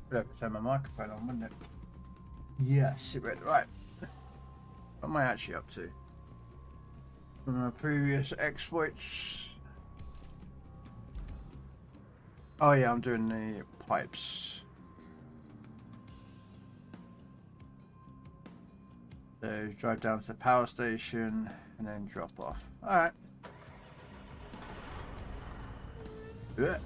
I'd have to turn my microphone on, wouldn't it? Yes, it would. Right. What am I actually up to? From my previous exploits. Oh yeah, I'm doing the pipes. So drive down to the power station and then drop off. Alright. Yeah.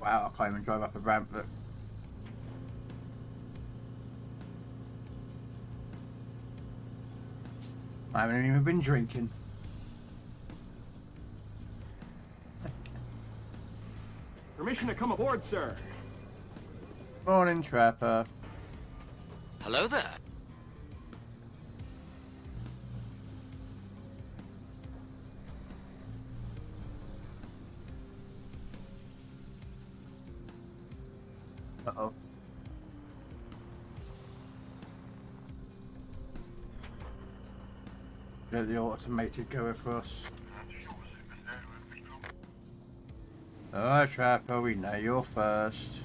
Wow, I can't even drive up a ramp, but I haven't even been drinking. Permission to come aboard, sir. Morning, Trapper. Hello there. Uh-oh. Let the automated go across. Alright, Trapper, we know you're first.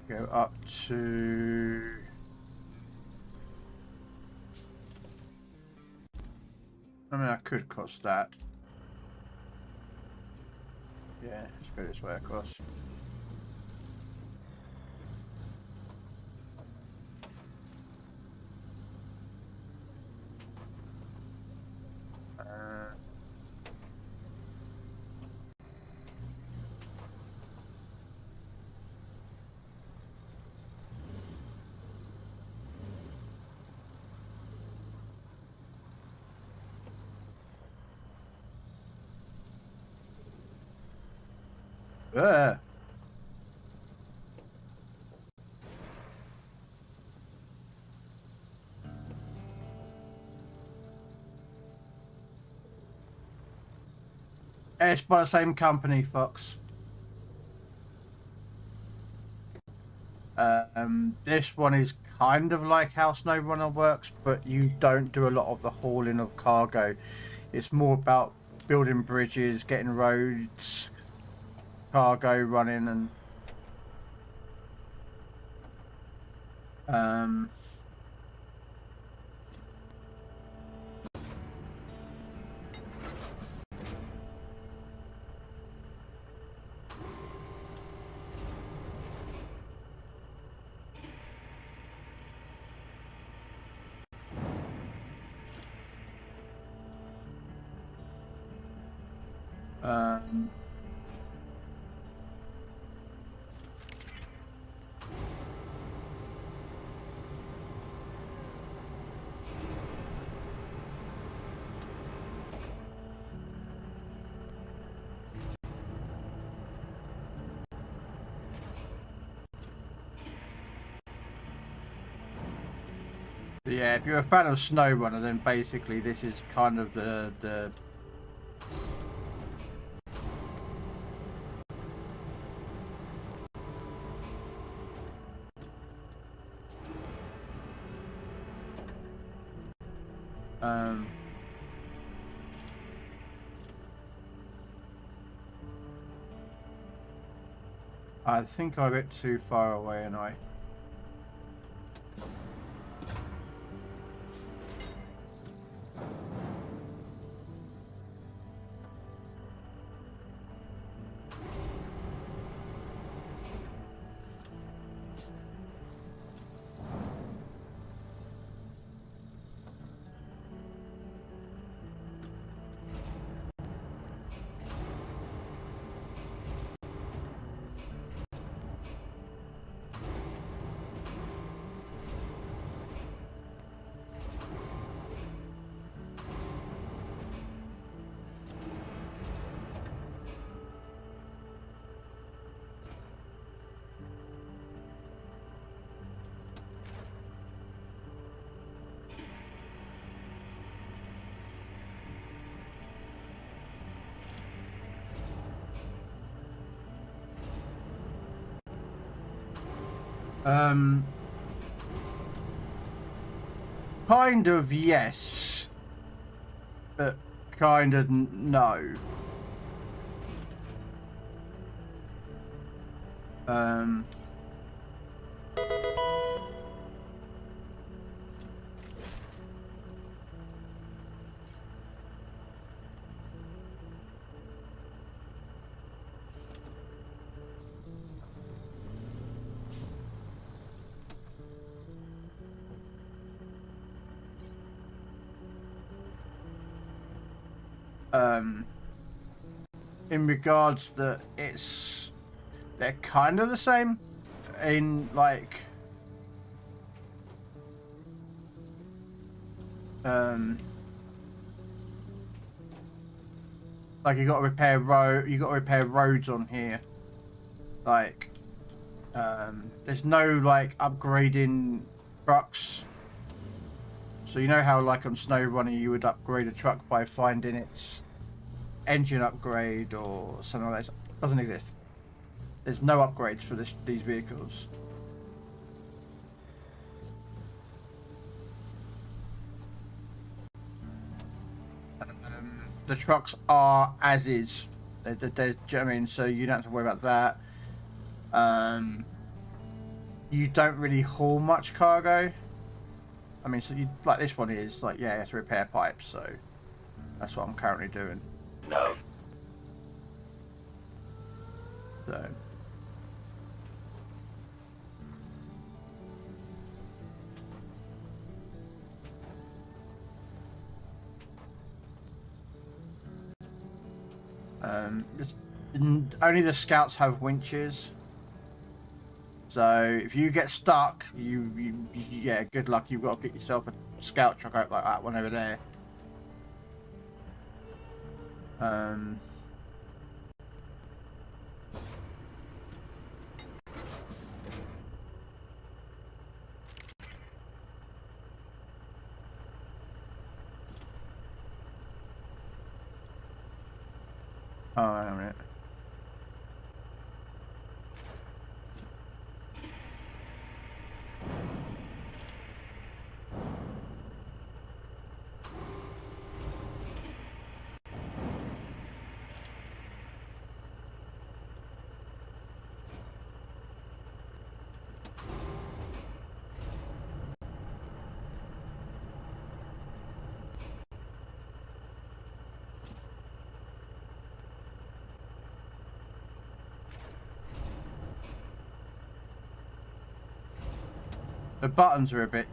Go up to... I mean, I could cross that. Yeah, let's go this way across. Yeah. It's by the same company, Fox. This one is kind of like how SnowRunner works, but you don't do a lot of the hauling of cargo. It's more about building bridges, getting roads, cargo running, and yeah, if you're a fan of SnowRunner, then basically this is kind of the I think I got too far away, and I. Kind of yes, but kind of no. In regards that they're kind of the same in like like you got to repair roads on here, like there's no like upgrading trucks. So you know how like on SnowRunner you would upgrade a truck by finding its engine upgrade or something like that. Doesn't exist. There's no upgrades for these vehicles. The trucks are as is. Do you know what I mean? So you don't have to worry about that. You don't really haul much cargo. I mean, so you like this one is like, yeah, you have to repair pipes, so that's what I'm currently doing. No. So only the scouts have winches. So if you get stuck, yeah, good luck. You've got to get yourself a scout truck out like that one over there. Oh, hang on a minute. The buttons are a bit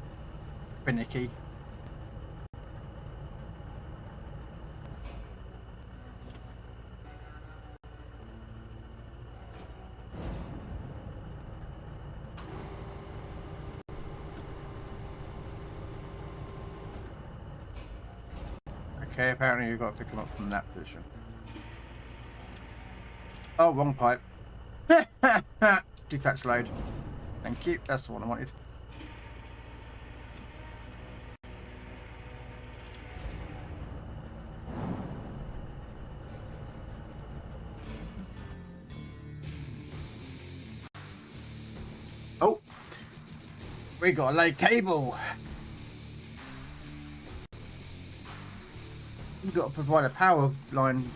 finicky. Okay, apparently you've got to pick them up from that position. Oh, wrong pipe. Detach load. Thank you, that's the one I wanted. Oh, we got to lay cable. We've got to provide a power line.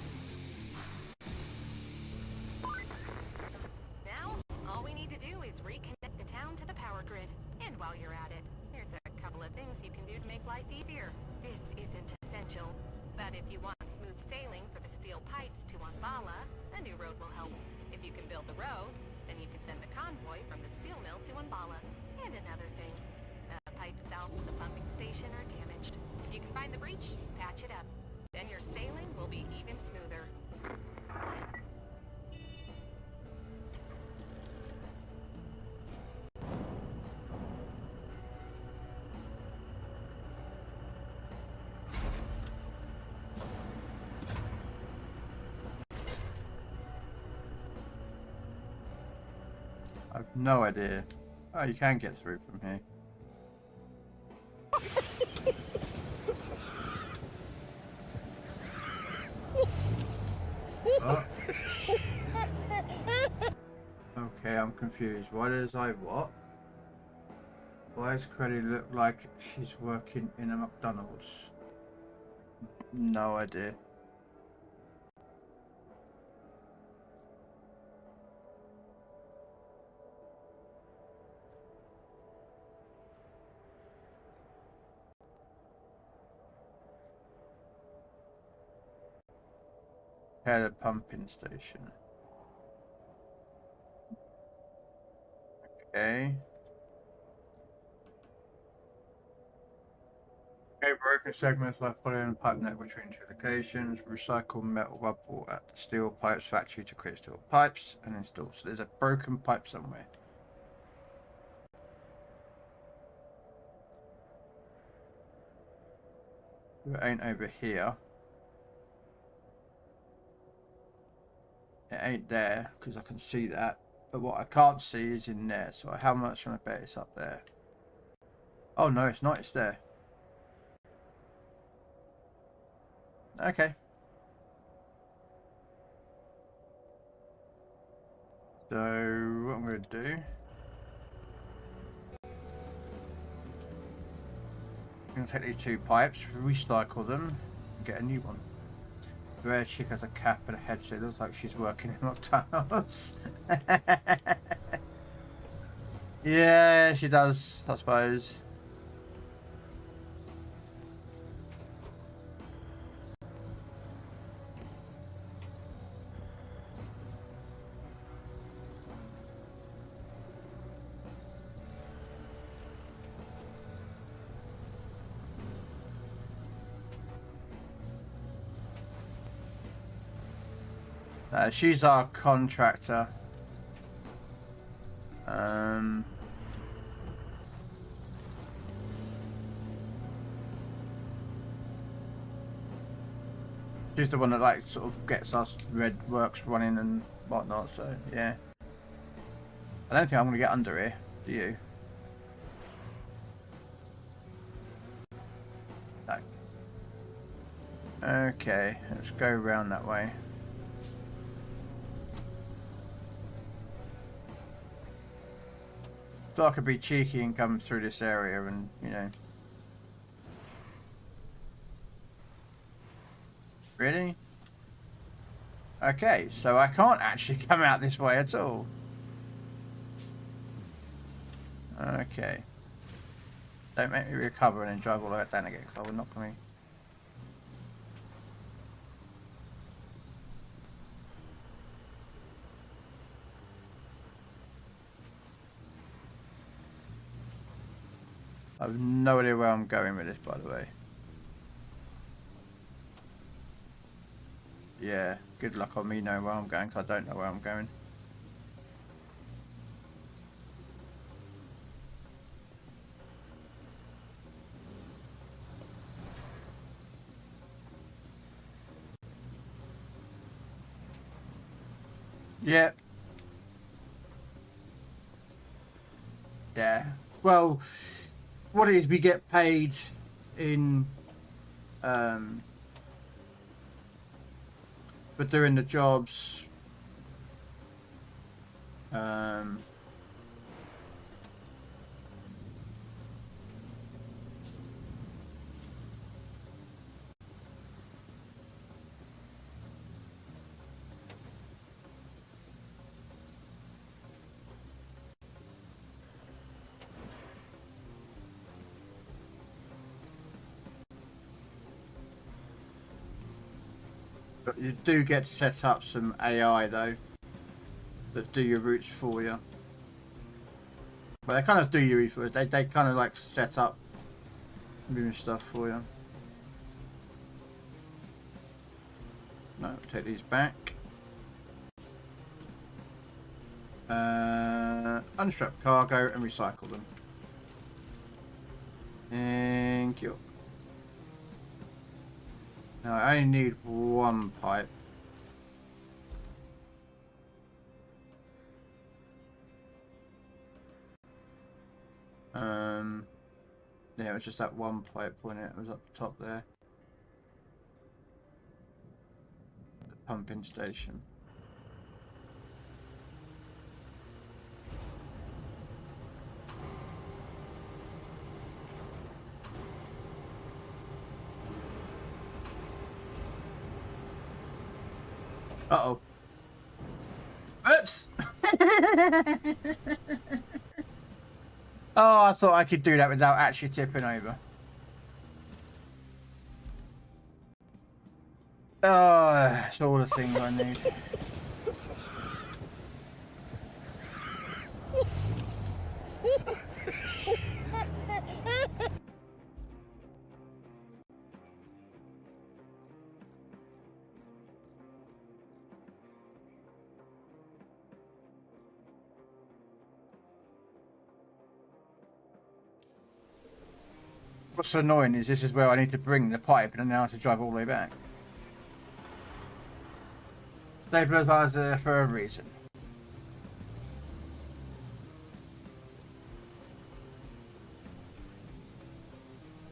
Now, all we need to do is reconnect the town to the power grid. And while you're at it, there's a couple of things you can do to make life easier. This isn't essential, but if you want smooth sailing for the steel pipes to Umbala, a new road will help. If you can build the road, then you can send the convoy from the steel mill to Umbala. And another thing, the pipes south of the pumping station are damaged. If you can find the breach, patch it up. Then your sailing will be even smoother. I've no idea. Oh, you can get through from here. Oh. Okay, I'm confused. Why does I what? Why does Krell look like she's working in a McDonald's? No idea. At a pumping station. Okay. Okay, broken segments by following pipe network between two locations. Recycle metal rubble at the steel pipes factory to create steel pipes and install. So there's a broken pipe somewhere. It ain't over here. It ain't there because I can see that. But what I can't see is in there. So how much can I bet it's up there? Oh no, it's not. It's there. Okay. So what I'm going to do, I'm going to take these two pipes, recycle them, and get a new one. Rare chick has a cap and a headset. It looks like she's working in McDonald's. Yeah, she does, I suppose. She's our contractor. She's the one that like sort of gets us red works running and whatnot. So yeah, I don't think I'm gonna get under here. Do you? No. Okay, let's go around that way. So I could be cheeky and come through this area and, you know. Really? Okay, so I can't actually come out this way at all. Okay. Don't make me recover and then drive all the way down again, because I will knock me. I have no idea where I'm going with this, by the way. Yeah, good luck on me knowing where I'm going, because I don't know where I'm going. Yeah. Yeah. Well, what it is, we get paid in for doing the jobs. But you do get to set up some AI though that do your routes for you. But they kind of do your for they kind of like set up new stuff for you. No, take these back. Unstrap cargo and recycle them. Thank you. Now I only need one pipe. Yeah, it was just that one pipe, wasn't it? It was up the top there. The pumping station. Uh-oh. Oops! Oh, I thought I could do that without actually tipping over. Oh, that's all the things I need. What's annoying is this is where I need to bring the pipe and now I have to drive all the way back. Stabilizers there for a reason.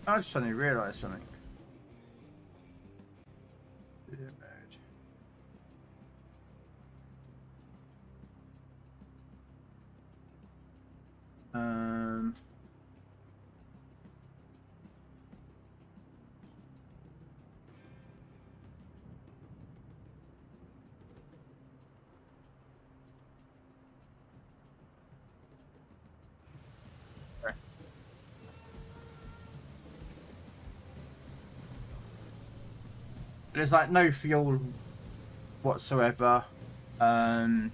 I just suddenly realised something. Video mode. There's like no fuel whatsoever. You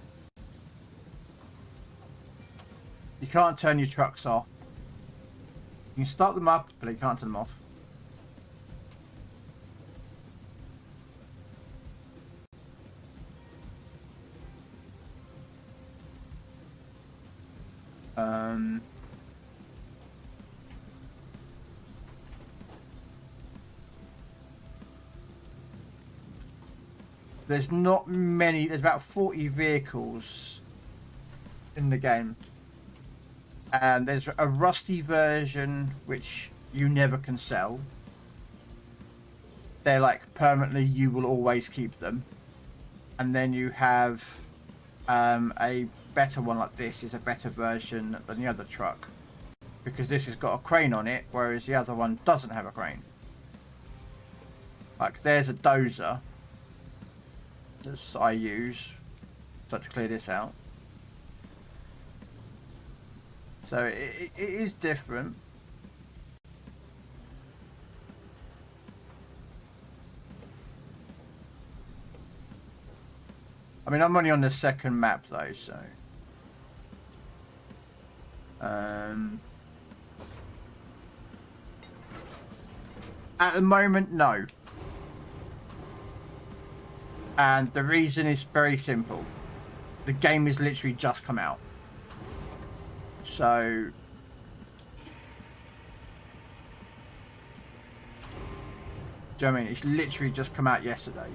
can't turn your trucks off. You can start them up, but you can't turn them off. There's not many, there's about 40 vehicles in the game. And there's a rusty version which you never can sell. They're like permanently, you will always keep them. And then you have a better one like this is a better version than the other truck. Because this has got a crane on it, whereas the other one doesn't have a crane. Like there's a dozer that I use so to clear this out. So it is different. I mean, I'm only on the second map though, so at the moment, no. And the reason is very simple. The game has literally just come out. So... do you know what I mean? It's literally just come out yesterday.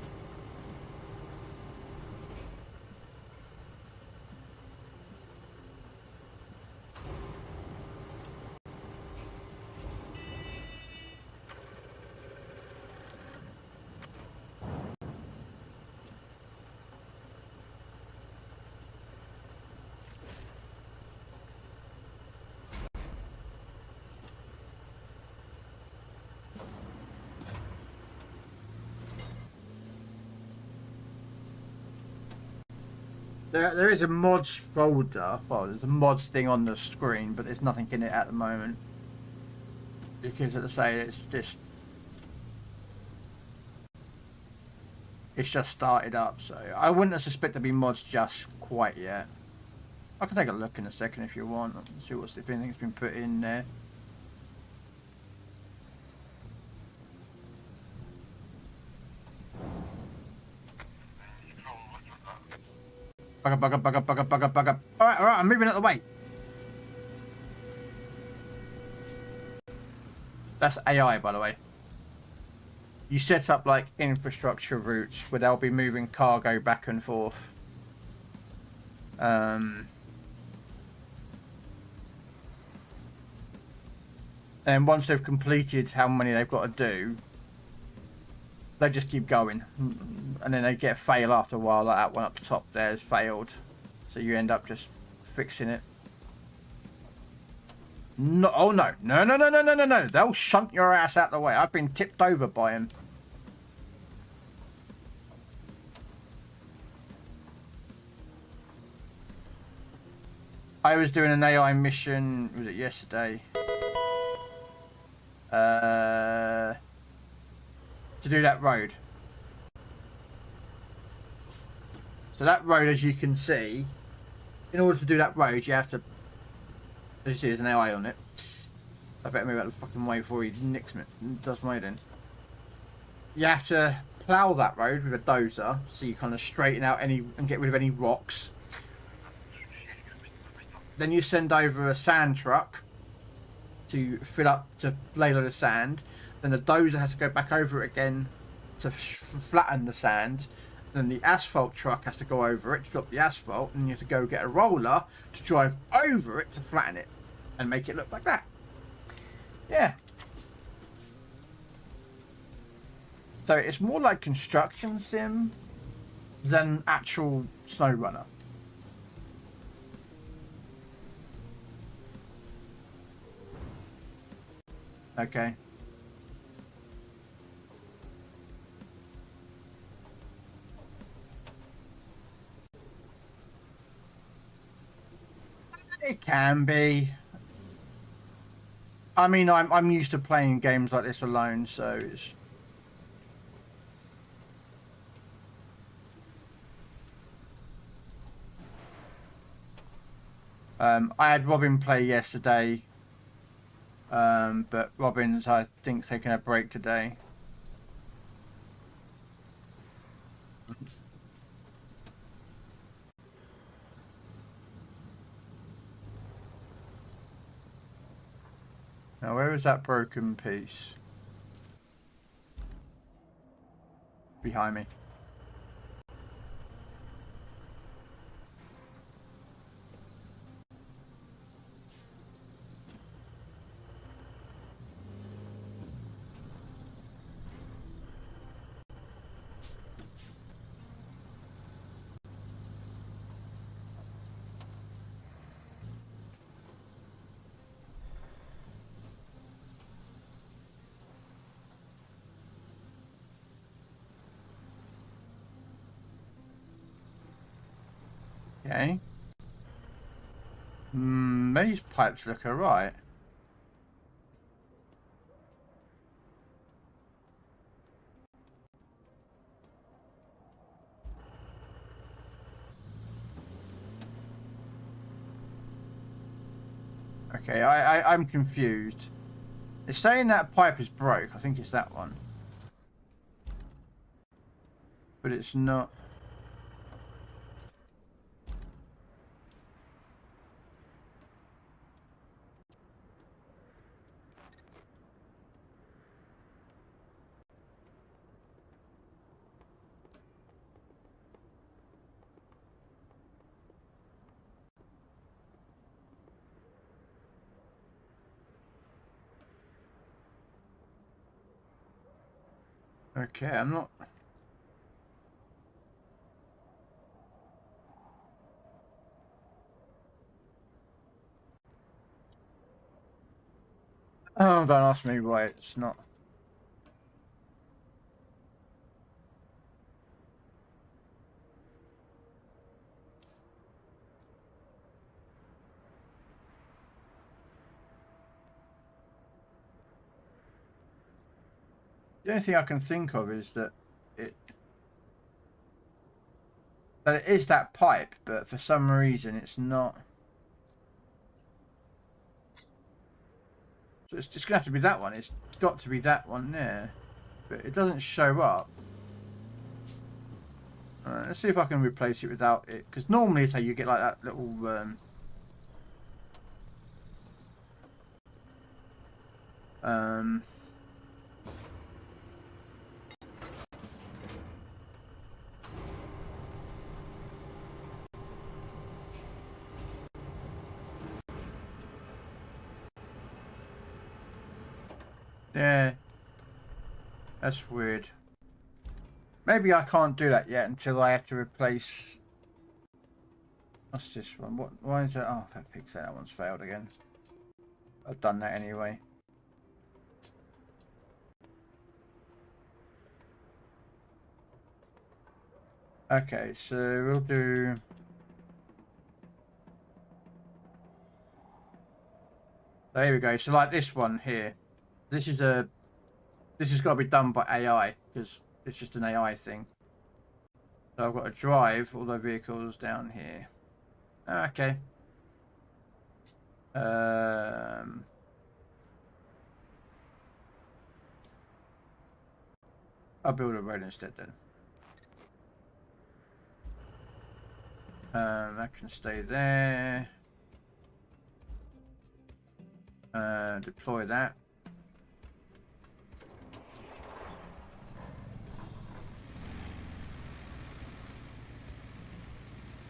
There is a mods folder. Well, there's a mods thing on the screen, but there's nothing in it at the moment. Because, as I say, it's just started up, so I wouldn't suspect there'd be mods just quite yet. I can take a look in a second if you want and see if anything's been put in there. Bug up. Alright, I'm moving out of the way. That's AI, by the way. You set up like infrastructure routes where they'll be moving cargo back and forth. And once they've completed how many they've got to do, they just keep going, and then they get a fail after a while. Like that one up the top there has failed, so you end up just fixing it. No, oh no, no! They'll shunt your ass out the way. I've been tipped over by him. I was doing an AI mission, was it yesterday? To do that road. So that road, as you can see, in order to do that road, you have to, as you see, there's an AI on it. I better move out of the fucking way before he nicks me, does my in. You have to plough that road with a dozer, so you kind of straighten out any and get rid of any rocks. Then you send over a sand truck to fill up, to lay load of sand. Then the dozer has to go back over it again to flatten the sand. Then the asphalt truck has to go over it to drop the asphalt, and you have to go get a roller to drive over it to flatten it and make it look like that. Yeah. So it's more like construction sim than actual SnowRunner. Okay. It can be. I mean, I'm used to playing games like this alone, so it's. I had Robin play yesterday, but Robin's, I think, taking a break today. Now, where is that broken piece? Behind me. Okay. These pipes look alright. Okay, I'm confused. It's saying that pipe is broke. I think it's that one. But it's not. Okay, I'm not. Oh, don't ask me why it's not. The only thing I can think of is that it is that pipe, but for some reason it's not. So it's just gonna have to be that one. It's got to be that one there, but it doesn't show up. Let's see if I can replace it without it, because normally it's how you get like that little. Yeah, that's weird. Maybe I can't do that yet until I have to replace. What's this one? What? Why is that? Oh, for pig's sake, that one's failed again. I've done that anyway. Okay, so we'll do. There we go. So like this one here, this has got to be done by AI because it's just an AI thing. So I've got to drive all the vehicles down here. Okay. I'll build a road instead then. That can stay there. Deploy that.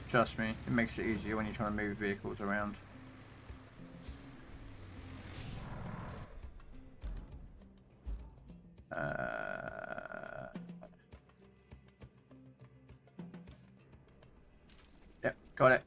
Trust me, it makes it easier when you're trying to move vehicles around. Yep, got it.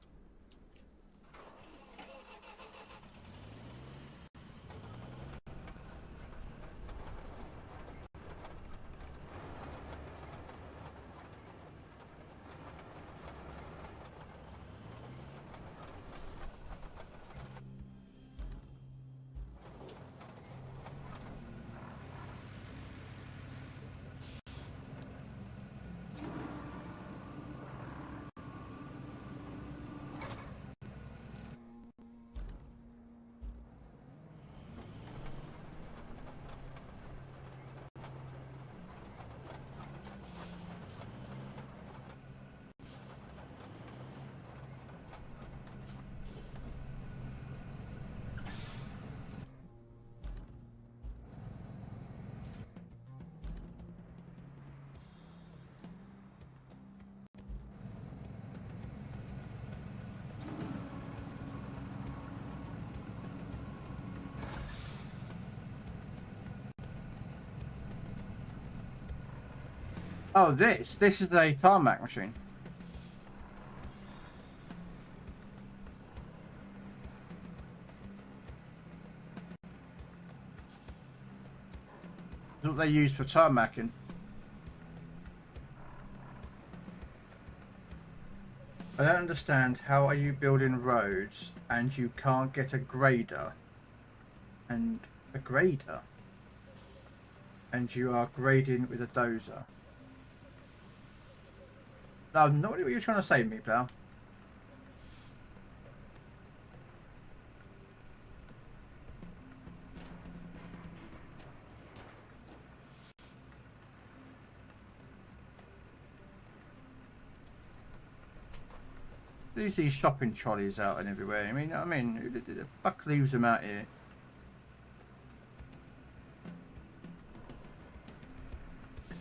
Oh, this is a tarmac machine. That's what they use for tarmacking. I don't understand, how are you building roads and you can't get a grader and a grader and you are grading with a dozer? No, not what you're trying to say to me, pal. Leaves these shopping trolleys out and everywhere. I mean, who the fuck leaves them out here?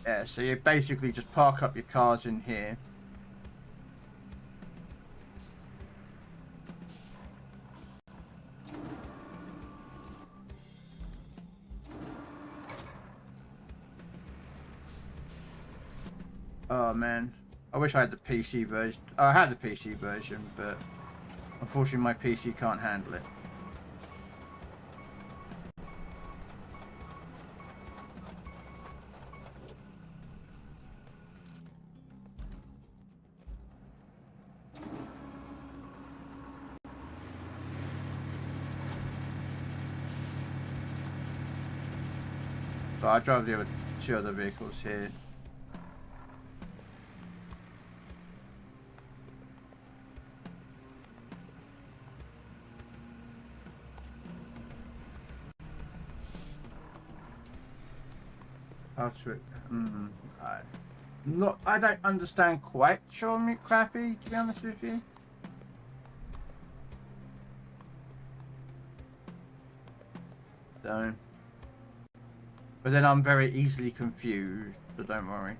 Yeah, so you basically just park up your cars in here. Oh man, I wish I had the PC version. I have the PC version, but unfortunately my PC can't handle it. So I drive the other two other vehicles here. How to I don't understand quite sure me crappy, to be honest with you. So, but then I'm very easily confused, so don't worry.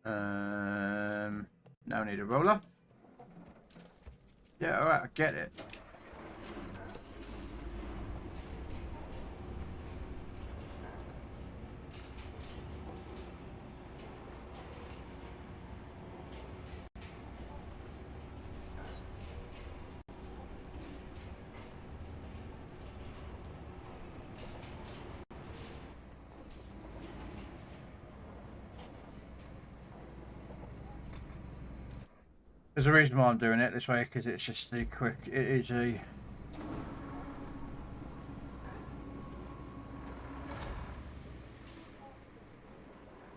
Now I need a roller. Yeah, alright, I get it. There's a reason why I'm doing it this way, because it's just the quick. It is a.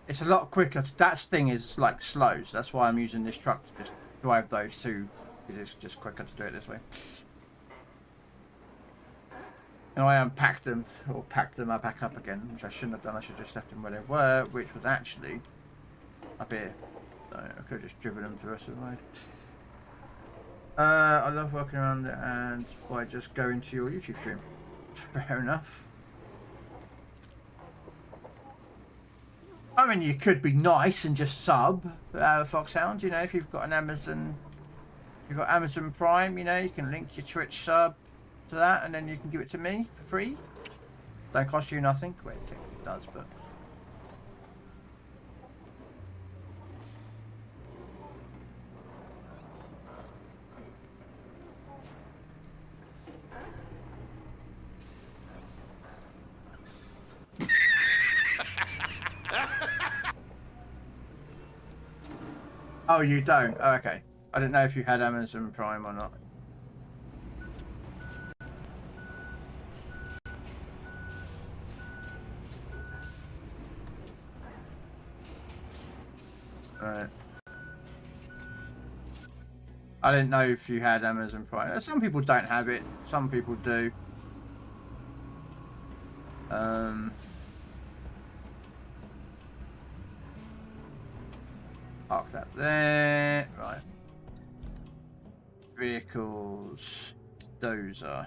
It's a lot quicker. That thing is like slow, so that's why I'm using this truck to just drive those two, because it's just quicker to do it this way. And I unpacked them, or packed them back up again, which I shouldn't have done. I should have just left them where they were, which was actually up here. So I could have just driven them to the rest of the road. I love walking around it and by just going to your YouTube stream. Fair enough. I mean, you could be nice and just sub Foxhound, you know, if you've got an Amazon, you've got Amazon Prime, you know, you can link your Twitch sub to that and then you can give it to me for free. Don't cost you nothing. Well, it technically does, but... Oh, you don't? Oh, okay. I didn't know if you had Amazon Prime or not. Right. I didn't know if you had Amazon Prime. Some people don't have it. Some people do. Park that there. Right. Vehicles. Dozer.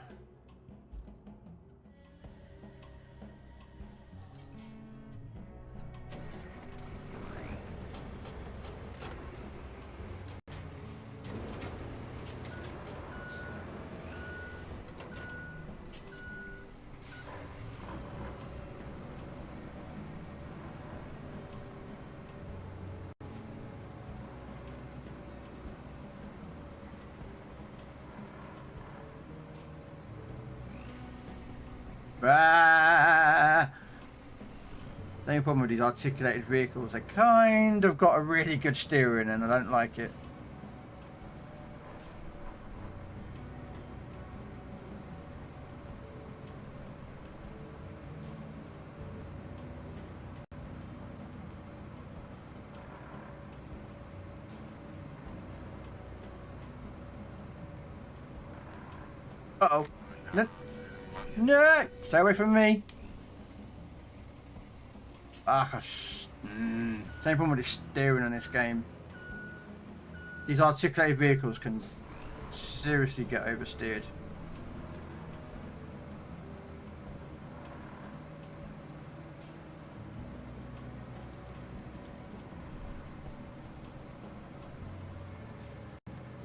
The only problem with these articulated vehicles, they kind of got a really good steering and I don't like it. Uh-oh. No. No! Stay away from me! Ah, same problem with the steering on this game. These articulated vehicles can seriously get oversteered.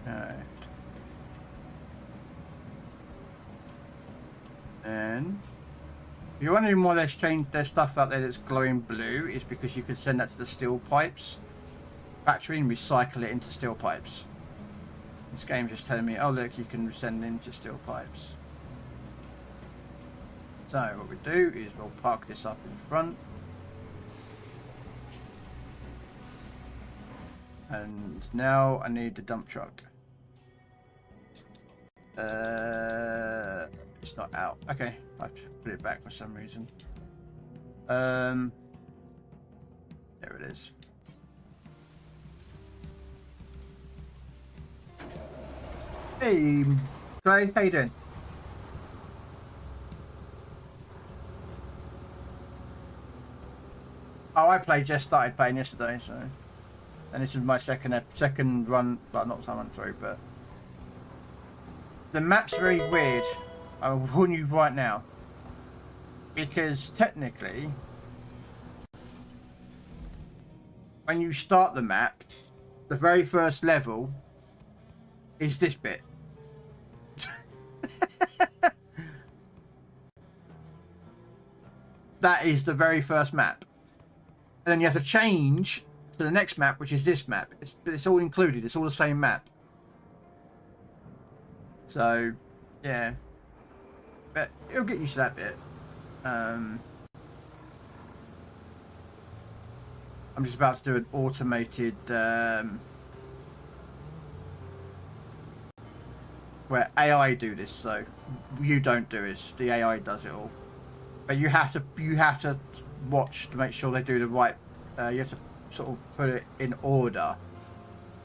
Alright. And if you're wondering why they've changed their stuff out there that's glowing blue, is because you can send that to the steel pipes factory and recycle it into steel pipes. This game's just telling me, oh look, you can send into steel pipes. So what we do is we'll park this up in front. And now I need the dump truck. It's not out. Okay, I put it back for some reason. There it is. Hey, Clay, how you doing? Oh, I just started playing yesterday, so, and this is my second run. Well, not time run through, but the map's very weird. I'll warn you right now, because technically when you start the map, the very first level is this bit. That is the very first map. And then you have to change to the next map, which is this map. It's all included. It's all the same map. So, yeah. But it'll get used to that bit. I'm just about to do an automated where AI do this, so you don't do it. The AI does it all. But you have to watch to make sure they do the right. You have to sort of put it in order.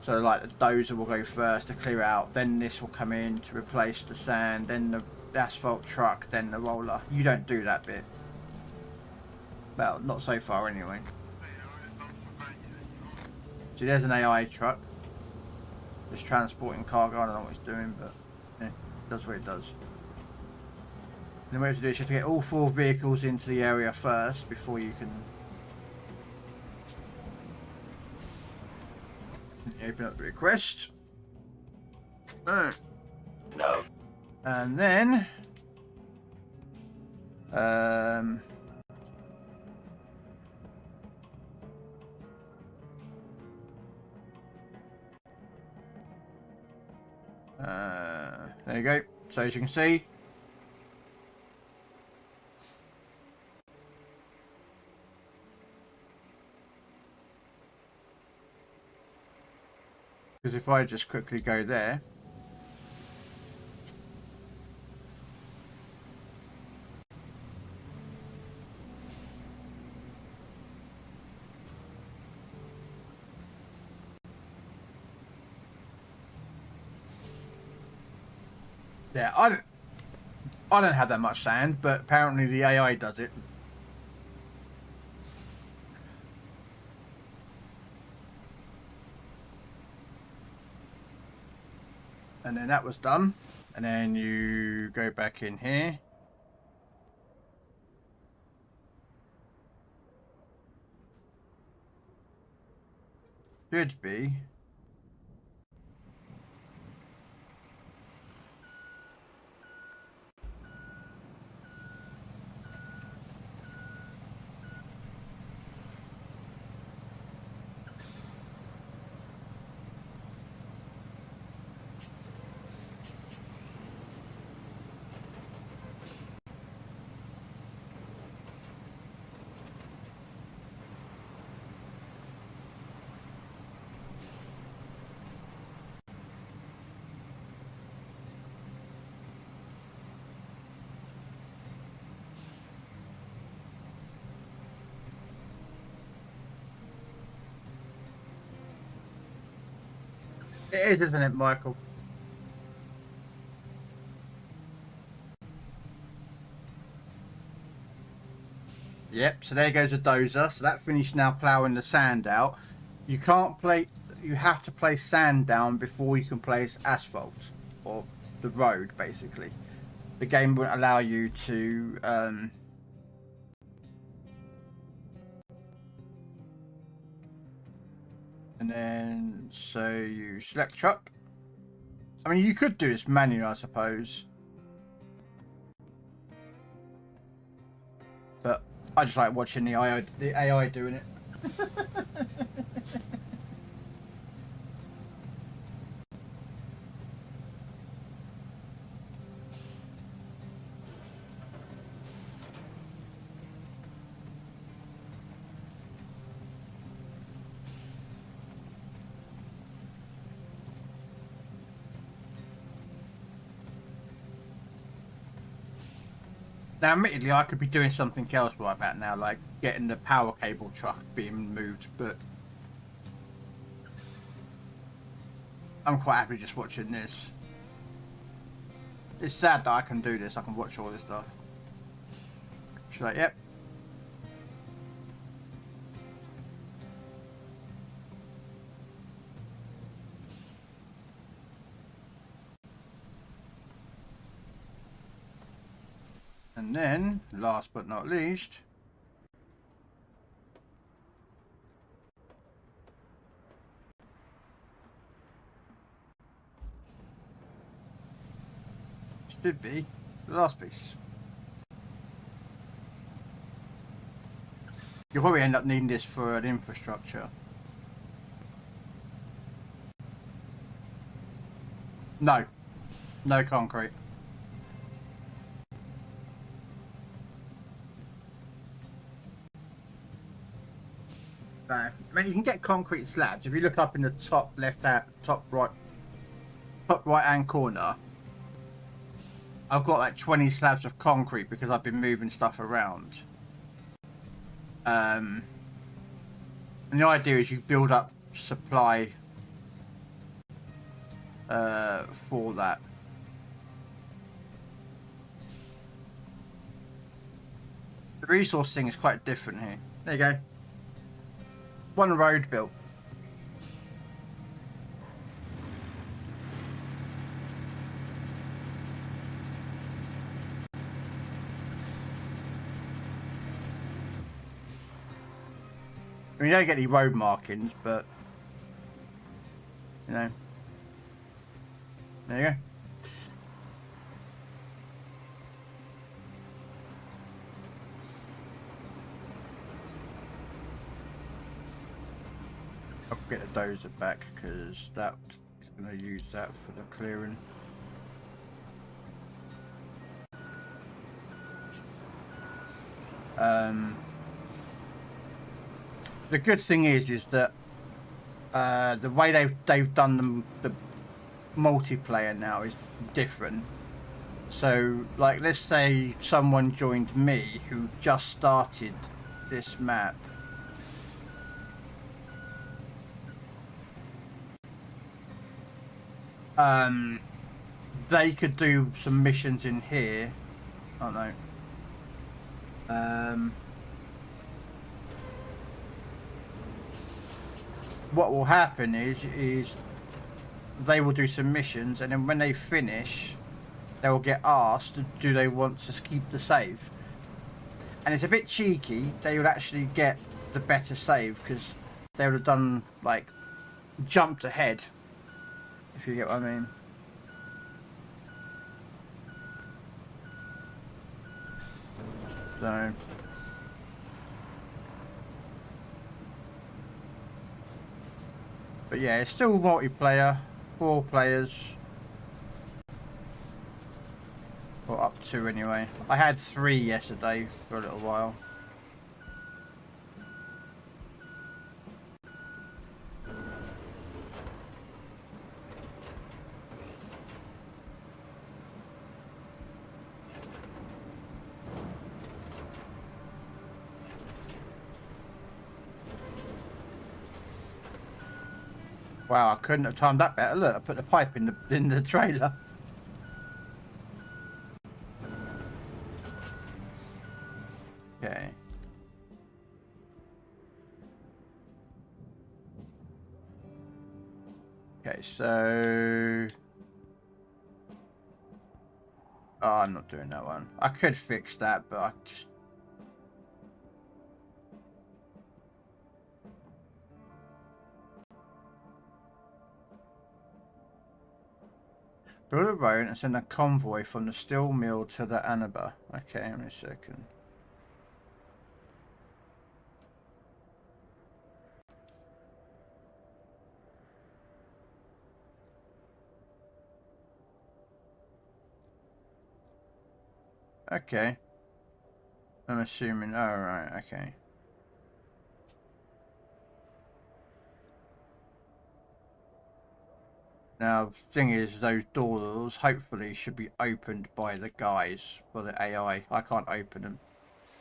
So like the dozer will go first to clear out, then this will come in to replace the sand, then the asphalt truck, then the roller. You don't do that bit. Well, not so far anyway. See, there's an AI truck. It's transporting cargo. I don't know what it's doing, but yeah, it does what it does. And what you have to do is you have to get all 4 vehicles into the area first before you can open up the request. No. And then there you go. So as you can see, because if I just quickly go there, yeah, I don't have that much sand, but apparently the AI does it. And then that was done. And then you go back in here. Should be. It is, isn't it, Michael? Yep, so there goes a dozer. So that finished now ploughing the sand out. You can't play, you have to place sand down before you can place asphalt, or the road, basically. The game won't allow you to and then so you select truck. I mean, you could do this manually, I suppose, but I just like watching the AI doing it. Now, admittedly, I could be doing something else right about now, like getting the power cable truck being moved, but I'm quite happy just watching this. It's sad that I can do this. I can watch all this stuff. She's like, yep. And then, last but not least, Should be the last piece. You'll probably end up needing this for an infrastructure. No. No concrete. No. I mean, you can get concrete slabs. If you look up in the top left hand, top right hand corner, I've got like 20 slabs of concrete because I've been moving stuff around. And the idea is you build up supply for that. The resource thing is quite different here. There you go. One road built. I mean, you don't get any road markings, but you know. There you go. I'll get the dozer back because that is going to use that for the clearing. The good thing is that the way they've done the multiplayer now is different. So, like, let's say someone joined me who just started this map. They could do some missions in here. Oh no. What will happen is they will do some missions, and then when they finish, they will get asked, do they want to keep the save? And it's a bit cheeky. They would actually get the better save because they would have done, like, jumped ahead, if you get what I mean. So but yeah, it's still multiplayer, 4 players. Or up to anyway. I had 3 yesterday for a little while. Wow, I couldn't have timed that better. Look, I put the pipe in the trailer. Okay. Okay, so oh, I'm not doing that one. I could fix that, but I just build a road and send a convoy from the steel mill to the Annaba. Okay, give me a second. Okay. I'm assuming. Oh, right. Okay. Now, the thing is, those doors hopefully should be opened by the guys, for the AI. I can't open them.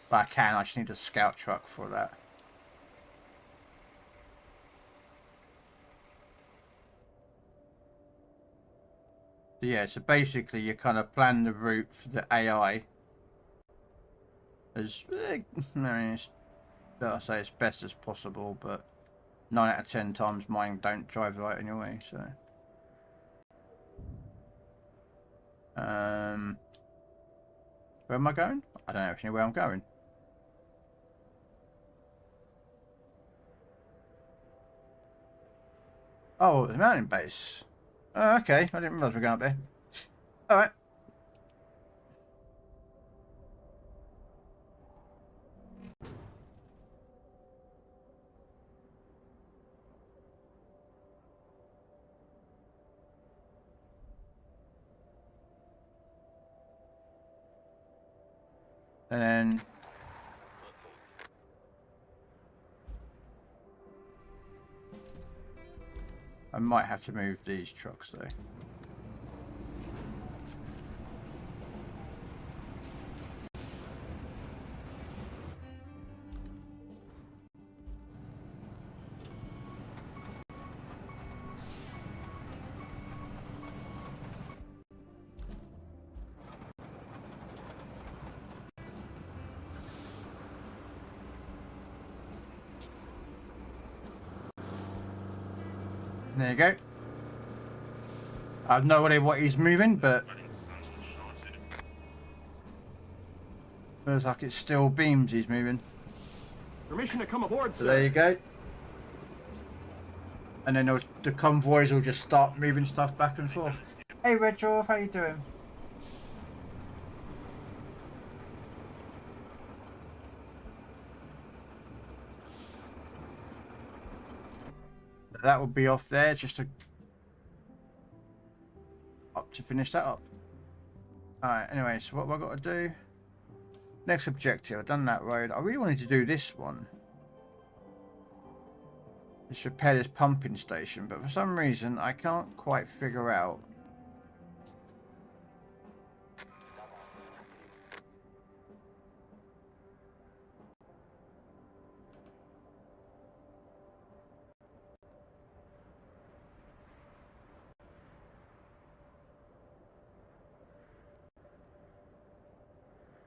But I can, I just need a scout truck for that. So yeah, so basically you kind of plan the route for the AI. As, I mean, I'll say as best as possible, but 9 out of 10 times mine don't drive right anyway, so. Where am I going? I don't actually know where I'm going. Oh, the mountain base. Oh, okay. I didn't realise we were going up there. Alright. And then I might have to move these trucks though. There you go. I have no idea what he's moving, but feels like it's still beams he's moving. Permission to come aboard, So sir. there you go. And then the convoys will just start moving stuff back and forth. Hey Red Dwarf, how you doing? That will be off there, just to finish that up. Alright, anyway, so what have I got to do? Next objective, I've done that road. I really wanted to do this one. Just repair this pumping station, but for some reason I can't quite figure out.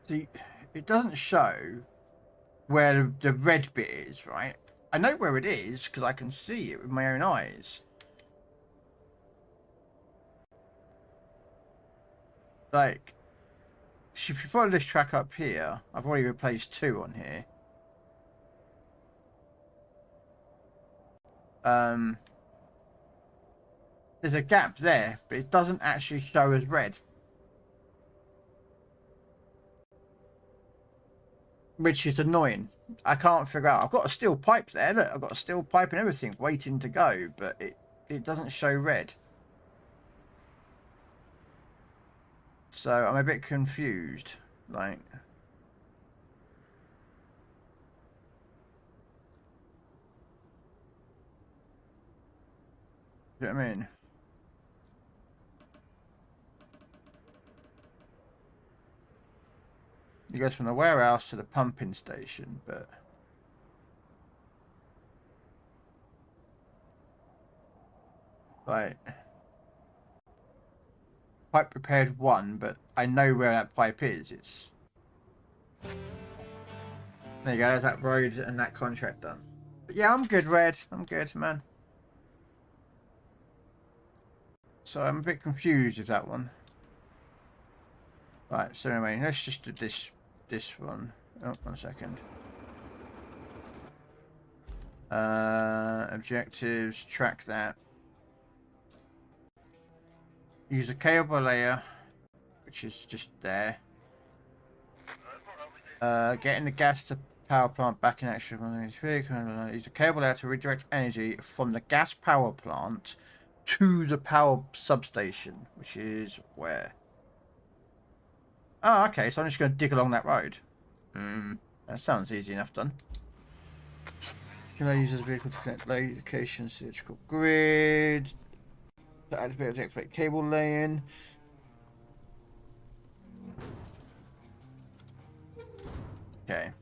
See, it doesn't show where the red bit is, right? I know where it is because I can see it with my own eyes. Like, if you follow this track up here, I've already replaced 2 on here. There's a gap there, but it doesn't actually show as red. Which is annoying. I can't figure out. I've got a steel pipe there. Look, I've got a steel pipe and everything waiting to go, but it doesn't show red. So I'm a bit confused. Like, you know what I mean? It goes from the warehouse to the pumping station, but right. Pipe repaired 1, but I know where that pipe is. It's there you go, there's that road and that contract done. But yeah, I'm good, Red. I'm good, man. So I'm a bit confused with that one. Right, so anyway, let's just do this one. Oh, 1 second. Objectives, track that. Use a cable layer, which is just there. Getting the gas to power plant back in action. Use a cable layer to redirect energy from the gas power plant to the power substation, which is where? Oh, okay, so I'm just going to dig along that road. That sounds easy enough done. Can I use this vehicle to connect locations to the electrical grid? To activate cable laying. Okay.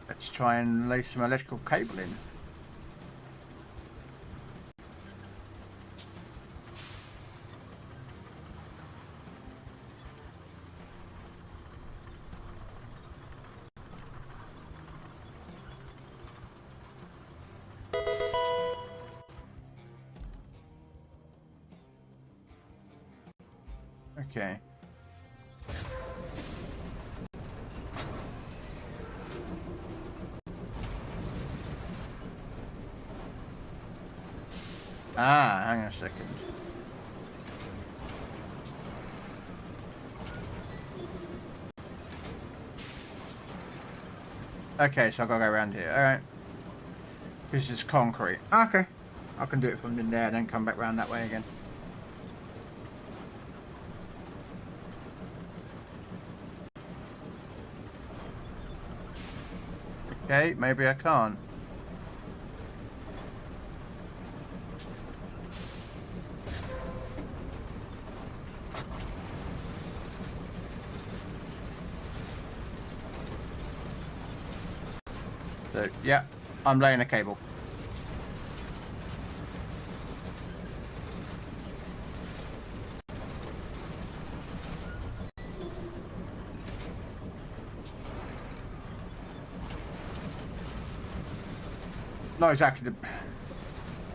Let's try and lay some electrical cable in. Okay. Ah, hang on a second. Okay, so I've got to go around here. Alright. This is concrete. Okay. I can do it from in there and then come back round that way again. Okay, maybe I can't. So, yeah, I'm laying a cable. Not exactly the...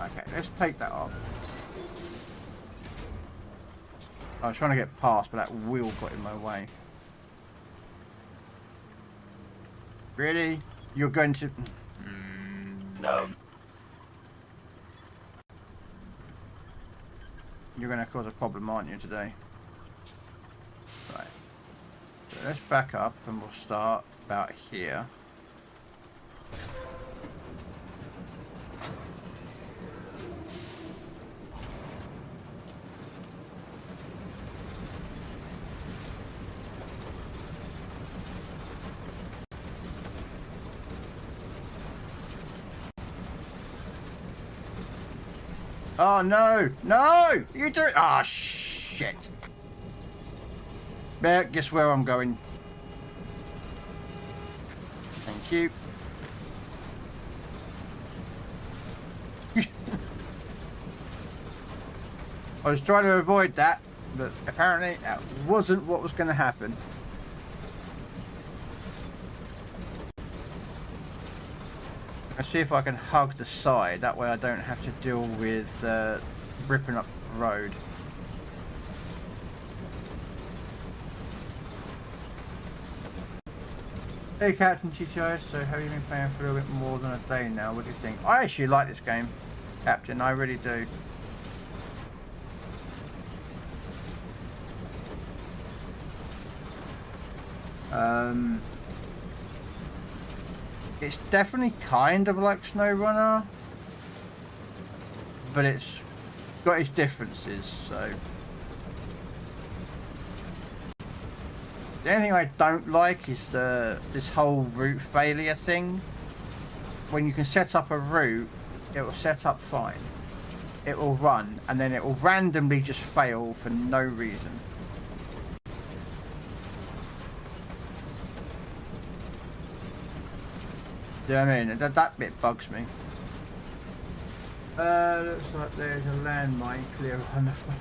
Okay, let's take that off. I was trying to get past, but that wheel got in my way. Really? You're going to... No. You're going to cause a problem, aren't you, today? Right. So let's back up and we'll start about here. Oh no! No! You do it! Ah, shit! There, guess where I'm going. Thank you. I was trying to avoid that, but apparently that wasn't what was going to happen. Let's see if I can hug the side. That way I don't have to deal with ripping up the road. Hey Captain TTI, so have you been playing for a little bit more than a day now? What do you think? I actually like this game, Captain. I really do. It's definitely kind of like SnowRunner, but it's got its differences, so... The only thing I don't like is this whole route failure thing. When you can set up a route, it will set up fine. It will run, and then it will randomly just fail for no reason. Do you know what I mean? That bit bugs me. Looks like there's a landmine clear on the front.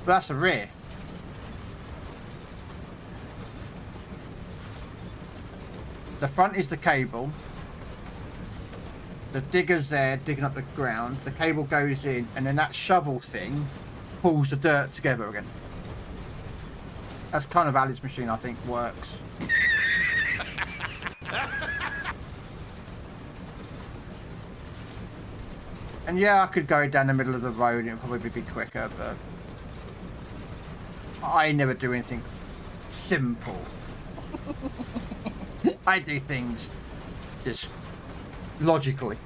But that's the rear. The front is the cable. The digger's there digging up the ground. The cable goes in, and then that shovel thing pulls the dirt together again. That's kind of how this machine, I think, works. And yeah, I could go down the middle of the road and it'd probably be quicker, but I never do anything simple. I do things just logically.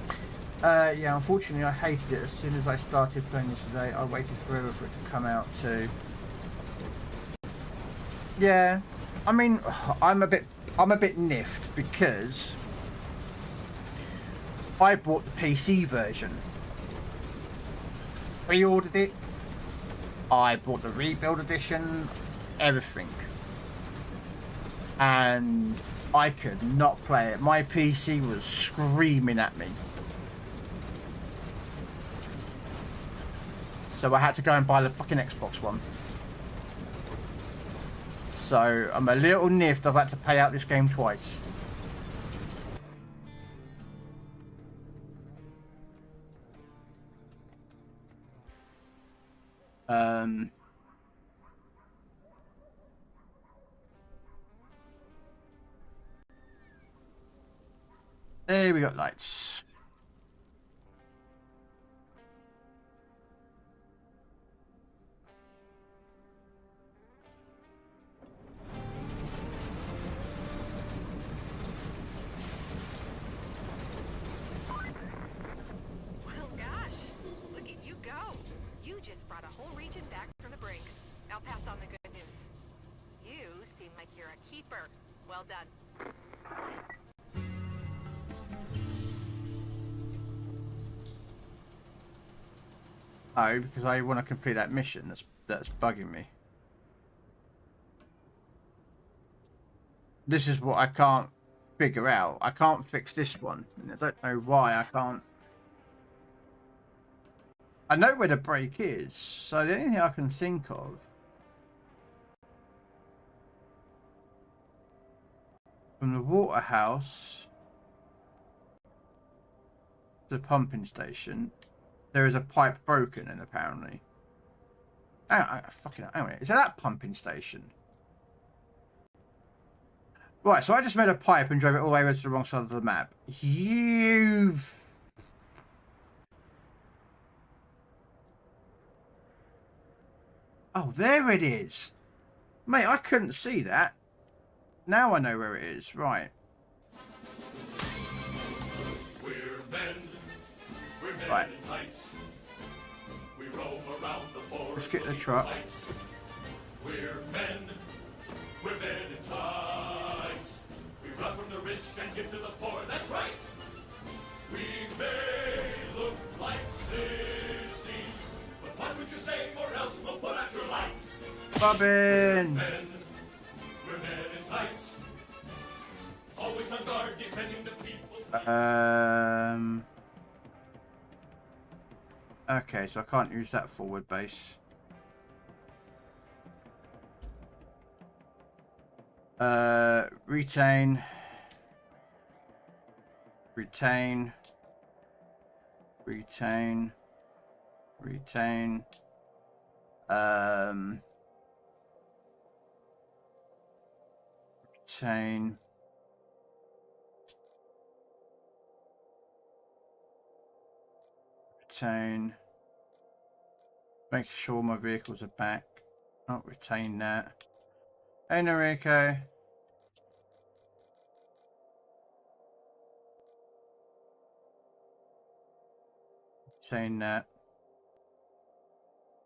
Yeah, unfortunately I hated it as soon as I started playing this today. I waited forever for it to come out too. Yeah, I mean, I'm a bit niffed because I bought the PC version. Pre-ordered it. I bought the rebuild edition, everything. And I could not play it. My PC was screaming at me. So I had to go and buy the fucking Xbox One. So I'm a little niffed I've had to pay out this game twice. There we got lights. well done. Oh, because I want to complete that mission. That's bugging me. This is what I can't figure out. I can't fix this one. And I don't know why I can't. I know where the break is, so the only thing I can think of. From the water house to the pumping station, there is a pipe broken, and apparently. Fucking hang on. Is that pumping station? Right, so I just made a pipe and drove it all the way over to the wrong side of the map. You. Oh, there it is. Mate, I couldn't see that. Now I know where it is. Right. We're men. We're men Right. in tights. We roam around the forest. Let's get the truck. Lights. We're men. We're men in tights. We run from the rich and give to the poor. That's right. We may look like sissies, but watch what you say, or else we'll put out your lights. Robin. Men. We're men in tights. Always on guard, defending the people's rights. Okay, so I can't use that forward base. Retain. Retain. Retain. Retain. Retain. Retain. Make sure my vehicles are back. Not retain that. Hey, Noriko. Retain that.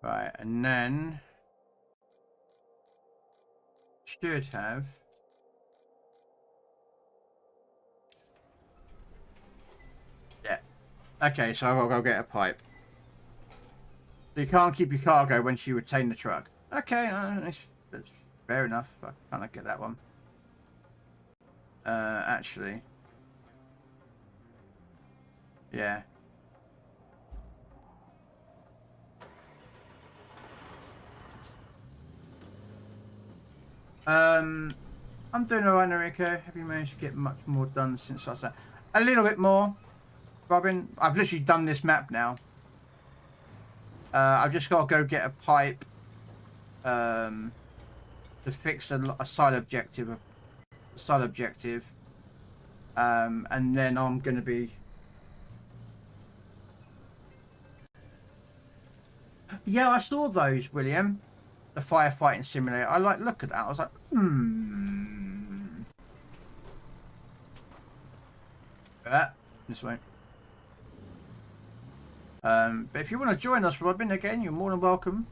Right, and then should have okay, so I'll go get a pipe. So you can't keep your cargo once you retain the truck. Okay, that's fair enough. I kind of get that one. Actually, yeah. I'm doing alright, Noriko. Have you managed to get much more done since I said? A little bit more, Robin. I've literally done this map now. I've just got to go get a pipe to fix a side objective. And then I'm going to be... Yeah, I saw those, William. The firefighting simulator. I look at that. I was like, this way. But if you want to join us, Robin, again, you're more than welcome.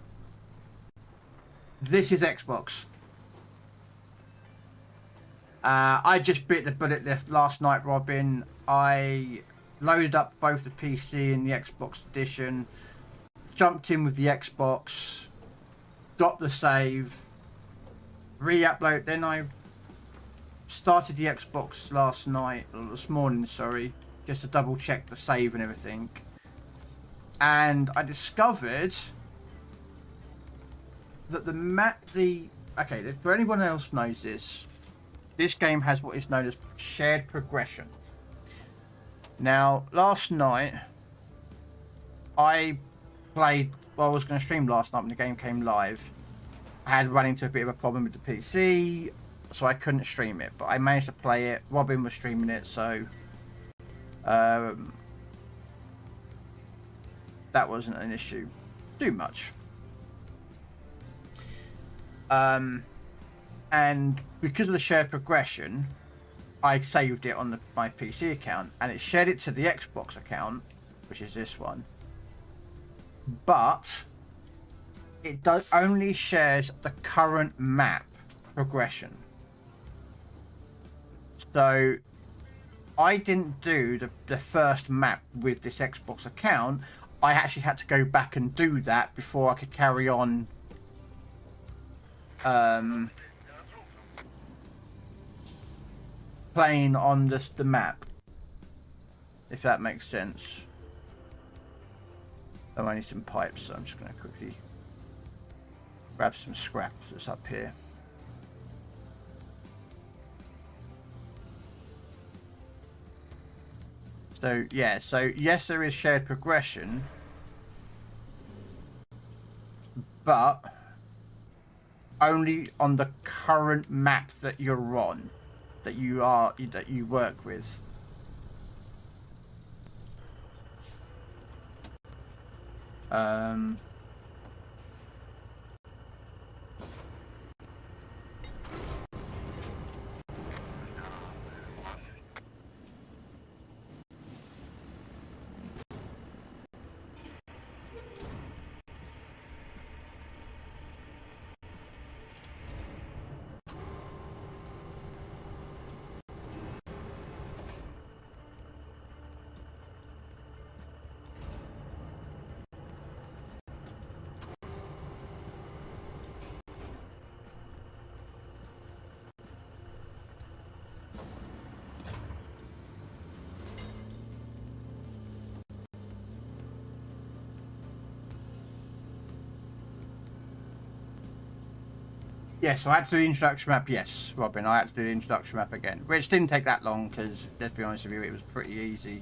This is Xbox. I just bit the bullet last night, Robin. I loaded up both the PC and the Xbox edition. Jumped in with the Xbox. Got the save. Re-upload. Then I started the Xbox this morning, sorry. Just to double check the save and everything. And I discovered that okay, for anyone else knows this game has what is known as shared progression. Now, last night I played, well, I was going to stream last night when the game came live. I had run into a bit of a problem with the PC, so I couldn't stream it, but I managed to play it. Robin was streaming it, so that wasn't an issue too much. And because of the shared progression, I saved it on my PC account, and it shared it to the Xbox account, which is this one. But it only shares the current map progression. So I didn't do the first map with this Xbox account. I actually had to go back and do that before I could carry on playing on the map, if that makes sense. Oh, I need some pipes, so I'm just going to quickly grab some scrap that's up here. So yeah, so yes, there is shared progression, but only on the current map that you're on, that you work with. Yes, I had to do the introduction map. Yes, Robin, I had to do the introduction map again, which didn't take that long because, let's be honest with you, it was pretty easy.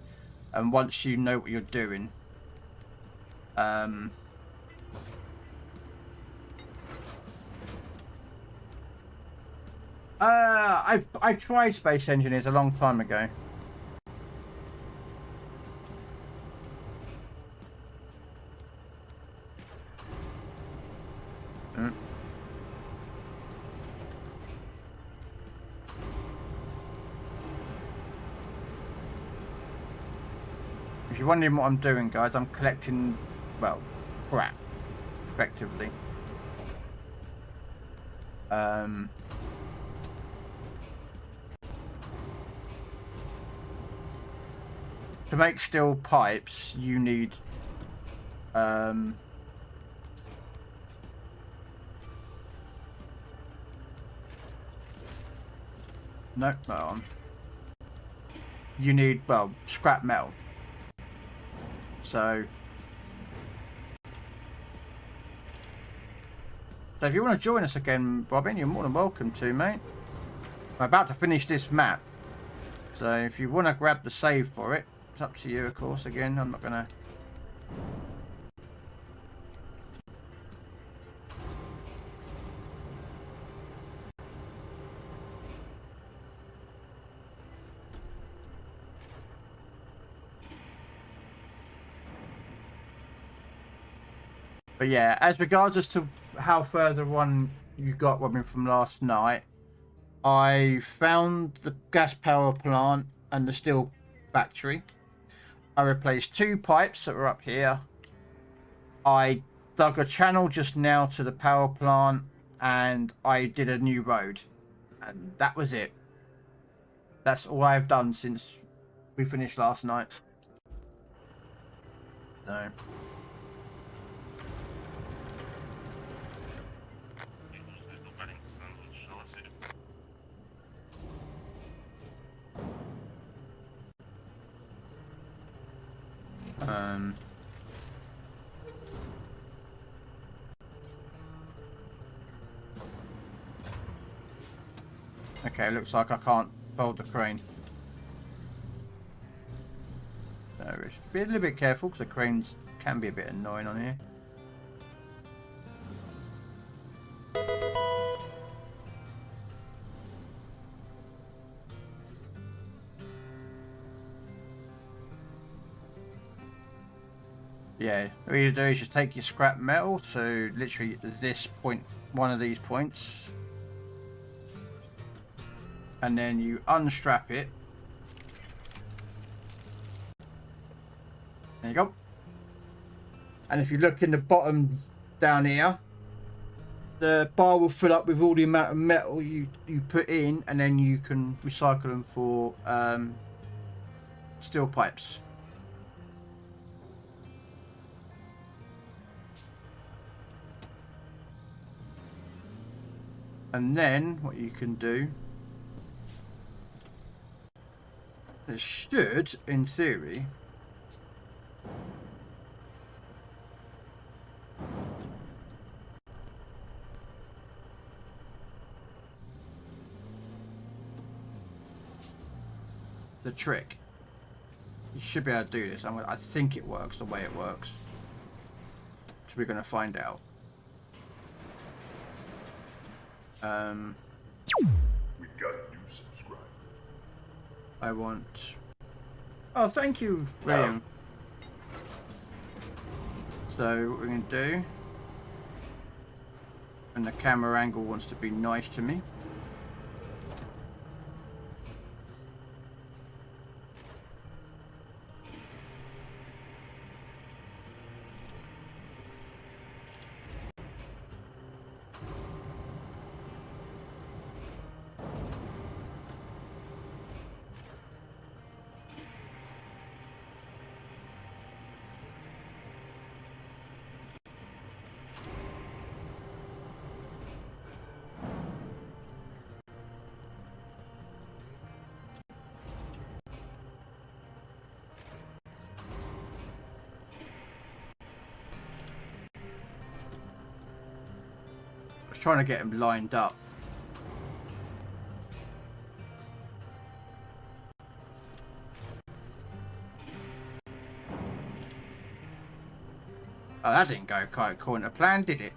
And once you know what you're doing, I tried Space Engineers a long time ago. If you're wondering what I'm doing, guys, I'm collecting, well, crap, effectively. To make steel pipes, you need no, not on. You need, well, scrap metal. So if you want to join us again, Robin, you're more than welcome to, mate. I'm about to finish this map, so if you want to grab the save for it, it's up to you, of course. Again, I'm not gonna. But yeah, as regards as to how further on you got, Robin, from last night, I found the gas power plant and the steel factory. I replaced 2 pipes that were up here. I dug a channel just now to the power plant, and I did a new road. And that was it. That's all I've done since we finished last night. No. Okay, looks like I can't fold the crane. So we should be a little bit careful because the cranes can be a bit annoying on here. Yeah, what you do is just take your scrap metal to literally this point, one of these points, and then you unstrap it. There you go. And if you look in the bottom down here, the bar will fill up with all the amount of metal you put in, and then you can recycle them for steel pipes. And then what you can do, it should, in theory, the trick. You should be able to do this. I think it works the way it works. So we're going to find out. We've got a new subscriber. I want... Oh, thank you, William. So what we're going to do... And the camera angle wants to be nice to me. Trying to get him lined up. Oh, that didn't go quite according to plan, did it?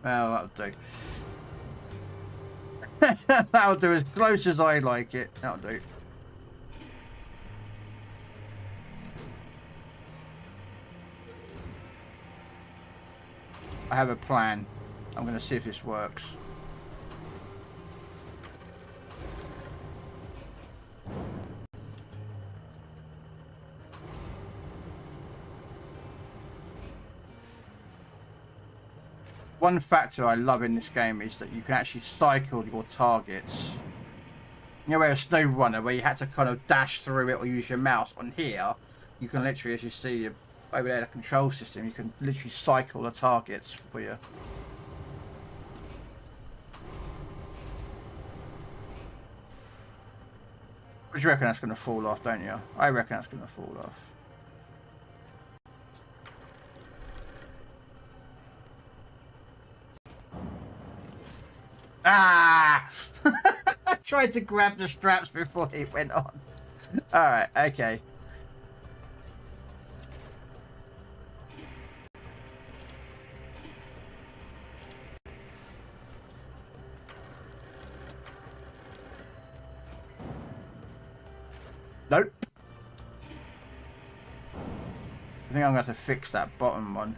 Well, that'll do. That'll do as close as I like it. That'll do. I have a plan. I'm going to see if this works. One factor I love in this game is that you can actually cycle your targets. You know, where a snow runner, where you had to kind of dash through it or use your mouse, on here, you can literally, as you see over there, the control system, you can literally cycle the targets for you. But you reckon that's going to fall off, don't you? I reckon that's going to fall off. Ah! I tried to grab the straps before it went on. Alright, okay. Nope. I think I'm going to have to fix that bottom one.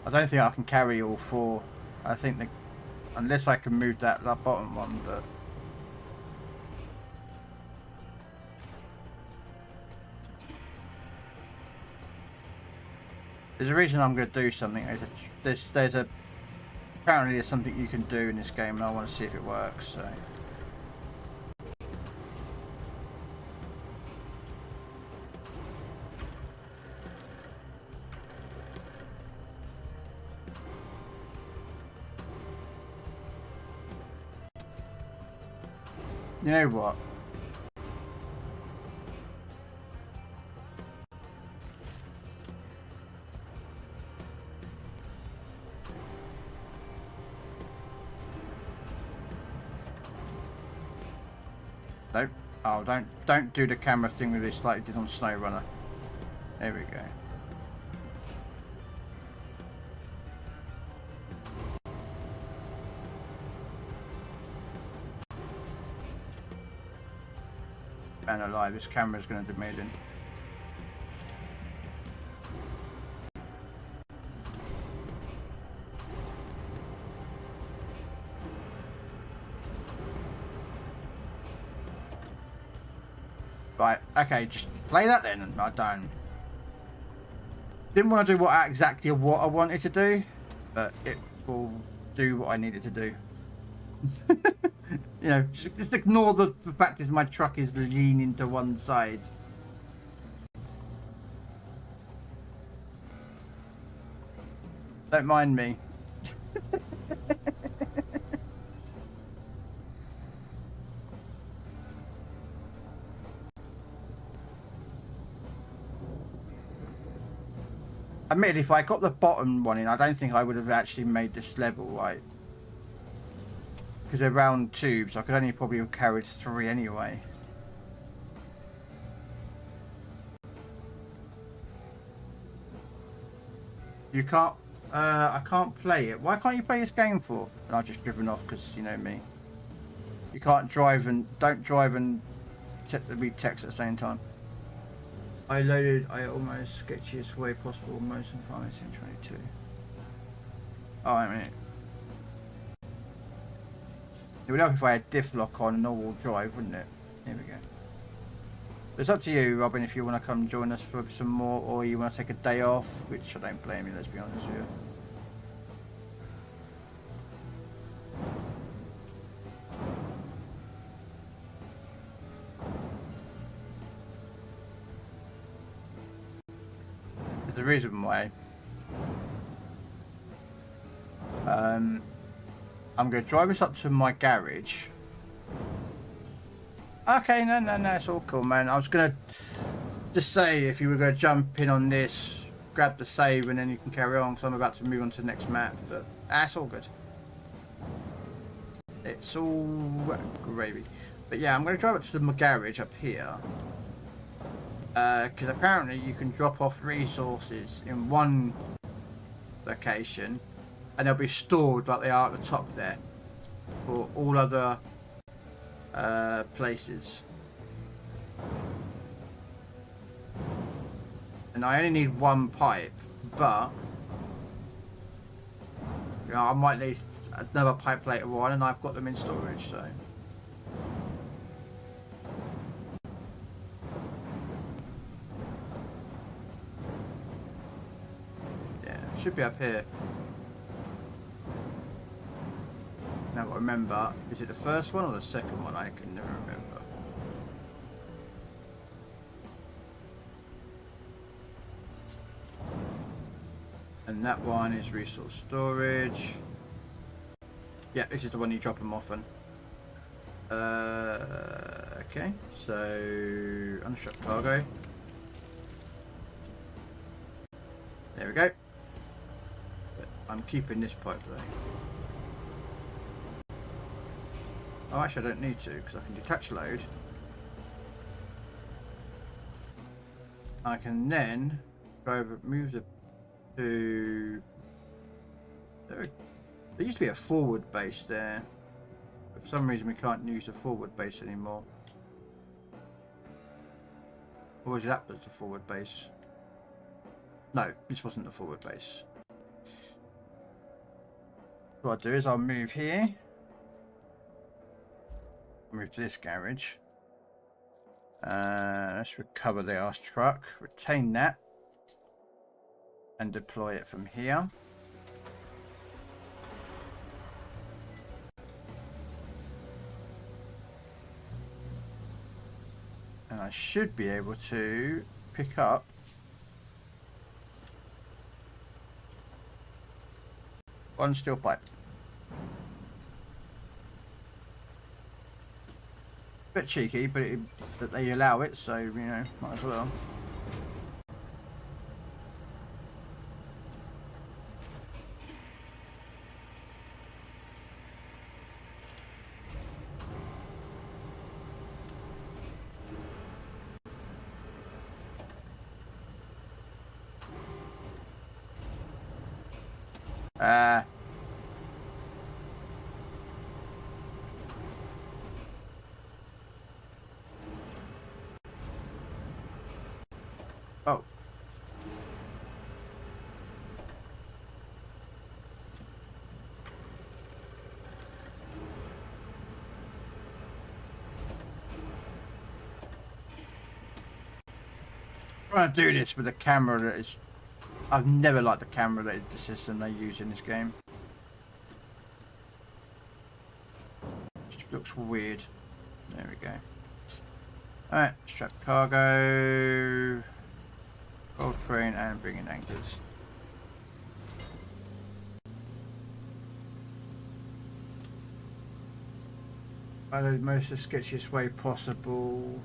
I don't think I can carry all four. I think that unless I can move that bottom one, but there's a reason I'm going to do something. There's a apparently there's something you can do in this game, and I want to see if it works. So. You know what? Nope. Oh, don't do the camera thing with this like you did on SnowRunner. There we go. And alive, this camera's going to do me in. Okay, just play that then. I don't. Didn't want to do exactly what I wanted to do, but it will do what I needed to do. You know, just ignore the fact that my truck is leaning to one side. Don't mind me. Admittedly, if I got the bottom one in, I don't think I would have actually made this level, right? Because they're round tubes, I could only probably have carried 3 anyway. You can't, I can't play it. Why can't you play this game for? And I've just driven off because you know me. You can't drive and, don't drive and read text at the same time. I loaded I almost sketchiest way possible most in Finance in 22. Oh, wait a minute. It would help if I had diff lock on and all-wheel drive, wouldn't it? Here we go. But it's up to you, Robin, if you want to come join us for some more, or you want to take a day off, which I don't blame you, let's be honest with you. The reason why I'm going to drive this up to my garage. Okay, no, it's all cool, man. I was going to just say if you were going to jump in on this, grab the save and then you can carry on, because I'm about to move on to the next map, but that's all good. It's all gravy. But yeah, I'm going to drive up to my garage up here. Because apparently you can drop off resources in one location and they'll be stored like they are at the top there for all other places. And I only need 1 pipe, but you know, I might need another pipe later on, and I've got them in storage, so. Should be up here. Now remember, is it the first one or the second one? I can never remember. And that one is resource storage. Yeah, this is the one you drop them off on. Okay, so unstrapped cargo. There we go. I'm keeping this pipe though. Oh, actually I don't need to because I can detach load. I can then go over, move the to. There used to be a forward base there, but for some reason we can't use the forward base anymore. Or was that the forward base? No, this wasn't the forward base. What I'll do is I'll move here, move to this garage, let's recover the arse truck, retain that and deploy it from here. And I should be able to pick up one steel pipe. Bit cheeky, but that they allow it, so you know, might as well. Oh. trying to do this with a camera that is... I've never liked the camera that the system they use in this game. Just looks weird. There we go. Alright, strap cargo, gold crane, and bring in anchors. I did most of the sketchiest way possible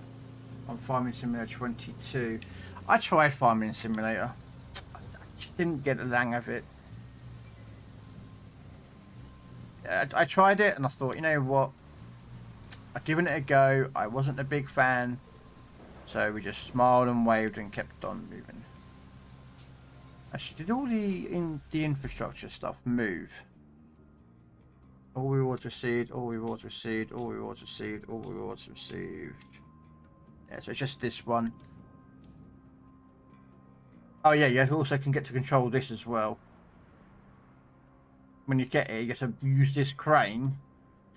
on Farming Simulator 22. I tried Farming Simulator. I just didn't get the hang of it. I tried it and I thought, you know what? I've given it a go. I wasn't a big fan. So we just smiled and waved and kept on moving. Actually, did all the infrastructure stuff move? All rewards received, all rewards received, all rewards received, all rewards received. Yeah, so it's just this one. Oh yeah, you also can get to control this as well. When you get here, you have to use this crane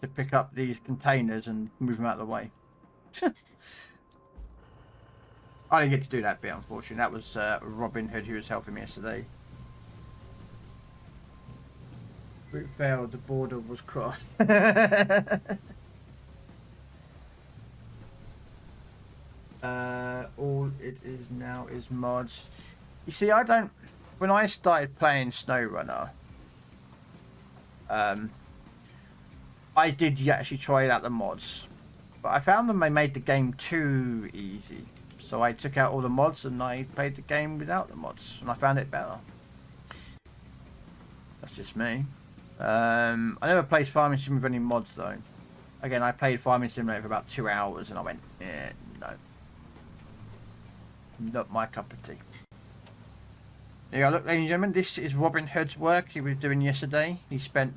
to pick up these containers and move them out of the way. I didn't get to do that bit, unfortunately. That was Robin Hood who was helping me yesterday. Route failed, the border was crossed. All it is now is mods. You see, I don't... When I started playing SnowRunner, I did actually try out the mods, but I found them they made the game too easy. So I took out all the mods and I played the game without the mods, and I found it better. That's just me. I never played Farming Sim with any mods though. Again, I played Farming Simulator for about 2 hours and I went, yeah, no. Not my cup of tea. There you go, look, ladies and gentlemen, this is Robin Hood's work he was doing yesterday. He spent,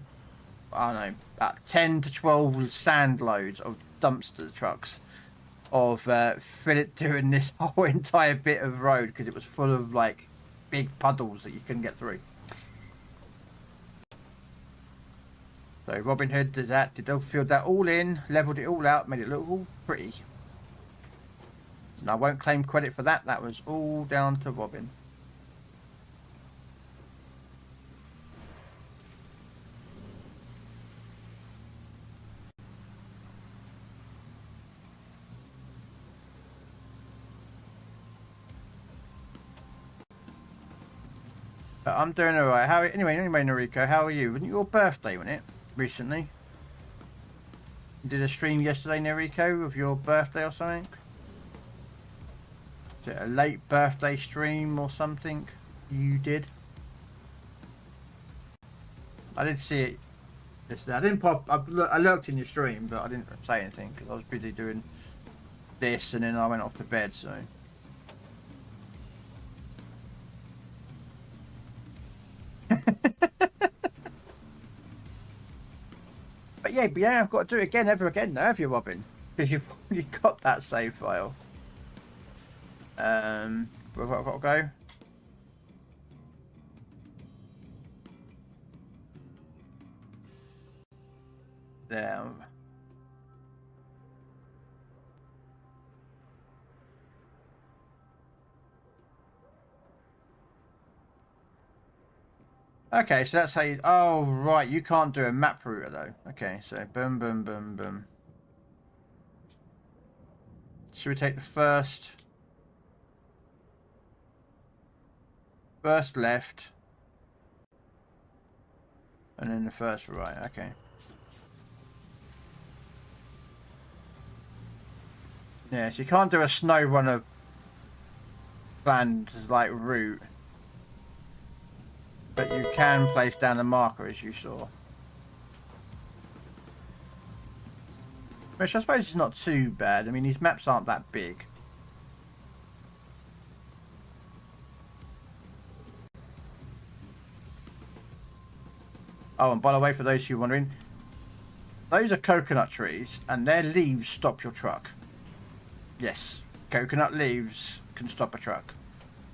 I don't know, about 10 to 12 sand loads of dumpster trucks of doing this whole entire bit of road because it was full of like big puddles that you couldn't get through. So Robin Hood did that, filled that all in, leveled it all out, made it look all pretty. And I won't claim credit for that, that was all down to Robin. But I'm doing alright. Anyway, Noriko, how are you? Wasn't it your birthday, wasn't it? Recently? You did a stream yesterday, Noriko, of your birthday or something? Is it a late birthday stream or something you did? I did see it yesterday. I didn't pop... I lurked in your stream, but I didn't say anything because I was busy doing this and then I went off to bed, so... But yeah, I've got to do it again, ever again now, have you, Robin? Because you've already got that save file. Where have I got to go? There. Okay, so that's how you... Oh, right, you can't do a map router, though. Okay, so boom, boom, boom, boom. Should we take the first left, and then the first right, okay. Yeah, so you can't do a SnowRunner planned, like, route. But you can place down a marker, as you saw. Which I suppose is not too bad. I mean, these maps aren't that big. Oh, and by the way, for those who are wondering, those are coconut trees, and their leaves stop your truck. Yes, coconut leaves can stop a truck.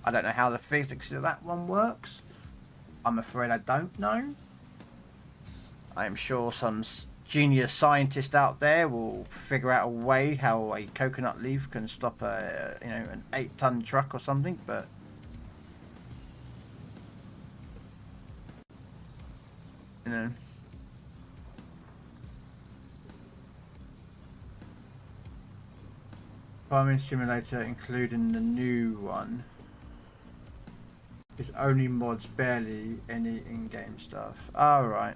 I don't know how the physics of that one works. I'm afraid I don't know. I'm sure some genius scientist out there will figure out a way how a coconut leaf can stop a, you know, an 8-ton truck or something, but you know. Farming simulator, including the new one, is only mods, barely any in-game stuff. Alright.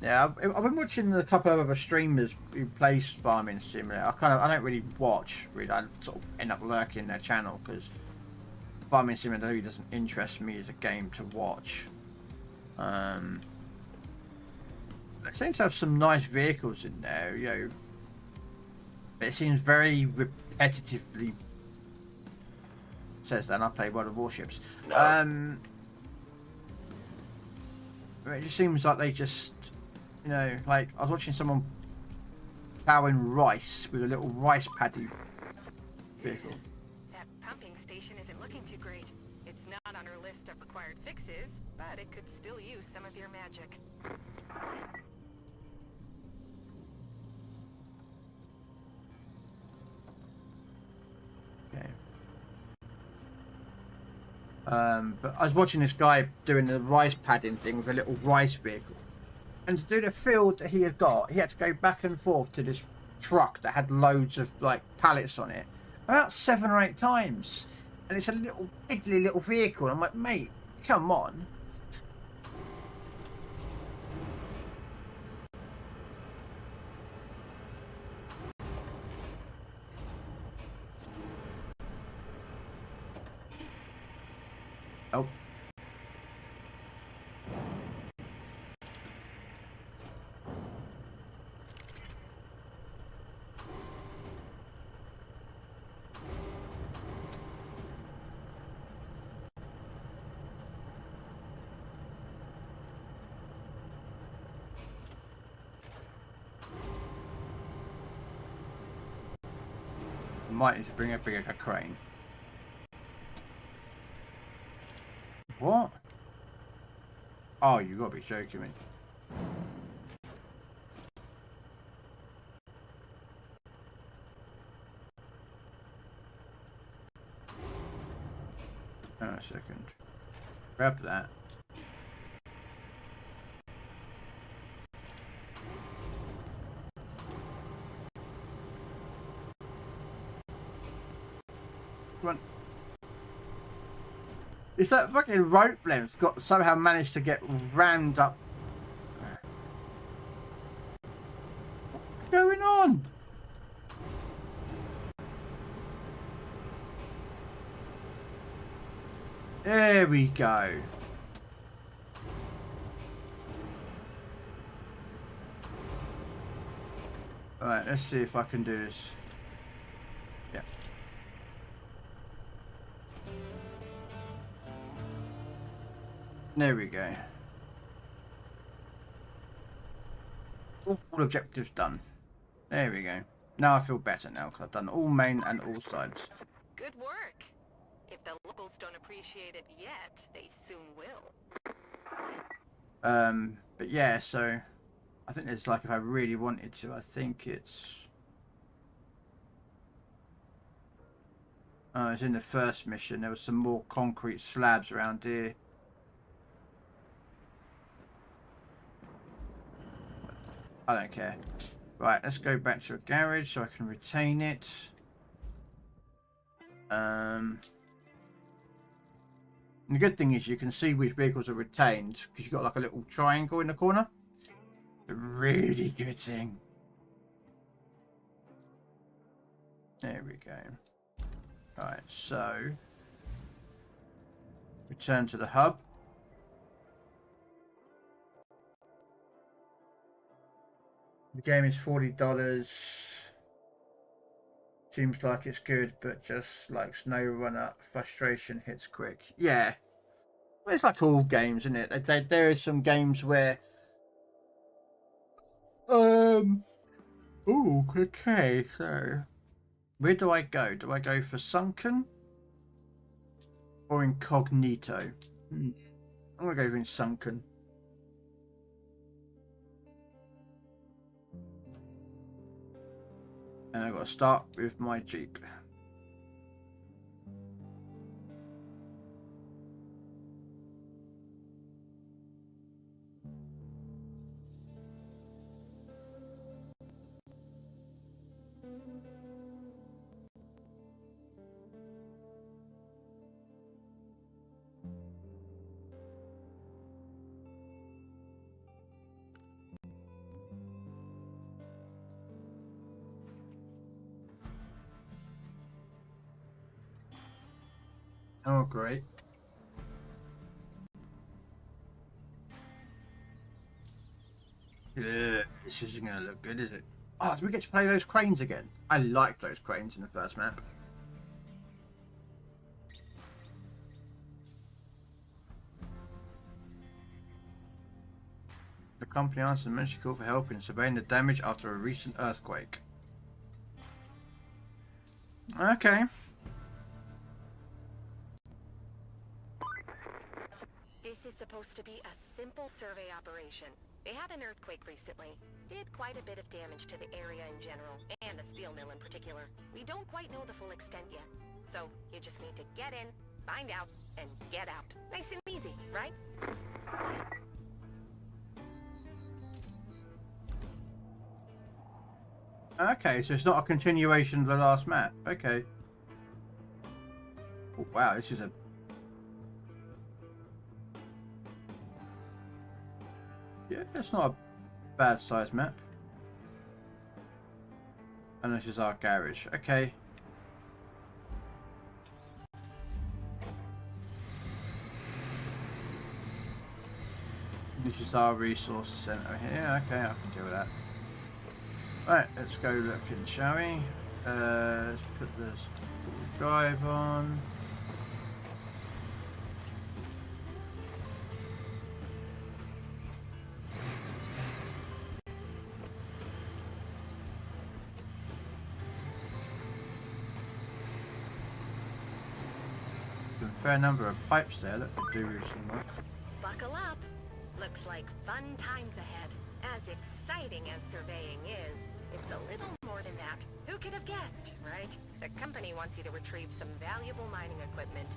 Yeah, I've been watching a couple of other streamers who play Farming Simulator. I don't really watch, really. I sort of end up lurking their channel because Farming Simulator really doesn't interest me as a game to watch. They seem to have some nice vehicles in there, you know. But it seems very repetitively. It says that, and I play World of Warships. It just seems like they just, you know, like I was watching someone plowing rice with a little rice paddy vehicle. That pumping station isn't looking too great. It's not on our list of required fixes, but it could still use some of your magic. Okay. But I was watching this guy doing the rice padding thing with a little rice vehicle. And to do the field that he had got, he had to go back and forth to this truck that had loads of like pallets on it about 7 or 8 times. And it's a little piddly little vehicle. I'm like, mate, come on. Oh. Might need to bring a bigger crane. What? Oh, you gotta be joking me. Hang on a second. Grab that. Come on. It's that fucking rope length got somehow managed to get rammed up. What's going on? There we go. Alright, let's see if I can do this. Yeah. There we go. All objectives done. There we go. Now I feel better now because I've done all main and all sides. Good work. If the locals don't appreciate it yet, they soon will. But yeah, so I think there's like, if I really wanted to, I think it's it's in the first mission. There was some more concrete slabs around here. I don't care. Right, let's go back to a garage so I can retain it. And the good thing is you can see which vehicles are retained because you've got like a little triangle in the corner. A really good thing. There we go. Alright, so return to the hub. The game is $40. Seems like it's good, but just like snow runner, frustration hits quick. Yeah. Well, it's like all games, isn't it? There are some games where oh, okay, so where do I go? Do I go for sunken or incognito? I'm gonna go in sunken. And I've got to start with my Jeep. Oh, great. Yeah, this isn't going to look good, is it? Oh, do we get to play those cranes again? I liked those cranes in the first map. The company answered the ministry call for help in surveying the damage after a recent earthquake. Okay. This is supposed to be a simple survey operation. They had an earthquake recently. Did quite a bit of damage to the area in general, and the steel mill in particular. We don't quite know the full extent yet. So, you just need to get in, find out, and get out. Nice and easy, right? Okay, so it's not a continuation of the last map. Okay. Oh, wow, this is a... Yeah, it's not a bad size map. And this is our garage. Okay. This is our resource center here. Okay, I can deal with that. Right, let's go looking, shall we? Let's put this drive on. A fair number of pipes there that could do with some work. Buckle up. Looks like fun times ahead. As exciting as surveying is, it's a little more than that. Who could have guessed, right? The company wants you to retrieve some valuable mining equipment.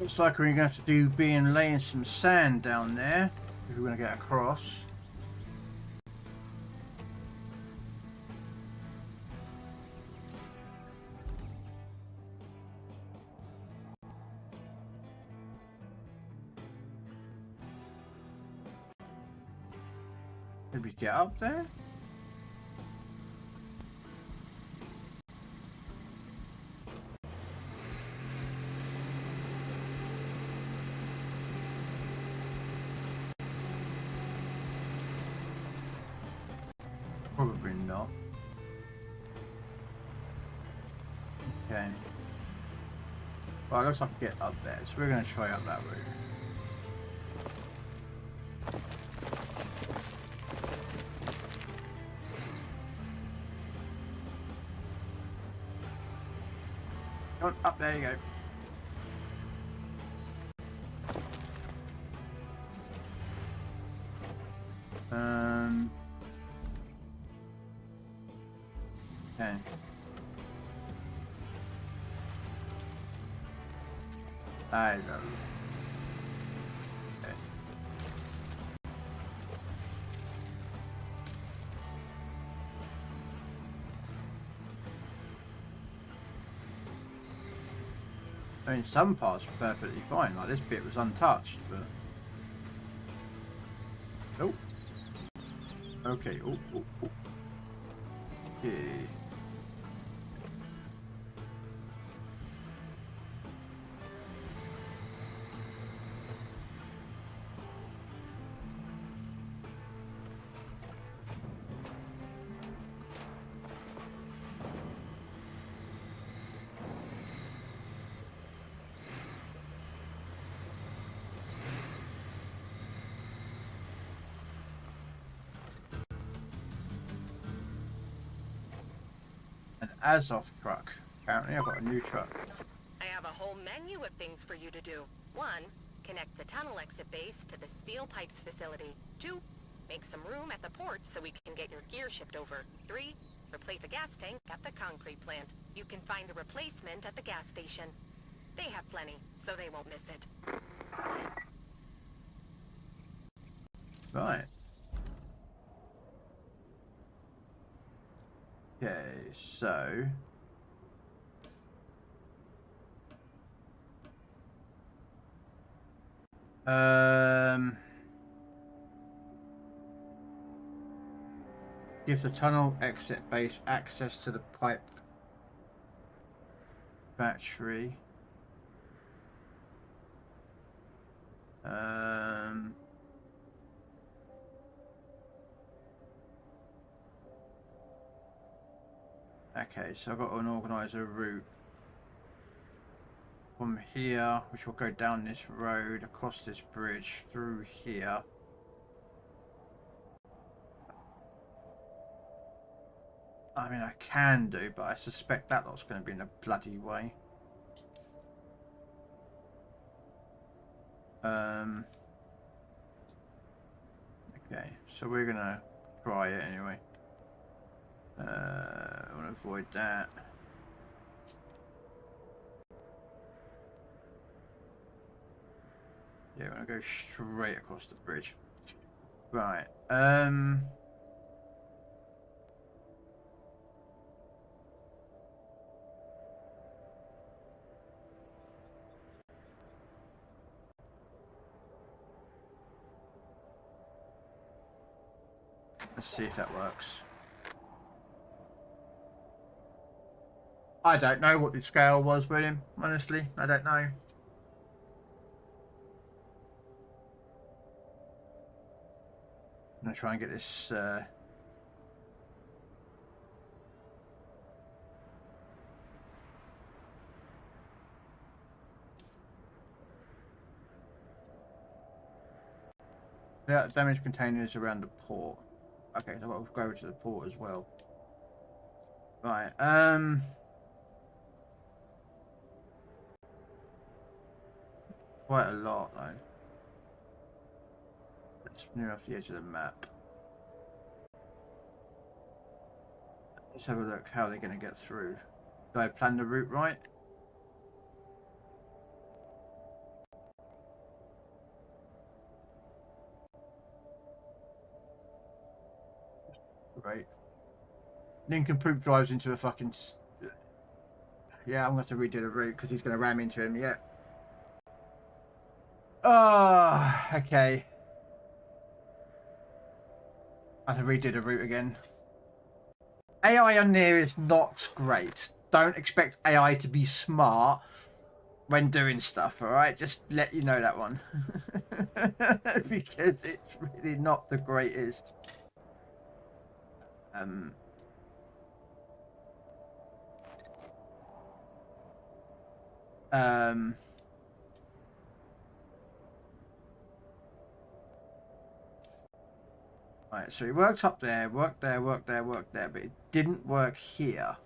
Looks like we're going to have to do being laying some sand down there if we're going to get across. Did we get up there? Probably not. Okay. Well, it looks like I can get up there, so we're going to try up that route. Come on, up there you go. Okay. I don't know. Okay. I mean, some parts were perfectly fine, like this bit was untouched, but... Oh. Okay, oh. Okay. An Azov truck. Apparently I've got a new truck. I have a whole menu of things for you to do. 1, connect the tunnel exit base to the steel pipes facility. 2, make some room at the port so we can get your gear shipped over. 3, replace a gas tank at the concrete plant. You can find a replacement at the gas station. They have plenty, so they won't miss it. Right. Okay, so... Give the tunnel exit base access to the pipe battery. Okay, so I've got to organise a route from here, which will go down this road, across this bridge, through here. I mean, I can do, but I suspect that lot's going to be in a bloody way. Okay, so we're going to try it anyway. I want to avoid that. Yeah, I'm going to go straight across the bridge. Right. Let's see if that works. I don't know what the scale was with him, honestly. I don't know. I'm going to try and get this... Yeah, damaged containers around the port. Okay, so I'll go to the port as well. Right, quite a lot though. Let's near off the edge of the map. Let's have a look how they're going to get through. Do I plan the route right? Great. Lincoln Poop drives into a fucking... Yeah, I'm going to have to redo the route because he's going to ram into him, yeah. Oh, okay. I have to redo the route again. AI on there is not great. Don't expect AI to be smart when doing stuff, alright? Just let you know that one. Because it's really not the greatest. Right, so it worked up there, worked there, worked there, worked there, but it didn't work here.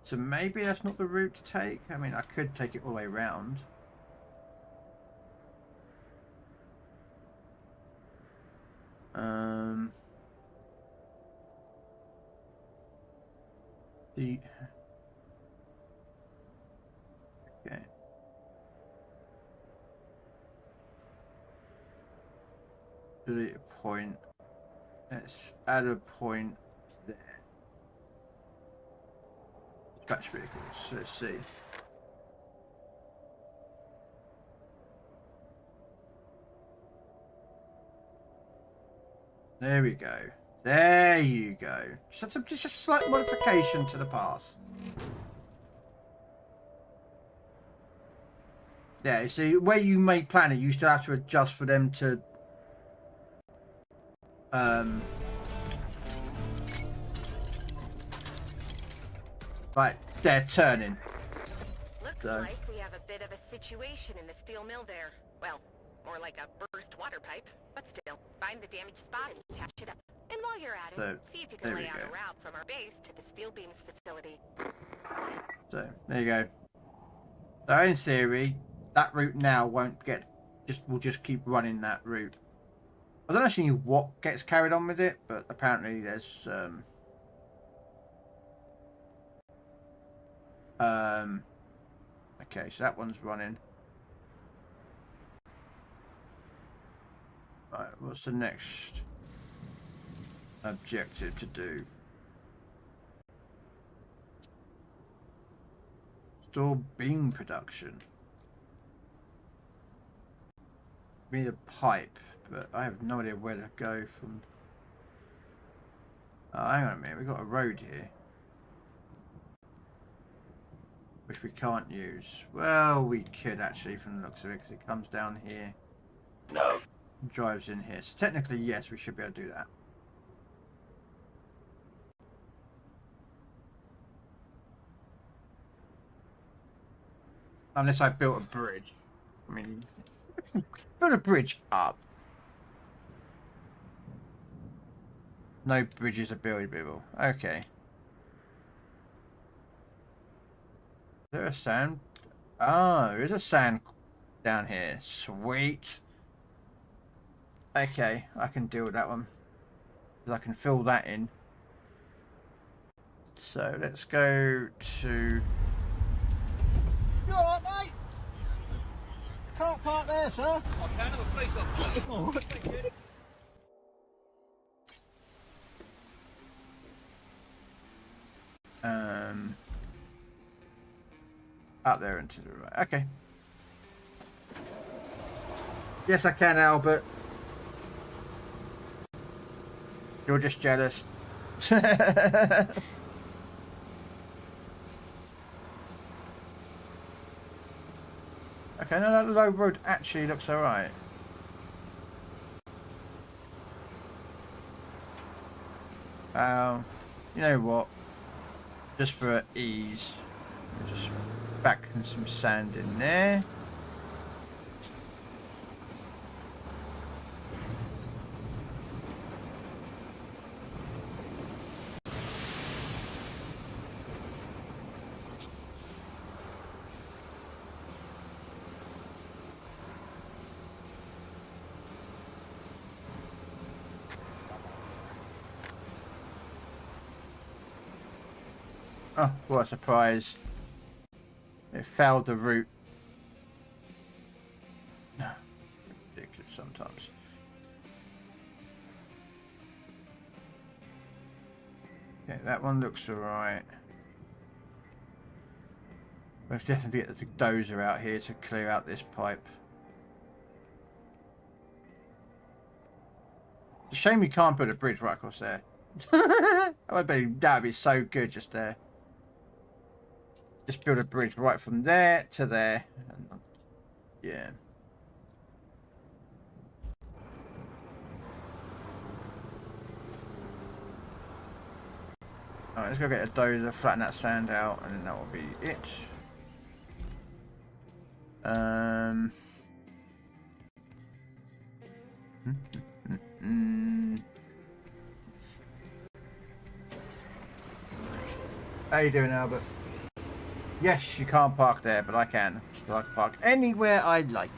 So maybe that's not the route to take. I mean, I could take it all the way around. Okay. Delete a point. Let's add a point there. Dispatch vehicles. Let's see. There we go. There you go. Just a slight modification to the path. Yeah, you see, where you make plan it, you still have to adjust for them to... Right, they're turning. Looks like we have a bit of a situation in the steel mill there. Well, More like a burst water pipe, but still, find the damaged spot and patch it up. And while you're at it, see if you can lay out a route from our base to the steel beams facility. So there you go. So in theory, that route now won't get. We'll just keep running that route. I don't actually know what gets carried on with it, but apparently there's okay, so that one's running. Right, what's the next objective to do? Store beam production. We need a pipe, but I have no idea where to go from. Oh, hang on a minute, we've got a road here. Which we can't use. Well, we could actually from the looks of it, because it comes down here. No. And drives in here. So technically, yes, we should be able to do that. Unless I built a bridge. I mean, build a bridge up. No bridges are buildable. Okay. Is there a sand? Oh, there is a sand down here. Sweet. Okay, I can deal with that one. Because I can fill that in. So let's go to... You alright, mate? Can't park there, sir. I can have a place up. Alright. Thank you. Out there and to the right. Okay. Yes, I can, Albert. You're just jealous. Okay, no, that low road actually looks alright. You know what? Just for ease, just back some sand in there. Oh, what a surprise. It failed the route. Ridiculous sometimes. Okay, that one looks alright. We'll definitely get the dozer out here to clear out this pipe. It's a shame you can't put a bridge right across there. That'd be so good just there. Just build a bridge right from there to there. And, yeah. Alright, let's go get a dozer, flatten that sand out, and then that will be it. How you doing, Albert? Yes, you can't park there, but I can. So I can park anywhere I like.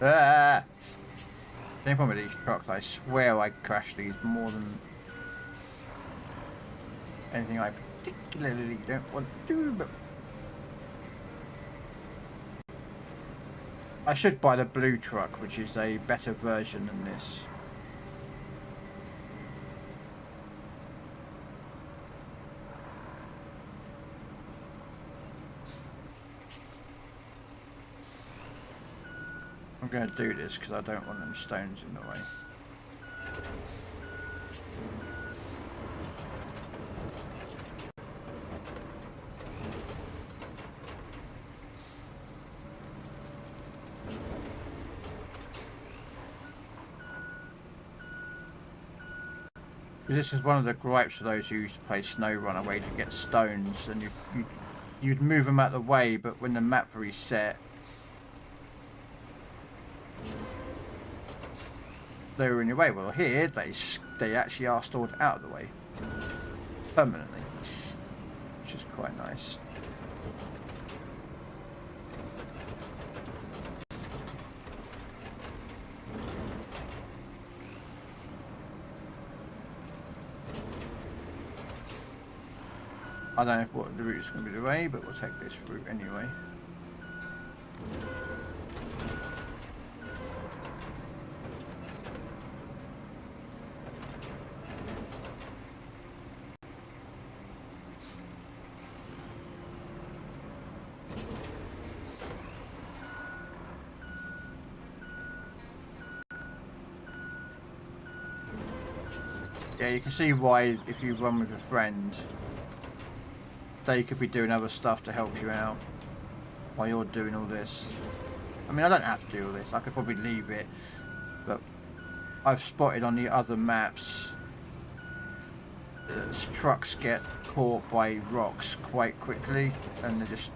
Ah! Same problem with these trucks. I swear I crashed these more than anything I particularly don't want to do, but I should buy the blue truck, which is a better version than this. I'm going to do this because I don't want them stones in the way. This is one of the gripes for those who used to play SnowRunner, where you get stones and you'd move them out of the way, but when the map reset, they were in your way. Well, here they actually are stored out of the way permanently, which is quite nice. I don't know what the route is going to be the way, but we'll take this route anyway. Yeah, you can see why if you run with a friend, they could be doing other stuff to help you out while you're doing all this. I mean, I don't have to do all this. I could probably leave it, but I've spotted on the other maps that trucks get caught by rocks quite quickly, and they just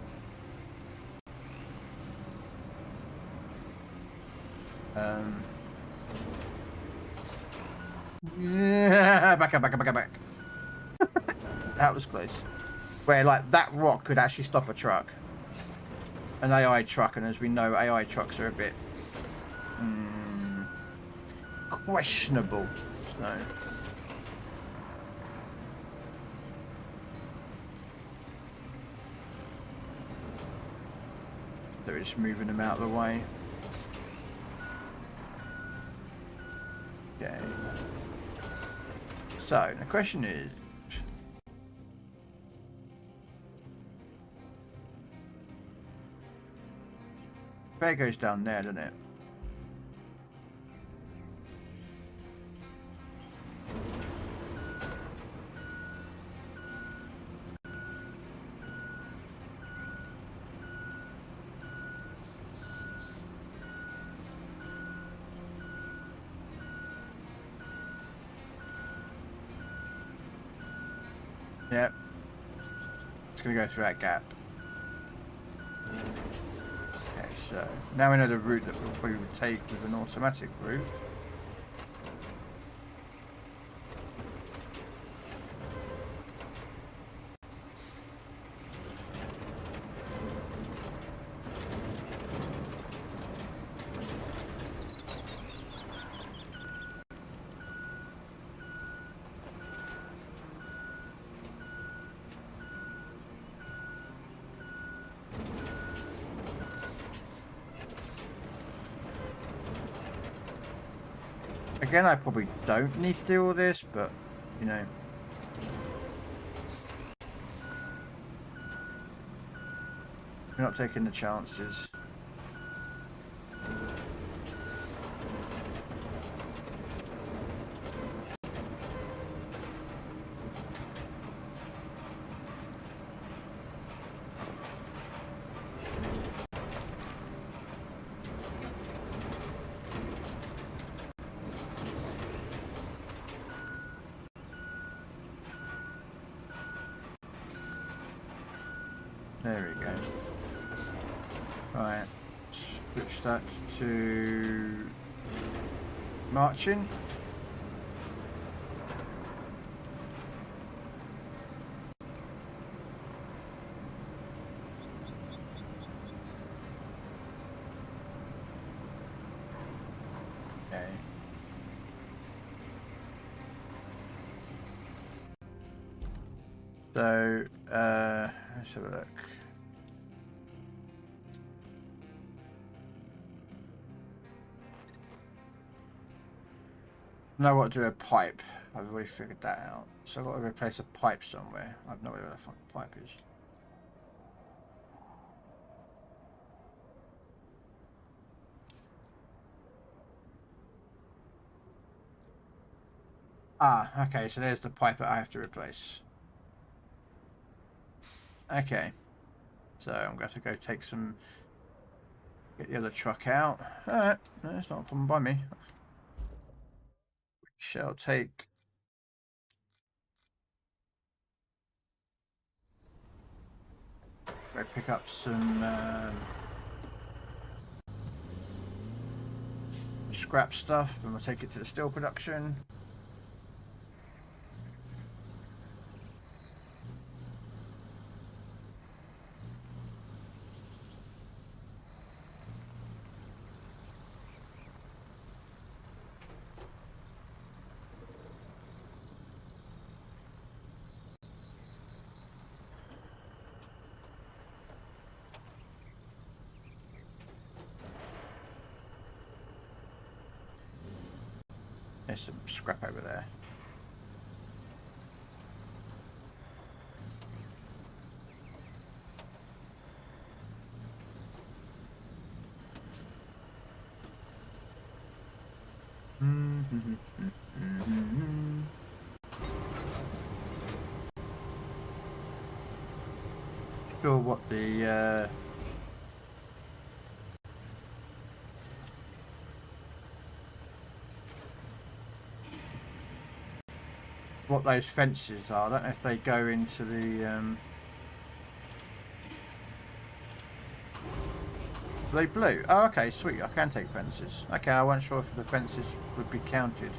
yeah, back up. That was close. Where like that rock could actually stop a truck, an AI truck, and as we know, AI trucks are a bit questionable. So they're just moving them out of the way. Okay. So the question is, bear goes down there, doesn't it? Yep. It's going to go through that gap. Okay, so now we know the route that we would take with an automatic route. Again, I probably don't need to do all this, but, you know. We're not taking the chances. There we go. Right, switch that to marching. Okay. So, let's have a look. Know what to do with a pipe. I've already figured that out. So I've got to replace a pipe somewhere. I've no idea where the fucking pipe is. Ah, okay, so there's the pipe that I have to replace. Okay. So I'm going to go take some... Get the other truck out. Alright, no, it's not a problem by me. We shall take... Go pick up some scrap stuff and we'll take it to the steel production. There's some scrap over there. Sure what the what those fences are. I don't know if they go into the are they blue? Oh, okay, sweet. I can take fences. Okay, I wasn't sure if the fences would be counted.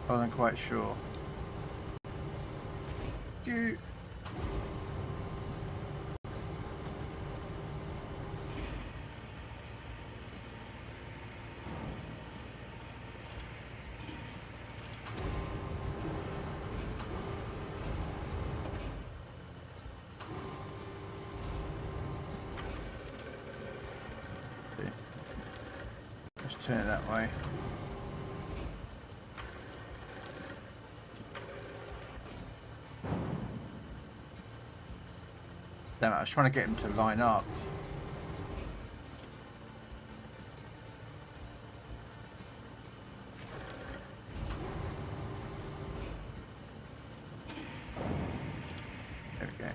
I wasn't quite sure. Goo. Let's turn it that way. Damn it, I was trying to get him to line up. There we go.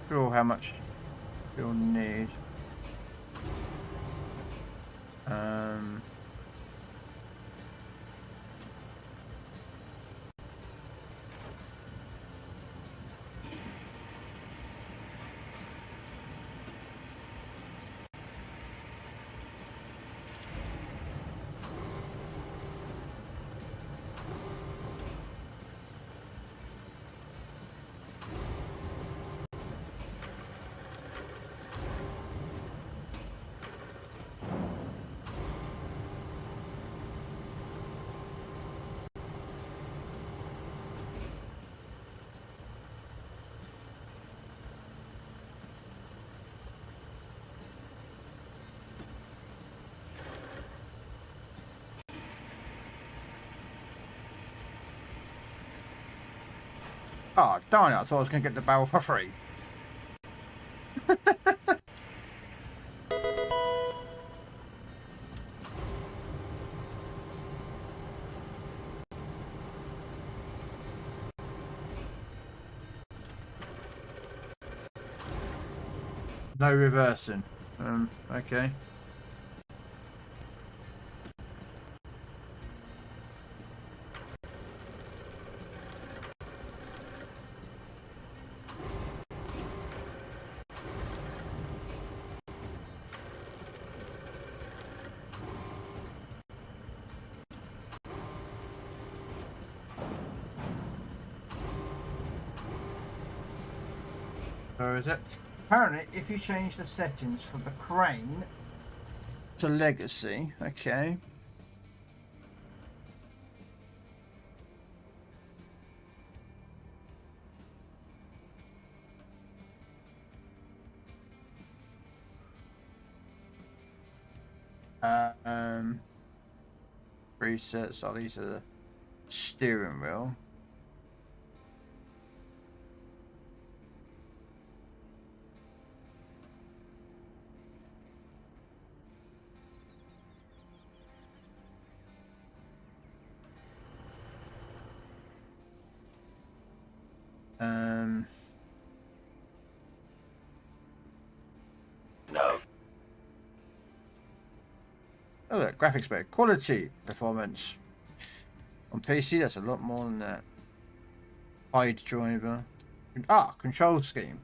Sure how much you'll need. Oh, darn it, I thought I was going to get the barrel for free. No reversing. Okay. Where is it? Apparently, if you change the settings for the crane to legacy, okay. Presets. Oh, these are the steering wheel. No. Oh, look, graphics mode, quality, performance. On PC, that's a lot more than that. Hide driver. Control scheme.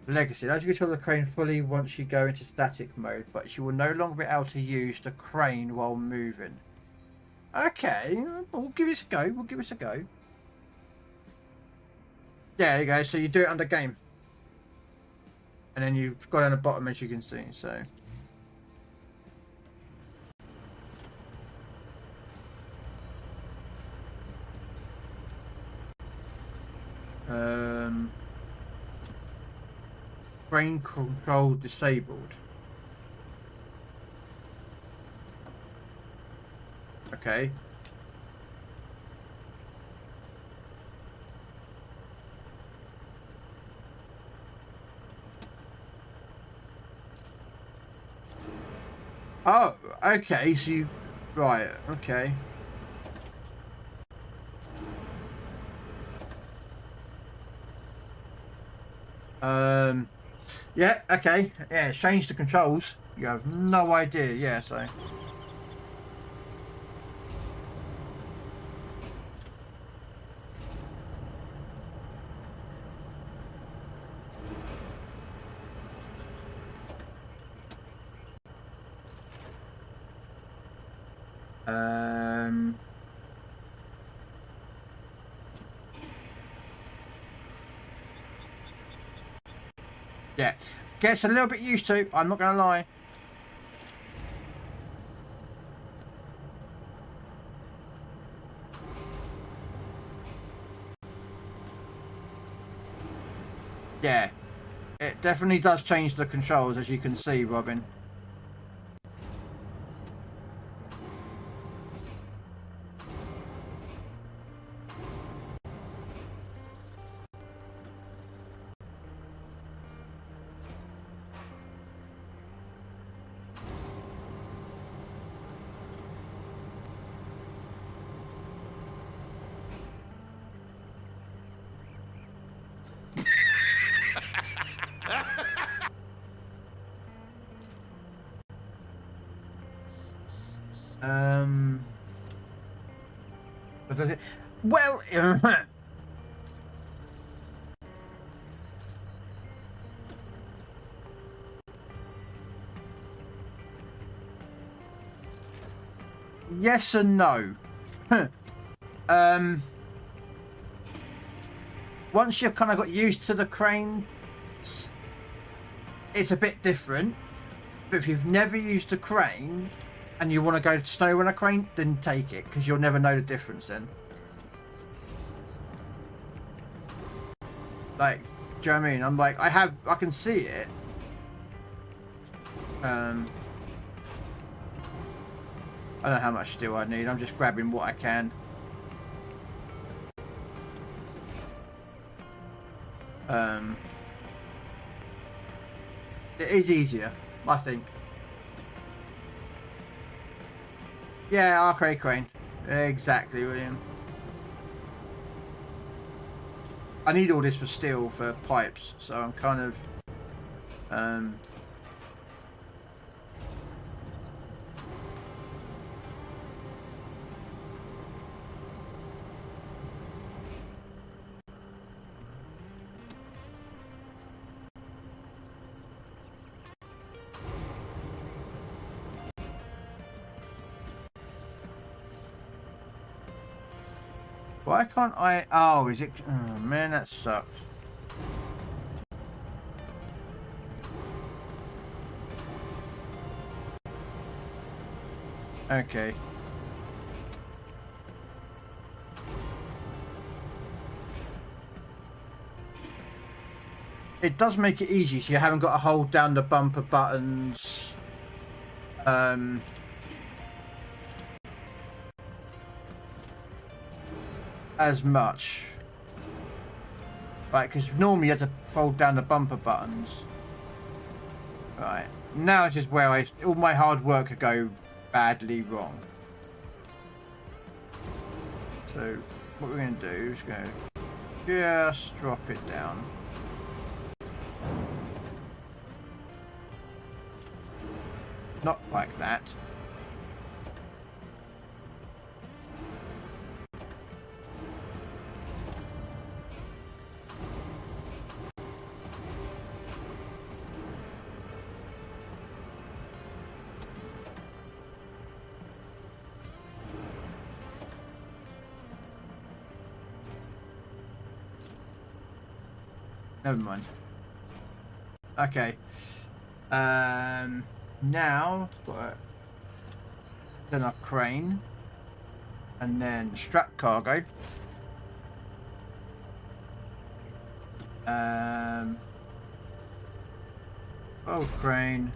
Legacy. Allows you to control the crane fully once you go into static mode, but you will no longer be able to use the crane while moving. Okay, we'll give this a go. We'll give this a go. Yeah, there you go. So you do it under game. And then you've got down the bottom, as you can see. So. Crane control disabled. Okay. Oh, okay. So you, right? Okay. Yeah, okay. Yeah, change the controls. You have no idea. Yeah, so. Yeah, gets a little bit used to. I'm not gonna lie. Yeah, it definitely does change the controls, as you can see, Robin. What does it? Well, yes and no. Once you've kind of got used to the crane, it's a bit different. But if you've never used a crane and you want to go snow on a crane, then take it, because you'll never know the difference then. Like, do you know what I mean? I'm like, I can see it. I don't know how much steel I need. I'm just grabbing what I can. It is easier, I think. Yeah, arcade crane. Exactly, William. I need all this for steel for pipes, so I'm kind of why can't I? Oh, is it? Oh man, that sucks. Okay. It does make it easy, so you haven't got to hold down the bumper buttons. As much. Right, because normally you have to fold down the bumper buttons. Right. Now this is where all my hard work could go badly wrong. So what we're going to do is go just drop it down. Not like that. Never mind. Okay. Now then our crane, and then strap cargo. Oh, crane.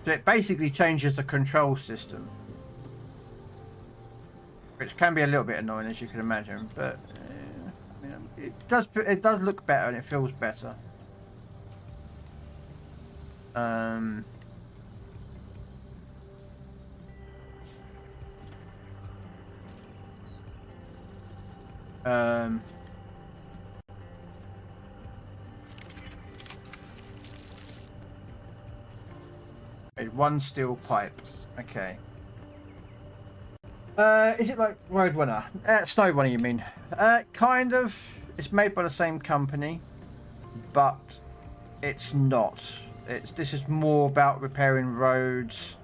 So it basically changes the control system, which can be a little bit annoying, as you can imagine, but you know, it does look better and it feels better. One steel pipe. Okay. Is it like Roadrunner? Snowrunner, you mean? Kind of. It's made by the same company, but it's not. This is more about repairing roads.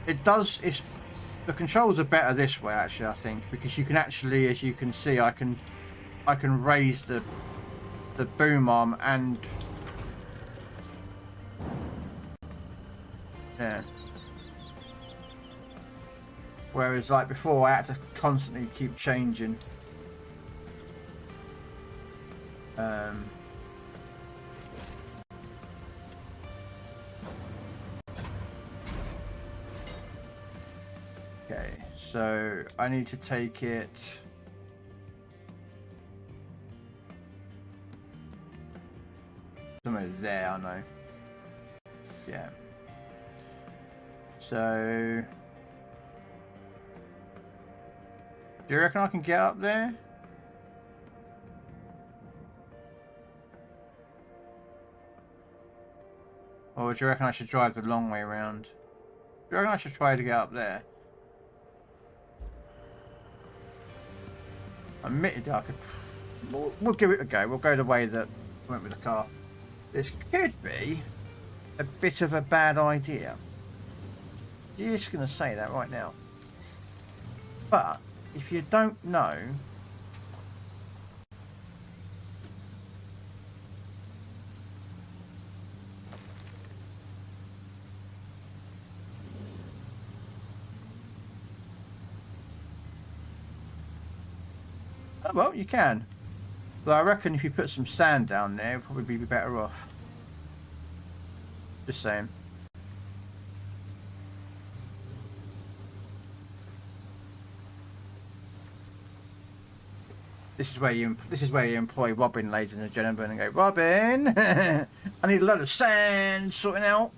It does. The controls are better this way, actually. I think because you can actually, as you can see, I can raise the boom arm and yeah. Whereas like before, I had to constantly keep changing. Okay, so I need to take it. Somewhere there, I know. Yeah. So, do you reckon I can get up there? Or do you reckon I should drive the long way around? Do you reckon I should try to get up there? Admittedly, I could. We'll give it a go. We'll go the way that I went with the car. This could be a bit of a bad idea. Just going to say that right now. But if you don't know, oh, well, you can. But I reckon if you put some sand down there, you'll probably be better off. Just saying. This is where you employ Robin, ladies and gentlemen, and go, Robin, I need a load of sand sorting out.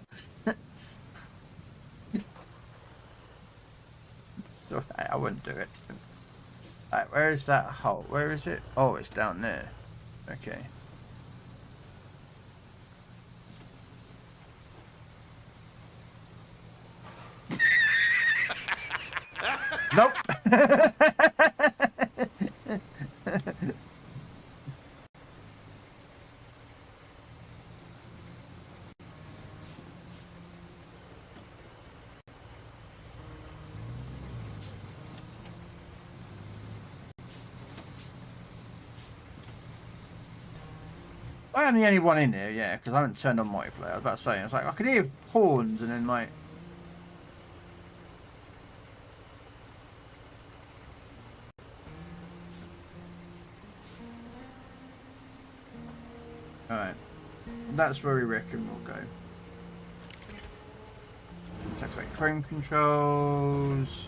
Still, I wouldn't do it. Right, where is that hole? Where is it? Oh, it's down there. Okay. Nope. I am the only one in here, yeah, because I haven't turned on multiplayer. I was about to say, it's like I could hear horns and then like. Alright. That's where we reckon we'll go. Let's activate Chrome controls.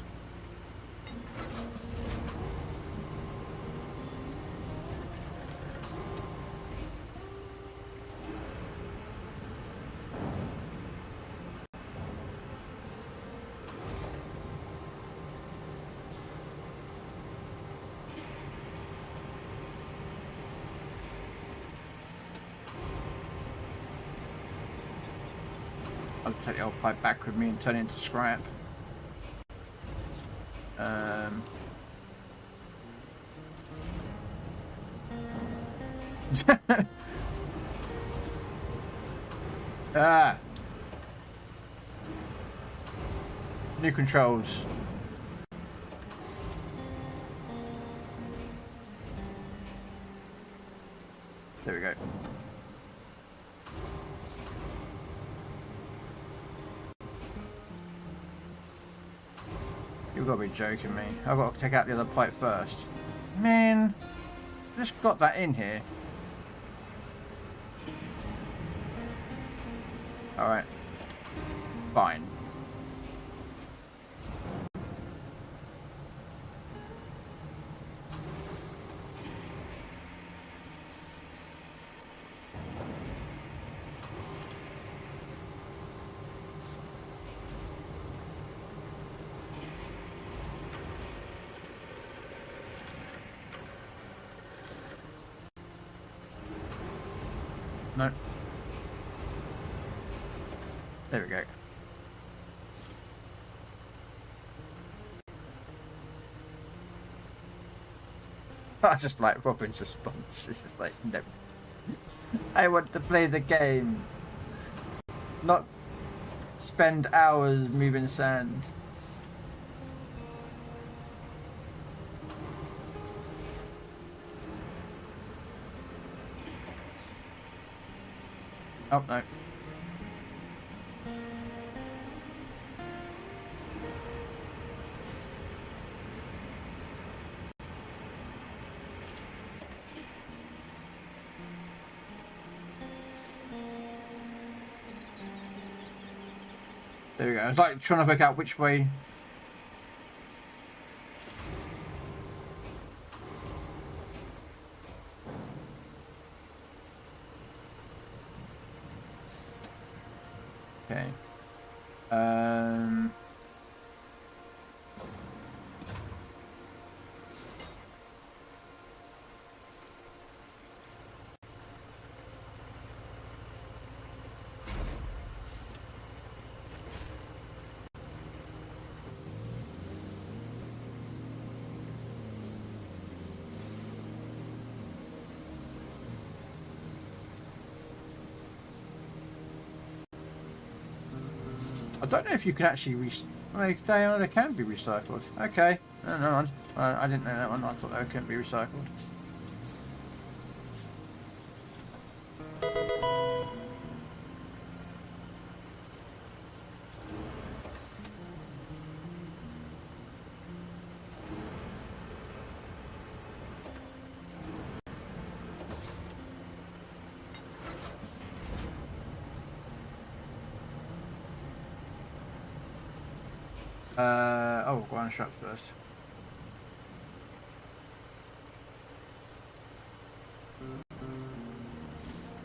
I'll take the old pipe back with me and turn it into scrap. Ah! New controls. There we go. You've got to be joking me. I've got to take out the other pipe first. Man, just got that in here. Alright. Fine. No. There we go. I just like Robin's response. It's just like, no. I want to play the game. Not spend hours moving sand. Oh, no. There we go. It's like trying to work out which way. Okay. I don't know if you can actually they can be recycled. Okay. No, I didn't know that one. I thought they couldn't be recycled. Oh, go on shop first.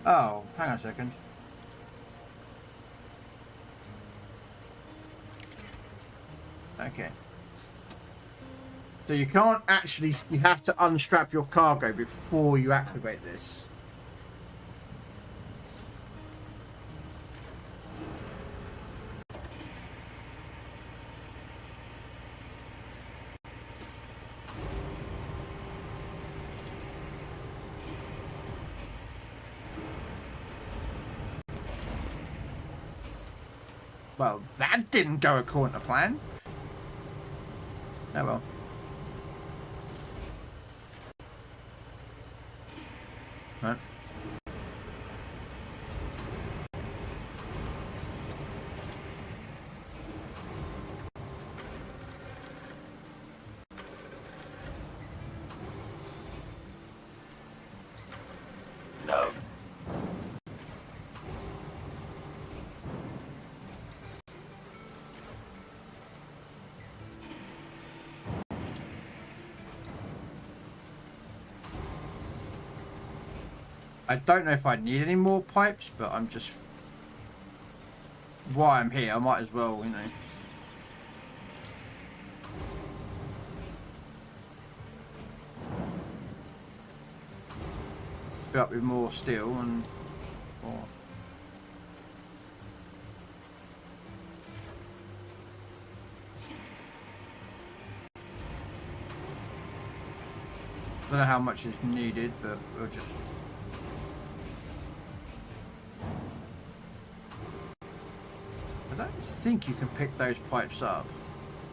Oh, hang on a second. Okay. So you can't actually, you have to unstrap your cargo before you activate this. Well, that didn't go according to plan. Oh well. Right. No. I don't know if I need any more pipes, but I'm just... While I'm here, I might as well, you know. Fill up with more steel and... More. I don't know how much is needed, but we'll just... I don't think you can pick those pipes up.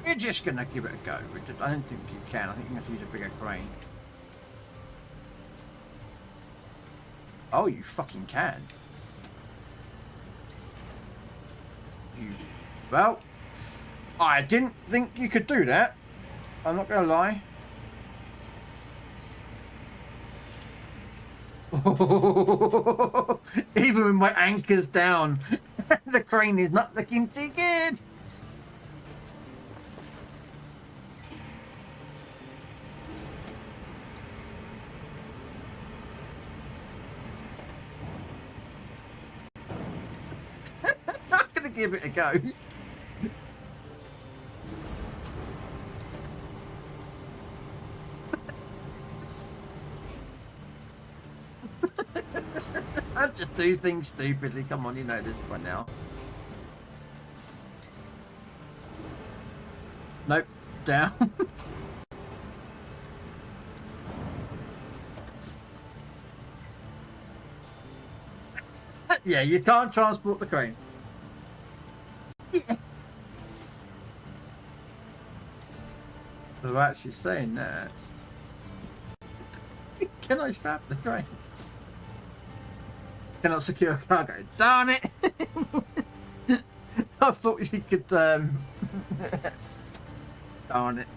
You're just going to give it a go. I don't think you can. I think you have to use a bigger crane. Oh, you fucking can. You... Well, I didn't think you could do that. I'm not going to lie. Even with my anchors down, the crane is not looking too good. I'm gonna give it a go. I just do things stupidly. Come on, you know this by now. Nope, down. Yeah, you can't transport the crane. Yeah. So I'm actually saying that. Can I strap the crane? Cannot secure cargo. Darn it! I thought you could. Darn it.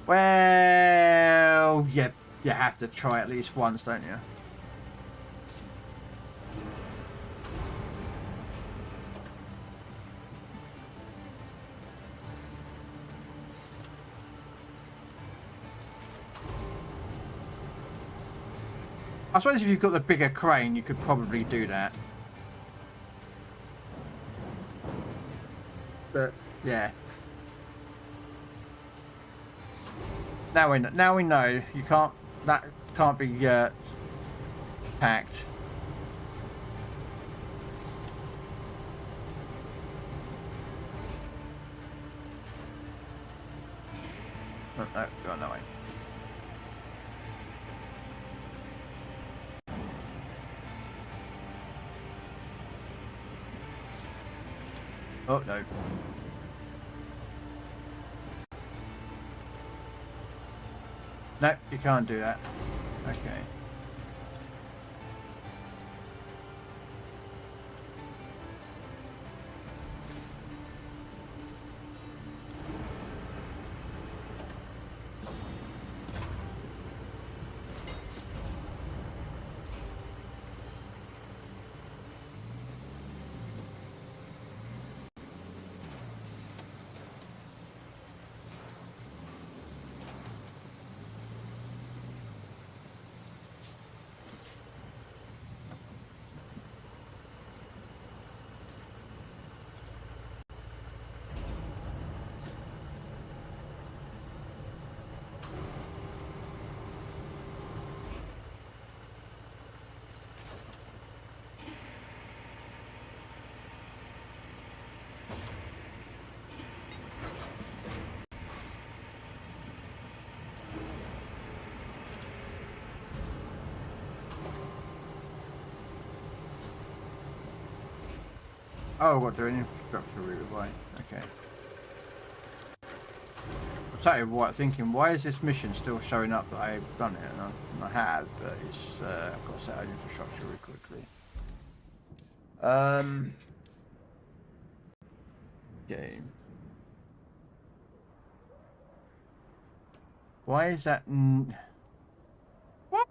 Well, yeah, you have to try at least once, don't you? I suppose if you've got the bigger crane, you could probably do that. But yeah. Now we know you can't. That can't be packed. Oh, no, go on that way. Oh no. No, you can't do that. Okay. Oh, what doing you? Infrastructure route away. Okay. I'm tell you what, thinking, why is this mission still showing up that I've done it? And I have, but it's I've got to set out infrastructure really quickly. Game. Why is that? What?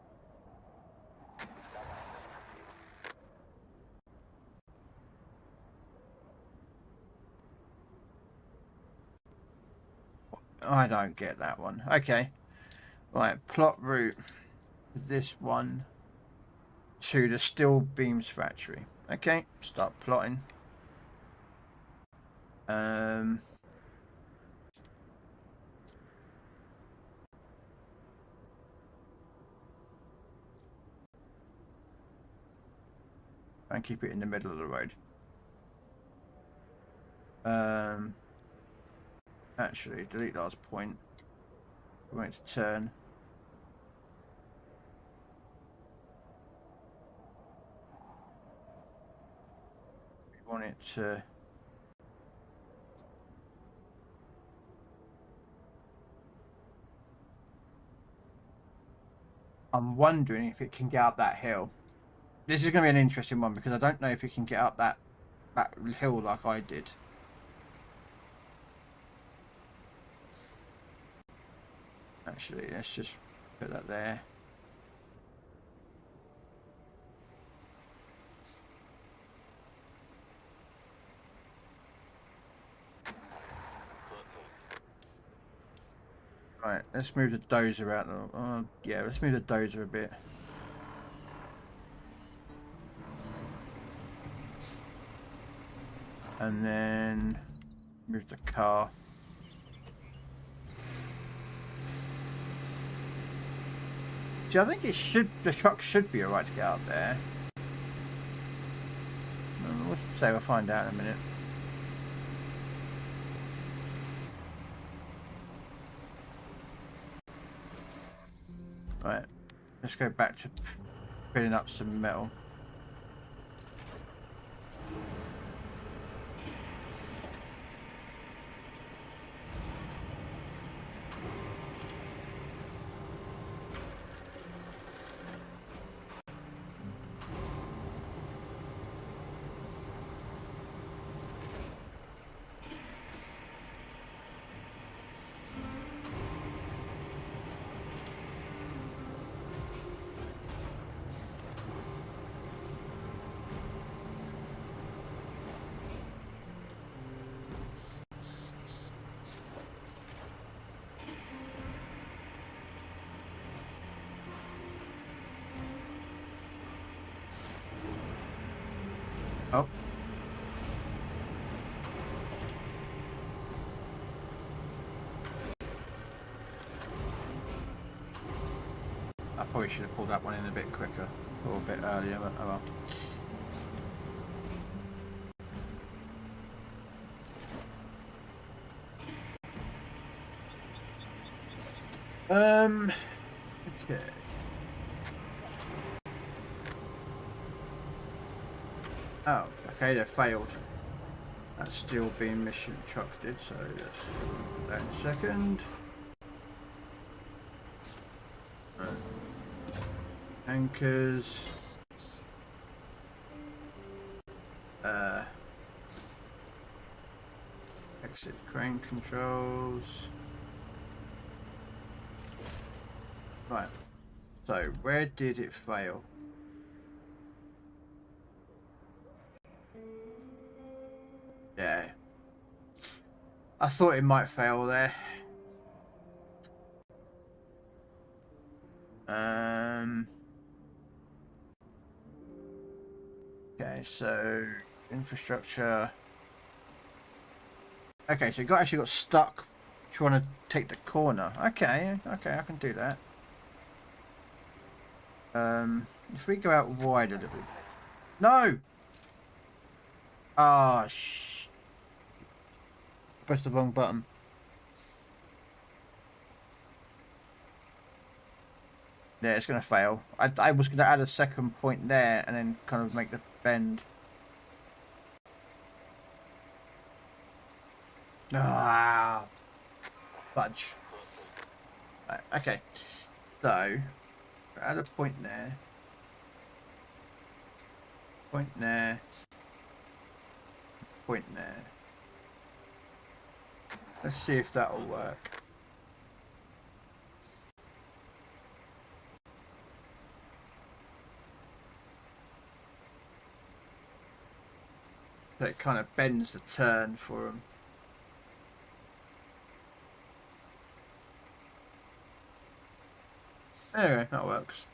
I don't get that one. Okay. Right, plot route. This one to the steel beams factory. Okay, start plotting. And keep it in the middle of the road. Actually, delete last point. We want it to turn. We want it to. I'm wondering if it can get up that hill. This is going to be an interesting one because I don't know if it can get up that hill like I did. Actually, let's just put that there. Right, let's move the dozer out. Yeah, let's move the dozer a bit. And then move the car. See, I think the truck should be alright to get up there. We'll say we'll find out in a minute. Right, let's go back to filling up some metal. Oh. I probably should have pulled that one in a bit quicker or a bit earlier, but oh well. Okay. Oh, okay, they failed. That's still being mission truck did, so let's put that in a second. Anchors. Exit crane controls. Right. So, where did it fail? Yeah. I thought it might fail there. Okay, so infrastructure. Okay, so actually got stuck trying to take the corner. Okay, I can do that. If we go out wide a little bit. No! Ah, pressed the wrong button. Yeah, it's going to fail. I was going to add a second point there and then kind of make the bend. Ah, fudge. Right, okay, so we're at a point there. Point there. Point there. Let's see if that'll work. So it kind of bends the turn for them. There we go, that works.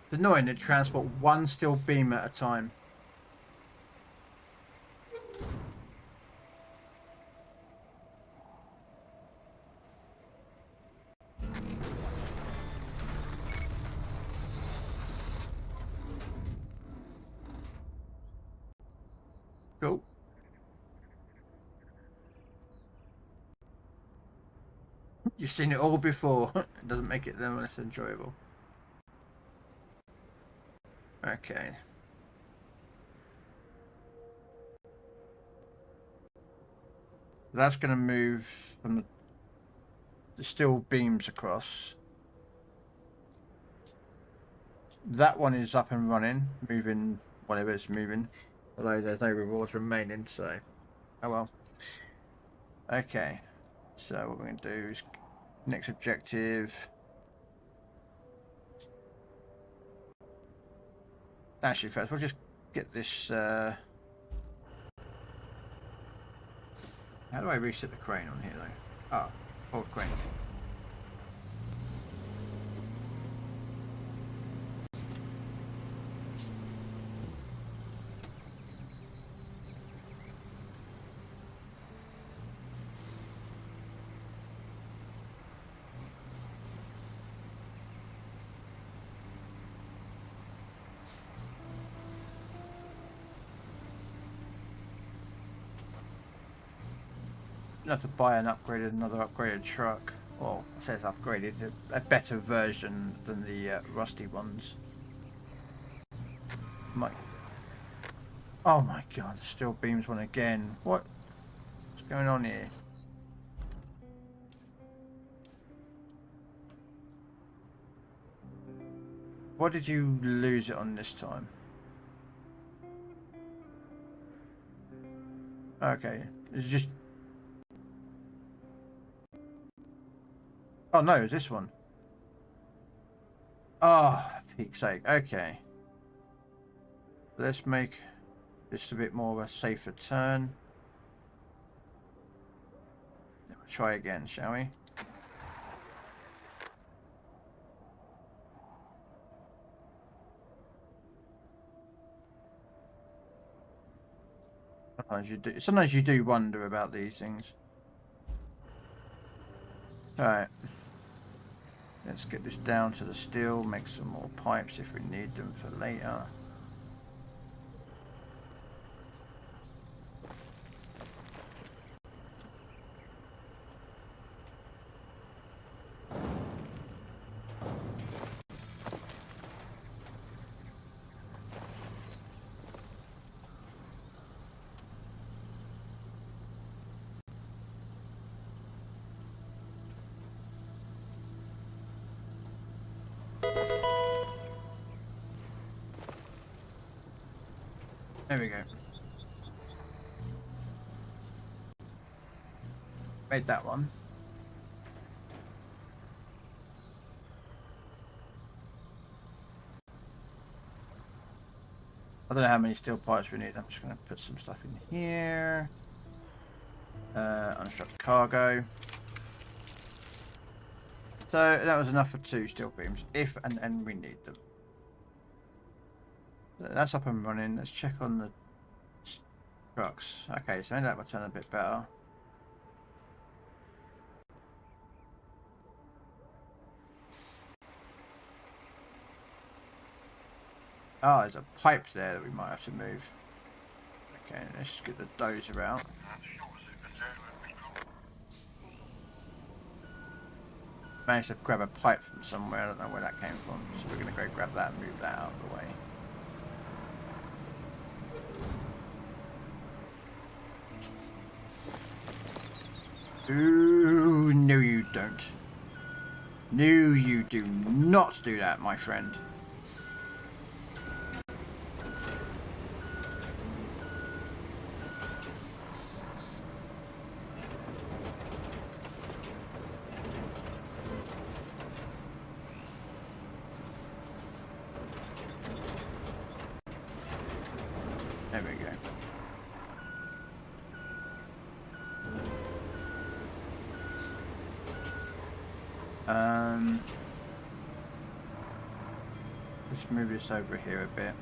It's annoying to transport one steel beam at a time. Cool. You've seen it all before. It doesn't make it then less enjoyable. Okay. That's going to move from the steel beams across. That one is up and running, moving whatever it's moving. Although there's no rewards remaining, so oh well. Okay. So what we're going to do is next objective. Actually, first we'll just get this. How do I reset the crane on here though? Ah, old crane. You have to buy another upgraded truck. Well, it says upgraded, a better version than the rusty ones. Oh my god, the steel beams one again. What's going on here? What did you lose it on this time? Okay, it's just... Oh no, it's this one. Oh, for peak's sake. Okay. Let's make this a bit more of a safer turn. We'll try again, shall we? Sometimes you do wonder about these things. Alright. Let's get this down to the steel, make some more pipes if we need them for later. There we go. Made that one. I don't know how many steel pipes we need. I'm just going to put some stuff in here. Unstructured cargo. So that was enough for 2 steel beams, if and when we need them. That's up and running. Let's check on the trucks. Okay, so maybe that will turn a bit better. Oh, there's a pipe there that we might have to move. Okay, let's get the dozer out. Managed to grab a pipe from somewhere. I don't know where that came from. So we're going to go grab that and move that out of the way. Ooh, no you don't. No, you do not do that, my friend. There we go. Let's move this over here a bit.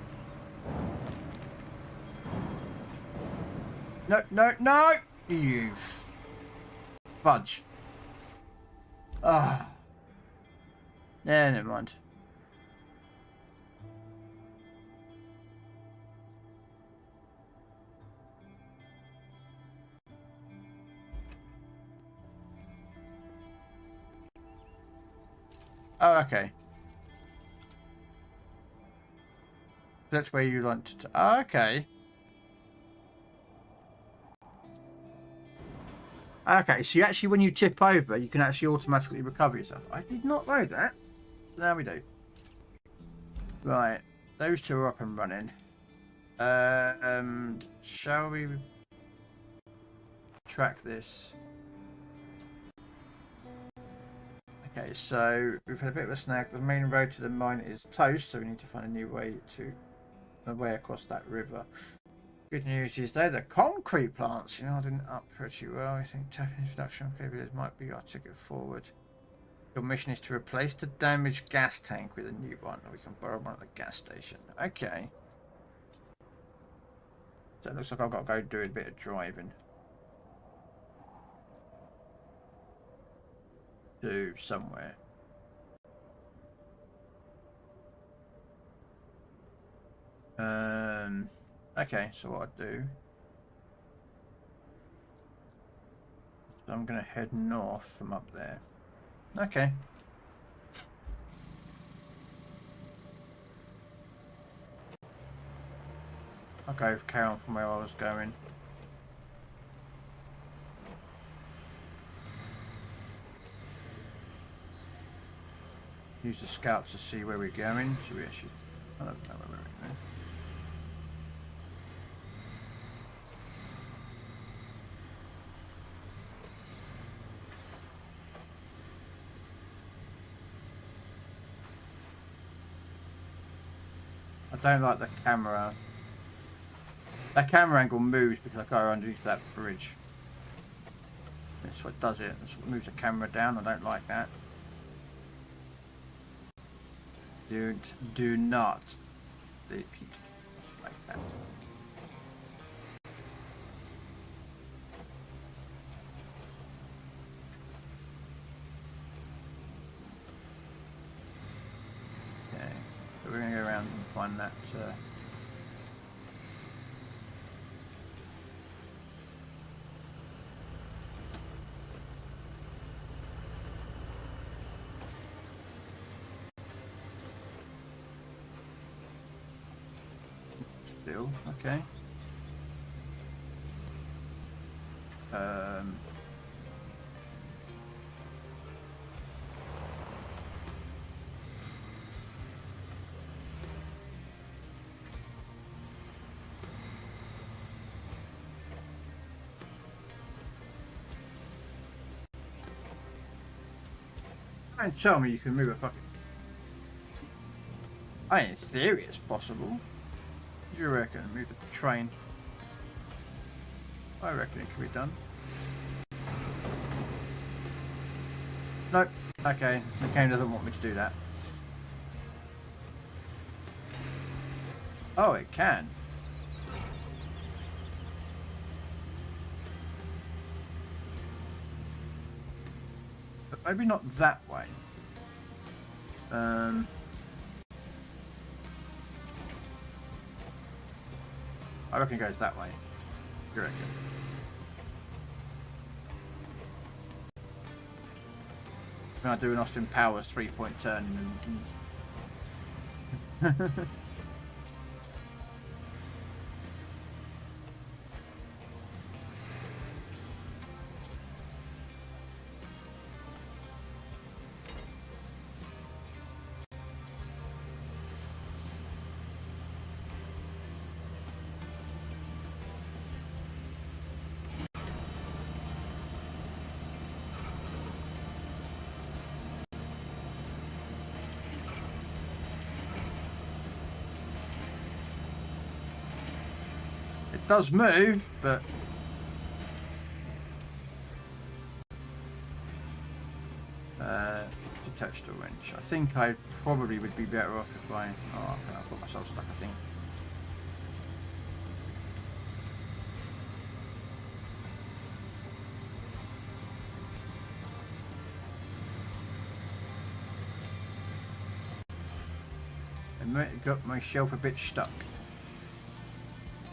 No, no, no! You fudge. Ah. Yeah, never mind. Oh, okay. That's where you want to... Oh, okay. Okay, so you actually, when you tip over, you can actually automatically recover yourself. I did not know that. Now we do. Right. Those two are up and running. Shall we track this? Okay, so we've had a bit of a snag. The main road to the mine is toast, so we need to find a new way across that river. Good news is they're the concrete plants. You know, I didn't up pretty well. I think tapping into production capabilities might be our ticket forward. Your mission is to replace the damaged gas tank with a new one. We can borrow one at the gas station. Okay. So it looks like I've got to go do a bit of driving. To somewhere. Okay, so what I do, so I'm gonna head north from up there. Okay. I'll go carry on from where I was going. Use the scouts to see where we're going. So we actually, I don't know where we're going. I don't like the camera. That camera angle moves because I go underneath that bridge. That's what does it. That's what moves the camera down. I don't like that. Do not repeat like that. Okay, so we're gonna go around and find that. Still okay. And tell me you can move a fucking... I mean, in theory it's possible. What do you reckon? Move the train. I reckon it can be done. Nope. Okay, the game doesn't want me to do that. Oh, it can. But maybe not that way. I reckon it goes that way. You reckon? When I do an Austin Powers 3-point turn and... does move, but detach the wrench. I think I probably would be better off if I. Oh, okay, I've got myself stuck, I think. I got myself a bit stuck.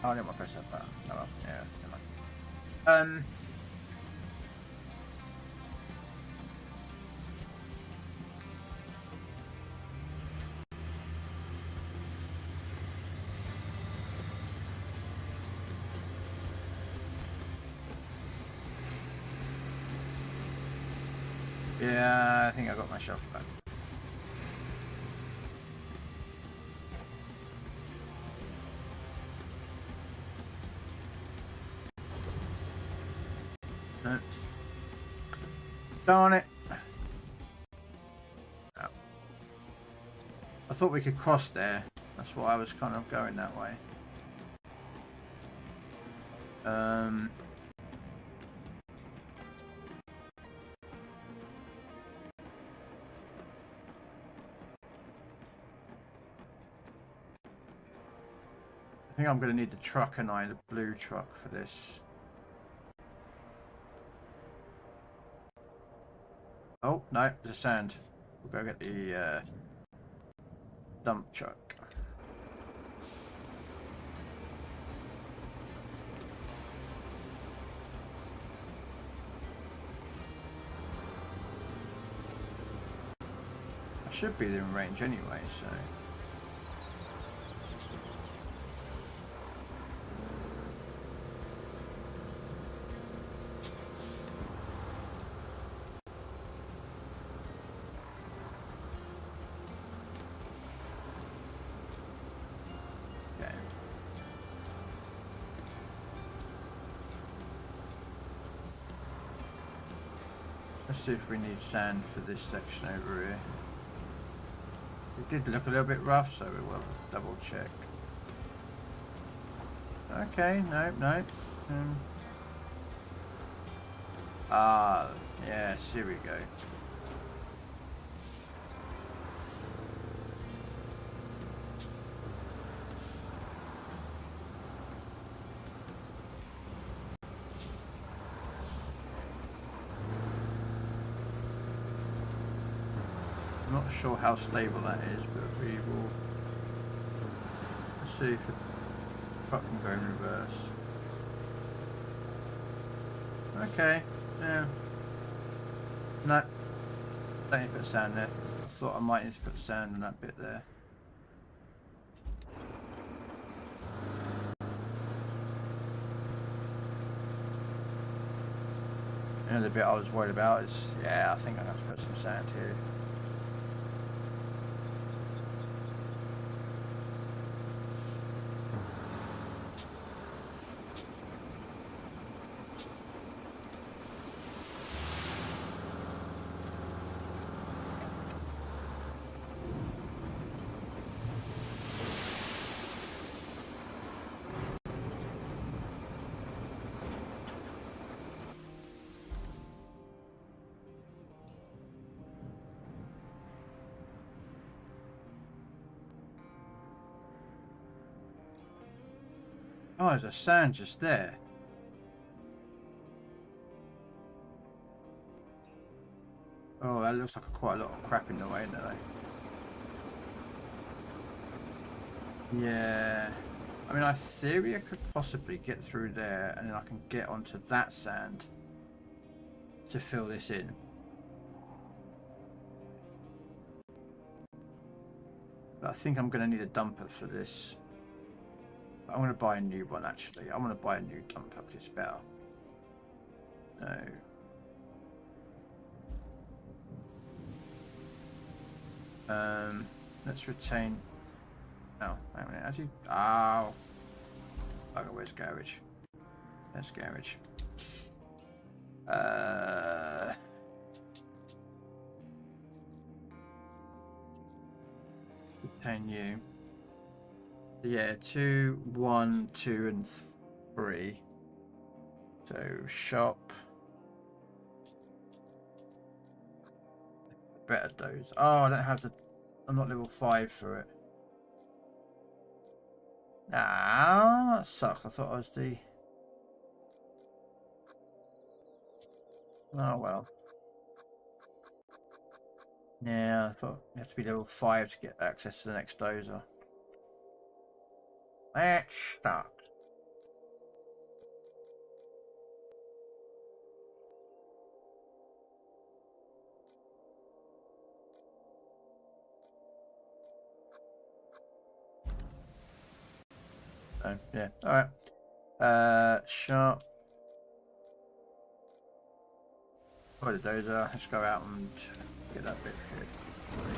Oh, I didn't want to press that button. Oh, well, yeah, never mind. Yeah, I think I got myself back. No. Darn it. No. I thought we could cross there. That's why I was kind of going that way. I think I'm going to need the truck and the blue truck for this. Oh, no, there's a sand. We'll go get the dump truck. I should be in range anyway, so... Let's see if we need sand for this section over here. It did look a little bit rough, so we will double check. Okay, no. Yes, here we go. I'm not sure how stable that is, but we will. Let's see if it fucking go in reverse. Okay, yeah. No, don't need to put sand there. I thought I might need to put sand in that bit there. And the bit I was worried about is, yeah, I think I have to put some sand here. Oh, there's a sand just there. Oh, that looks like quite a lot of crap in the way, doesn't it? Yeah. I mean, in theory I could possibly get through there and then I can get onto that sand to fill this in. But I think I'm going to need a dumper for this. I'm going to buy a new one, actually. I'm going to buy a new dumper because it's better. No. Let's retain... Oh, wait a minute. As you... Oh. Okay, where's garage? There's garage. Retain you. Yeah, 2, 1, 2, and 3. So shop. Better dose. Oh, I don't have to. I'm not level 5 for it. Nah, that sucks. I thought I was the. Oh well. Yeah, I thought you have to be level 5 to get access to the next dozer. That sucks. So, yeah, alright. Sharp. What a dozer. Let's go out and get that bit here.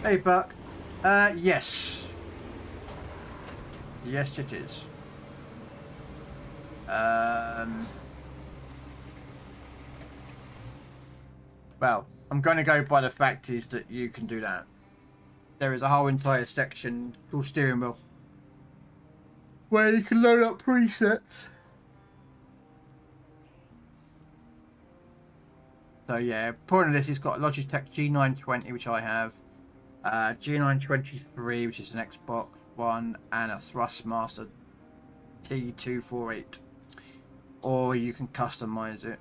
Hey, Buck. Yes. Yes, it is. Well, I'm going to go by the fact is that you can do that. There is a whole entire section called steering wheel where you can load up presets. So yeah, point of this, it's got Logitech G920, which I have, G923, which is an Xbox One, and a Thrustmaster T248. Or you can customize it.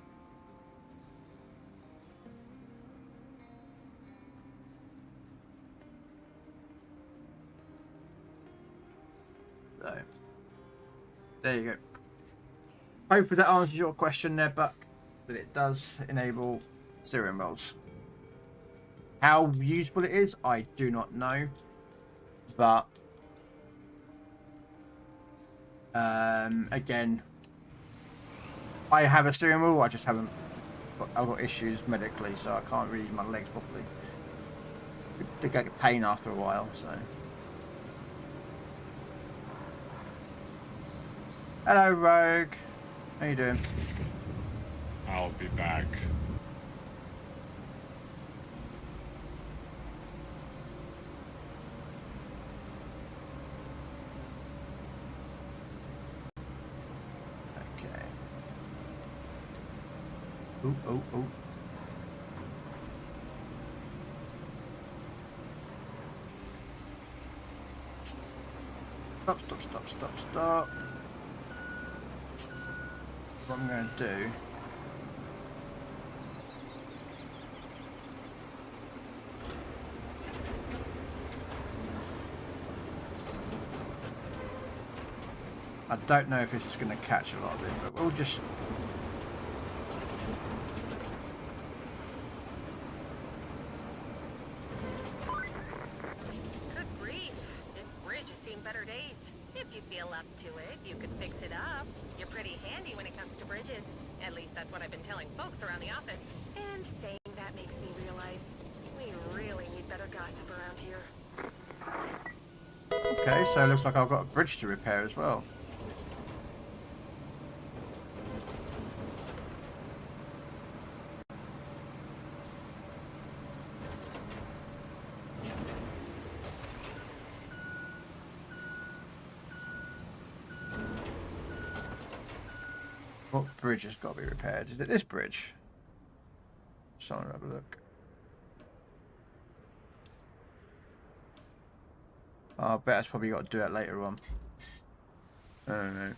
So, there you go. Hopefully that answers your question there, Buck. That it does enable steering wheels. How useful it is, I do not know. But again, I have a steering wheel. I just haven't. I've got issues medically, so I can't really use my legs properly. They get pain after a while. So, hello, Rogue. How you doing? I'll be back. Okay. Oh, oh, oh. Stop, stop, stop, stop, stop. What I'm going to do. I don't know if this is going to catch a lot of it, but we'll just... Good grief. This bridge has seen better days. If you feel up to it, you could fix it up. You're pretty handy when it comes to bridges. At least that's what I've been telling folks around the office. And saying that makes me realize we really need better gossip around here. Okay, so it looks like I've got a bridge to repair as well. What bridge has got to be repaired? Is it this bridge? So I'll have a look. I bet it's probably got to do that later on. I don't know.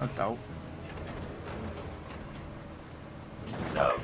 Adult. No.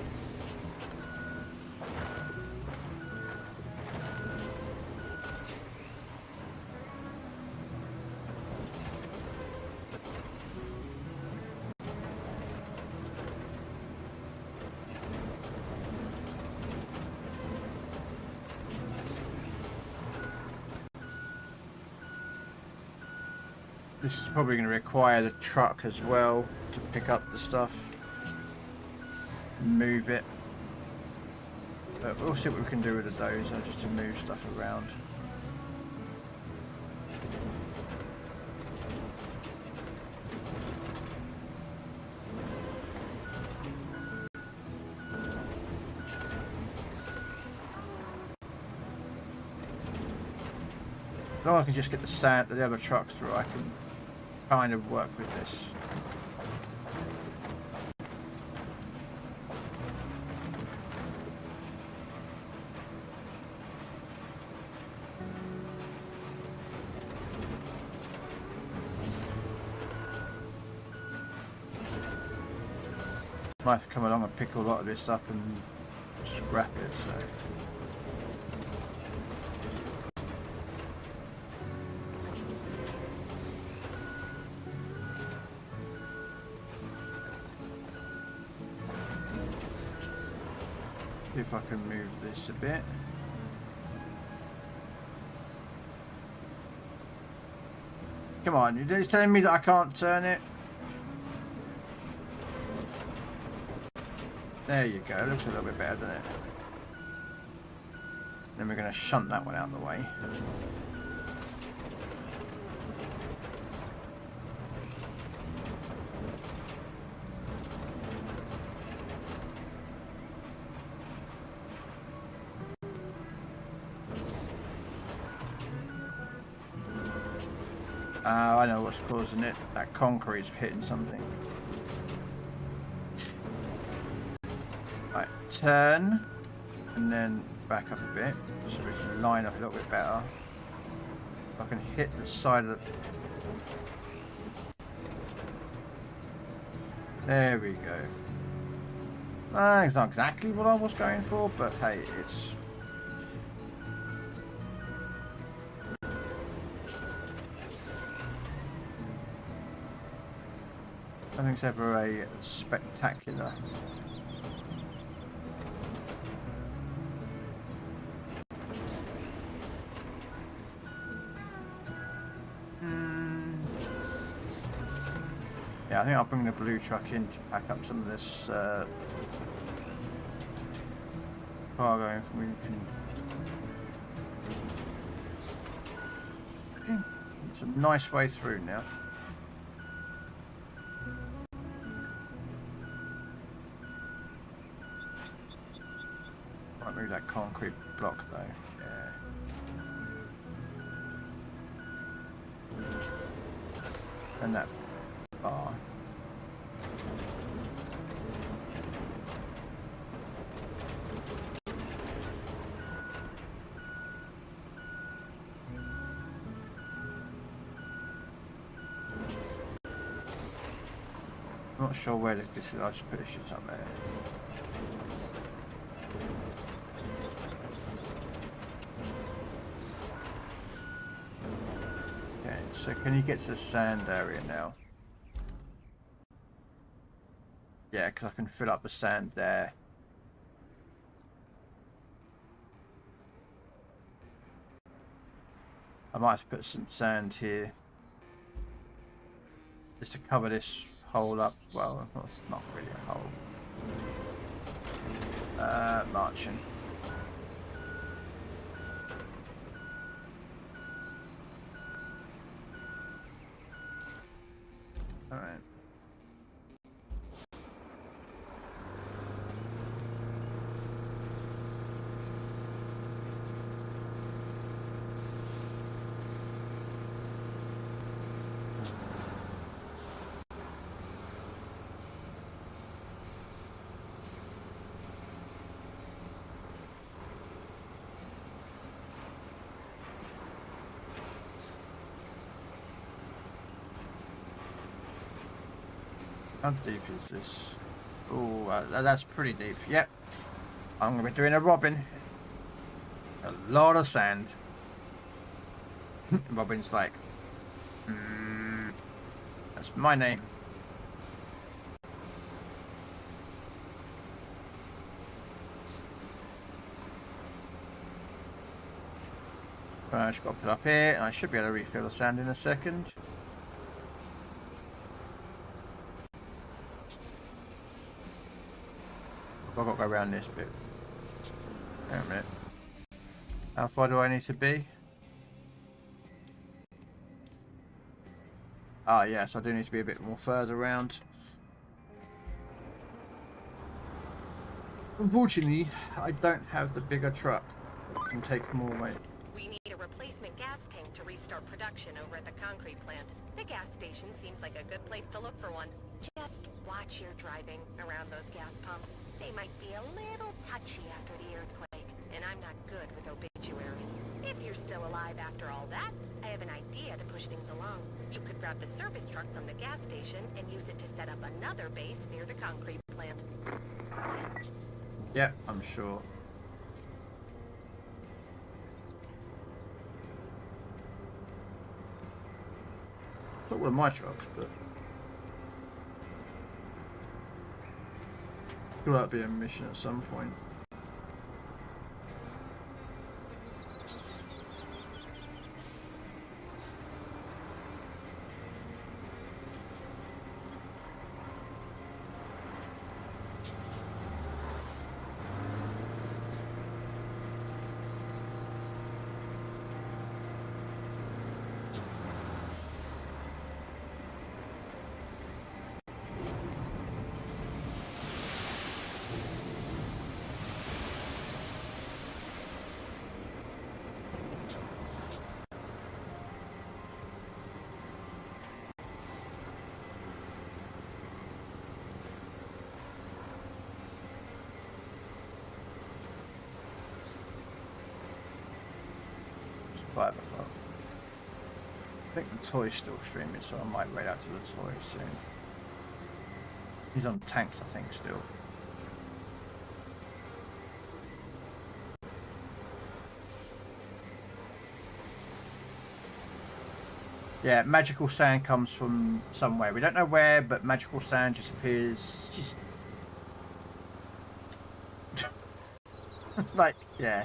This is probably going to require the truck as well to pick up the stuff, move it. But we'll see what we can do with the dozer just to move stuff around. As long as I can just get the other truck through, I can kind of work with this. Might have to come along and pick a lot of this up and scrap it, so. See if I can move this a bit. Come on, you're just telling me that I can't turn it? There you go, it looks a little bit better, doesn't it? Then we're going to shunt that one out of the way. I know what's causing it. That concrete's hitting something. Right, turn, and then back up a bit, so we can line up a little bit better. If I can hit the side of the... There we go. It's not exactly what I was going for, but hey, it's... Nothing's ever a spectacular. Yeah, I think I'll bring the blue truck in to pack up some of this cargo. We can. It's a nice way through now. Might move that concrete block though. Yeah. And that bar. I'm not sure where this is. I'll just put this shit up there. Okay, so can you get to the sand area now? Yeah, because I can fill up the sand there. I might have to put some sand here. Just to cover this hole up. Well, it's not really a hole. Marching. Alright. How deep is this? Oh, that's pretty deep. Yep. I'm going to be doing a robin. A lot of sand. Robin's like, that's my name. Right, I've just got to put up here, and I should be able to refill the sand in a second. I've got to go around this bit. Wait a minute. How far do I need to be? Ah, yes, I do need to be a bit more further around. Unfortunately, I don't have the bigger truck that can take more weight. We need a replacement gas tank to restart production over at the concrete plant. The gas station seems like a good place to look for one. Just watch your driving around those gas pumps. They might be a little touchy after the earthquake, and I'm not good with obituaries. If you're still alive after all that, I have an idea to push things along. You could grab the service truck from the gas station and use it to set up another base near the concrete plant. Yeah, I'm sure. Not one of my trucks, but could that be a mission at some point? It's 5 o'clock. I think the toy's still streaming, so I might wait out to the toy soon. He's on tanks, I think, still. Yeah, magical sand comes from somewhere. We don't know where, but magical sand just appears. Just like, yeah.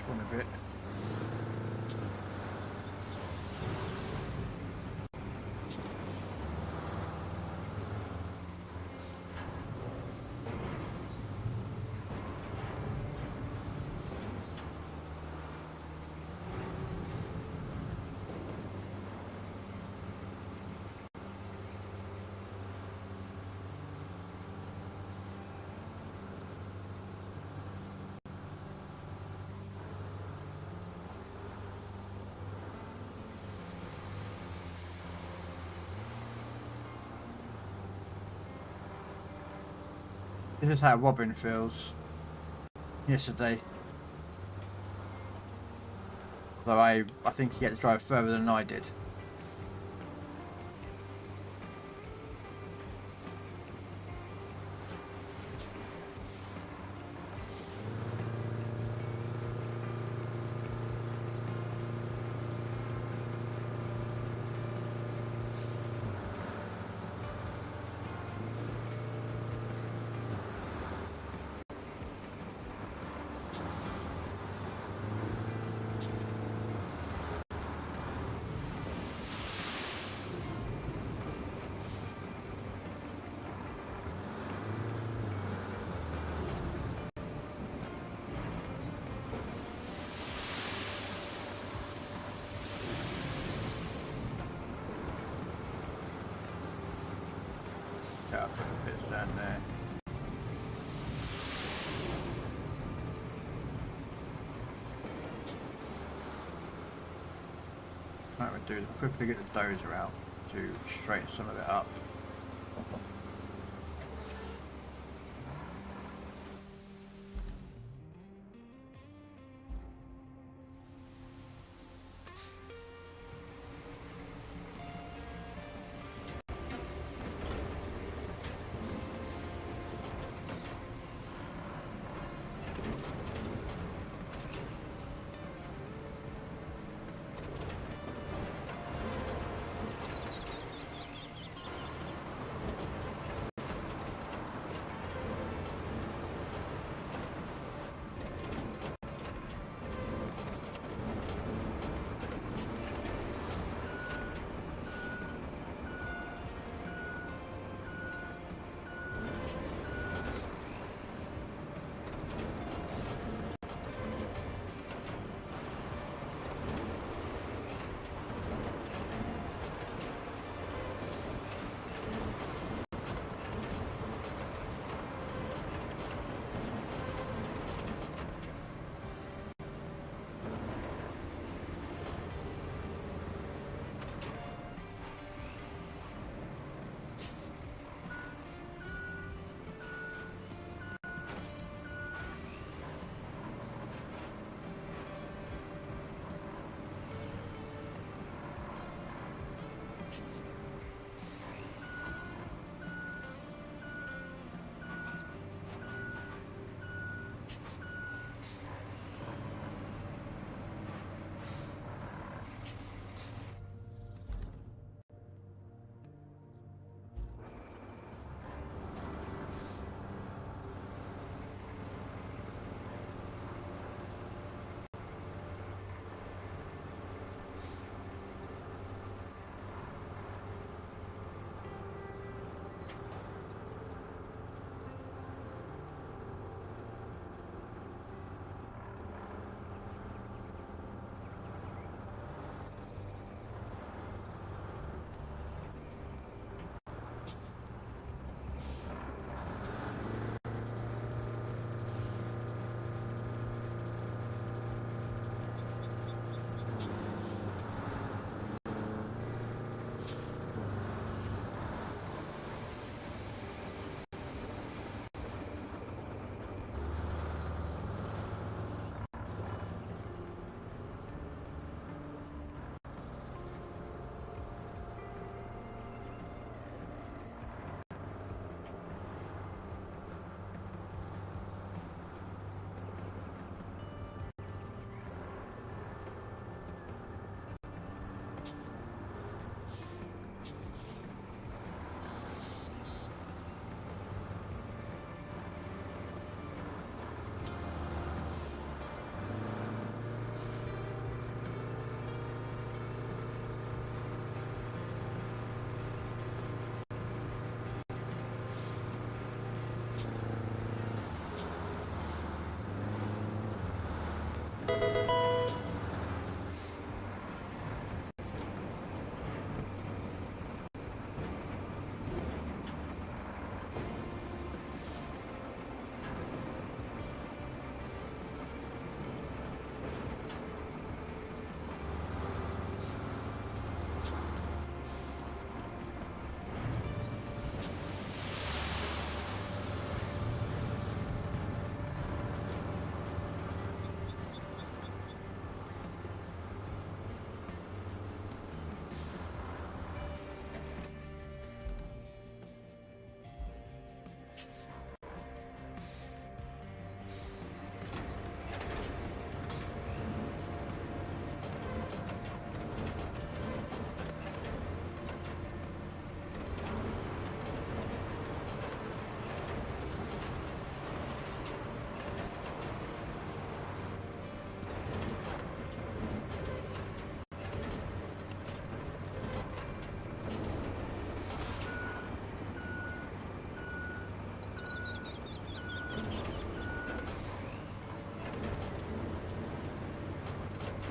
One a bit. This is how Robin feels yesterday. Though I think he had to drive further than I did. Yeah, I'll put a bit of sand there. What we'll do is quickly get the dozer out to straighten some of it up.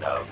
No.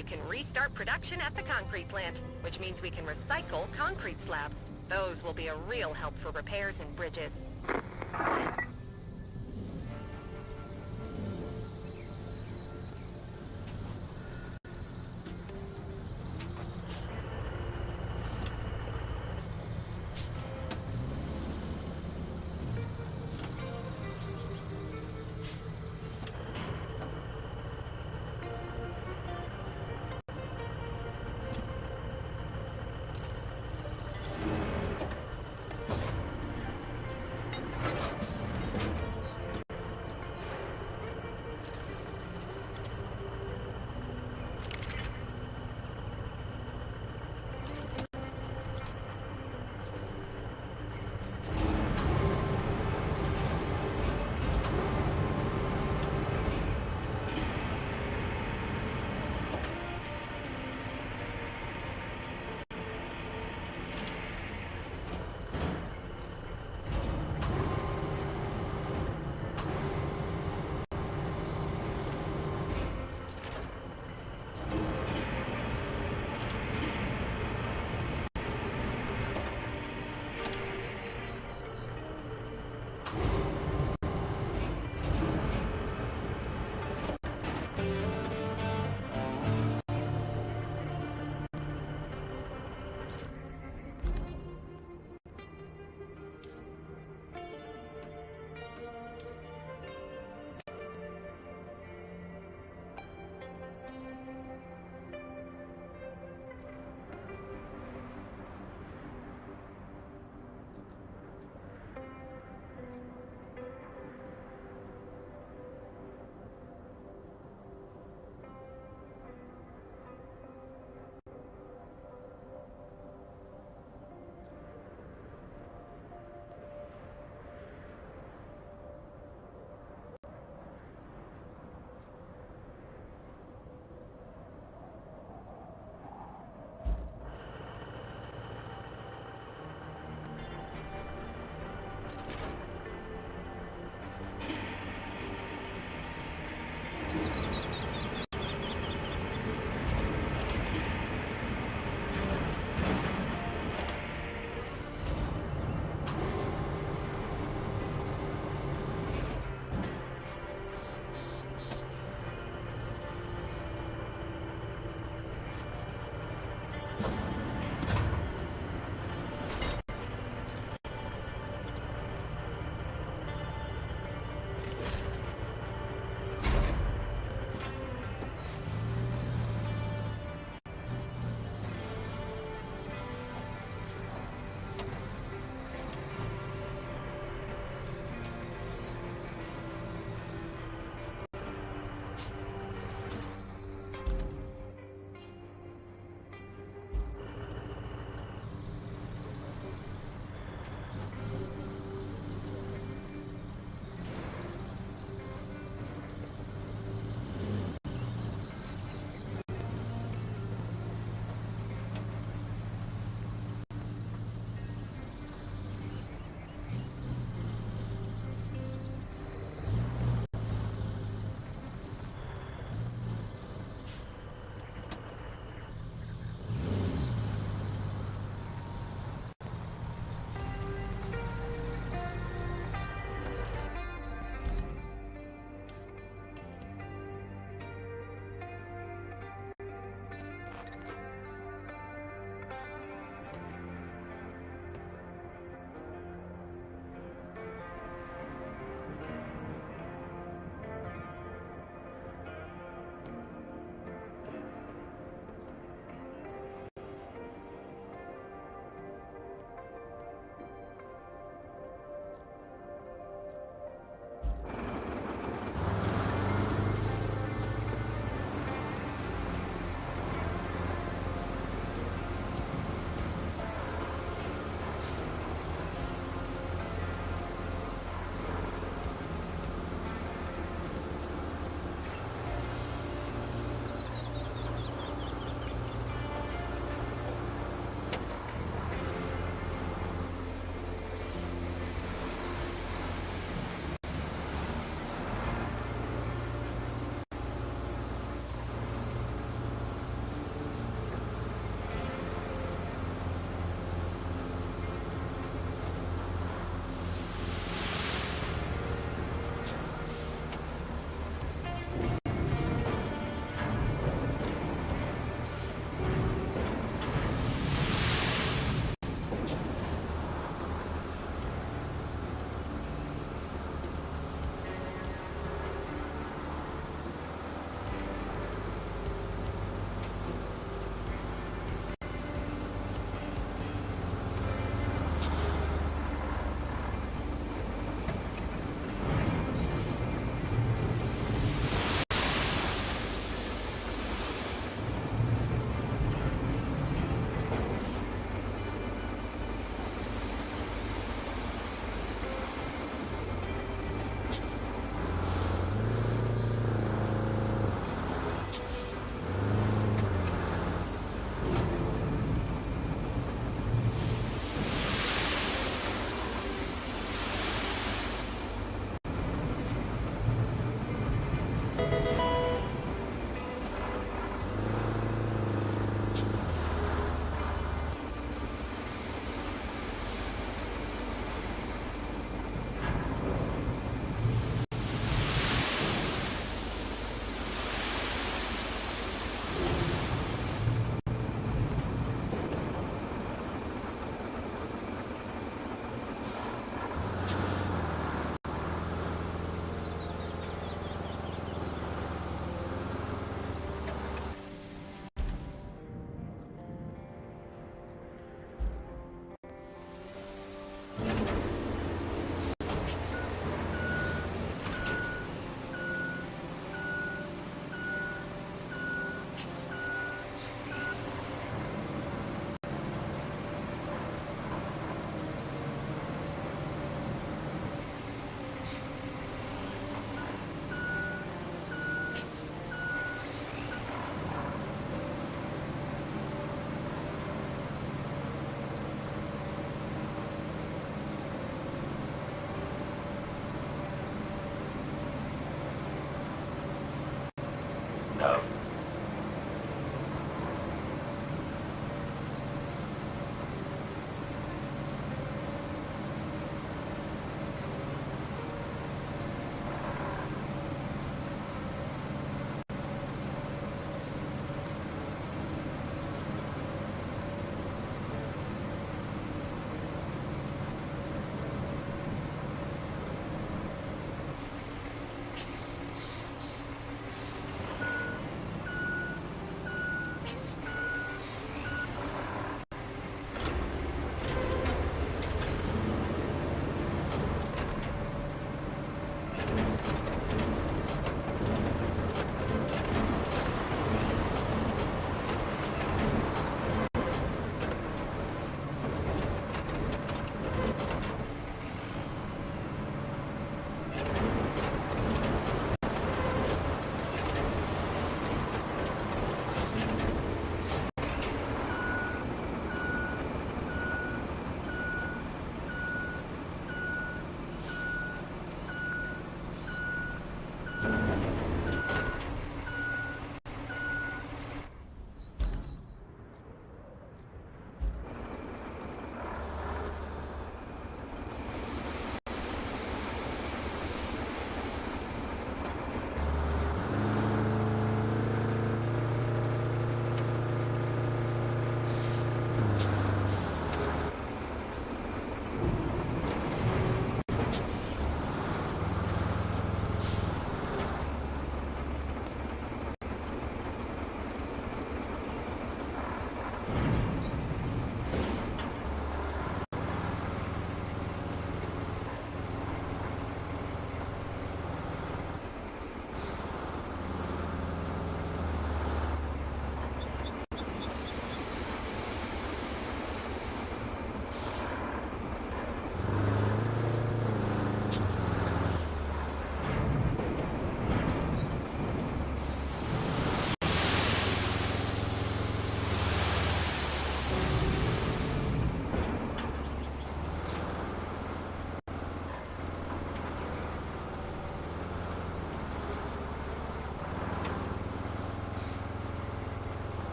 you can restart production at the concrete plant, which means we can recycle concrete slabs. Those will be a real help for repairs and bridges.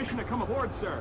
permission to come aboard, sir.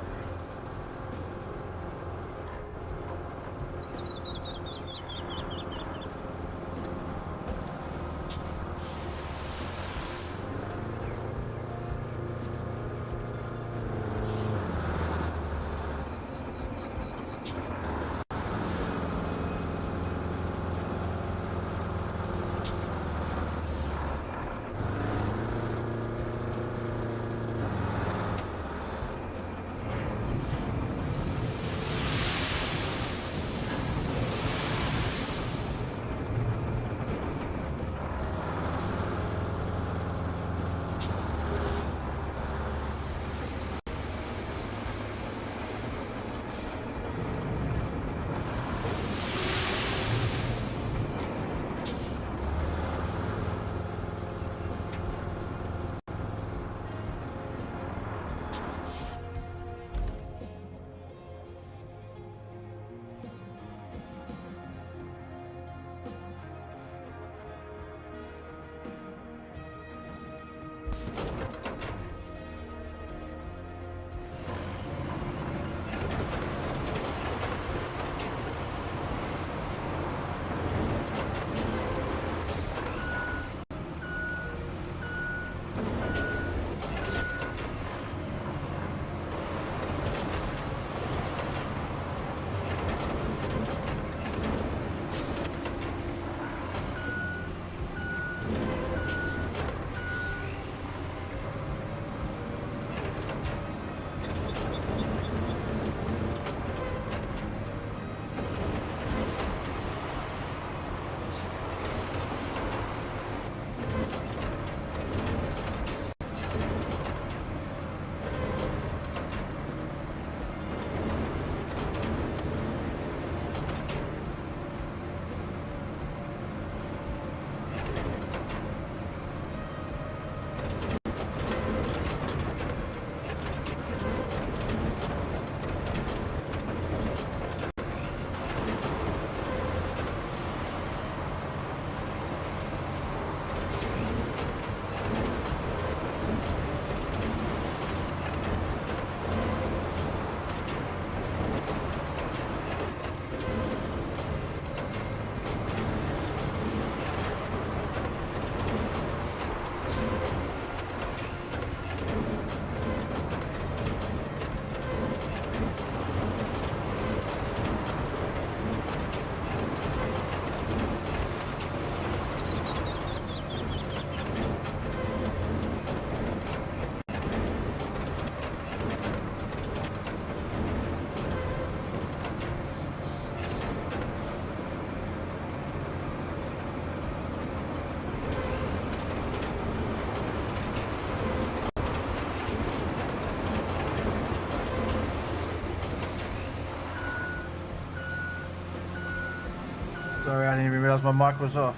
Sorry, I didn't even realise my mic was off.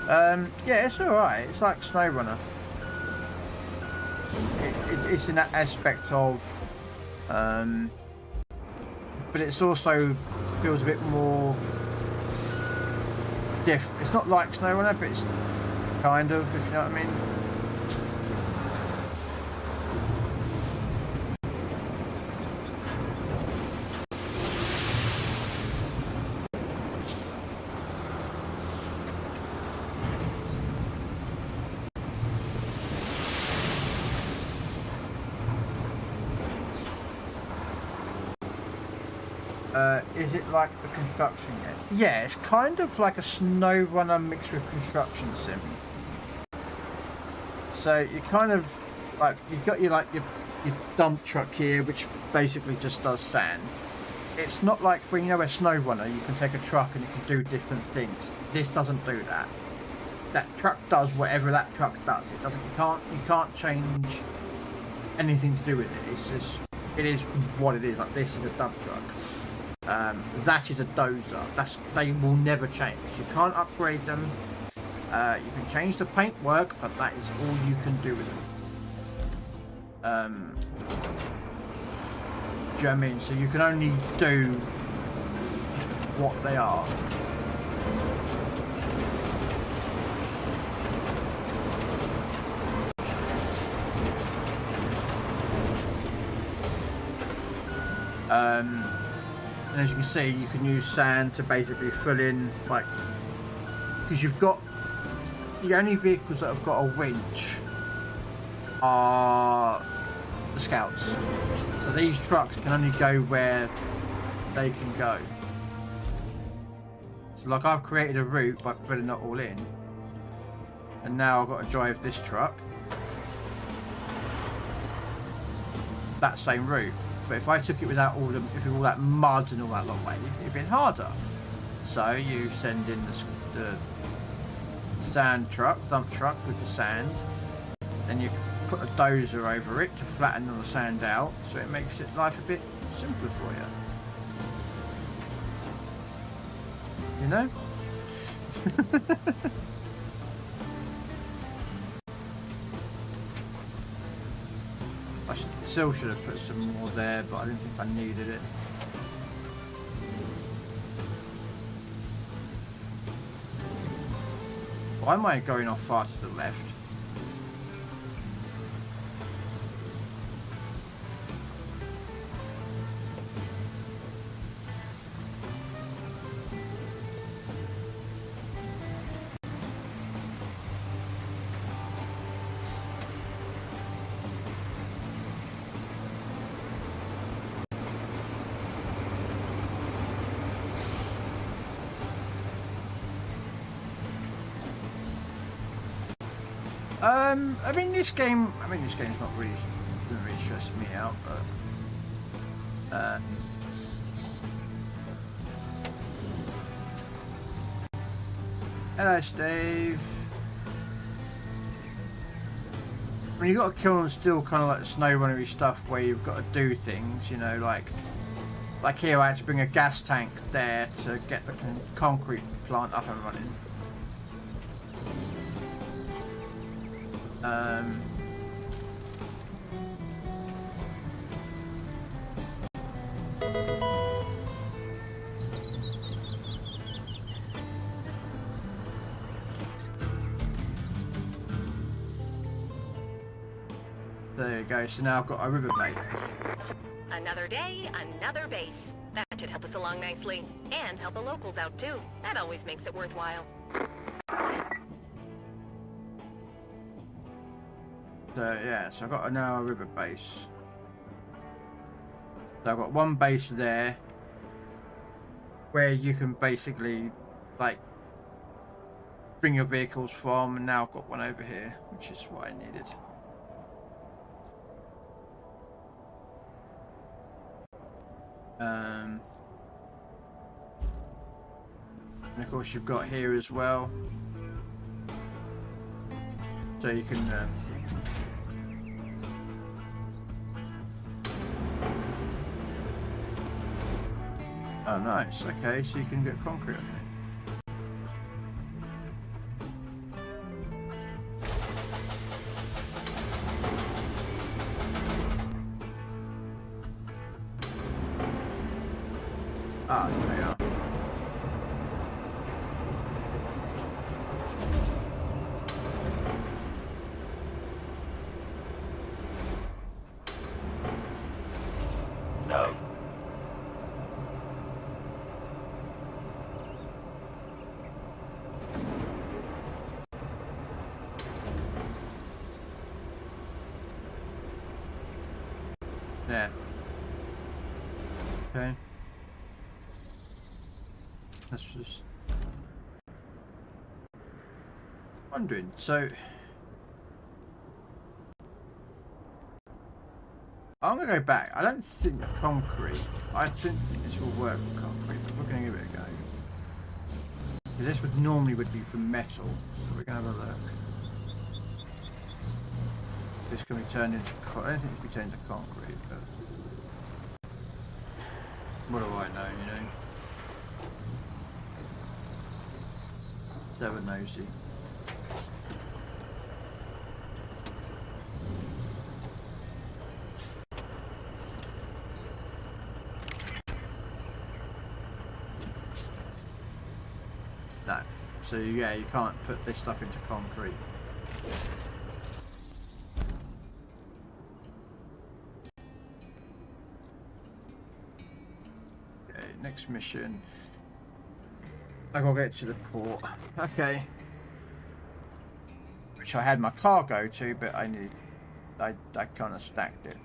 Yeah, it's alright. It's like SnowRunner. It's in that aspect of, but it's also feels a bit more different. It's not like SnowRunner, but it's kind of, if you know what I mean. Is it like the construction game? Yeah, it's kind of like a SnowRunner mixed with construction sim. So you kind of like you've got your dump truck here, which basically just does sand. It's not like when you know a SnowRunner, you can take a truck and it can do different things. This doesn't do that. That truck does whatever that truck does. It doesn't. You can't change anything to do with it. It's just it is what it is. Like this is a dump truck. That is a dozer. They will never change. You can't upgrade them. You can change the paintwork, but that is all you can do with them. Do you know what I mean? So you can only do what they are. And as you can see, you can use sand to basically fill in, like, because you've got the only vehicles that have got a winch are the scouts. So these trucks can only go where they can go. So like I've created a route by filling it all in, and now I've got to drive this truck that same route. But if I took it without all that mud and all that long way, it'd be harder. So you send in the sand truck, dump truck with the sand, then you put a dozer over it to flatten all the sand out, so it makes life a bit simpler for you. You know? I still should have put some more there, but I didn't think I needed it. Why am I going off far to the left? I mean, this game's not really, doesn't really stress me out, but hello, Steve. I mean, you got to kill them still, kind of like the snow runnery stuff where you've got to do things, you know, like here I had to bring a gas tank there to get the concrete plant up and running. There you go, so now I've got a river base. Another day, another base. That should help us along nicely. And help the locals out too. That always makes it worthwhile. So yeah, so I've got now a river base. So I've got one base there where you can basically like bring your vehicles from, and now I've got one over here, which is what I needed. And of course you've got here as well, so you can oh nice, okay, so you can get concrete on here. Ah, there we are. No. There. Okay. That's just wondering. So I'm gonna go back. I don't think the concrete. I don't think this will work with concrete, but we're gonna give it a go. Because this would normally be from metal, so we're gonna have a look. This can be turned into. I don't think it can be turned into concrete, but what do I know? You know. Never nosy. No. So yeah, you can't put this stuff into concrete. next mission. I gotta get to the port. Okay. Which I had my cargo to, but I kind of stacked it.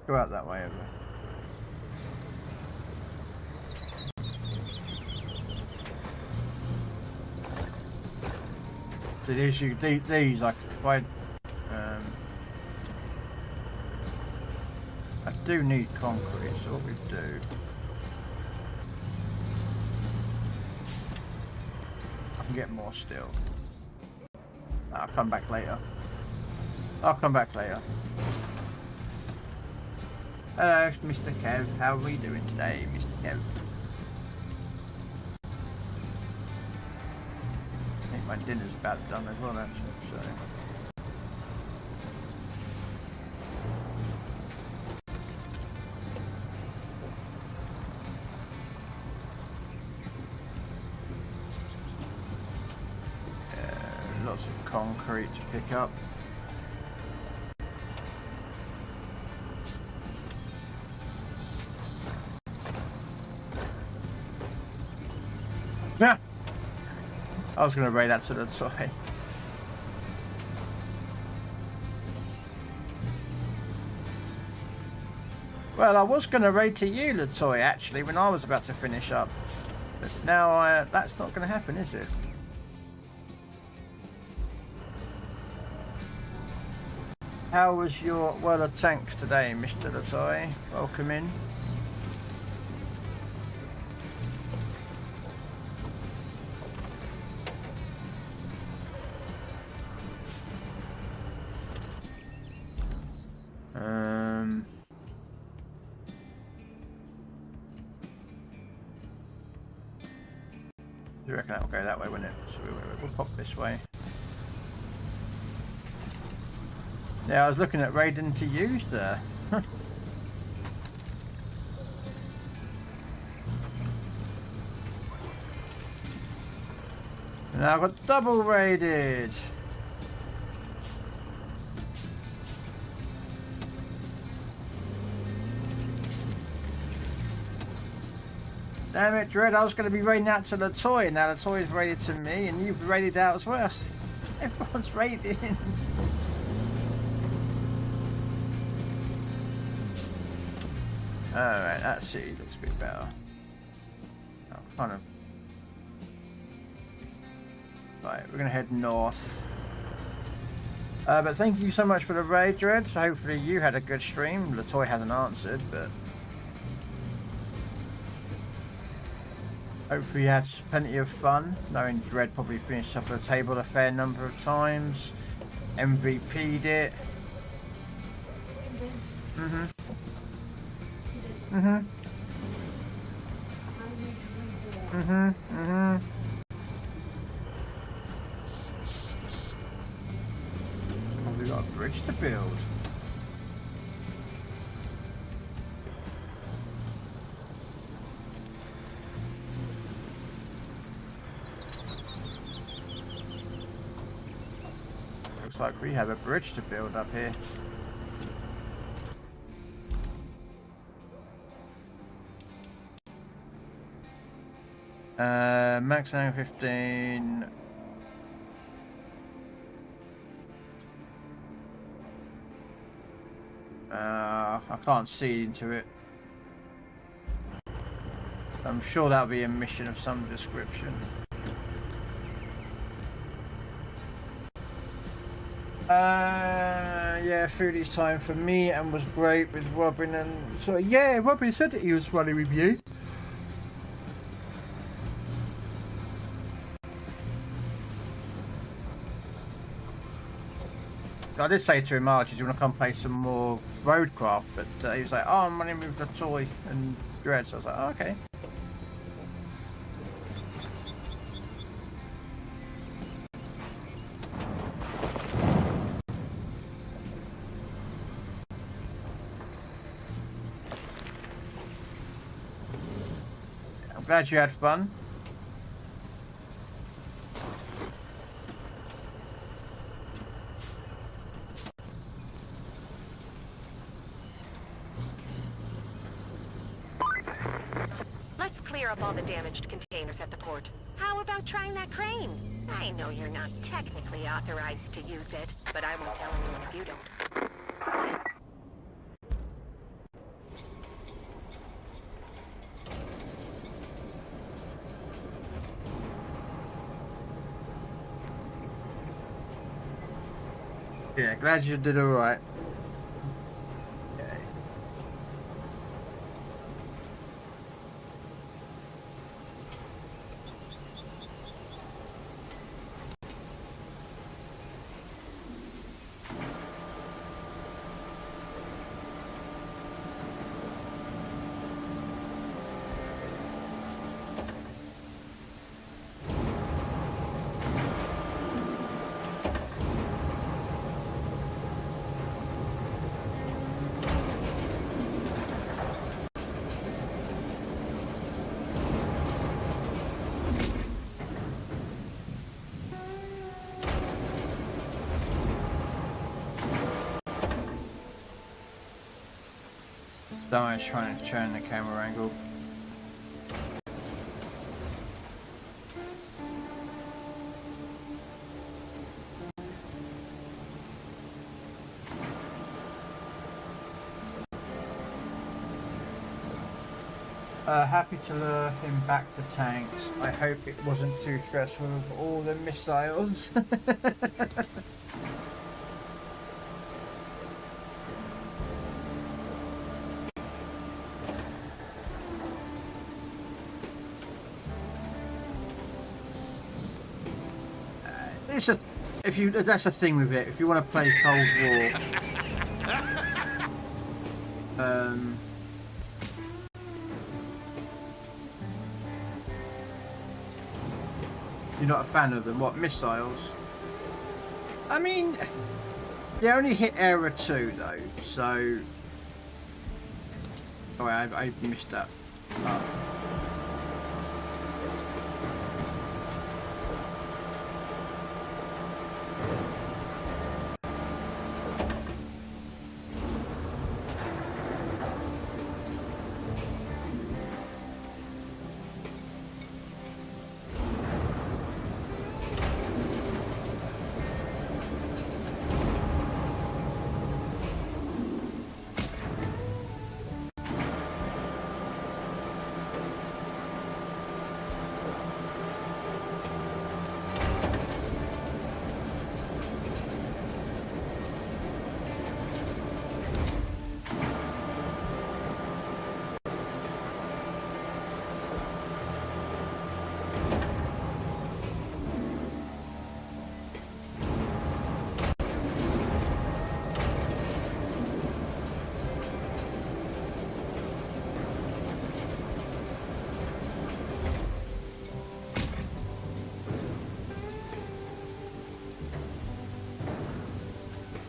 Go out that way over. So these I if I do need concrete, so what we do, I can get more still. I'll come back later. I'll come back later. Hello, Mr. Kev. How are we doing today, Mr. Kev? I think my dinner's about done as well, actually, so... lots of concrete to pick up. Yeah, I was going to raid that to the toy. Well, I was going to raid to you, Latoy, actually, when I was about to finish up. But now that's not going to happen, is it? How was your World of Tanks today, Mr. Latoy? Welcome in. I reckon that'll go that way, wouldn't it? So we'll pop this way. Yeah, I was looking at raiding to use there. And now I've got double raided. Damn it, Dread, I was going to be raiding out to the toy. Now the toy's raided to me and you've raided out as well. Everyone's raiding. Alright, that city looks a bit better. Oh, kind of. Right, we're going to head north. But thank you so much for the raid, Dread. So hopefully you had a good stream. Latoy hasn't answered, but... hopefully you had plenty of fun, knowing Dread probably finished up at the table a fair number of times. MVP'd it. We've got a bridge to build. Looks like we have a bridge to build up here. Max 15. I can't see into it. I'm sure that'll be a mission of some description. Yeah, foodie's time for me and was great with Robin, and so yeah, Robin said that he was running with you. I did say to him, Marge, do you want to come play some more roadcraft? But he was like, oh, I'm running with the toy and Dread. So I was like, oh, okay. Glad you had fun. Let's clear up all the damaged containers at the port. How about trying that crane? I know you're not technically authorized to use it, but I won't tell anyone if you don't. Yeah, glad you did alright. Someone's trying to turn the camera angle. Happy to lure him back the tanks. I hope it wasn't too stressful with all the missiles. It's a, if you, that's the thing with it. If you want to play Cold War, you're not a fan of them. What, missiles? I mean, they only hit Era 2 though, so. Oh, I missed that. Oh.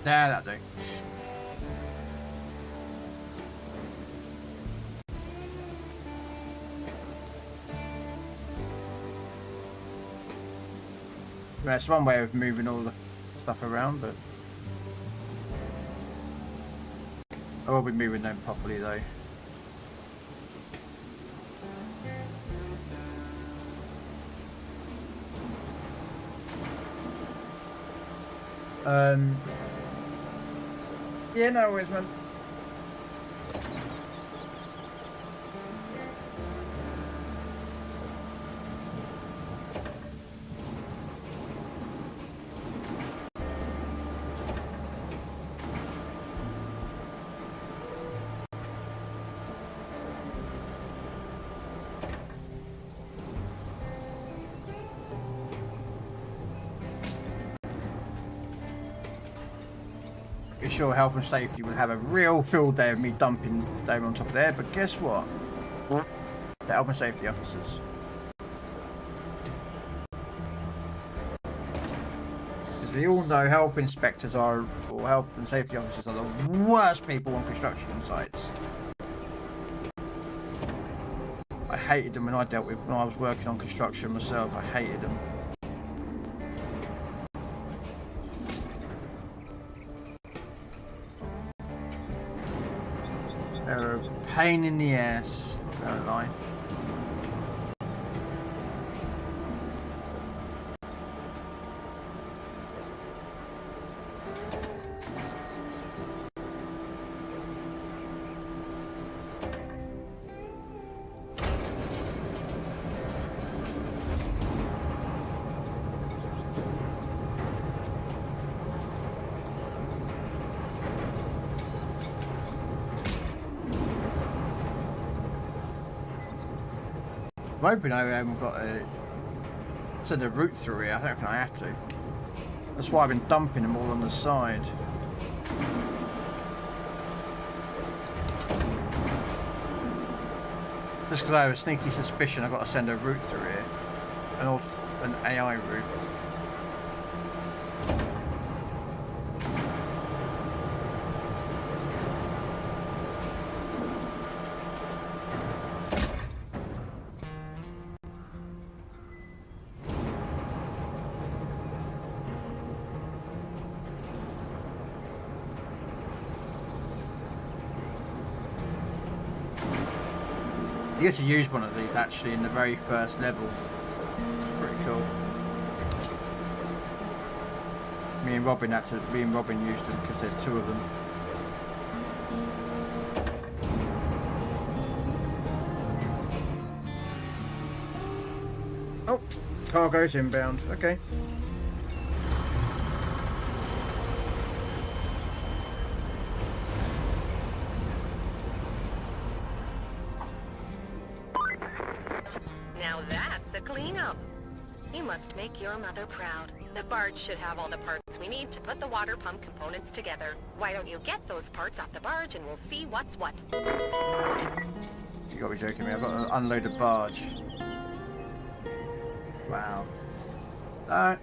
Nah, that'll do. That's one way of moving all the stuff around, but I will be moving them properly though. Yeah, no worries, man. Sure, health and safety would have a real field day of me dumping them on top of there, but guess what? The health and safety officers. As we all know, health inspectors are, or health and safety officers are the worst people on construction sites. I hated them when I dealt with when I was working on construction myself. I hated them. They're a pain in the ass, not gonna lie. I'm hoping I haven't got to send a route through here. I don't reckon I have to. That's why I've been dumping them all on the side. Just because I have a sneaky suspicion I've got to send a route through here. An AI route. You get to use one of these actually in the very first level. It's pretty cool. Me and Robin used them because there's two of them. Oh, cargo's inbound. Okay. Now that's a cleanup. You must make your mother proud. The barge should have all the parts we need to put the water pump components together. Why don't you get those parts off the barge and we'll see what's what. You gotta be joking me. I've got to unload a barge. Wow. Alright.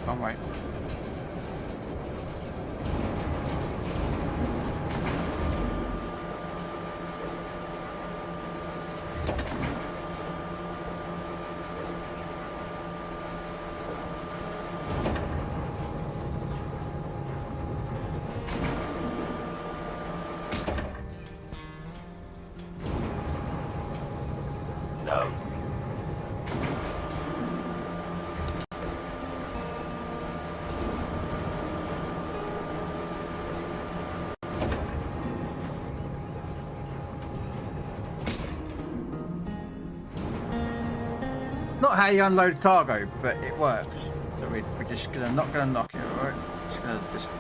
Wrong way. No. Not how you unload cargo, but it works. So we're just not gonna knock it, alright? Just gonna just.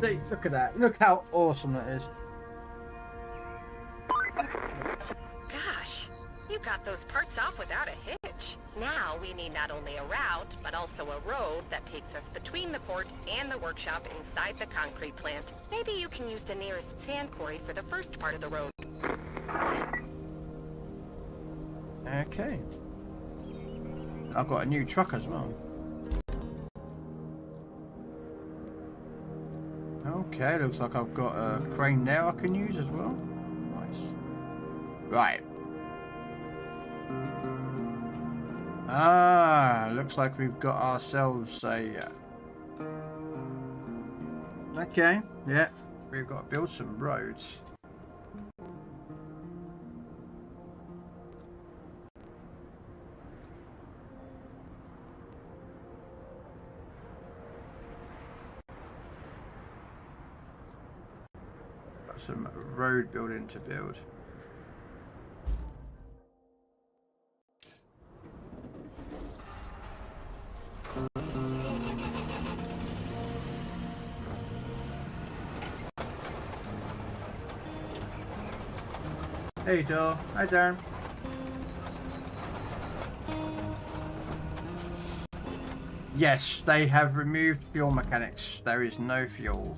See, look at that. Look how awesome that is. Gosh, you got those parts off without a hitch. Now we need not only a route, but also a road that takes us between the port and the workshop inside the concrete plant. Maybe you can use the nearest sand quarry for the first part of the road. Okay. I've got a new truck as well. Okay, looks like I've got a crane there I can use as well. Nice. Right. Ah, looks like we've got ourselves a... Okay, yeah, we've got to build some roads. Got some road building to build. Hey, Dor. Hi, Darren. Yes, they have removed fuel mechanics. There is no fuel.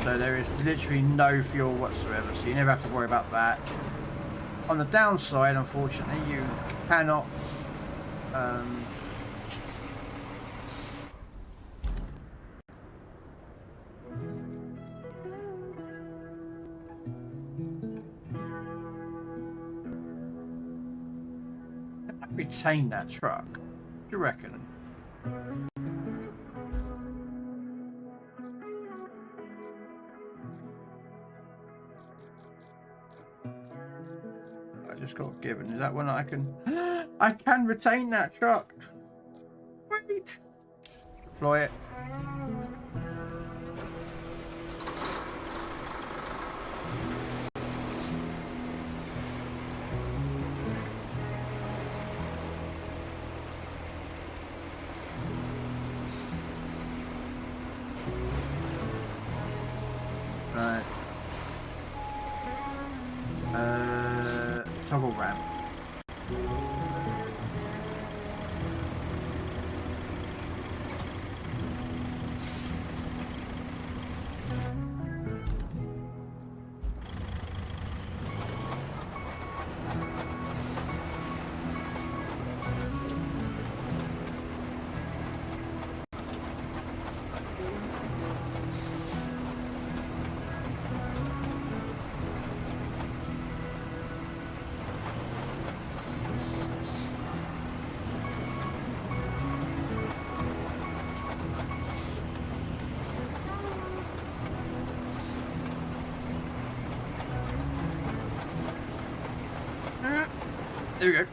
So there is literally no fuel whatsoever, so you never have to worry about that. On the downside, unfortunately, you cannot retain that truck. What do you reckon? I just got given. Is that one I can? I can retain that truck. Wait. Deploy it. Right. Toggle ramp. There we go.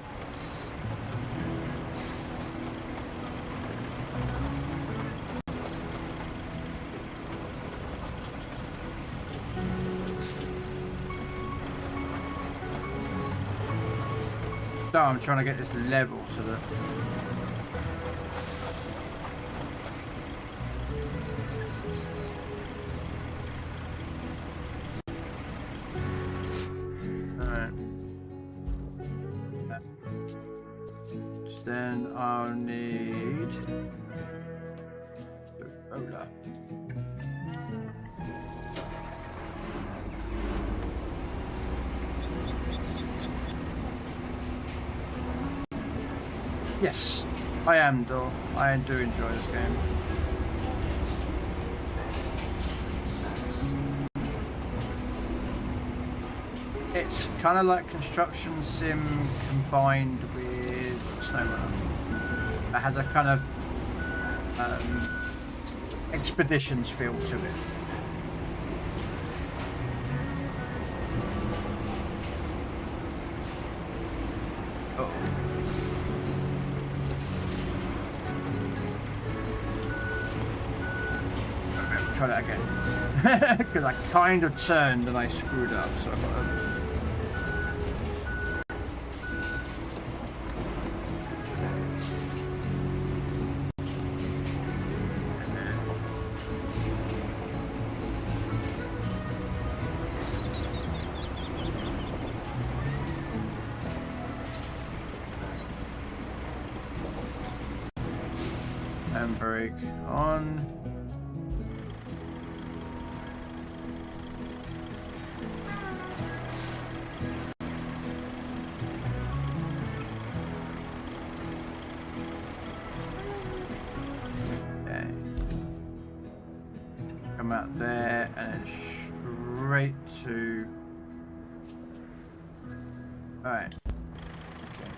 So I'm trying to get this level so that then I'll need the roller. Yes, I am, though. I do enjoy this game. It's kind of like construction sim combined with SnowRunner. It has a kind of expeditions feel to it. Oh. Okay, try that again. Because I kind of turned and I screwed up, so I've got to... and brake on. Okay. Come out there and then straight to. All right. Okay.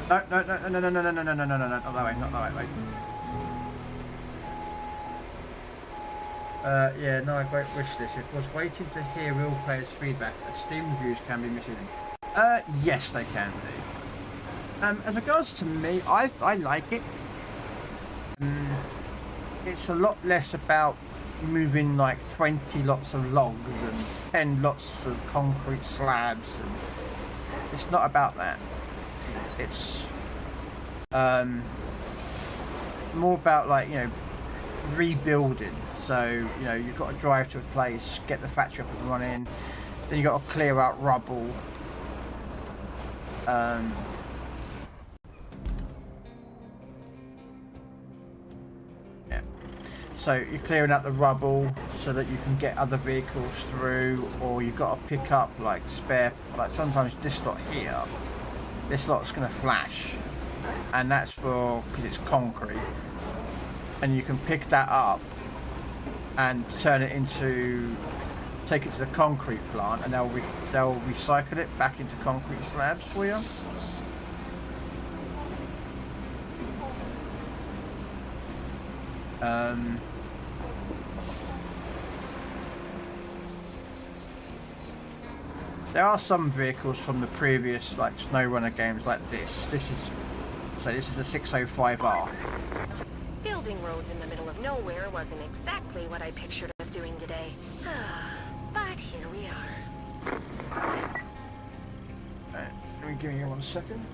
No, no, no, no, no, no, no, no, no, no, no, no, not that way, not that way. Yeah, no, a great wish list. It was waiting to hear real players' feedback. Steam reviews can be misleading. Yes, they can be. As regards to me, I like it. It's a lot less about moving like 20 lots of logs and 10 lots of concrete slabs, and it's not about that. It's more about, like, you know, rebuilding. So, you know, you've got to drive to a place, get the factory up and running, then you've got to clear out rubble. Yeah. So you're clearing out the rubble so that you can get other vehicles through, or you've got to pick up like spare, like sometimes this lot here, this lot's going to flash, and that's for, because it's concrete, and you can pick that up and turn it into, take it to the concrete plant, and they'll recycle it back into concrete slabs for you. There are some vehicles from the previous, like, SnowRunner games like this. This is a 605R. Building roads in the middle of nowhere wasn't exactly what I pictured us doing today. But here we are. Right, let me give you 1 second.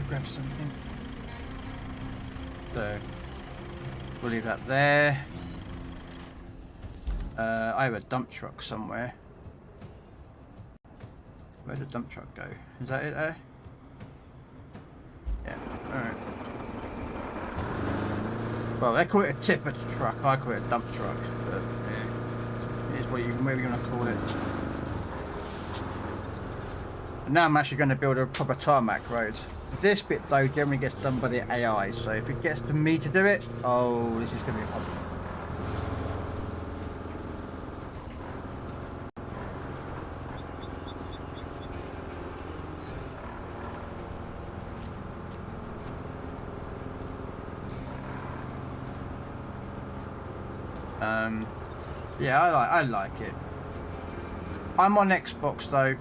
Grab something. So we'll leave that there. I have a dump truck somewhere. Where'd the dump truck go? Is that it there? Yeah, alright. Well, they call it a tipper truck, I call it a dump truck, but yeah, it is whatever you want to call it. And now I'm actually going to build a proper tarmac road. This bit though generally gets done by the AI, so if it gets to me to do it, oh, this is going to be a problem. Yeah, I like it. I'm on Xbox though.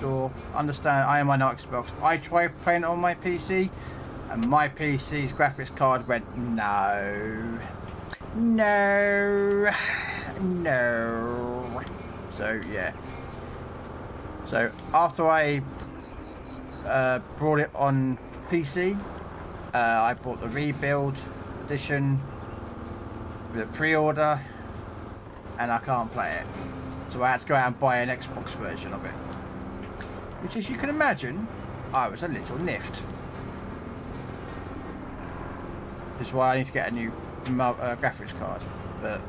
Or understand, I am on Xbox. I tried playing it on my PC, and my PC's graphics card went no. So yeah. So after I brought it on PC, I bought the rebuild edition with a pre-order, and I can't play it. So I had to go out and buy an Xbox version of it. Which, as you can imagine, I was a little niffed. Which is why I need to get a new graphics card. But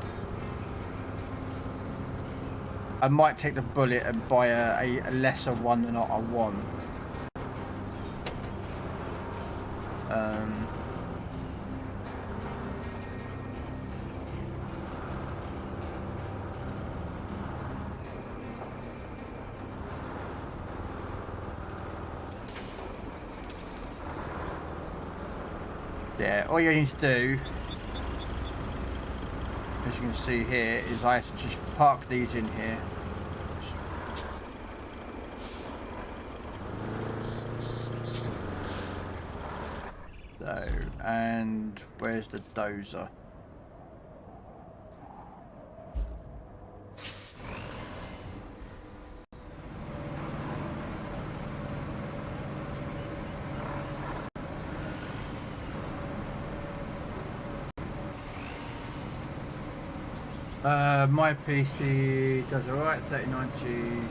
I might take the bullet and buy a lesser one than I want. Yeah, all you need to do, as you can see here, is I have to just park these in here. So, and where's the dozer? My PC does alright, 3090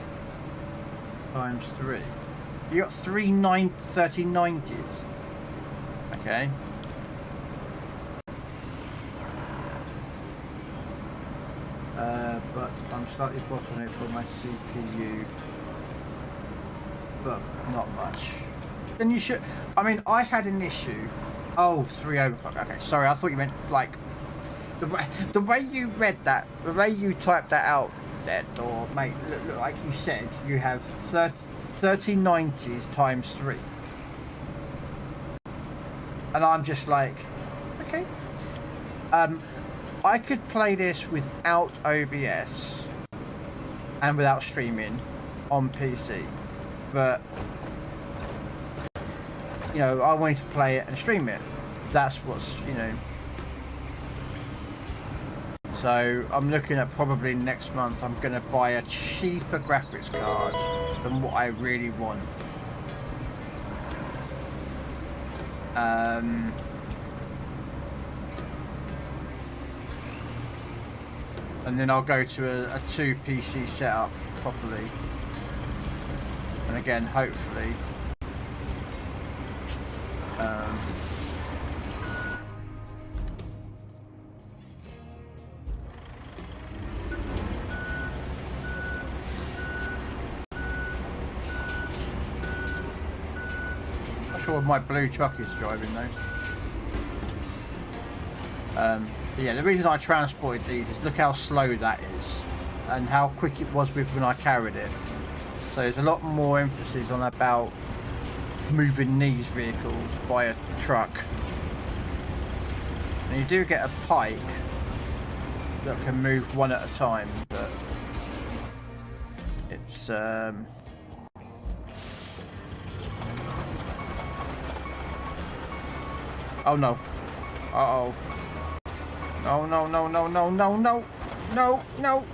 times 3. You got 3090s. Okay. But I'm slightly bottlenecked for my CPU. But not much. Then you should. I mean, I had an issue. Oh, 3 overclock. Okay, sorry, I thought you meant like. The way you read that, the way you typed that out there, or mate, look, like you said, you have 3090s times 3. And I'm just like, okay. I could play this without OBS and without streaming on PC, but you know, I wanted to play it and stream it. That's what's, you know. So I'm looking at probably next month I'm going to buy a cheaper graphics card than what I really want. And then I'll go to a 2 PC setup properly. And again, hopefully. Not sure what my blue truck is driving though. But yeah, the reason I transported these is look how slow that is and how quick it was with when I carried it. So there's a lot more emphasis on about moving these vehicles by a truck. And you do get a pike that can move one at a time, but it's oh no. Uh-oh. No, no, no, no, no, no, no, no, no.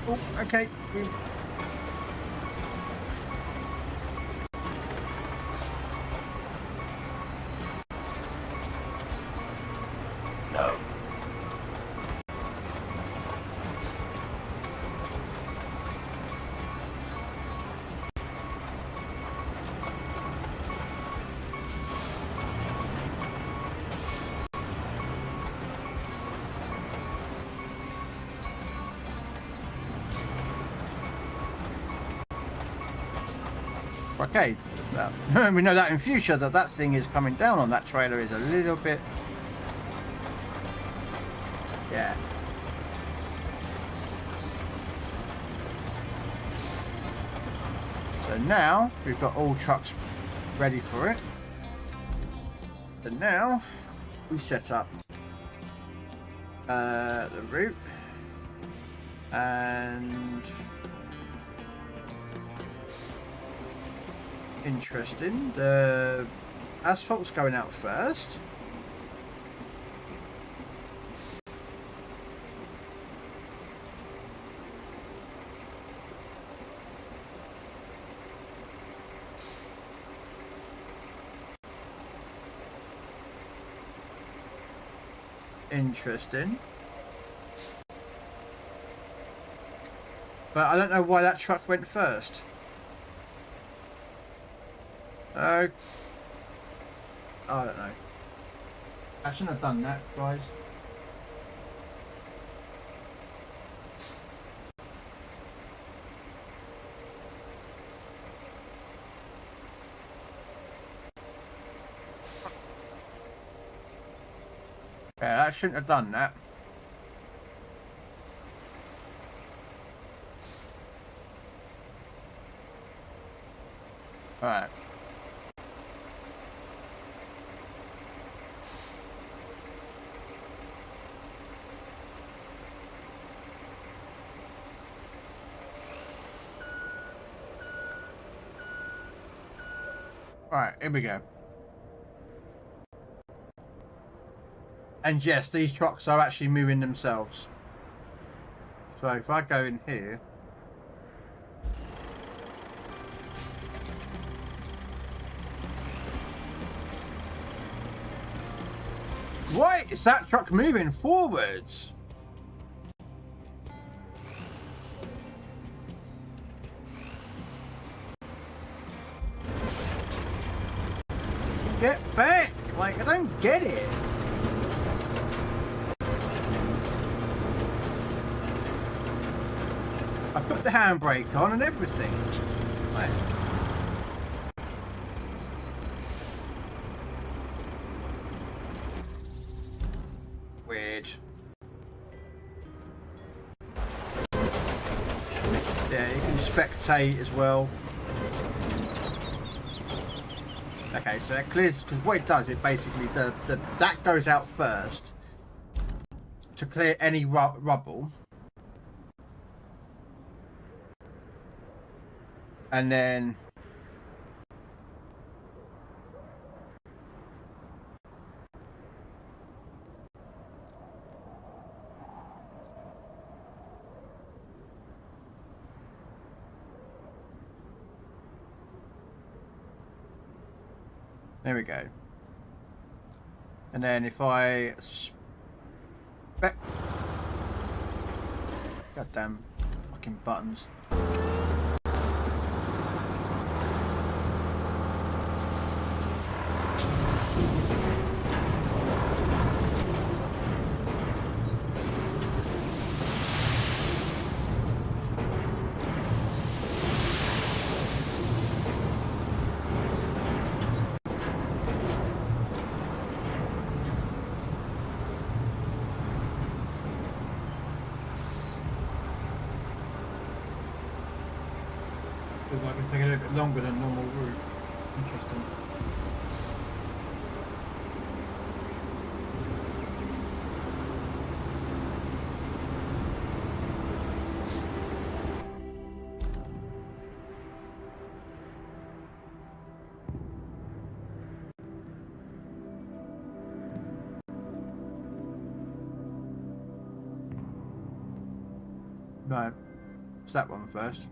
Oh, okay. No. Okay, well, we know that in future that thing is coming down on that trailer is a little bit, yeah. So now we've got all trucks ready for it. And now we set up the route and interesting. The asphalt's going out first. Interesting. but I don't know why that truck went first. I don't know. I shouldn't have done that, guys. Yeah, I shouldn't have done that. Alright. Alright, here we go. And yes, these trucks are actually moving themselves. So if I go in here... Why is that truck moving forwards? Get back! Like, I don't get it. I put the handbrake on and everything. Right. Weird. Yeah, you can spectate as well. Okay, so that clears, because what it does, it basically, that goes out first to clear any rubble. And then there we go. And then if I goddamn fucking buttons. Feels like it's taking a little bit longer than normal route. Interesting. No, it's that one first.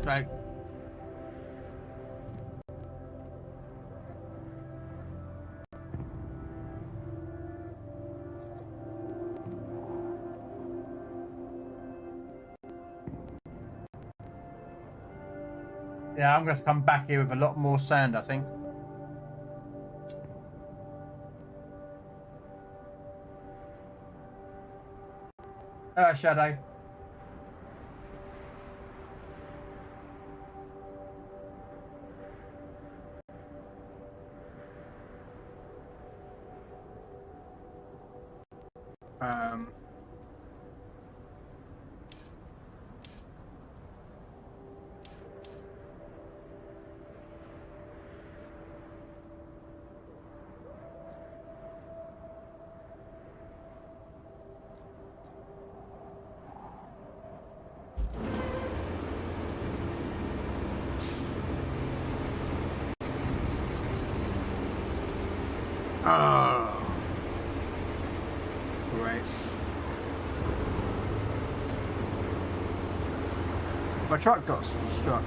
Right. Yeah, I'm going to come back here with a lot more sand, I think. Shadow. Oh, great. My truck got struck.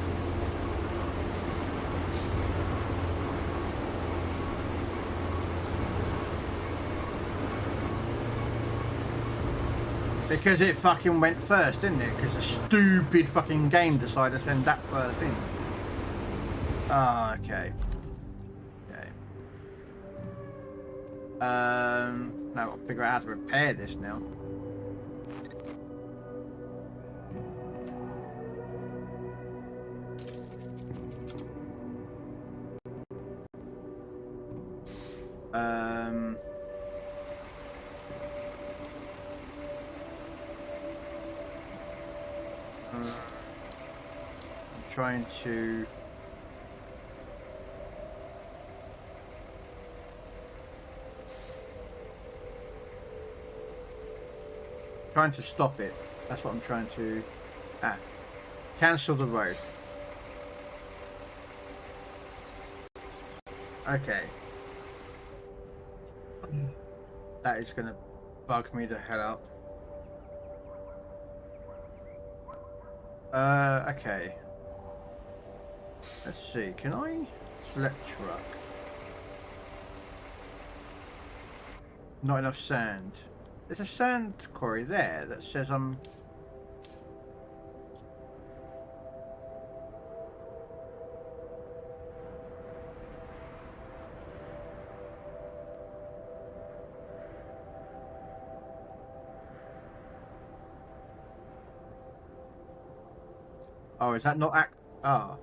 Because it fucking went first, didn't it? Because the stupid fucking game decided to send that first in. Ah, okay. Okay. Now I'll figure out how to repair this now. I'm trying to stop it. That's what I'm trying to cancel the road. Okay. That is gonna bug me the hell out. Okay. Let's see, can I select truck? Not enough sand. There's a sand quarry there that says I'm... Oh, is that not act... Ah.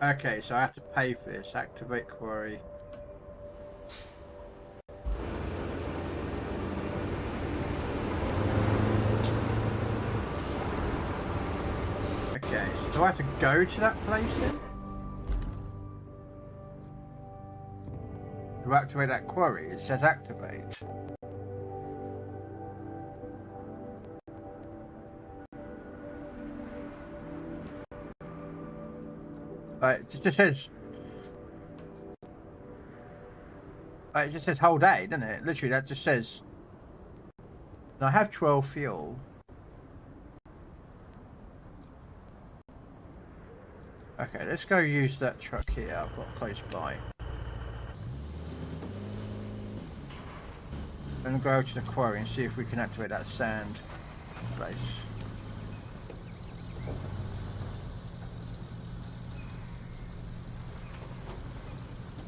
Okay, so I have to pay for this. Activate quarry. Okay, so do I have to go to that place then? To activate that quarry, it says activate. It just says... it just says hold A, doesn't it? Literally, that just says... I have 12 fuel. Okay, let's go use that truck here I've got close by. I'm gonna go to the quarry and see if we can activate that sand place.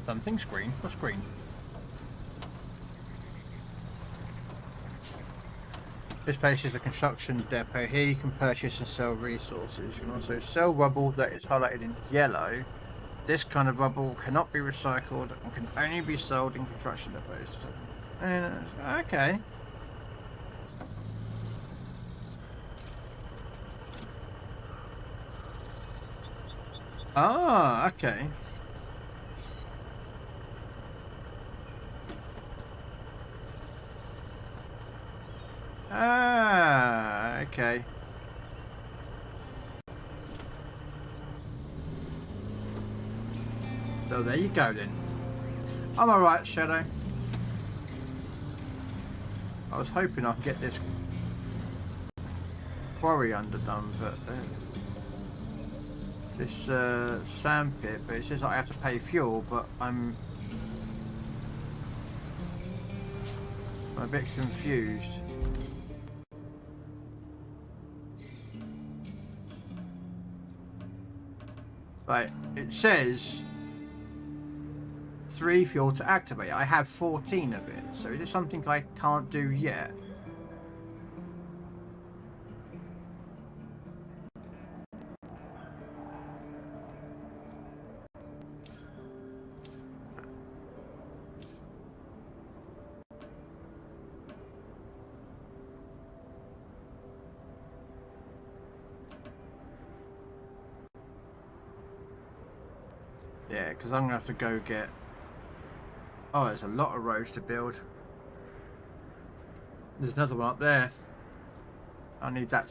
Something's green. What's green? This place is a construction depot. Here you can purchase and sell resources. You can also sell rubble that is highlighted in yellow. This kind of rubble cannot be recycled and can only be sold in construction depots. Okay. Ah, okay. Ah, okay. So there you go then. I'm alright, Shadow. I was hoping I could get this quarry underdone, but this sand pit, but it says I have to pay fuel, but I'm a bit confused. Right, it says 3 fuel to activate. I have 14 of it, so is it something I can't do yet? Yeah, because I'm going to have to go get... Oh, there's a lot of roads to build. There's another one up there. I need that...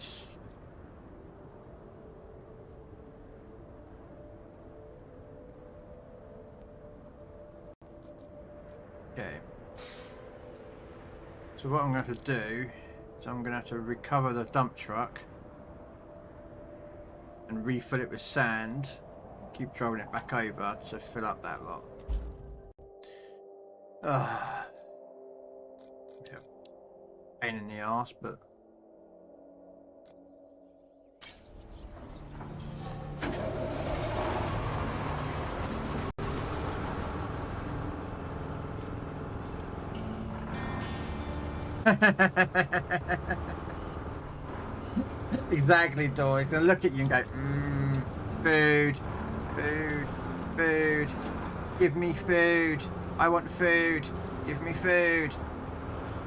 Okay. So what I'm going to have to do is I'm going to have to recover the dump truck and refill it with sand. keep rolling it back over to fill up that lot. Yeah. Pain in the arse, but exactly, Dor. He's gonna look at you and go, food, food, food. Give me food. I want food. Give me food.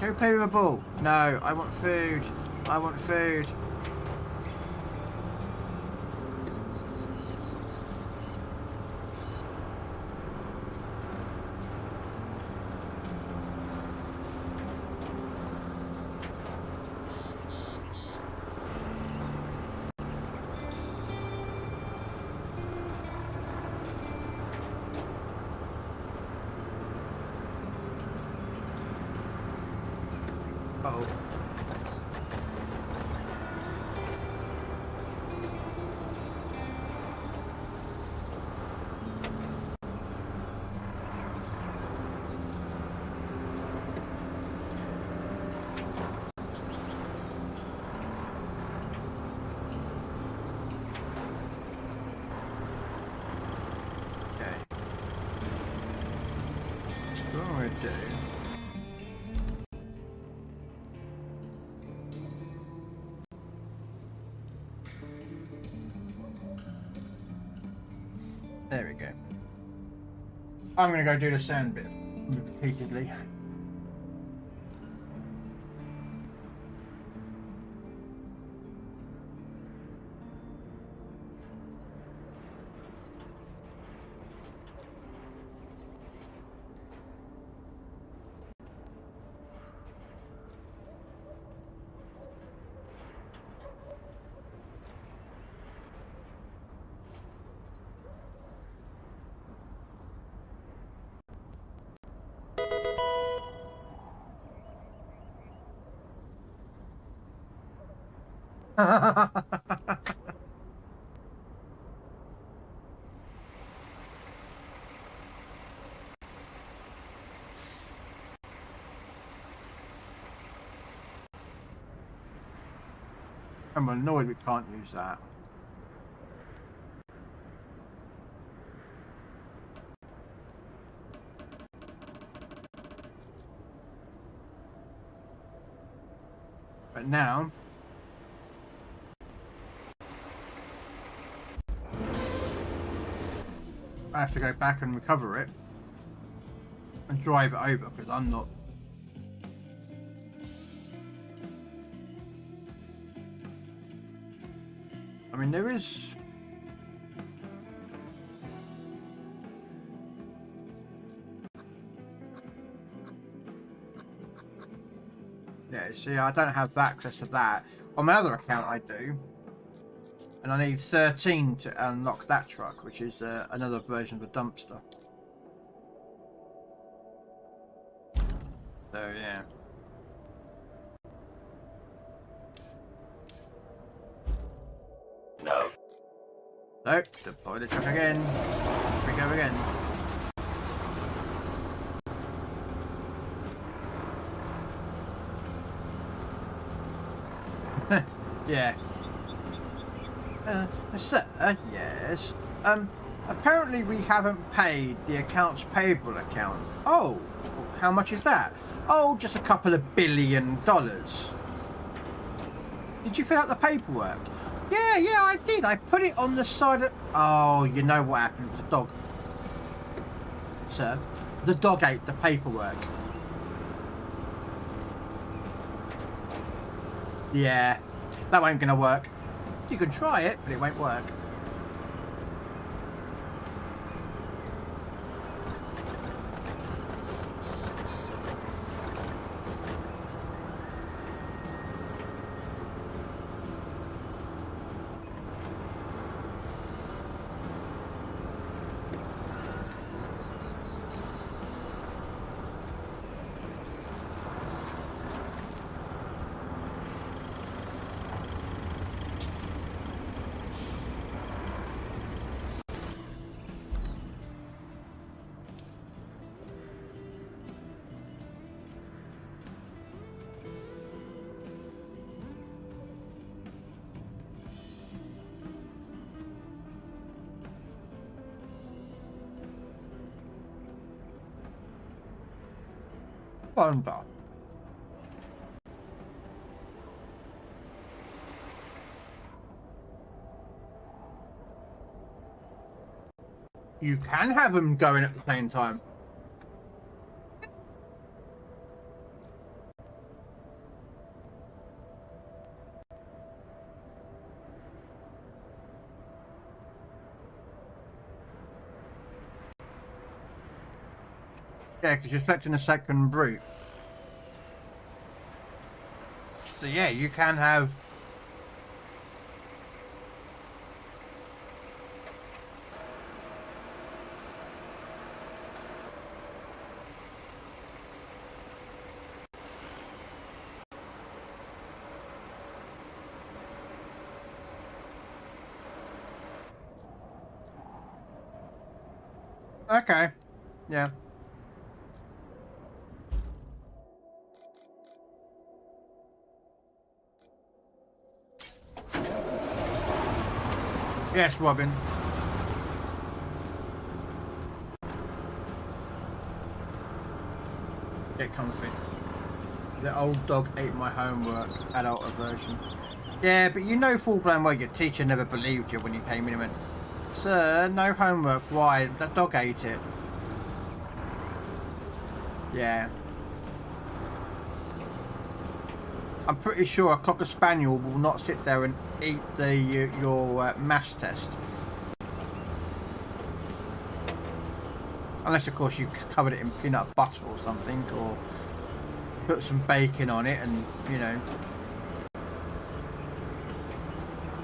Go play with a ball. No, I want food. I want food. Uh-oh. Okay. So what we do? There we go. I'm going to go do the sand bit repeatedly. I'm annoyed we can't use that. But now I have to go back and recover it and drive it over because I'm not. I mean, there is. Yeah, see, I don't have access to that. On my other account, I do. And I need 13 to unlock that truck, which is another version of a dumpster. So, yeah. No. Nope, deploy the truck again. Here we go again. Yeah. Sir, yes. Apparently we haven't paid the accounts payable account. Oh, how much is that? Oh, just a couple of $1 billion. Did you fill out the paperwork? Yeah, I did. I put it on the side of... Oh, you know what happened with the dog. Sir, the dog ate the paperwork. Yeah, that ain't gonna work. You can try it, but it won't work. Wonder. You can have them going at the same time. Yeah, because you're selecting a second route. So yeah, you can have. Okay. Yeah. Yes, Robin. Get comfy. The old dog ate my homework, adult version. Yeah, but you know full blown well your teacher never believed you when you came in and went, "Sir, no homework, why? That dog ate it." Yeah. I'm pretty sure a Cocker Spaniel will not sit there and eat your maths test. Unless, of course, you covered it in peanut butter or something, or put some bacon on it and, you know.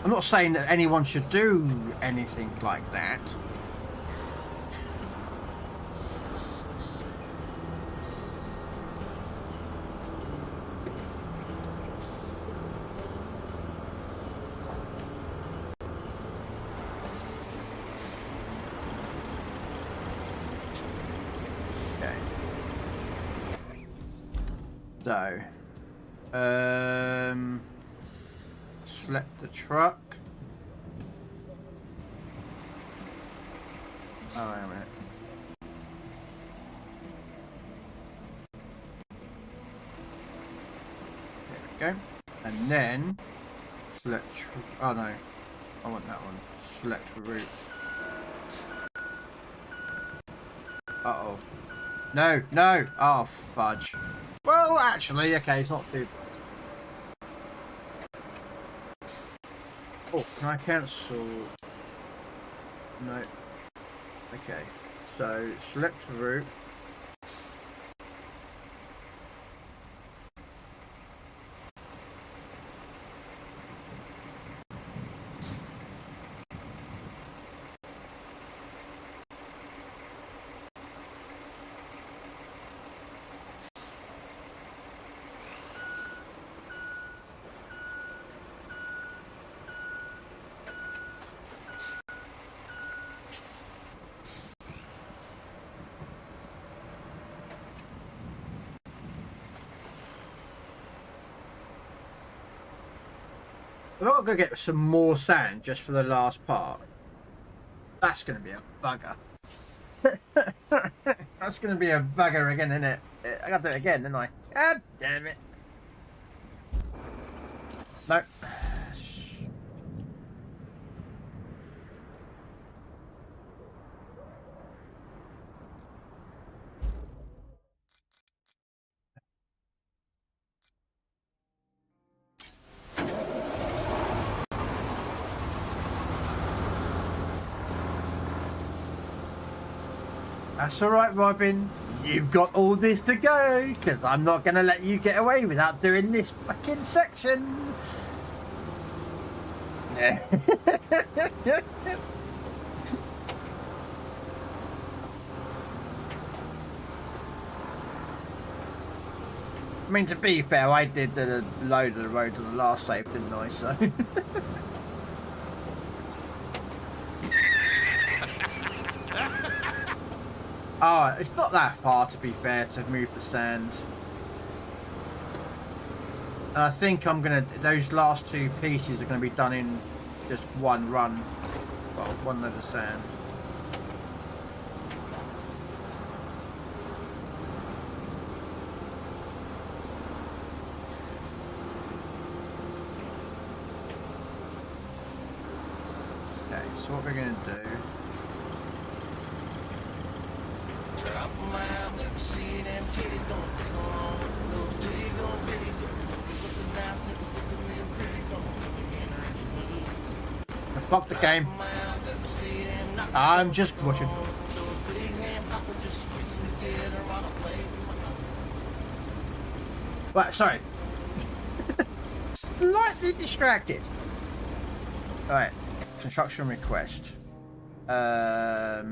I'm not saying that anyone should do anything like that. So, select the truck. Oh, wait a minute. There we go. And then select. Oh no, I want that one. Select route. Uh oh. No, no. Oh fudge. Well, actually, okay, it's not too bad. Oh, can I cancel? No. Okay, so select route. I've got to go get some more sand just for the last part. That's going to be a bugger. That's going to be a bugger again, isn't it? I got to do it again, didn't I? God damn it. No. That's alright, Robin. You've got all this to go, because I'm not going to let you get away without doing this fucking section. Yeah. I mean, to be fair, I did the load of the road to the last save, didn't I? So. Oh, it's not that far, to be fair, to move the sand. And I think those last two pieces are gonna be done in just one run. Well, one load of sand. so what we're going to do... Fuck the game. I'm just watching. Right, sorry. Slightly distracted. Alright. Construction request. There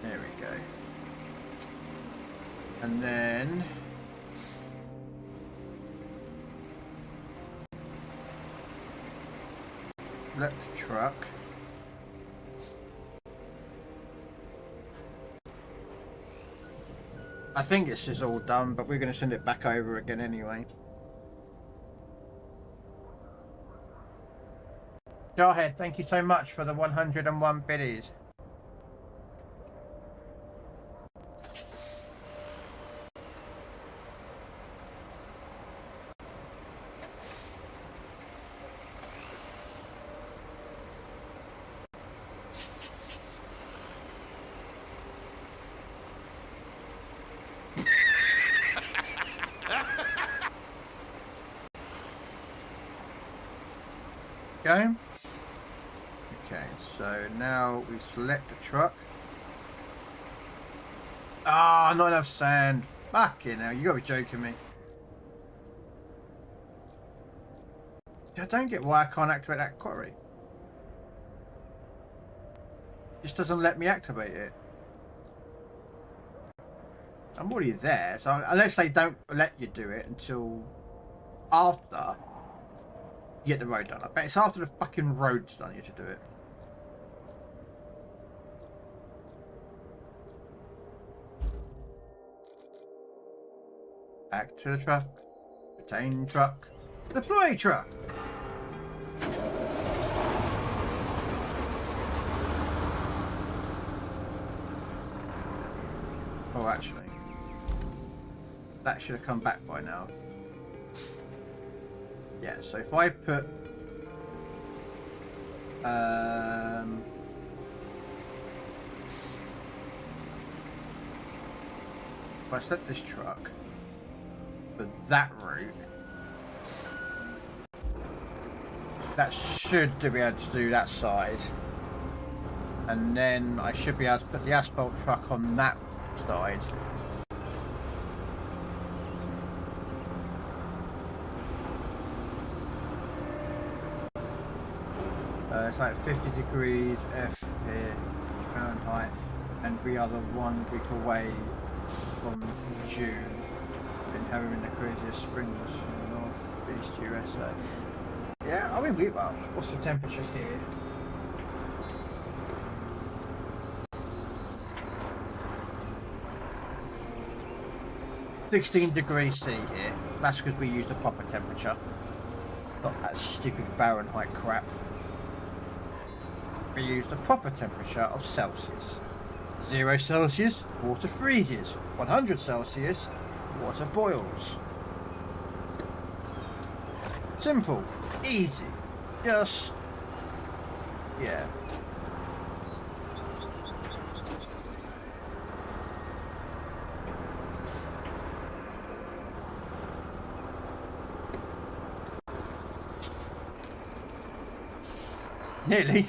we go. And then... Let's truck. I think this is all done, but we're going to send it back over again anyway. Go ahead. Thank you so much for the 101 biddies. Go. Okay, so now we select the truck. Ah, not enough sand. Fucking hell, you gotta be joking me. I don't get why I can't activate that quarry. Just doesn't let me activate it. I'm already there, so unless they don't let you do it until after you get the road done. I bet it's after the fucking road's done you have to do it. Back to the truck. Retain truck. Deploy truck. Oh, actually, that should have come back by now. Yeah, so if I put if I set this truck for that route, that should be able to do that side, and then I should be able to put the asphalt truck on that side. It's like 50 degrees F here, Fahrenheit, and we are the 1 week away from June. Been having the craziest springs in northeast USA. Yeah, I mean, well, what's the temperature here? (16 degrees C here. That's because we use the proper temperature, not that stupid Fahrenheit crap. We use the proper temperature of Celsius. 0 Celsius, water freezes. 100 Celsius, water boils. Simple, easy, just, yeah. Nearly.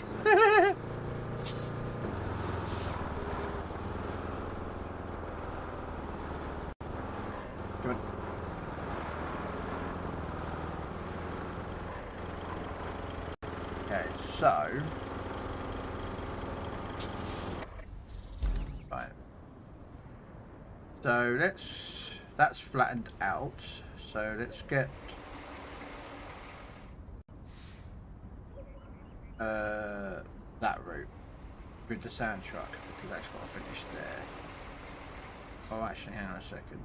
Good. Okay, so right. So that's flattened out. So let's get that route with the sand truck, because that's got to finish there. Oh, actually, hang on a second.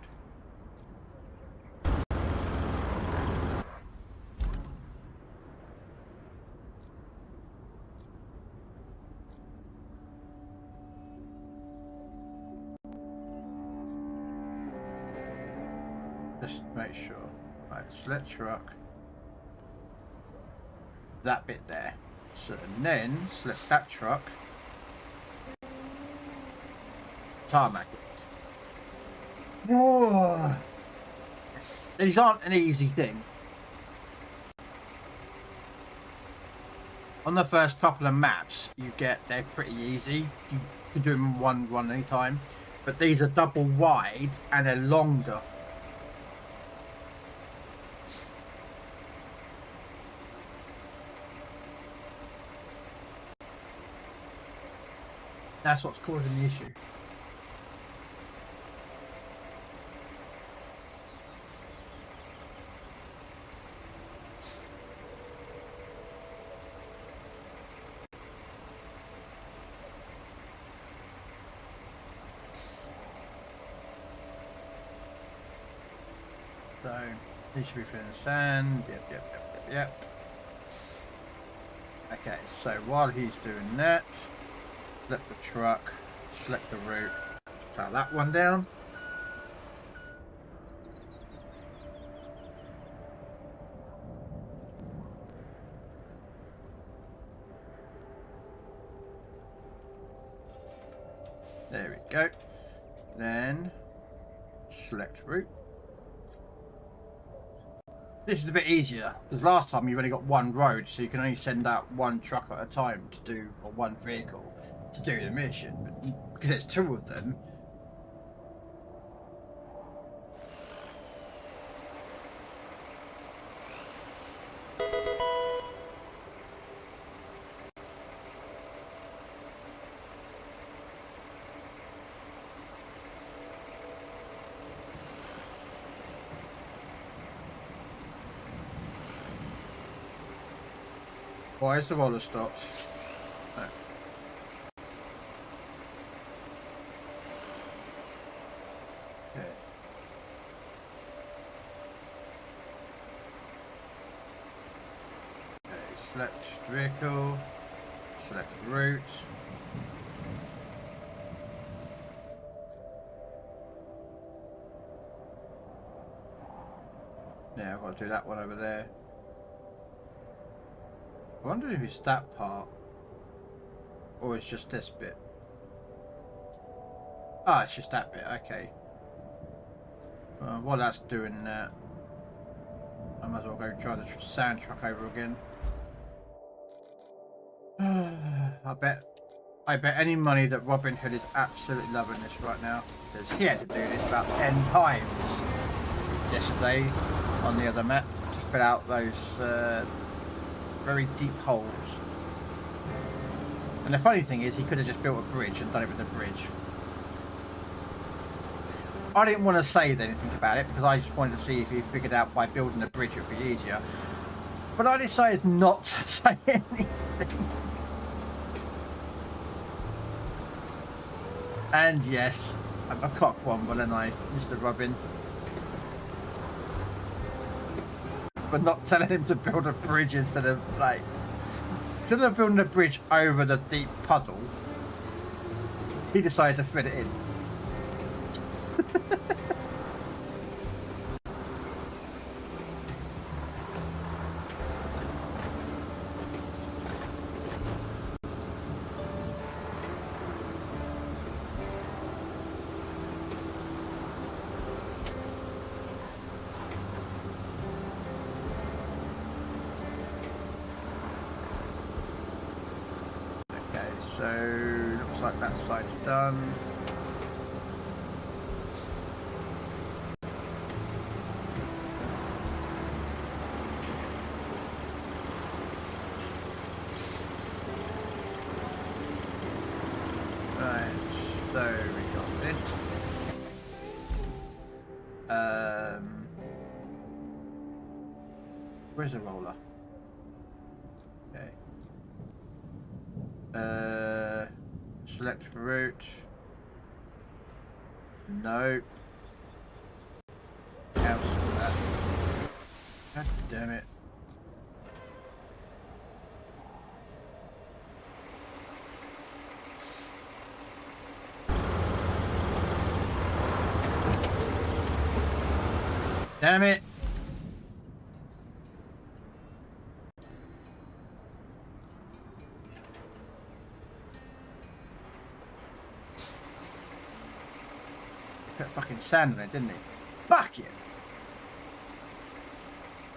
Just make sure. Right, select truck. that bit there. So, and then select that truck, tarmac it. Whoa. These aren't an easy thing. On the first couple of maps you get, they're pretty easy. You can do them one run anytime. But these are double wide and they're longer. That's what's causing the issue. So, he should be filling the sand. Yep. Okay, so while he's doing that, select the truck, select the route, plow that one down. There we go. Then select route. This is a bit easier because last time you've only got one road, so you can only send out one truck at a time to do, or one vehicle to do the mission. But because there's two of them, why is the roller stopped? No. Okay. Okay, select vehicle, select route. Yeah, I've got to do that one over there. I wonder if it's that part or it's just this bit. Ah, it's just that bit, okay. While that's doing that, I might as well go try the sand truck over again. I bet any money that Robin Hood is absolutely loving this right now, because he had to do this about 10 times yesterday on the other map to fill out those very deep holes. And the funny thing is, he could have just built a bridge and done it with a bridge. I didn't want to say anything about it because I just wanted to see if he figured out by building a bridge it would be easier. But I decided not to say anything. And yes, I'm a cockwomble, and I, Mr. Robin. But not telling him to build a bridge instead of building a bridge over the deep puddle, he decided to fit it in. So, looks like that side's done. Right, so we got this. Where's the roller? Okay. Select route. Nope. Cancel that. God damn it. Damn it. put fucking sand on it, didn't he? Fuck it!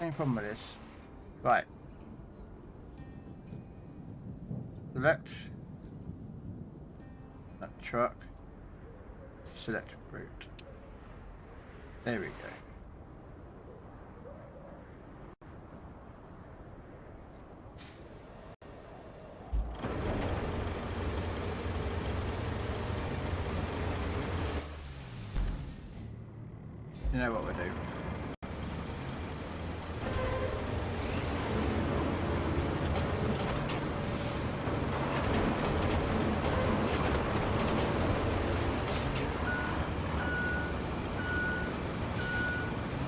Any problem with this? Right. Select that truck. Select route. There we go. You know what we'll do.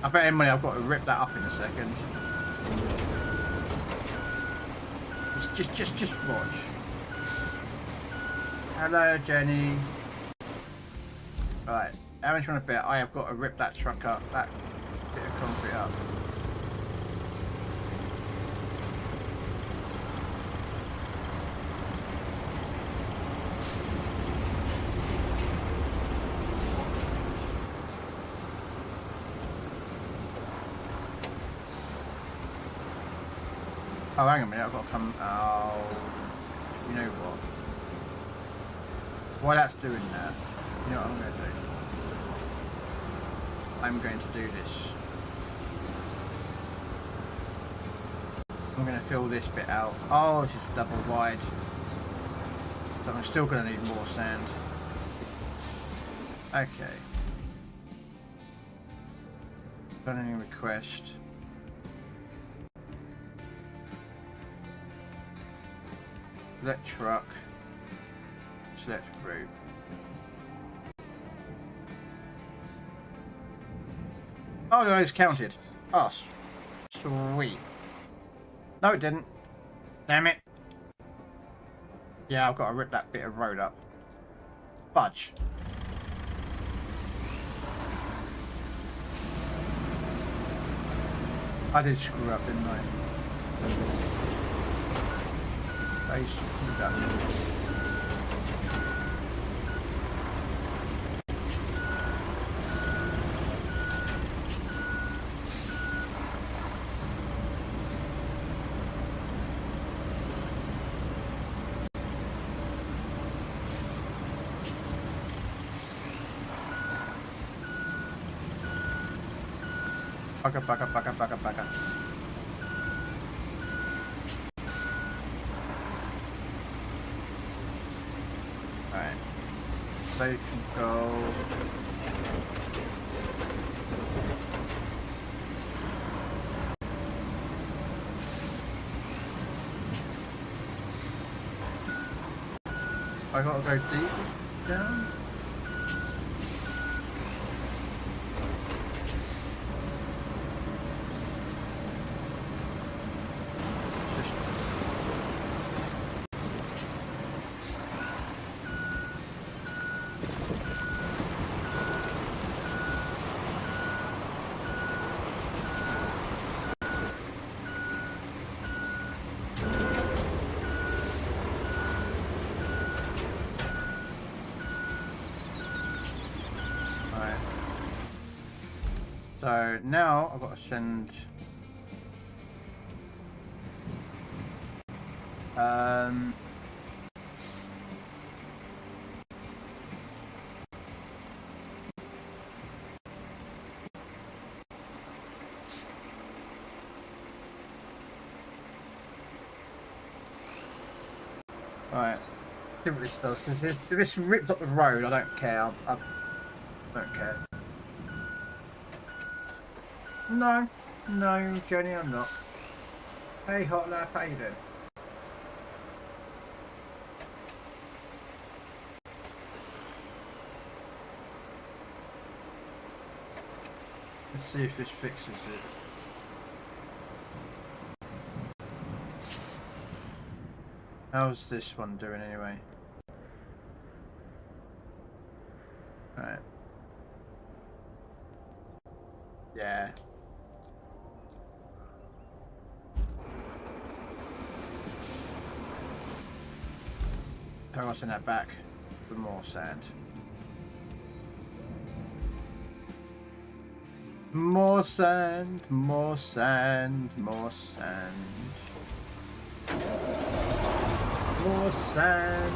I bet any money I've got to rip that up in a second. Just watch. Hello, Jenny. Right, how much you want to bet I have got to rip that truck up, that bit of concrete up? Oh, hang on a minute, I've got to come. Oh, you know what? While that's doing that, you know what I'm going to do? I'm going to do this. I'm going to fill this bit out. Oh, this is double wide. So I'm still going to need more sand. Okay. Done any request? Select truck. Select route. Oh no, it's counted. Oh, sweet. No, it didn't. Damn it. Yeah, I've got to rip that bit of road up. Fudge. I did screw up, didn't I? Base, Bugger. Alright. Play control. I gotta go deep down. So now I've got to send right, see what this does, because if this rips up the road, I don't care. I don't care. No, Jenny, I'm not. Hey, hot lap, how you doing? Let's see if this fixes it. How's this one doing anyway? Alright. Yeah. I'm gonna send that back for more sand. More sand, more sand, more sand. More sand.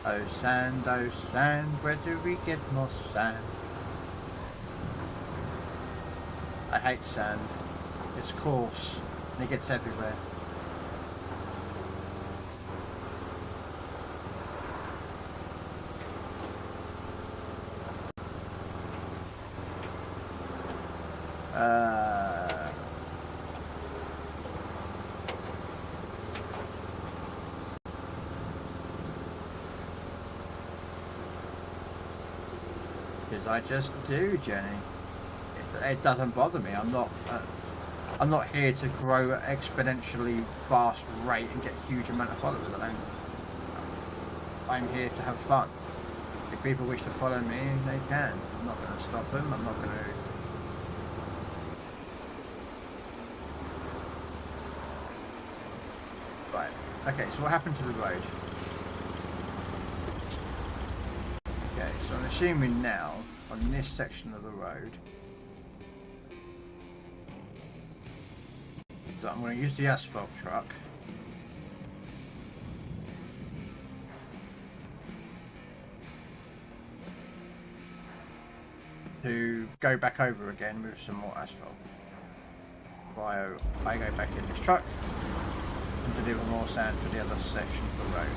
Oh sand, where do we get more sand? I hate sand. It's coarse and it gets everywhere. Because I just do, Jenny. It doesn't bother me. I'm not here to grow at exponentially fast rate and get a huge amount of followers. I'm here to have fun. If people wish to follow me, they can. I'm not going to stop them. I'm not going to. Right. Okay. So what happened to the road? Okay. So I'm assuming now on this section of the road. So I'm going to use the asphalt truck to go back over again with some more asphalt. While I go back in this truck and deliver more sand for the other section of the road.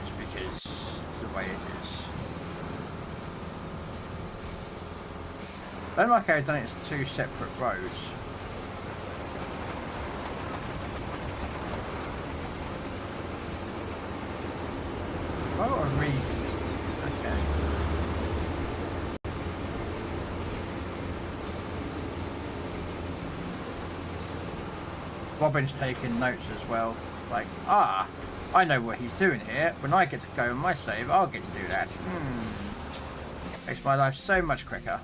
It's because it's the way it is. I don't like how I've done it as two separate roads. Why would I read? Okay. Robin's taking notes as well. Like, I know what he's doing here. When I get to go in my save, I'll get to do that. Makes my life so much quicker.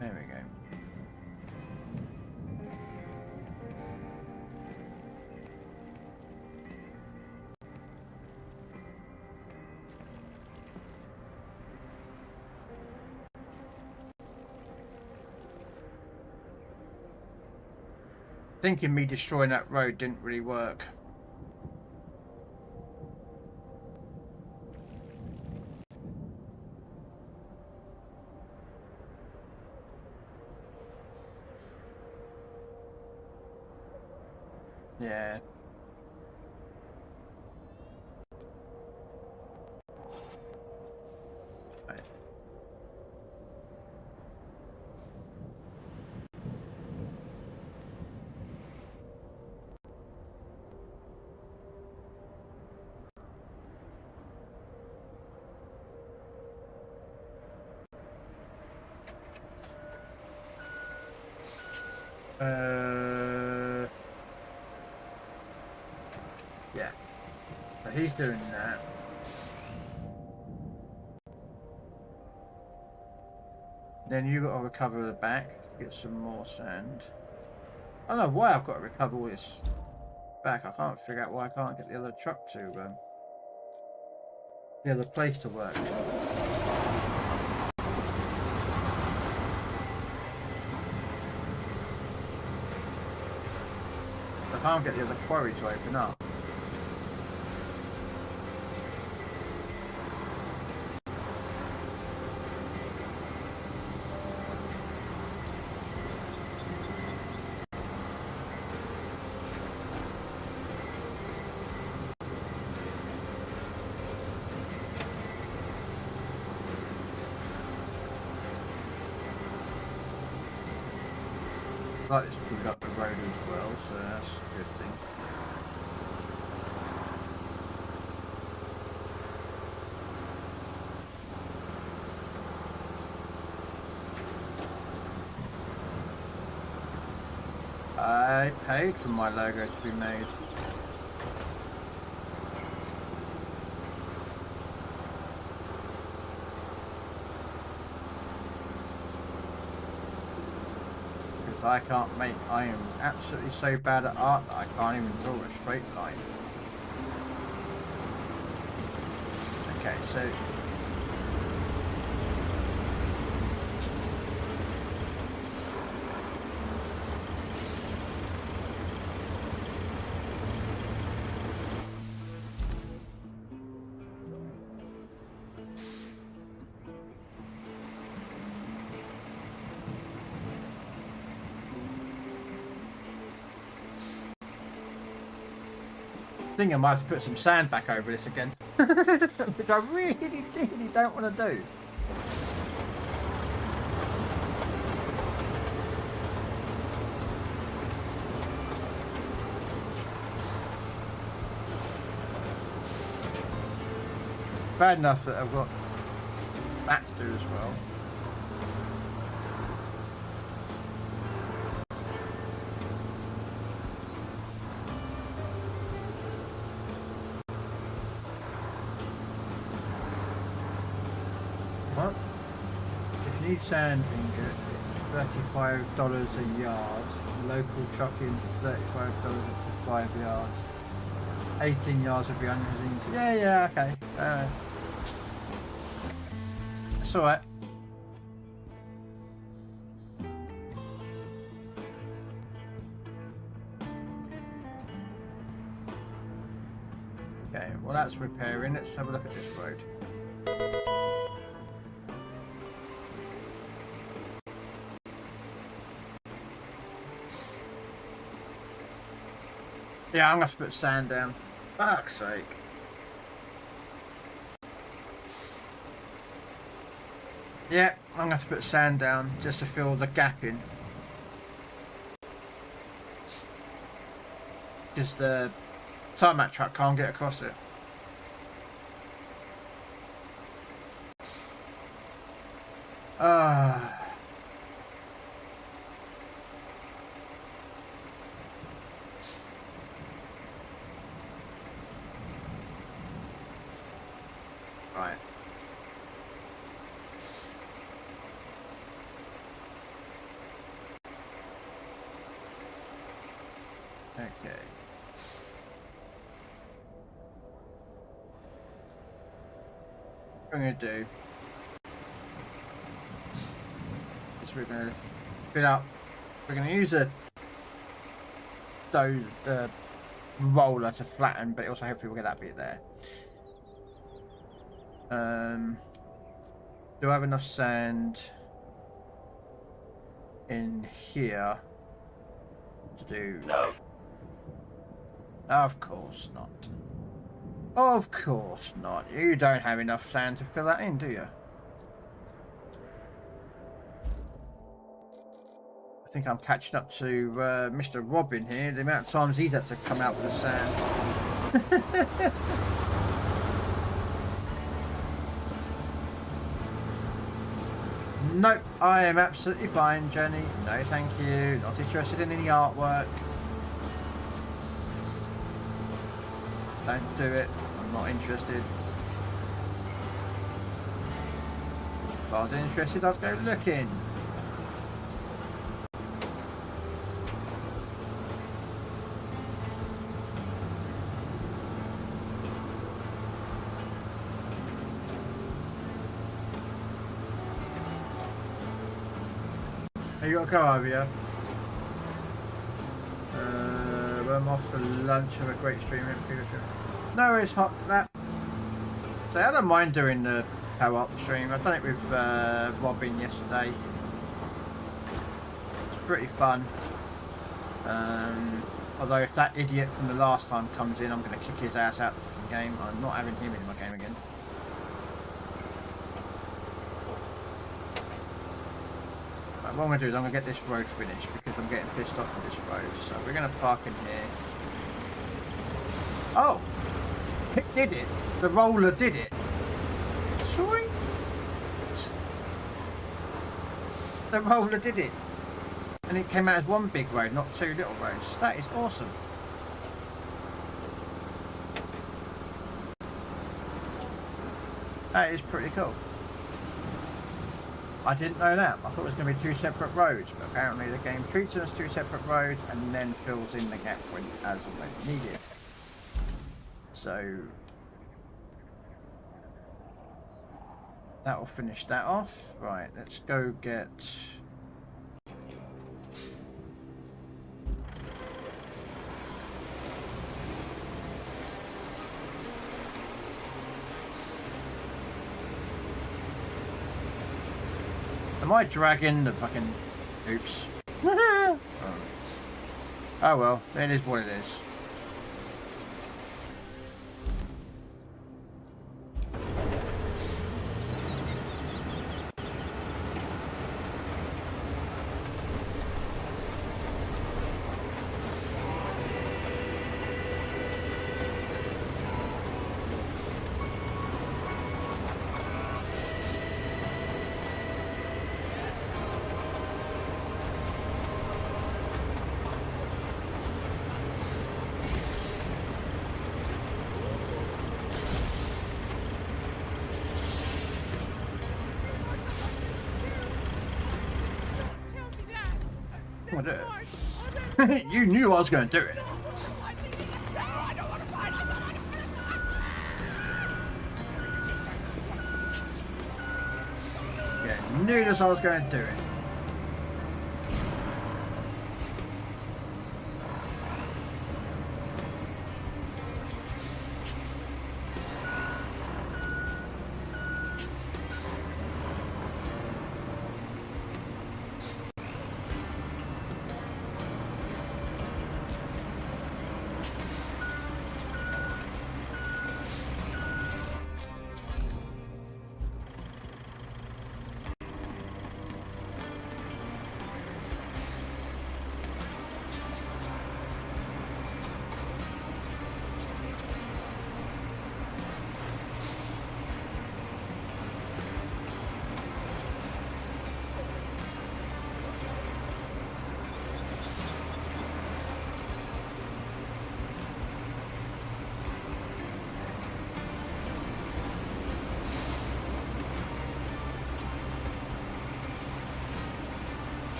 There we go. Thinking me destroying that road didn't really work. Yeah. Right. Yeah. So he's doing that. Then you got to recover the back to get some more sand. I don't know why I've got to recover all this back. I can't figure out why I can't get the other truck to the other place to work. I can't get the other quarry to open up. Like it's pulled up the road as well, so that's a good thing. I paid for my logo to be made. because I can't make. I am absolutely so bad at art that I can't even draw a straight line. Okay, so. I think I might have to put some sand back over this again, which I really don't want to do. Bad enough that I've got that to do as well. What? If you need sand ingot, $35 a yard. Local trucking, $35 up to 5 yards. 18 yards would be 100. Yeah, okay. It's alright. Okay, well that's repairing. Let's have a look at this road. Yeah, I'm gonna have to put sand down. Fuck's sake. Yeah, I'm gonna have to put sand down just to fill the gap in. Because the tarmac truck can't get across it. Right. Okay. What I'm going to do is we're going to fill up. We're going to use the roller to flatten, but also hopefully we'll get that bit there. Do I have enough sand in here to do? No. Of course not. Of course not. You don't have enough sand to fill that in, do you? I think I'm catching up to Mr. Robin here. The amount of times he's had to come out with the sand. Nope, I am absolutely fine, Jenny. No, thank you. Not interested in any artwork. Don't do it. I'm not interested. If I was interested, I'd go looking. You got to go over here. I'm off for lunch. Have a great stream. No, it's hot. That. So I don't mind doing the co-op stream. I've done it with Robin yesterday. It's pretty fun. Although if that idiot from the last time comes in, I'm going to kick his ass out of the game. I'm not having him in my game again. What I'm going to do is I'm going to get this road finished because I'm getting pissed off with this road. So we're going to park in here. Oh! It did it! The roller did it! Sweet! The roller did it! And it came out as one big road, not two little roads. That is awesome. That is pretty cool. I didn't know that. I thought it was going to be 2 separate roads, but apparently the game treats them as 2 separate roads and then fills in the gap when as and when needed. So that will finish that off. Right, let's go get. Am I dragging the fucking... Oops. Oh well, it is what it is. You knew I was going to do it. Yeah, knew this I was going to do it.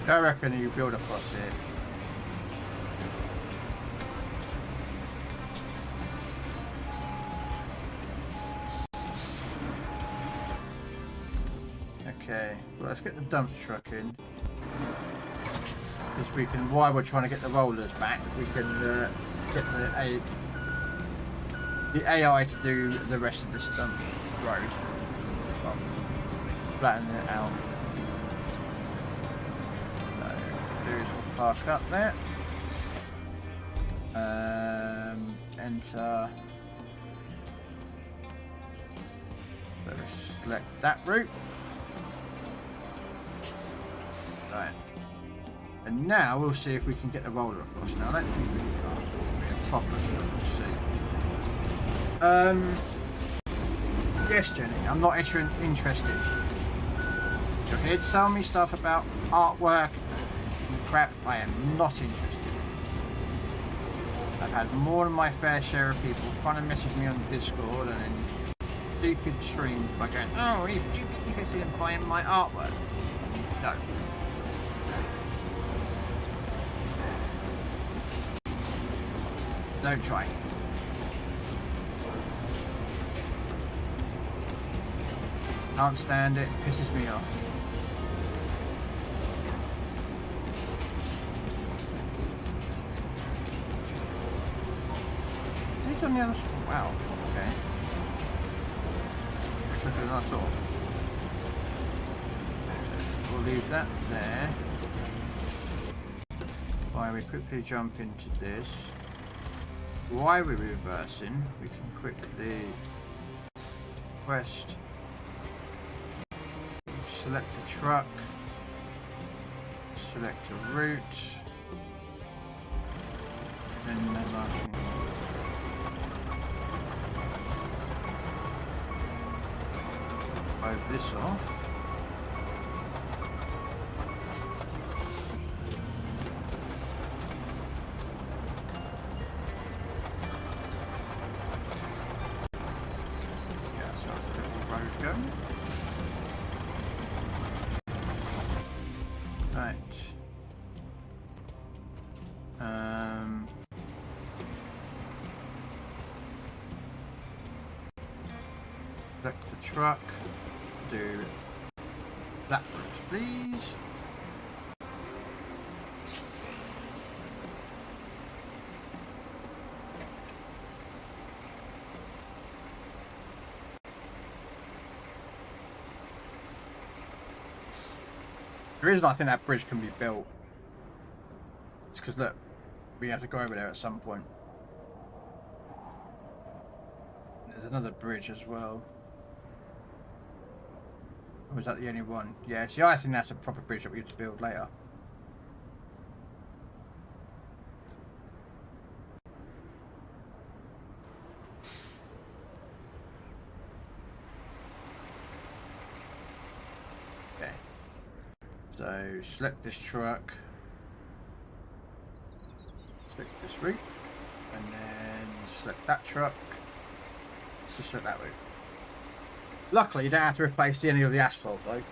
I reckon you build across it. Okay, well, let's get the dump truck in. Because we can, while we're trying to get the rollers back, we can get the AI to do the rest of this dump road. Well, flatten it out. We'll park up there. Enter. Let's select that route. Right. And now we'll see if we can get the roller across. Now I don't think we can. It'll be a problem. We'll see. Yes, Jenny. I'm not interested. You're here to sell me stuff about artwork. Crap, I am not interested. I've had more than my fair share of people trying to message me on Discord and in stupid streams by going, oh, you can see them buying my artwork. No. Don't try. Can't stand it, pisses me off. On the other side. Wow, okay. Quicker than I thought. We'll leave that there. While we quickly jump into this. While we're reversing, we can quickly west. Select a truck. Select a route. And then marking. Move this off. Yeah, so that's a little road going. Right. Select the truck. Do that route, please. The reason I think that bridge can be built is because, look, we have to go over there at some point. There's another bridge as well. Or was that the only one? Yeah, see, I think that's a proper bridge that we have to build later. Okay. So, select this truck. Select this route. And then select that truck. Just select that route. Luckily, you don't have to replace any of the asphalt, though.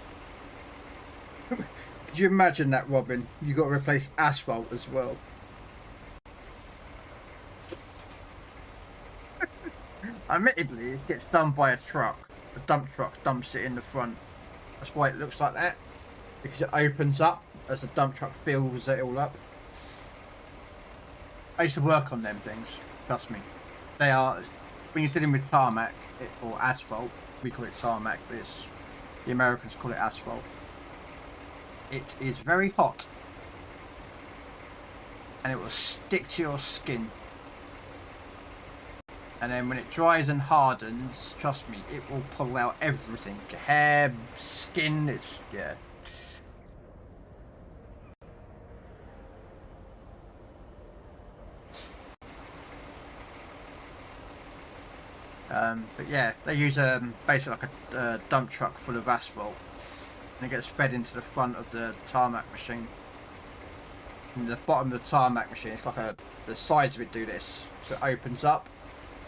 Could you imagine that, Robin? You've got to replace asphalt as well. Admittedly, it gets done by a truck. A dump truck dumps it in the front. That's why it looks like that. Because it opens up as the dump truck fills it all up. I used to work on them things. Trust me. They are... When you're dealing with tarmac, or asphalt, we call it tarmac, but it's... The Americans call it asphalt. It is very hot. And it will stick to your skin. And then when it dries and hardens, trust me, it will pull out everything. Hair, skin, it's... yeah. But yeah, they use basically like a dump truck full of asphalt, and it gets fed into the front of the tarmac machine. And the bottom of the tarmac machine, it's like the sides of it do this, so it opens up,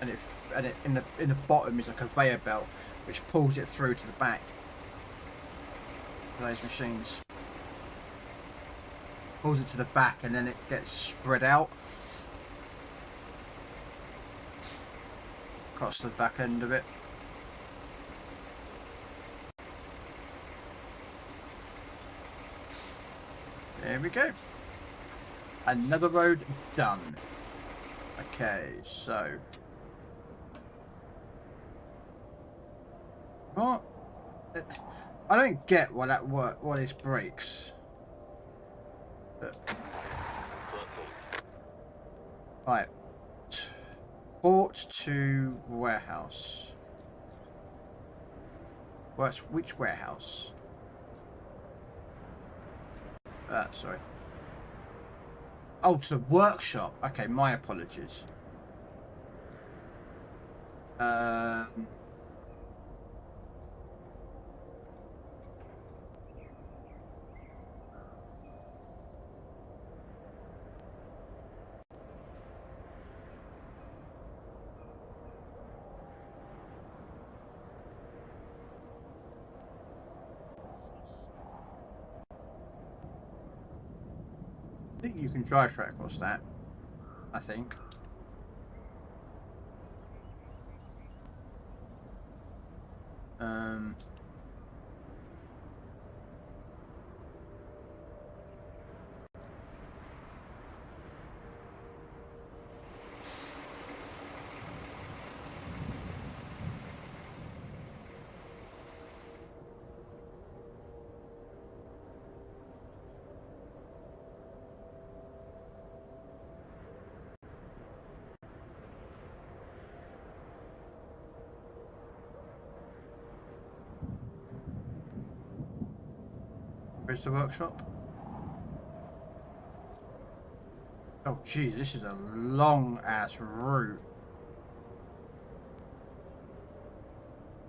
and it in the bottom is a conveyor belt which pulls it through to the back of those machines. Pulls it to the back, and then it gets spread out across the back end of it. There we go. Another road done. Okay, so what? I don't get why that why this breaks. Right. Port to warehouse. Which warehouse? Sorry. Oh, to the workshop. Okay, my apologies. I think you can drive straight across that. I think. Where's the workshop? Oh, geez, this is a long ass route.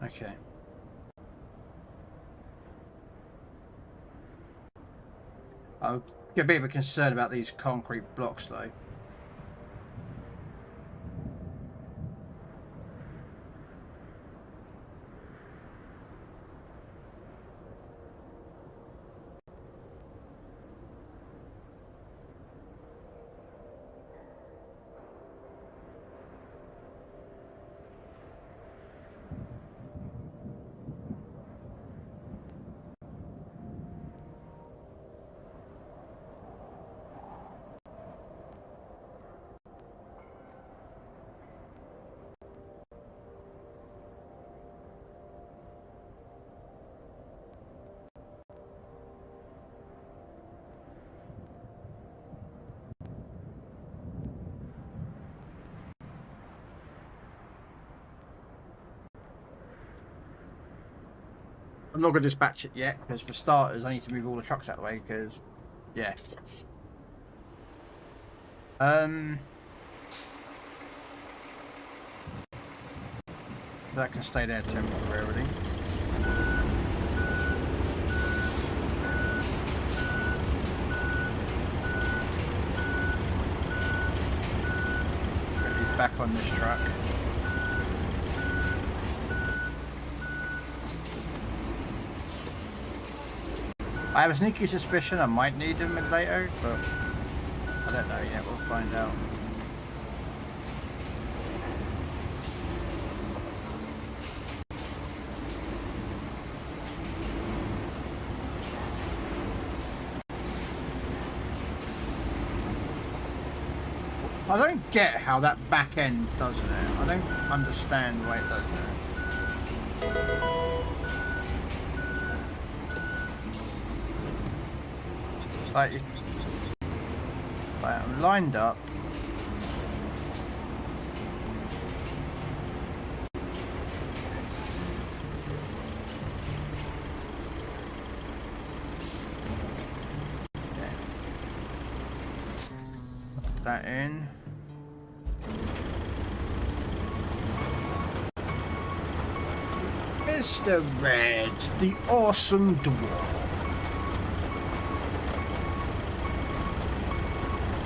Okay. I'll get a bit of a concern about these concrete blocks, though. I'm not going to dispatch it yet, because for starters, I need to move all the trucks out of the way, because, yeah. That can stay there temporarily. Get these back on this truck. I have a sneaky suspicion I might need them later, but I don't know yet. We'll find out. I don't get how that back end does that. I don't understand why it does that. Like, I'm lined up. Okay. Put that in. Mr. Red, the awesome dwarf.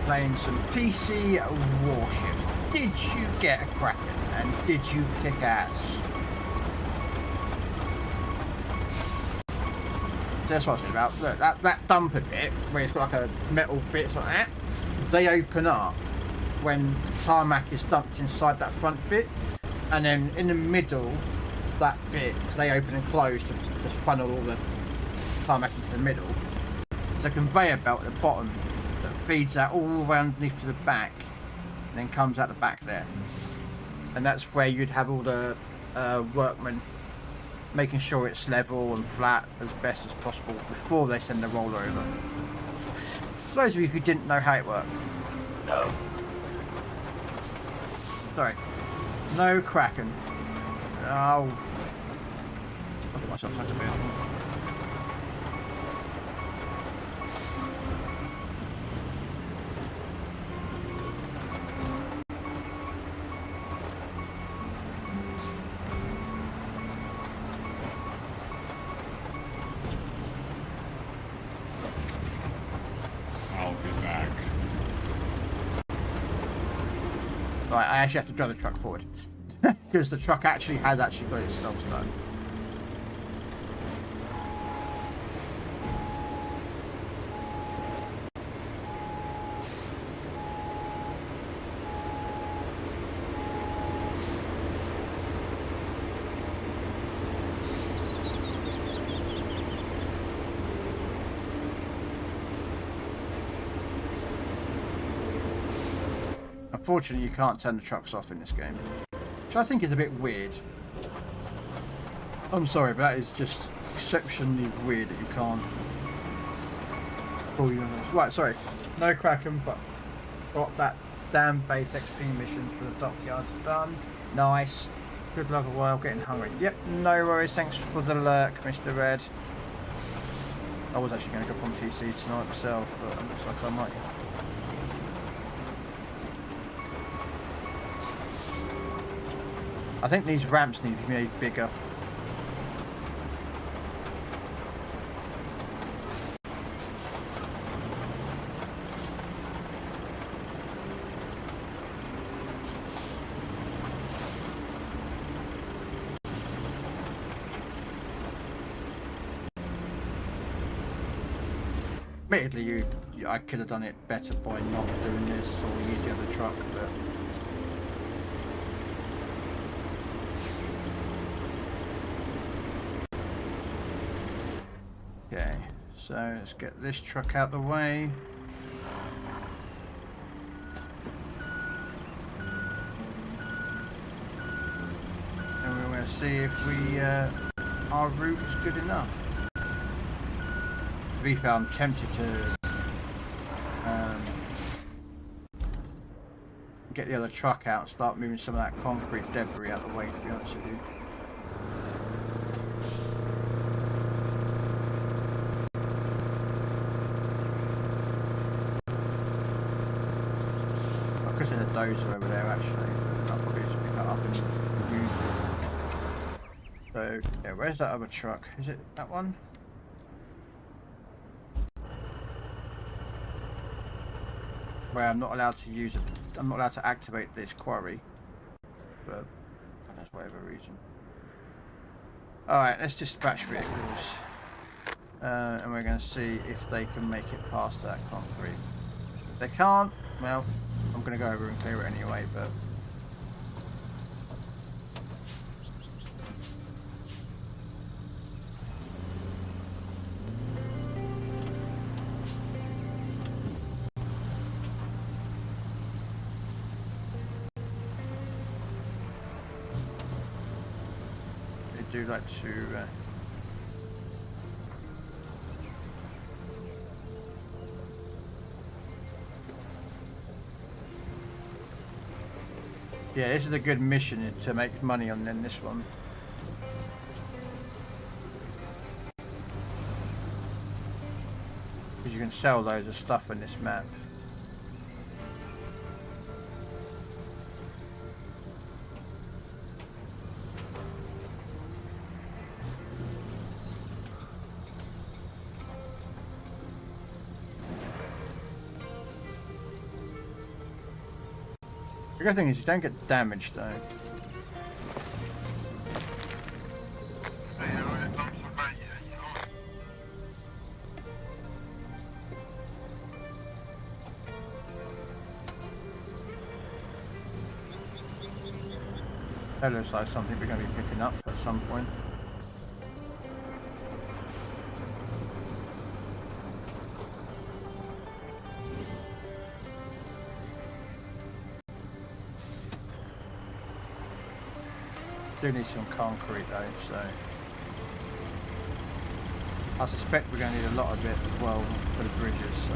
Playing some PC warships. Did you get a Kraken? And did you kick ass? That's what I was about. Look, that dumper bit, where it's got like a metal bits like that, they open up when tarmac is dumped inside that front bit. And then in the middle, that bit, because they open and close to funnel all the tarmac into the middle. There's a conveyor belt at the bottom that feeds that all the way underneath to the back and then comes out the back there, and that's where you'd have all the workmen making sure it's level and flat as best as possible before they send the roller over. For those of you who didn't know how it worked. No. Sorry. No Kraken. Oh. I put myself such a bit. I'll be back. Right, I actually have to drive the truck forward. Because the truck has got its stuff done. Unfortunately, you can't turn the trucks off in this game, which I think is a bit weird. I'm sorry, but that is just exceptionally weird that you can't. Oh, right, sorry. No Kraken, but got that damn base extreme missions for the dockyards done. Nice. Good luck a while getting hungry. Yep, no worries. Thanks for the lurk, Mr. Red. I was actually going to drop on PC tonight myself, but it looks like I might. I think these ramps need to be made bigger. Admittedly, I could have done it better by not doing this or use the other truck, but. Okay, so let's get this truck out the way. And we're going to see if our route is good enough. To be fair, I'm tempted to get the other truck out and start moving some of that concrete debris out of the way, to be honest with you. said a dozer over there actually. I'll probably just pick that up and use it. So, yeah, where's that other truck? Is it that one? Where I'm not allowed to use it. I'm not allowed to activate this quarry. For whatever reason. Alright, let's dispatch vehicles. And we're going to see if they can make it past that concrete. If they can't, well, I'm going to go over and clear it anyway, but... they do like to... yeah, this is a good mission to make money on then this one. Because you can sell loads of stuff in this map. The good thing is you don't get damaged though. That looks like something we're going to be picking up at some point. Do need some concrete though, so I suspect we're going to need a lot of it as well for the bridges. So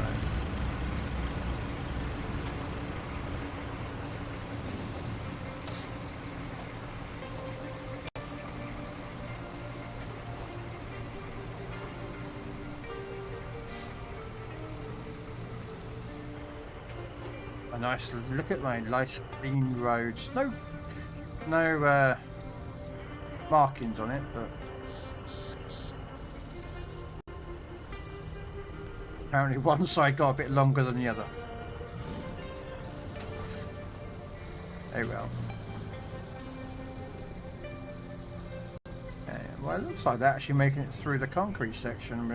a nice look at my nice clean roads. No markings on it, but apparently one side got a bit longer than the other. Oh well. Okay, well, it looks like they're actually making it through the concrete section.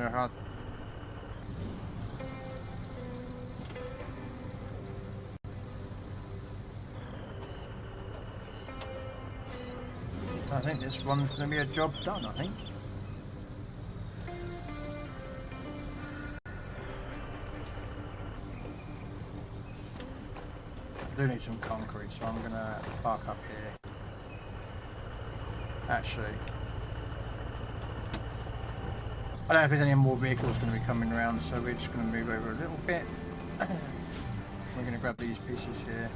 I think this one's going to be a job done, I think. I do need some concrete, so I'm going to park up here. Actually, I don't know if there's any more vehicles going to be coming around, so we're just going to move over a little bit. We're going to grab these pieces here.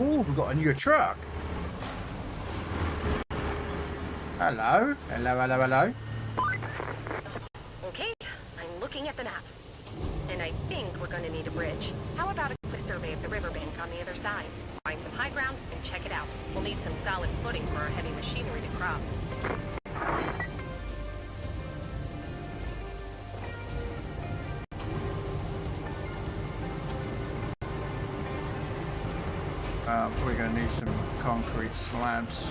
Oh, we've got a new truck. Hello. Hello, hello, hello. Okay, I'm looking at the map. And I think we're going to need a bridge. How about a quick survey of the riverbank on the other side? Find some high ground and check it out. We'll need some solid footing for our heavy machinery to cross. We're going to need some concrete slabs.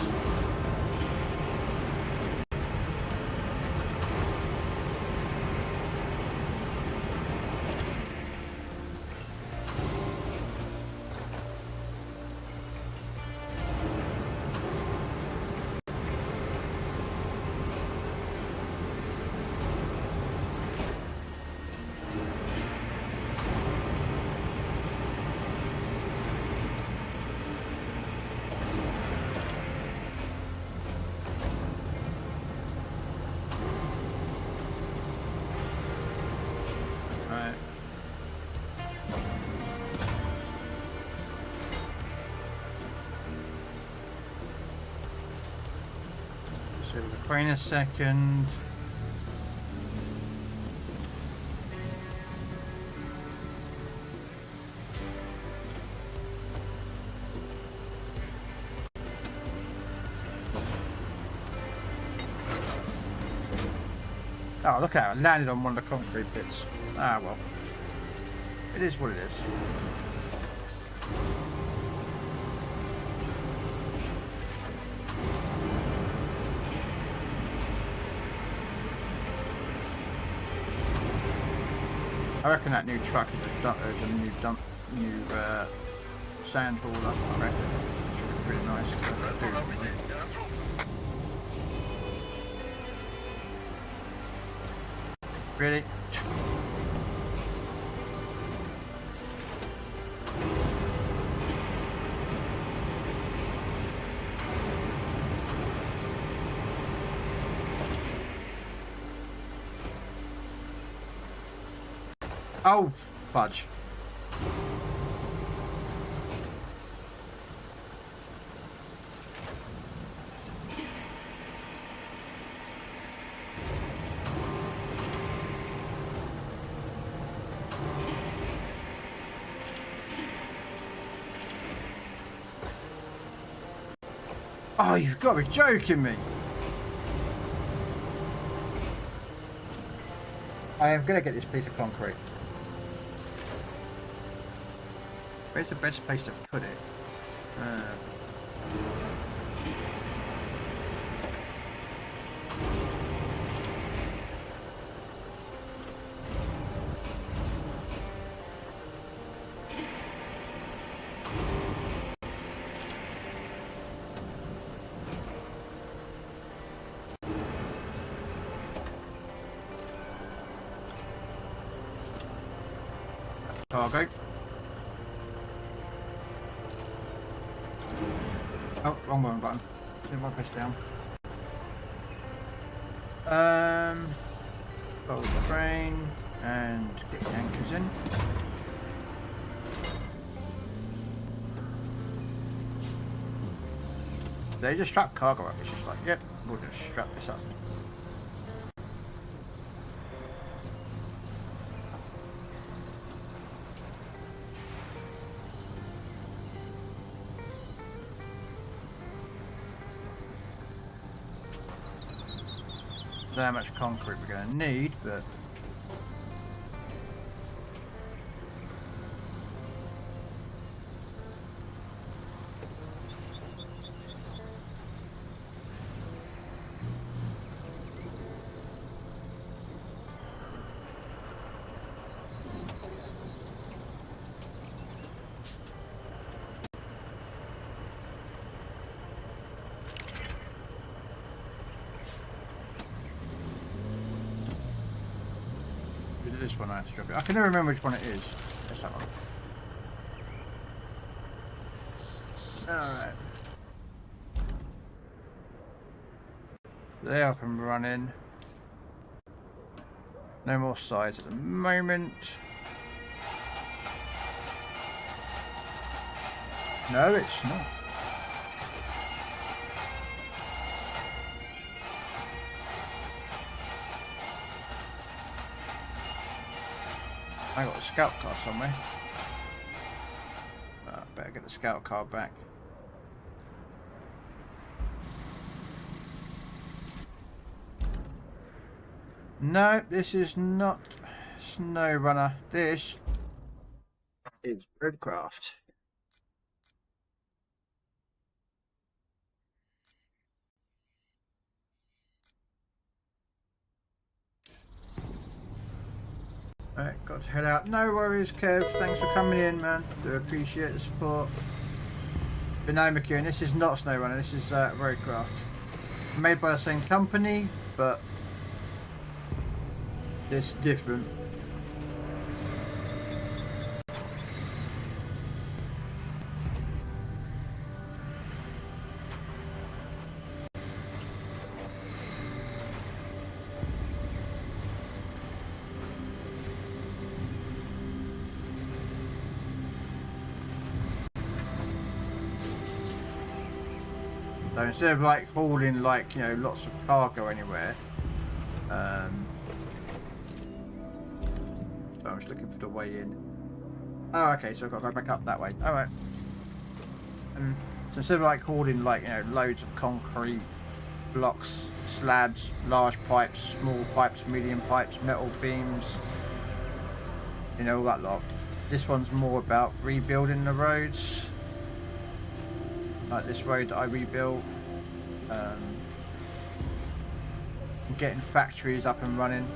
Wait a second. Oh, look out, I landed on one of the concrete bits. Ah, well. It is what it is. I reckon that new truck is there's a new sand hauler. I reckon it should be really nice. Really? Oh, fudge. Oh, you've got to be joking me. I am going to get this piece of concrete. Where's the best place to put it? Cargo. Oh, wrong button. Didn't want to press down. Fold the crane and get the anchors in. They just strap cargo up. It's just like, yep, we'll just strap this up. I don't know how much concrete we're going to need, but this one I have to drop it. I can never remember which one it is. Let's have a look. Alright. They're up and running. No more sides at the moment. No, it's not. I got a scout car somewhere. Better get the scout car back. No, this is not SnowRunner. This is roadcraft. Alright, got to head out. No worries, Kev. Thanks for coming in, man. Do appreciate the support. But no, McEwen, this is not SnowRunner. This is roadcraft. Made by the same company, but it's different. So instead of like hauling like, you know, lots of cargo anywhere, so I'm just looking for the way in. Oh, okay, so I've got to go back up that way. Alright. So instead of like hauling like, you know, loads of concrete blocks, slabs, large pipes, small pipes, medium pipes, metal beams, you know, all that lot. This one's more about rebuilding the roads. Like this road that I rebuilt, getting factories up and running,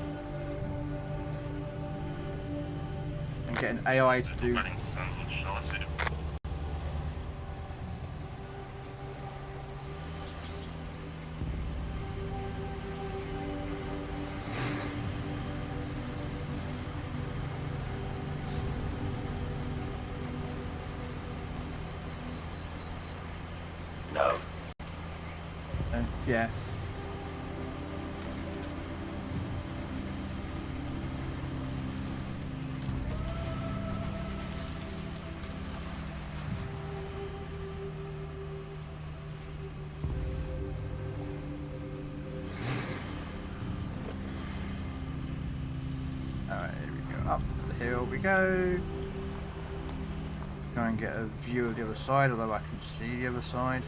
and getting AI to do. No. Yeah. Alright, here we go. Up the hill we go. Try and get a view of the other side, although I can see the other side.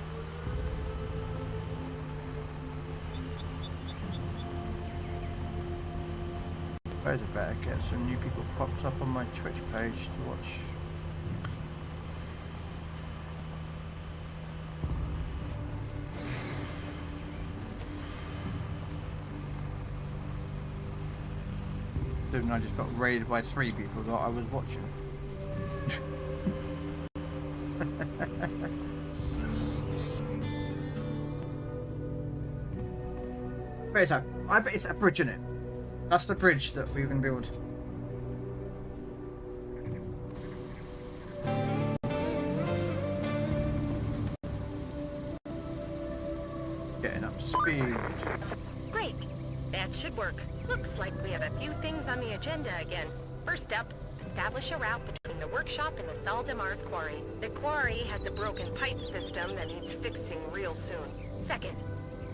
Suppose I better get some new people popped up on my Twitch page to watch. Even I just got raided by 3 people that I was watching. Wait, so I bet it's a bridge in it. That's the bridge that we can build. Getting up to speed. Great. That should work. Looks like we have a few things on the agenda again. First up, establish a route between the workshop and the Sal de Mars quarry. The quarry has a broken pipe system that needs fixing real soon. Second,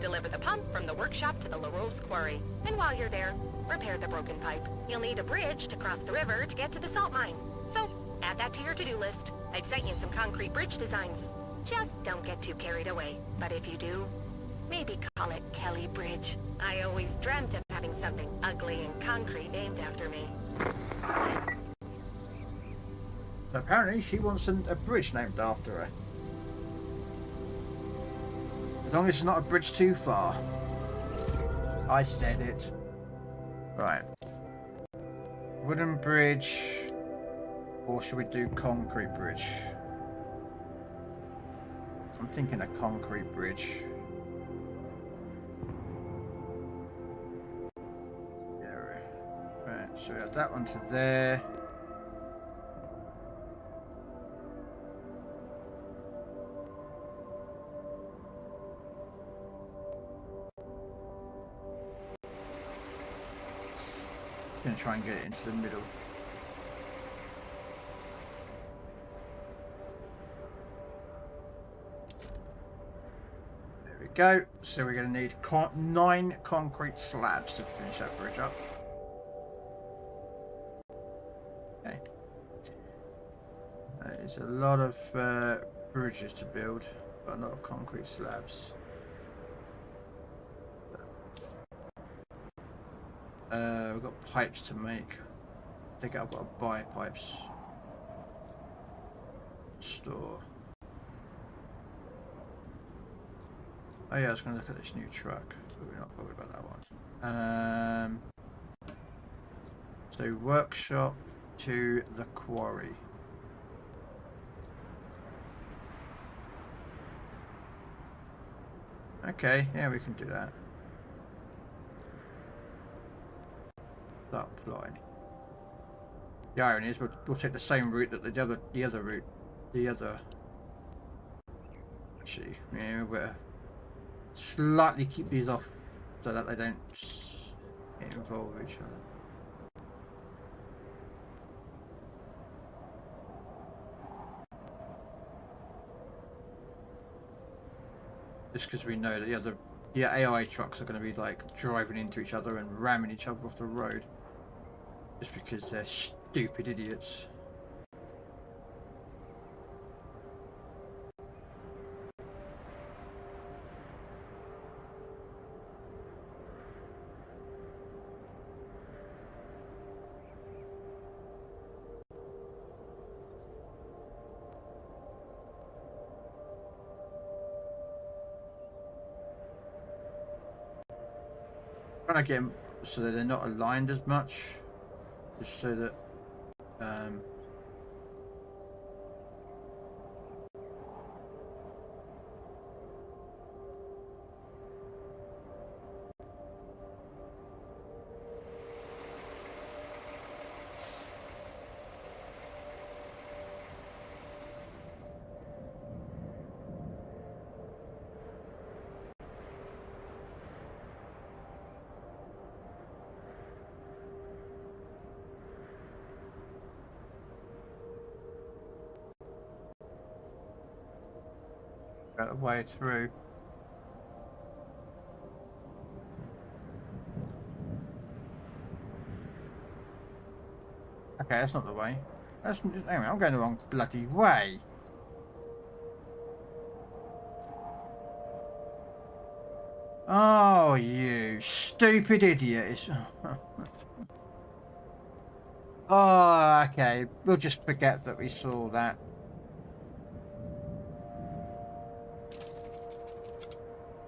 deliver the pump from the workshop to the La Rose quarry. And while you're there, repair the broken pipe. You'll need a bridge to cross the river to get to the salt mine. So, add that to your to-do list. I've sent you some concrete bridge designs. Just don't get too carried away. But if you do, maybe call it Kelly Bridge. I always dreamt of having something ugly and concrete named after me. Apparently she wants a bridge named after her. As long as it's not a bridge too far. I said it. Right. Wooden bridge. Or should we do concrete bridge? I'm thinking a concrete bridge. Right, so we have that one to there. Gonna try and get it into the middle. go. So we're going to need 9 concrete slabs to finish that bridge up. Okay. There's a lot of bridges to build, but a lot of concrete slabs. We've got pipes to make. I think I've got to buy pipes. Store. Oh yeah, I was going to look at this new truck, but we're not bothered about that one. So workshop to the quarry. Okay, yeah, we can do that. Start applying. The irony is we'll take the same route that the other route. Actually, yeah, we'll slightly keep these off so that they don't involve each other. Just because we know that the AI trucks are going to be like driving into each other and ramming each other off the road. Just because they're stupid idiots. Trying to get them so that they're not aligned as much, just so that the way through. Okay, that's not the way. Anyway, I'm going the wrong bloody way. Oh, you stupid idiot. Oh, okay. We'll just forget that we saw that.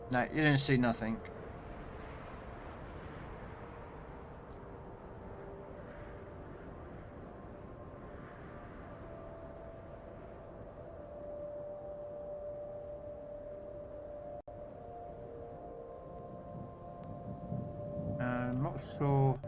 No, you didn't see nothing. I'm not sure.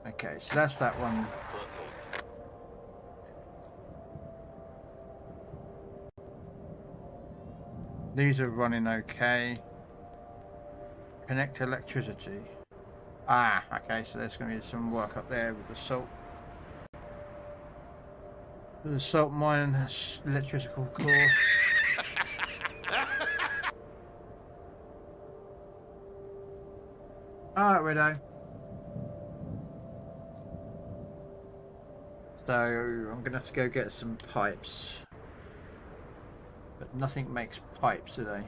Okay, so that's that one. These are running okay. Connect electricity. Ah, okay, so there's going to be some work up there with the salt. The salt mine has electrical course. Alright, Widow. So I'm going to have to go get some pipes. But nothing makes pipes, do they?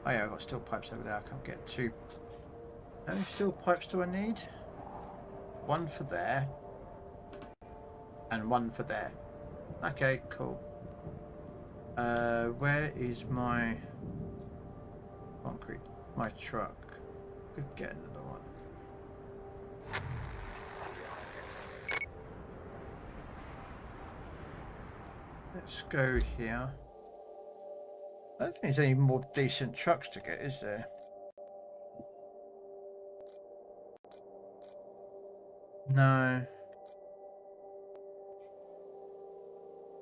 Oh yeah, I've got steel pipes over there. I can't get 2. How many steel pipes do I need? 1 for there. And 1 for there. Okay, cool. Where is my concrete? My truck. Could get another one. Let's go here. I don't think there's any more decent trucks to get, is there? No.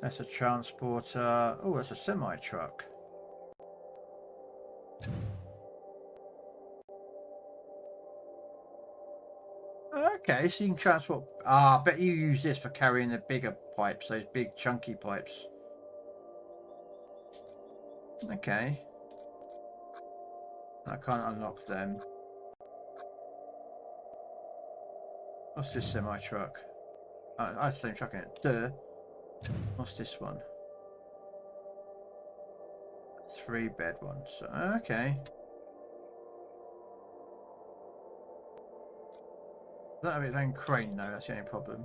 That's a transporter. Oh, that's a semi-truck. Okay, so you can transport. Ah, I bet you use this for carrying the bigger pipes, those big chunky pipes. Okay. I can't unlock them. What's this semi truck? Oh, I same truck in it. Duh. What's this one? 3-bed one. So okay. Don't have its own crane though. That's the only problem.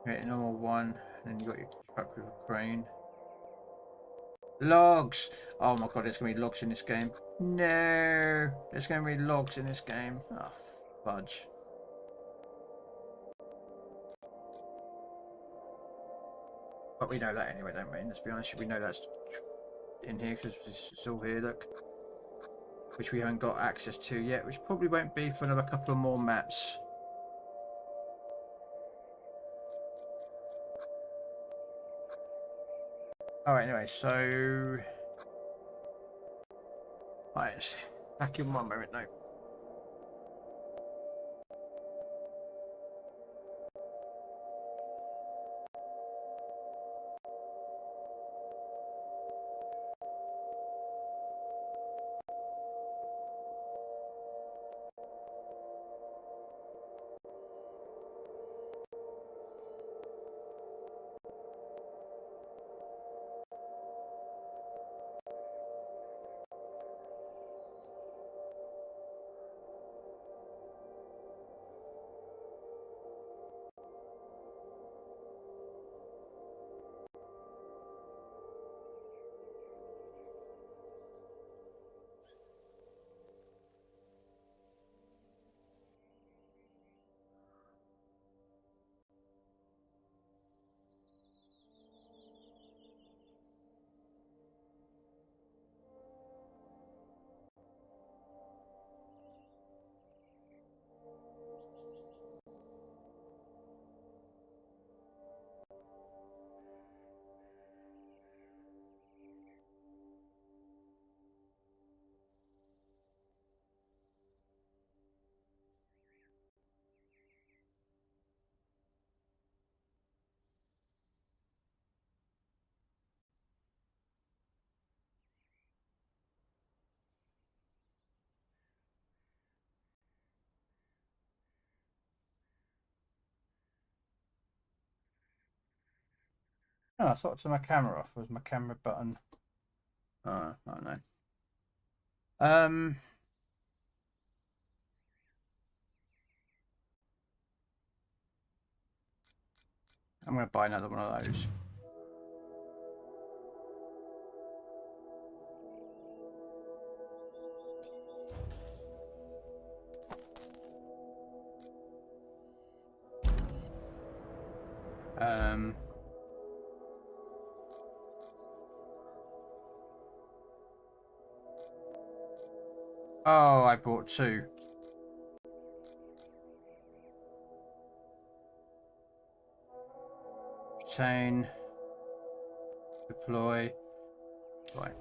Okay, normal one, and then you got your truck with a crane. Logs! Oh my god, there's gonna be logs in this game. No! There's gonna be logs in this game. Oh, fudge. But we know that anyway, don't we? Let's be honest, we know that's in here because it's all here, look. Which we haven't got access to yet, which probably won't be for another couple of more maps. Alright, anyway, so... Right, back in 1 moment now. Oh, I thought to my camera off. Was my camera button? Oh, I don't know. I'm going to buy another one of those. Oh, I bought 2. Retain. Deploy. Right.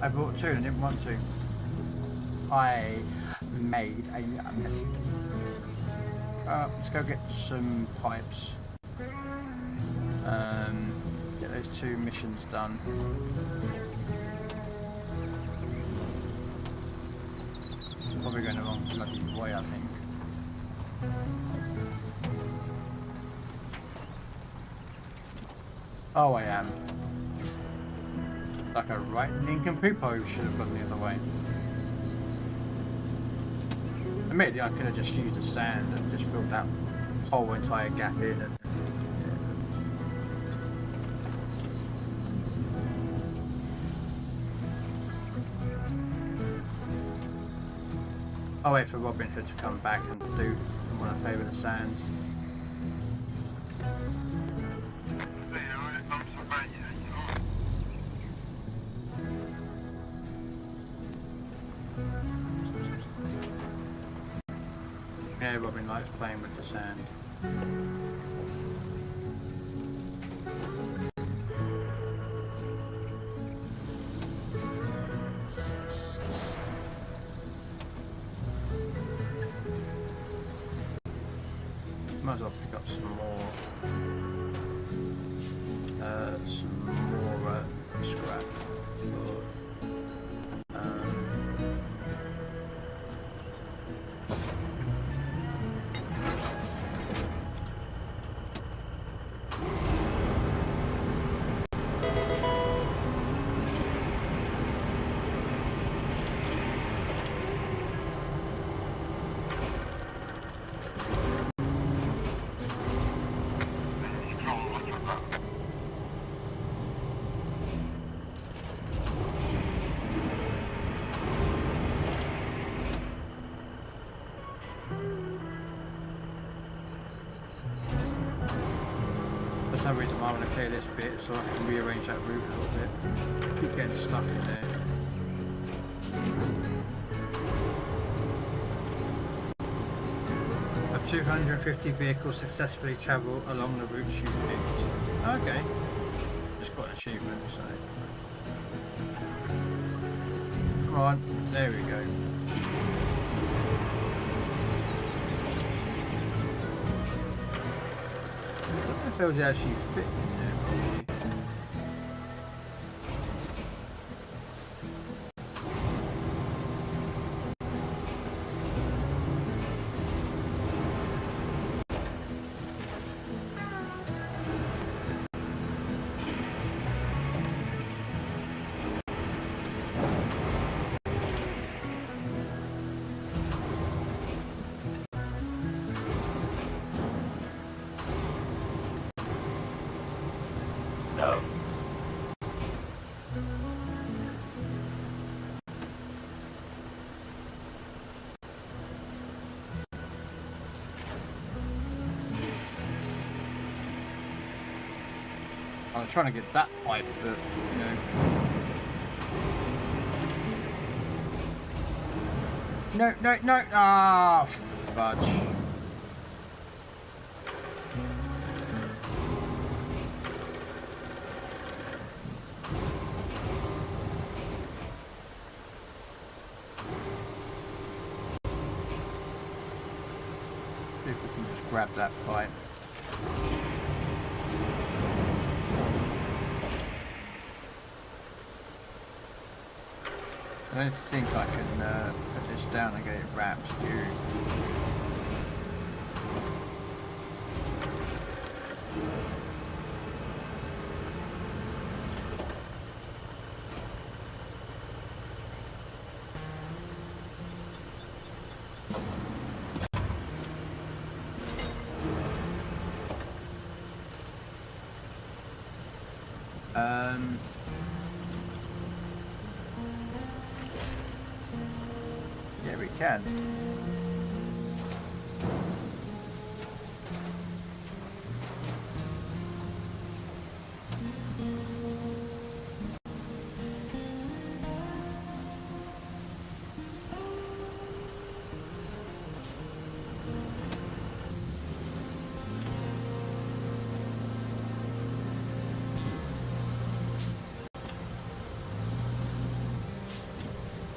I bought 2 and didn't want to. I made a mistake. Let's go get some pipes. Get those 2 missions done. Probably going the wrong bloody way, I think. Oh, I am. Like a right nincompoop, I should have gone the other way. Admittedly, I could have just used the sand and just filled that whole entire gap in. And, I'll wait for Robin Hood to come back and do what I play with the sand. Yeah, Robin likes playing with the sand. Might as well pick up some more scrap. For some reason I want to clear this bit so I can rearrange that route a little bit. Keep getting stuck in there. Of 250 vehicles successfully travel along the routes you picked. Okay. Just got an achievement, so. Come on, there we go. If it was actually fit in there, probably. No. I was trying to get that pipe, but you know. No! Ah, fudge. See if we can just grab that pipe. I don't think I can put this down and get it wrapped, do you? Yeah, we can.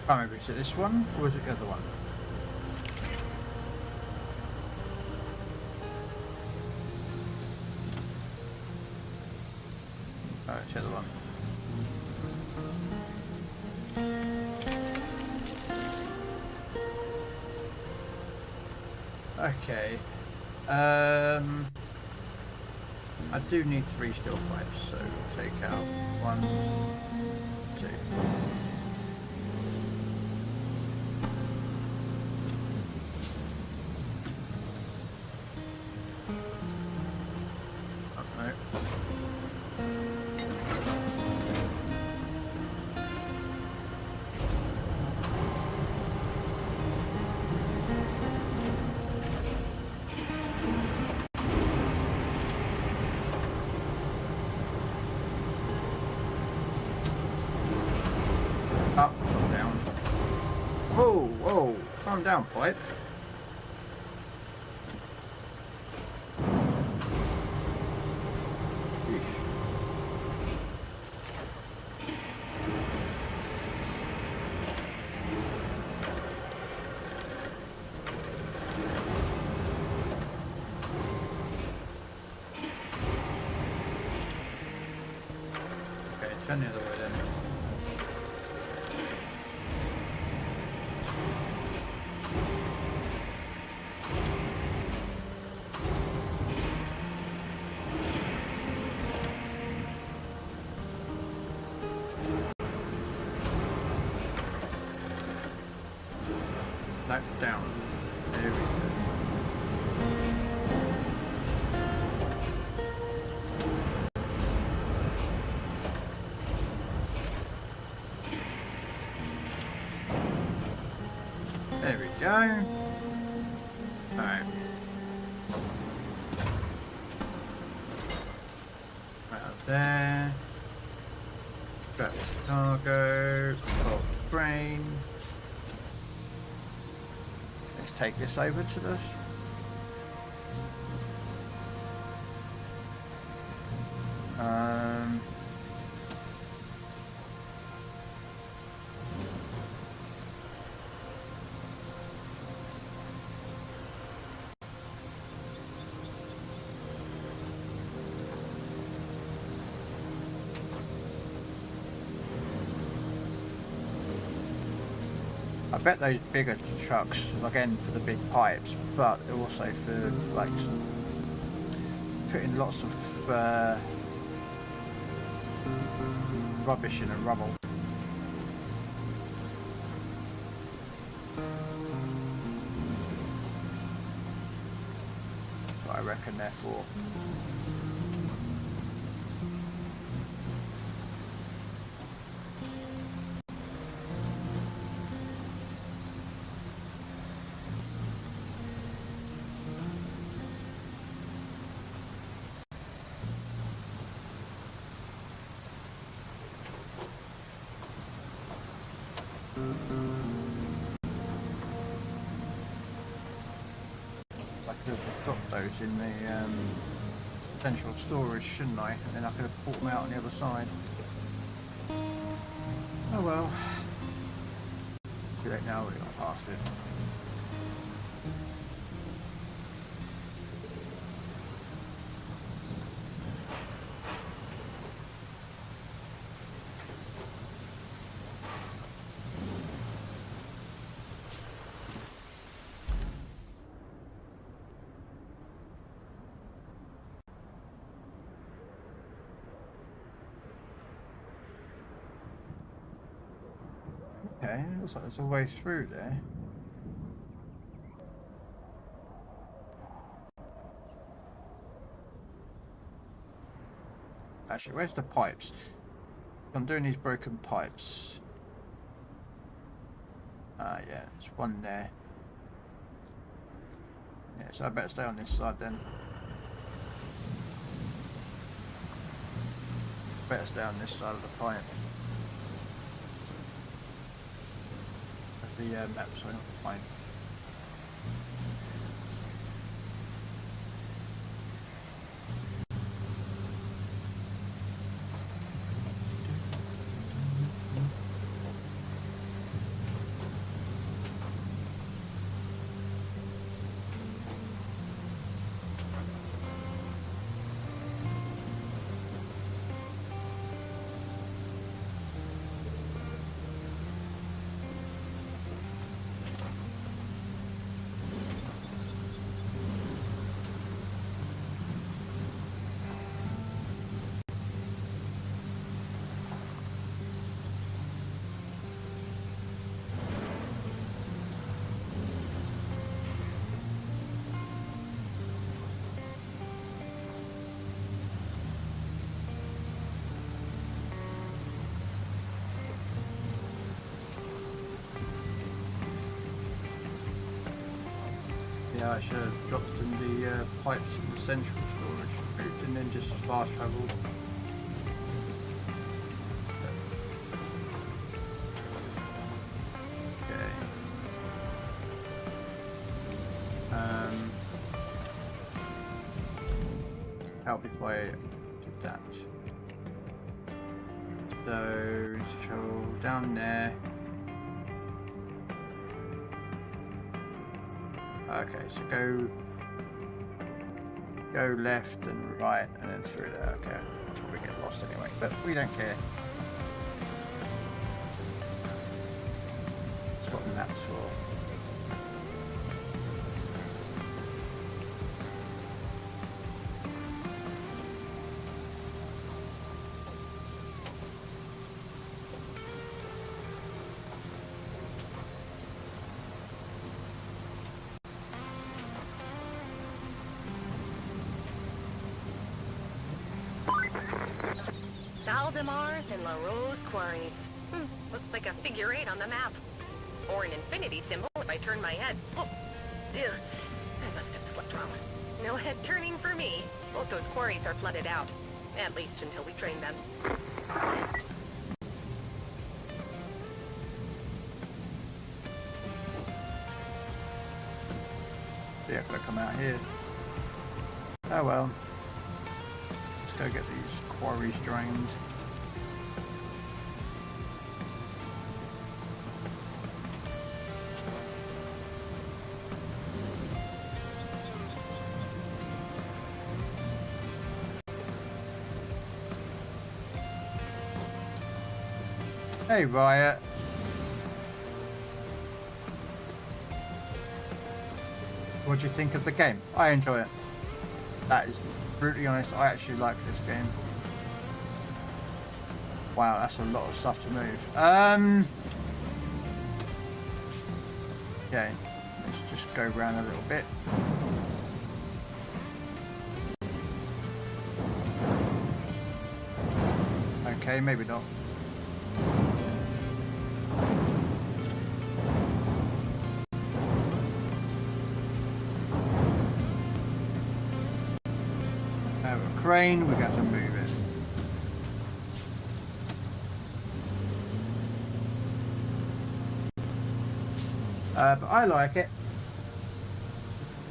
I can't remember, is it this one or is it the other one? Oh, it's the other one. Okay. I do need 3 steel pipes, so we'll take out 1, 2. Up, down. Whoa, calm down, pipe. No, down. There we go. There we go. Alright. Right up there. Got cargo. Got brain. Let's take this over to the I bet those bigger trucks, again for the big pipes, but also for like putting lots of rubbish in and rubble. What I reckon they're for. I could have got those in the central storage, shouldn't I? And then I could have brought them out on the other side. Oh well. Too late now, we're going past it. Okay, looks like there's a way through there. Actually, where's the pipes? I'm doing these broken pipes. Ah, yeah, there's one there. Yeah, so I better stay on this side then. Better stay on this side of the pipe. The map, sorry, not the pipe. Yeah, I should have dropped in the pipes in the central storage route and then just fast travelled. Okay. Help if I did that. So, travel down there. Okay, so go left and right and then through there. Okay, I'll probably get lost anyway, but we don't care. That's what the map's for. Mars and LaRose quarries. Looks like a figure 8 on the map. Or an infinity symbol if I turn my head. Oh, ew. I must have slept wrong. No head turning for me. Both those quarries are flooded out. At least until we drain them. Yeah, gotta come out here. Oh well. Let's go get these quarries drained. Hey Riot. What do you think of the game? I enjoy it. That is brutally honest, I actually like this game. Wow, that's a lot of stuff to move. Okay, let's just go around a little bit. Okay, maybe not. Crane, we got to move it. But I like it.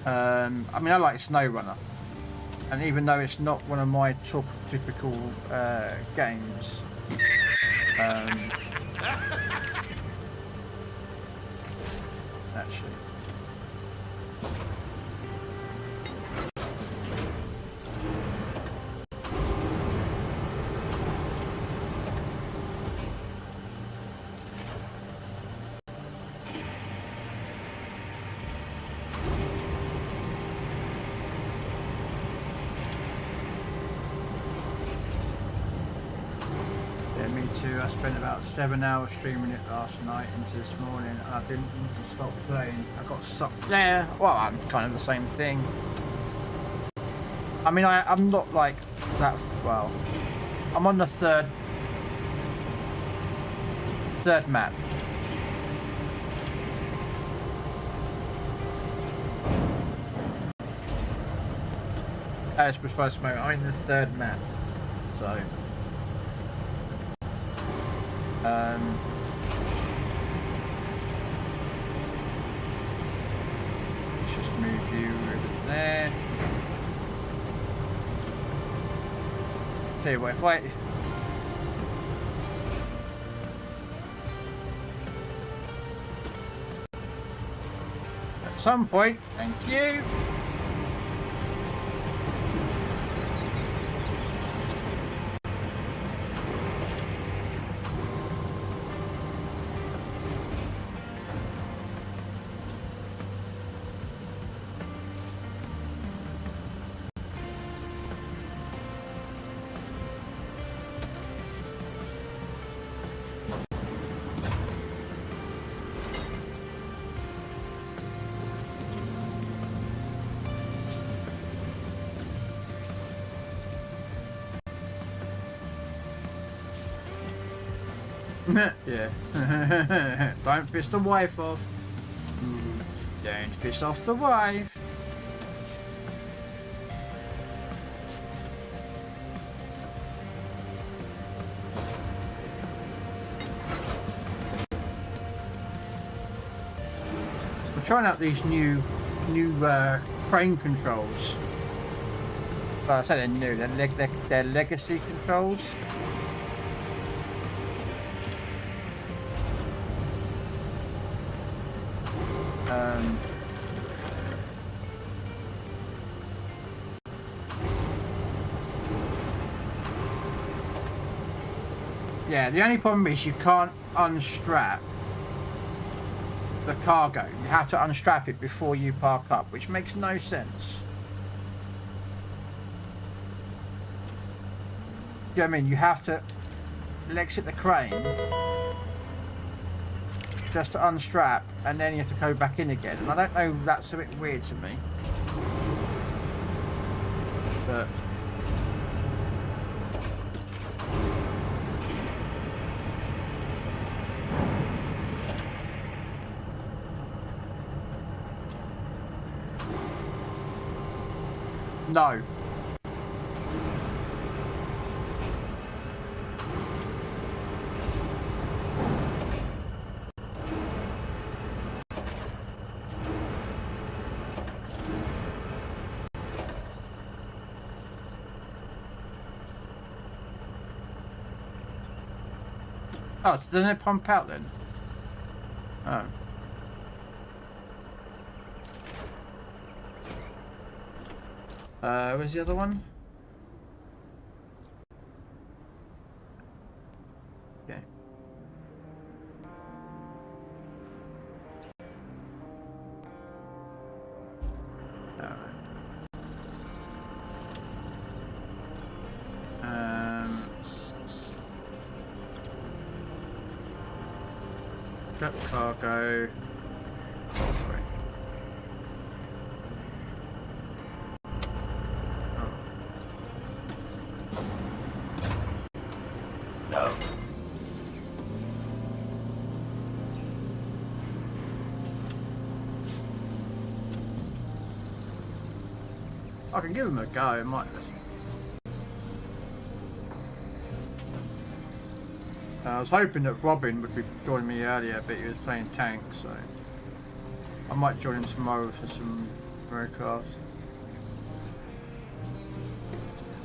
I mean, I like SnowRunner, and even though it's not one of my typical games, actually. I spent about 7 hours streaming it last night into this morning, and I didn't want to stop playing. I got sucked there. Well, I'm kind of the same thing. I mean, I'm not like that. Well, I'm on the third map. As precise moment, I'm in the third map, so. Let's just move you over there. Tell you what, if I at some point, thank you. Yeah. Don't piss the wife off. Don't piss off the wife. We're trying out these new crane controls. Well, I say they're new. They're legacy controls. Yeah, the only problem is you can't unstrap the cargo. You have to unstrap it before you park up, which makes no sense. You know what I mean? You have to exit the crane just to unstrap, and then you have to go back in again. And I don't know, that's a bit weird to me. But No. Oh, so doesn't it pump out then? Oh. Where's the other one? Okay. Prep cargo. Oh, sorry. No. I can give him a go. It might just. I was hoping that Robin would be joining me earlier, but he was playing tank, so I might join him tomorrow for some roadcraft.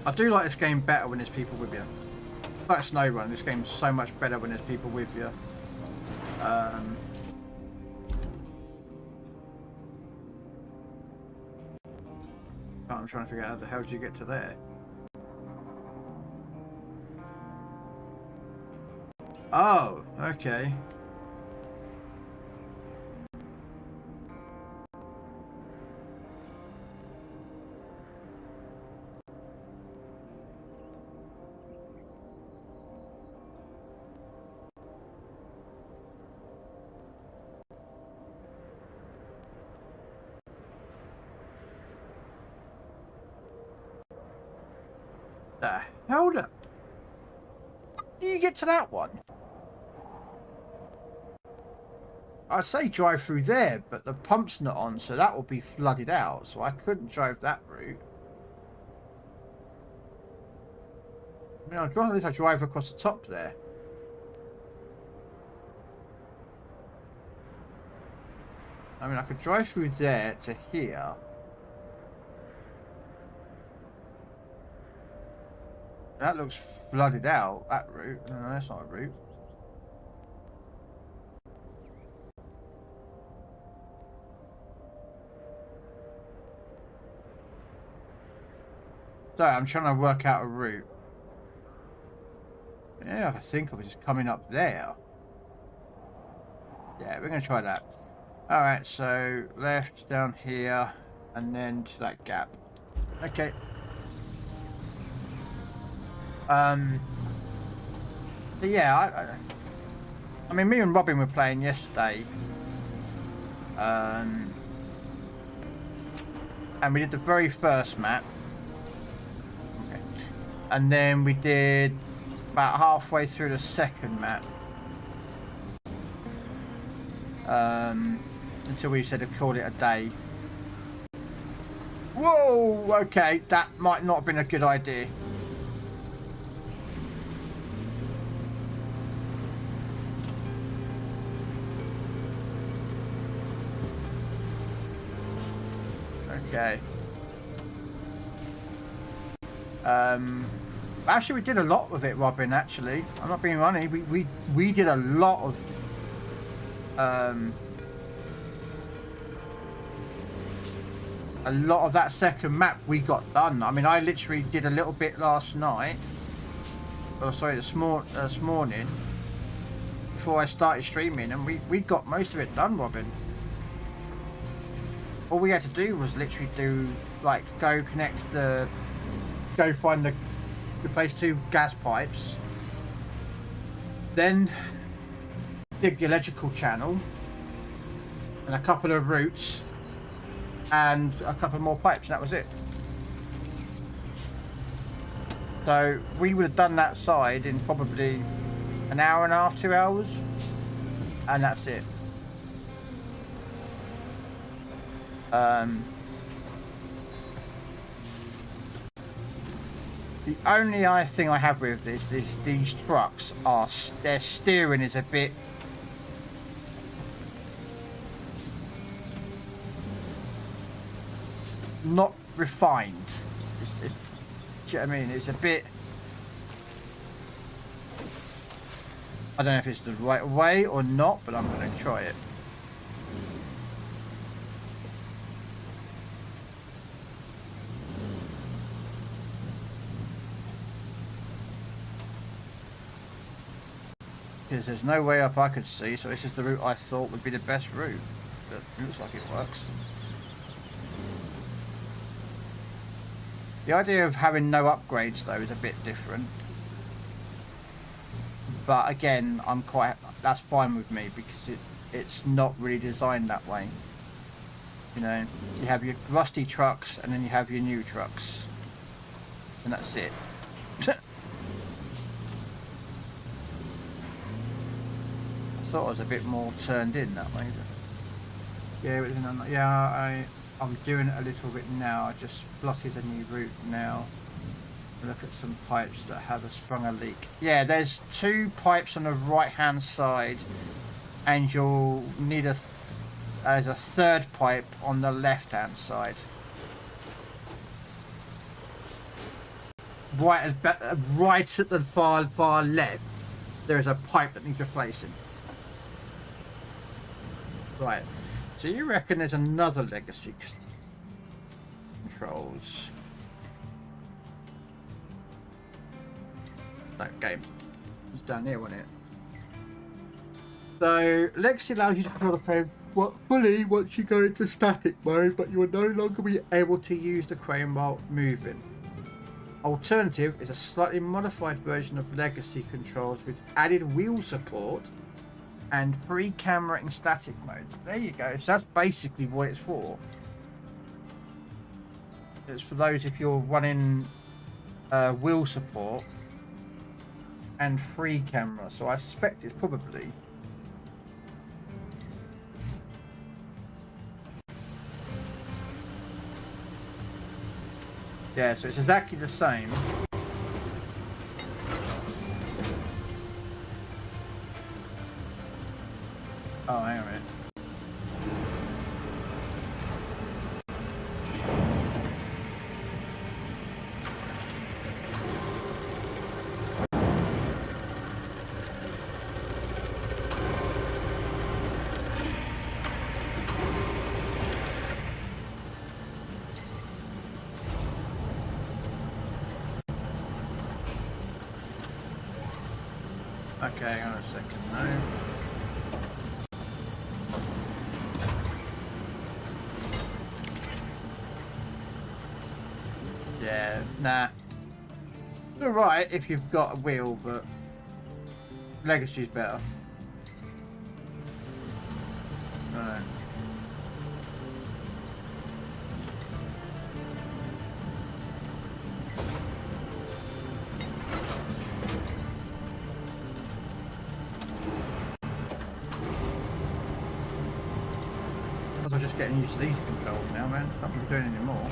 I do like this game better when there's people with you. Like SnowRun, this game's so much better when there's people with you. I'm trying to figure out how the hell did you get to there? Oh, okay. Hold up. How do you get to that one? I'd say drive through there, but the pump's not on, so that will be flooded out, so I couldn't drive that route. I mean, I'd rather drive across the top there. I mean, I could drive through there to here. That looks flooded out, that route. No, that's not a route. Sorry, I'm trying to work out a route. Yeah, I think I was just coming up there. Yeah, we're going to try that. Alright, so left down here and then to that gap. Okay. But yeah, I mean, me and Robin were playing yesterday. And we did the very first map. Okay. And then we did about halfway through the second map. Until we said to call it a day. Whoa, okay, that might not have been a good idea. Okay. Actually, we did a lot with it, Robin. Actually, I'm not being funny. We did a lot of that second map we got done. I mean, I literally did a little bit last night. Oh, sorry, this morning before I started streaming, and we got most of it done, Robin. All we had to do was literally do, like, go find the replace 2 gas pipes, then dig the electrical channel and a couple of routes and a couple more pipes, and that was it. So we would have done that side in probably an hour and a half, 2 hours, and that's it. The only thing I have with this is these trucks are their steering is a bit not refined. Do you know what I mean? It's a bit. I don't know if it's the right way or not, but I'm going to try it. Because there's no way up I could see, so this is the route I thought would be the best route. But it looks like it works. The idea of having no upgrades though is a bit different. But again, that's fine with me because it's not really designed that way. You know, you have your rusty trucks and then you have your new trucks. And that's it. I thought I was a bit more turned in that way. But yeah, I'm doing it a little bit now. I just plotted a new route now. Look at some pipes that have sprung a leak. Yeah, there's 2 pipes on the right hand side, and you'll need there's a 3rd pipe on the left hand side. Right at the far left, there is a pipe that needs replacing. Right, so you reckon there's another legacy controls? That game. It's down here, wasn't it? So, legacy allows you to control the crane fully once you go into static mode, but you will no longer be able to use the crane while moving. Alternative is a slightly modified version of legacy controls with added wheel support and free camera in static mode. There you go. So that's basically what it's for. It's for those if you're running wheel support and free camera. So I suspect it's probably yeah. So it's exactly the same. Oh, hang on a minute. Okay, hang on a second now. Yeah, nah. It's alright if you've got a wheel, but Legacy's better. Right. I'm just getting used to these controls now, man. Not really doing any more.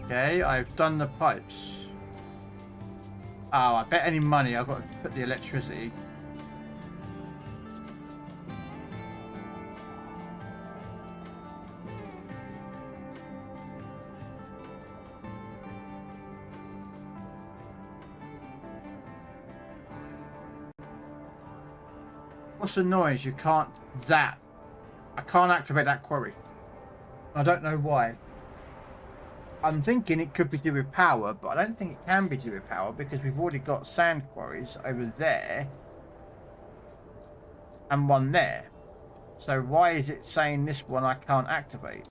Okay, I've done the pipes. Oh, I bet any money I've got to put the electricity. What's the noise? You can't I can't activate that quarry. I don't know why. I'm thinking it could be due with power, but I don't think it can be due with power because we've already got sand quarries over there and one there. So why is it saying this one I can't activate?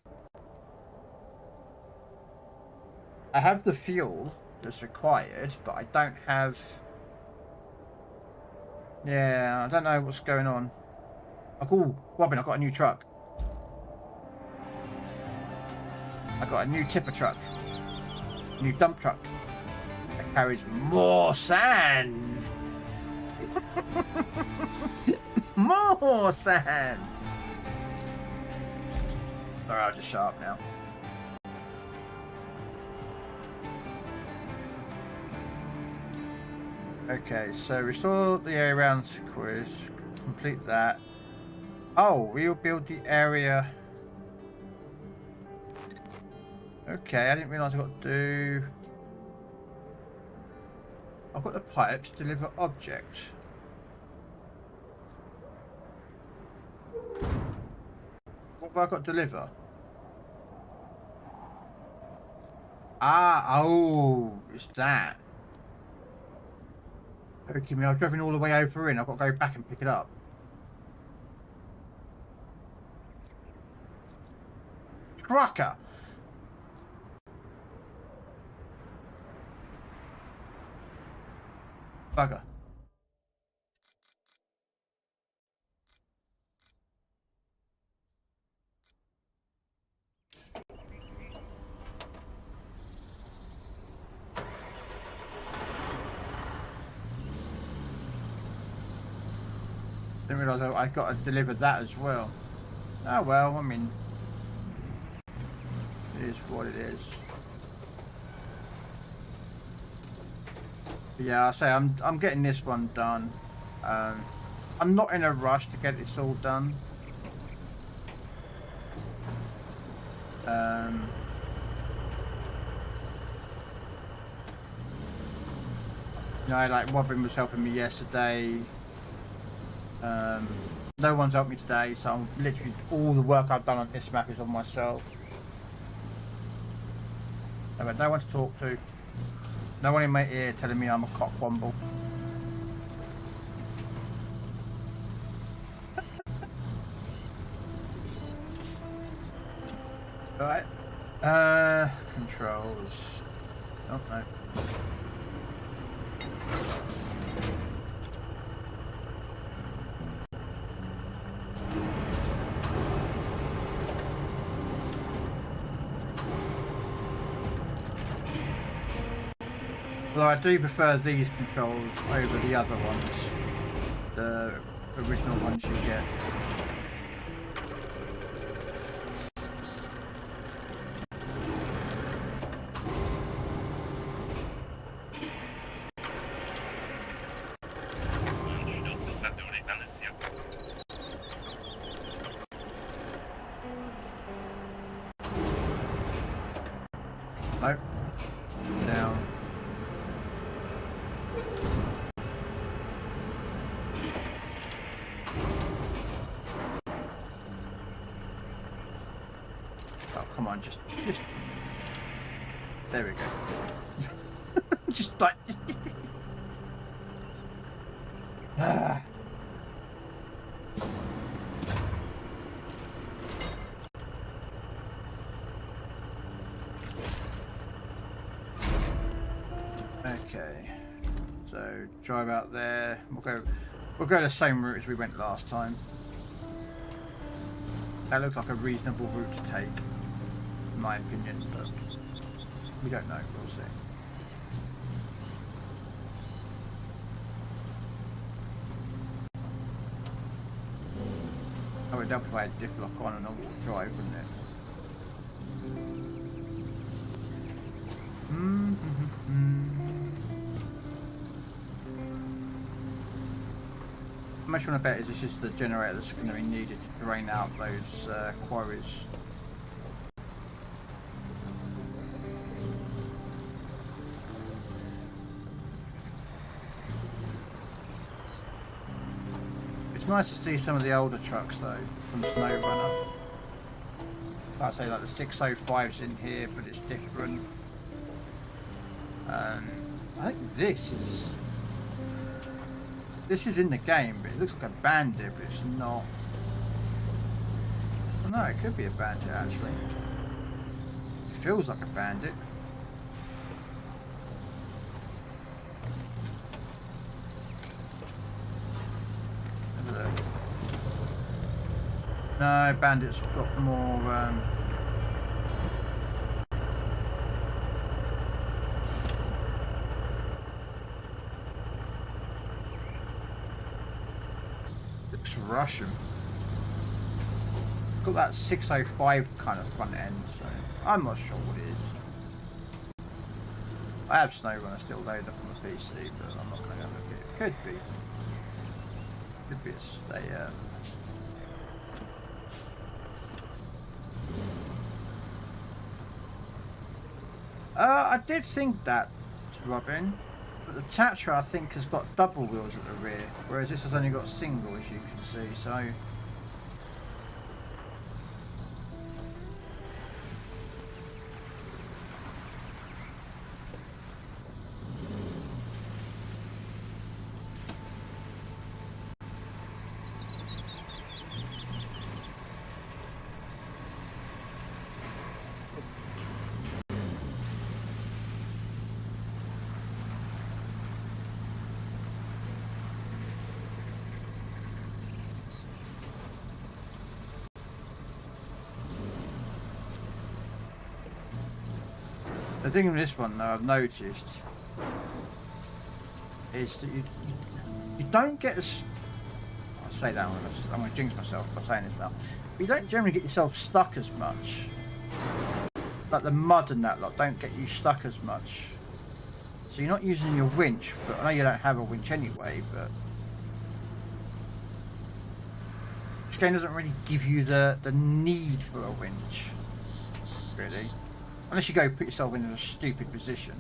I have the fuel that's required, but I don't have Yeah, I don't know what's going on. Oh, cool. Robin, I got a new truck. I got a new tipper truck. New dump truck. That carries more sand. More sand. Alright, I'll just shut up now. Okay, so restore the area around quiz. Complete that. Oh, we'll build the area. Okay, I didn't realise I got to do. I've got the pipes, deliver object. What have I got to deliver? Ah, oh, it's that. Okay, me, I've driven all the way over in. I've got to go back and pick it up. Trucker. Bugger. Didn't realise I've got to deliver that as well. Oh well, I mean, it is what it is. But yeah, I say I'm getting this one done. I'm not in a rush to get this all done. You know, like Robin was helping me yesterday. No one's helped me today, so I'm literally all the work I've done on this map is on myself. I've had no one to talk to. No one in my ear telling me I'm a cockwomble. Right. Controls. Oh no. Although I do prefer these controls over the other ones, the original ones you get. Nope. Down. Oh, come on, just there we go. Just like ah. Okay, so drive out there. We'll go the same route as we went last time. That looks like a reasonable route to take, in my opinion, but we don't know. We'll see. Oh, it'd help if I had diff lock on and all-wheel drive, wouldn't it? How much you want to bet is this is the generator that's going to be needed to drain out those quarries? It's nice to see some of the older trucks though from SnowRunner. I'd say like the 605's in here, but it's different. I think this is in the game, but it looks like a Bandit, but it's not. Oh no, it could be a Bandit actually. It feels like a Bandit. No, Bandit's got more. Looks Russian. Got that 605 kind of front end, so I'm not sure what it is. I have SnowRunner still loaded up on the PC, but I'm not going to look at it. Could be. Could be a stayer. I did think that, Robin, but the Tatra I think has got double wheels at the rear, whereas this has only got single, as you can see. So. The thing with this one, though, I've noticed, is that you don't get as... I'll say that, I'm going to jinx myself by saying this now. But you don't generally get yourself stuck as much. Like the mud and that lot don't get you stuck as much. So you're not using your winch, but I know you don't have a winch anyway, but... This game doesn't really give you the need for a winch, really. Unless you go put yourself in a stupid position,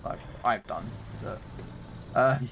like I've done. But, right,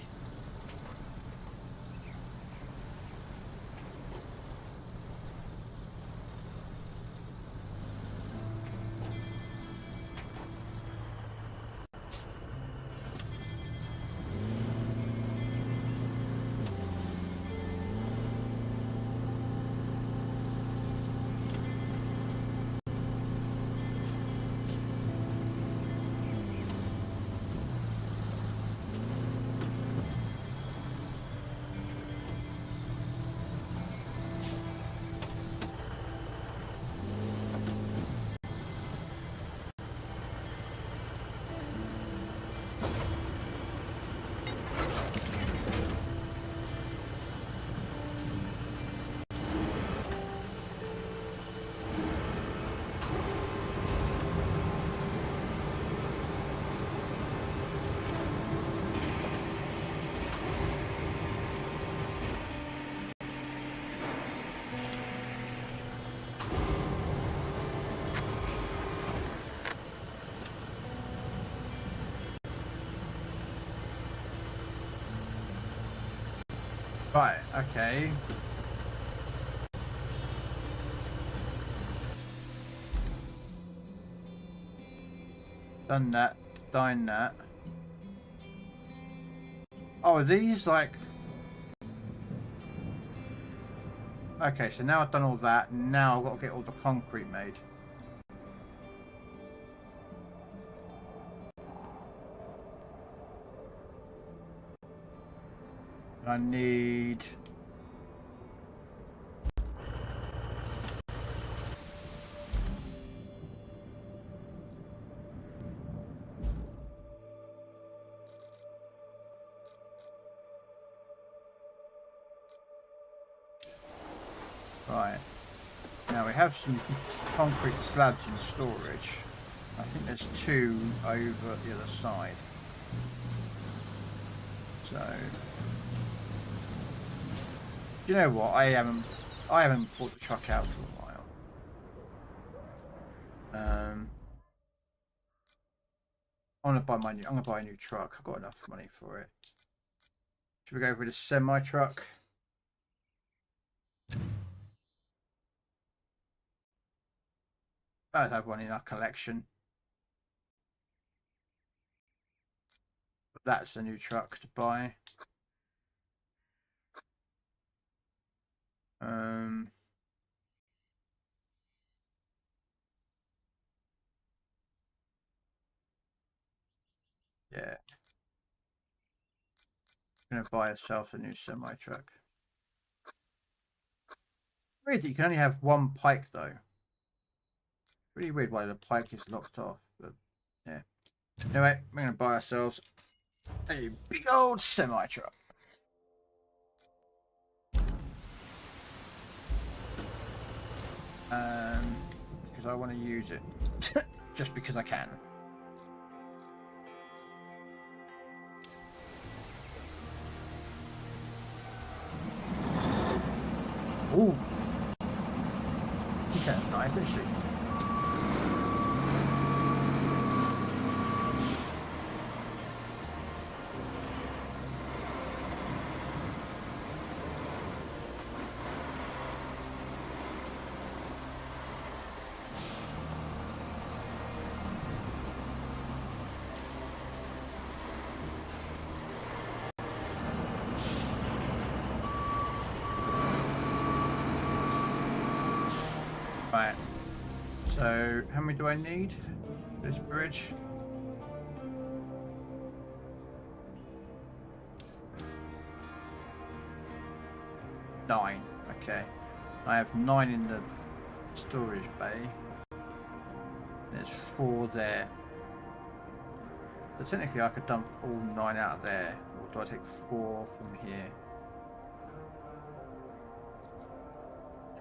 okay. Done that, done that. Oh, are these like... Okay, so now I've done all that, now I've got to get all the concrete made. I need... Right. Now we have some concrete slabs in storage. I think there's 2 over the other side. So... You know what? I haven't bought the truck out for a while. I'm gonna buy a new truck. I've got enough money for it. Should we go with a semi truck? I'd have one in our collection. But that's a new truck to buy. Yeah. Gonna buy herself a new semi truck. Weird that you can only have one pike though. Really weird why the pike is locked off. But yeah. Anyway, we're gonna buy ourselves a big old semi truck. Because I want to use it just because I can. Ooh, she sounds nice, doesn't she? Right, so how many do I need for this bridge? Nine. Okay, I have 9 in the storage bay. There's 4 there. So technically I could dump all 9 out of there, or do I take 4 from here?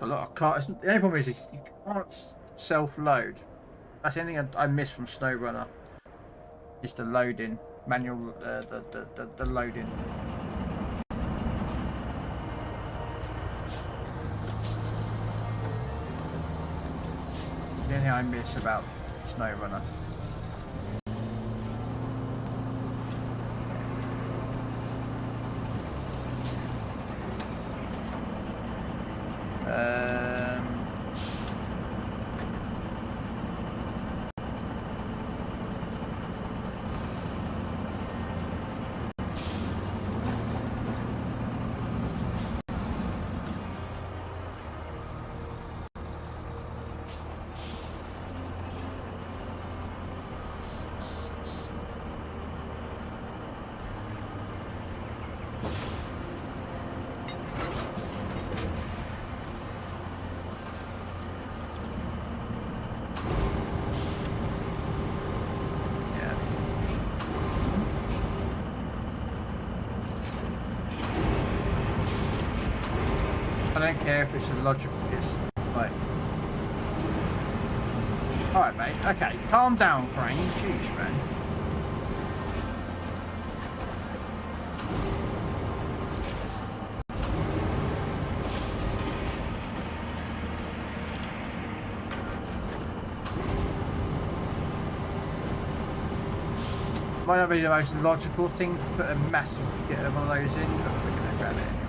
A lot of cars. The only problem is you can't self-load. That's the only thing I miss from SnowRunner. Is the loading, manual, the loading. The only thing I miss about SnowRunner. I don't care if it's illogical, it's like... Alright mate, okay, calm down Crane, jeez man. Might not be the most logical thing to put a massive get one of those in, but we're going to grab it anyway.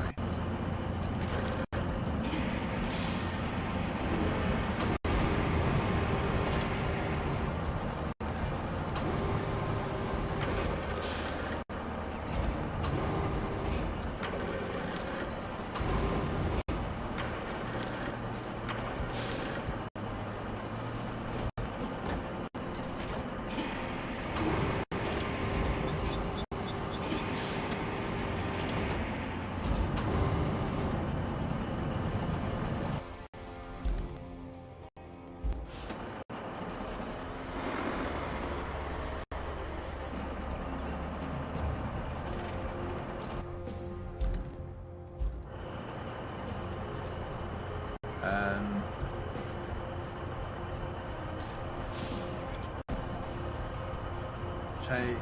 Take.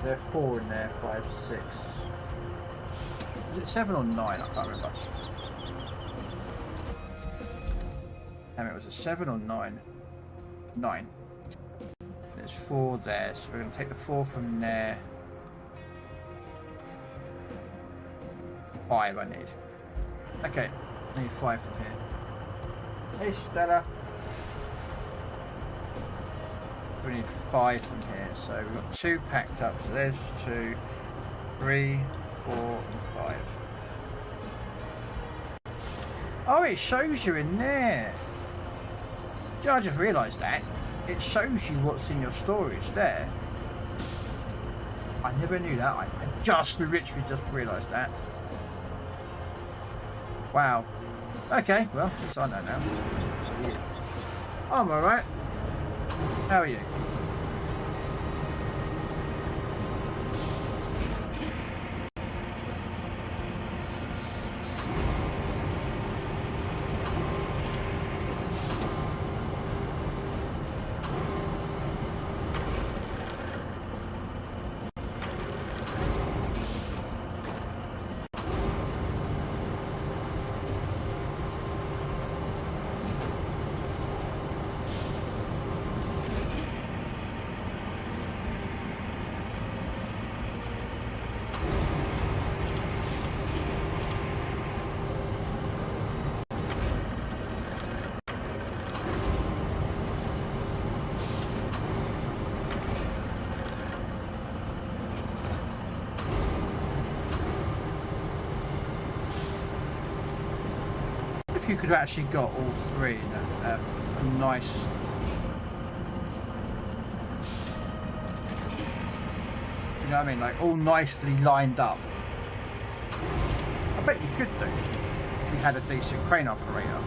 There are 4 in there, 5, 6. Is it 7 or 9? I can't remember. Damn it, was it 7 or 9? 9. There's 4 there, so we're going to take the 4 from there. 5 I need. Okay, I need 5 from here. Hey Stella. We need 5 from here, so we've got 2 packed up, so there's 2, 3, 4 and 5. Oh, it shows you in there. I just realised that. It shows you what's in your storage there. I never knew that. I just literally just realised that. Wow. Okay, well, at least I know now. So, I'm alright. How are you? If you could have actually got all three in a nice, you know what I mean, like all nicely lined up. I bet you could do if you had a decent crane operator.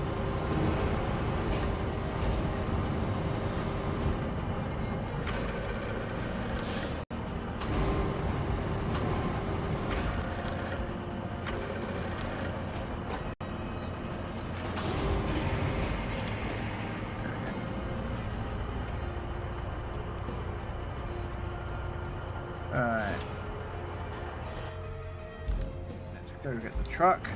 Alright. Let's go get the truck.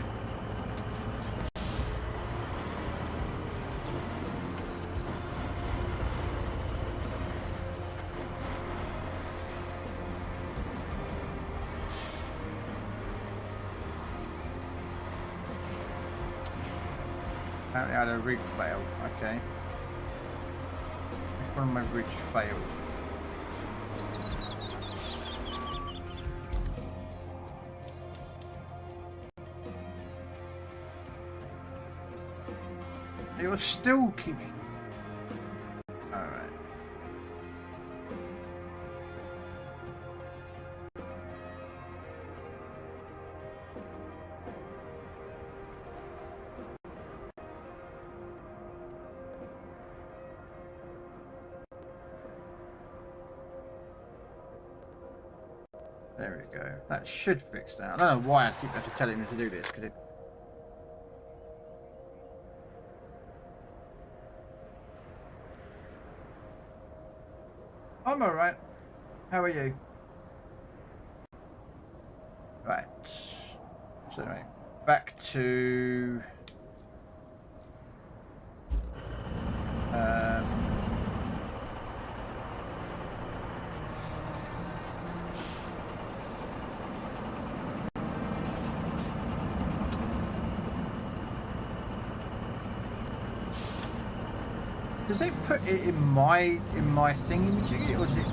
Apparently I had a rig fail. Okay. Which one of my rigs failed? It will still keep. Alright. There we go. That should fix that. I don't know why I keep having to tell him to do this because it. I'm alright. How are you? Right. So anyway, back to does it put it in my thingy, or is it?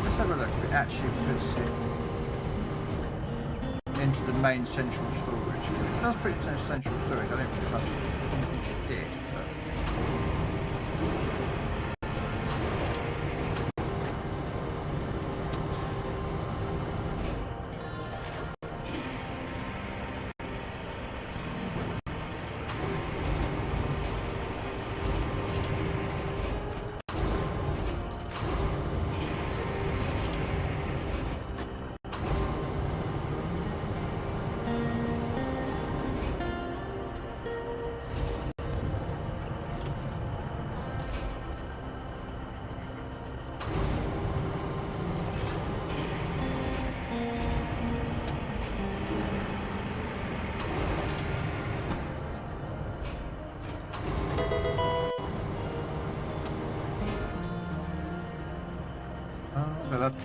Let's have a look if it actually puts it into the main central storage. It does put it into central storage. I don't think it did, but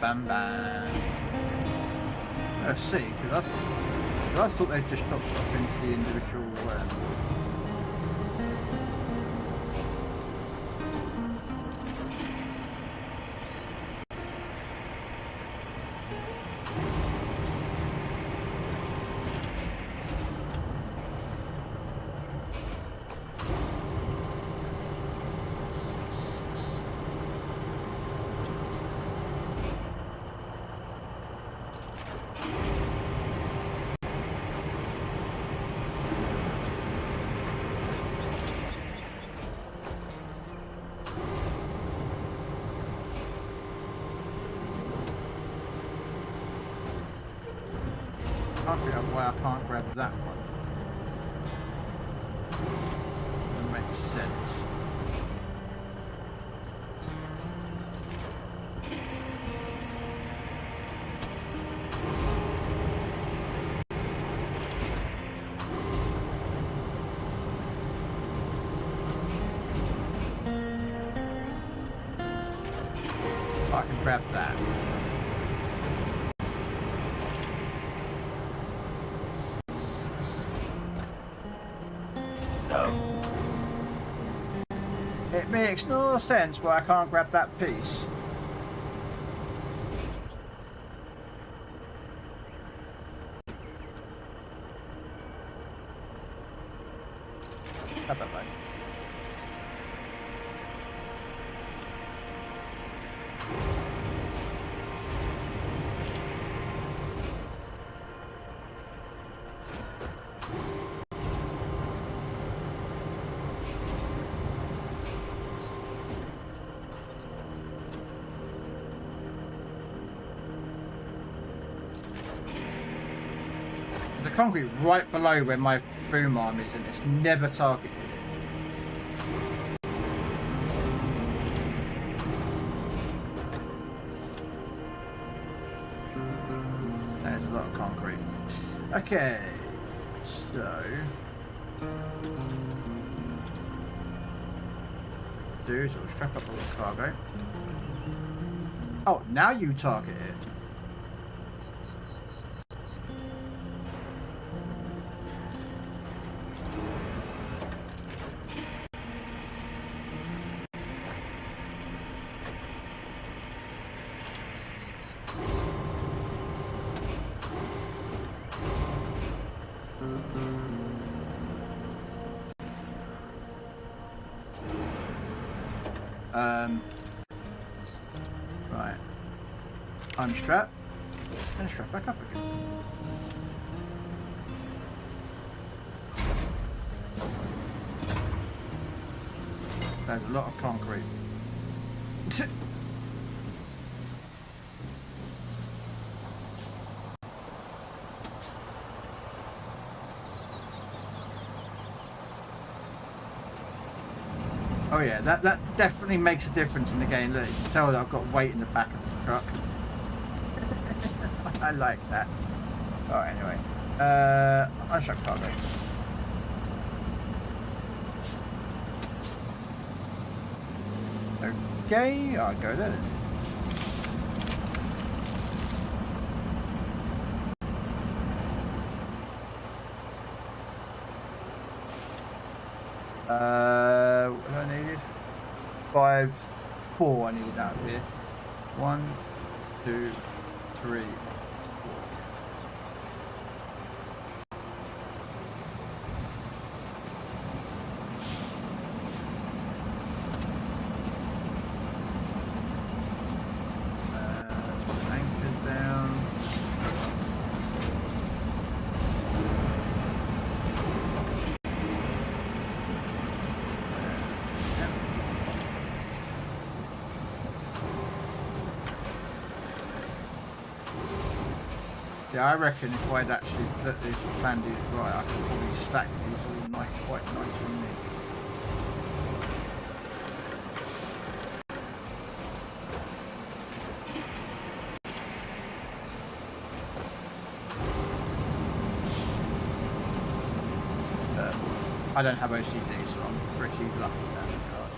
bam bam. Let's see, because I thought they'd just drop stuff into the individual. can't figure out why I can't grab that one. That makes sense. I can grab that. No. It makes no sense why I can't grab that piece. How about that? The concrete right below where my boom arm is, and it's never targeted it. There's a lot of concrete. Okay, so do so we'll strap up all the cargo. Oh, now you target it. Right. Unstrap and strap back up again. There's a lot of concrete. Oh yeah, that definitely makes a difference in the game. Look, you can tell that I've got weight in the back of the truck. I like that. Alright, anyway. Unstrap cargo. Okay, I'll go there then. What I needed? 5, 4 I needed out of here. 1, 2, 3, 4. Let's put anchors down. Yeah, I reckon if I'd actually let these planned these right, I could probably stack these all night quite nice and neat. I don't have OCD, so I'm pretty lucky in that regard.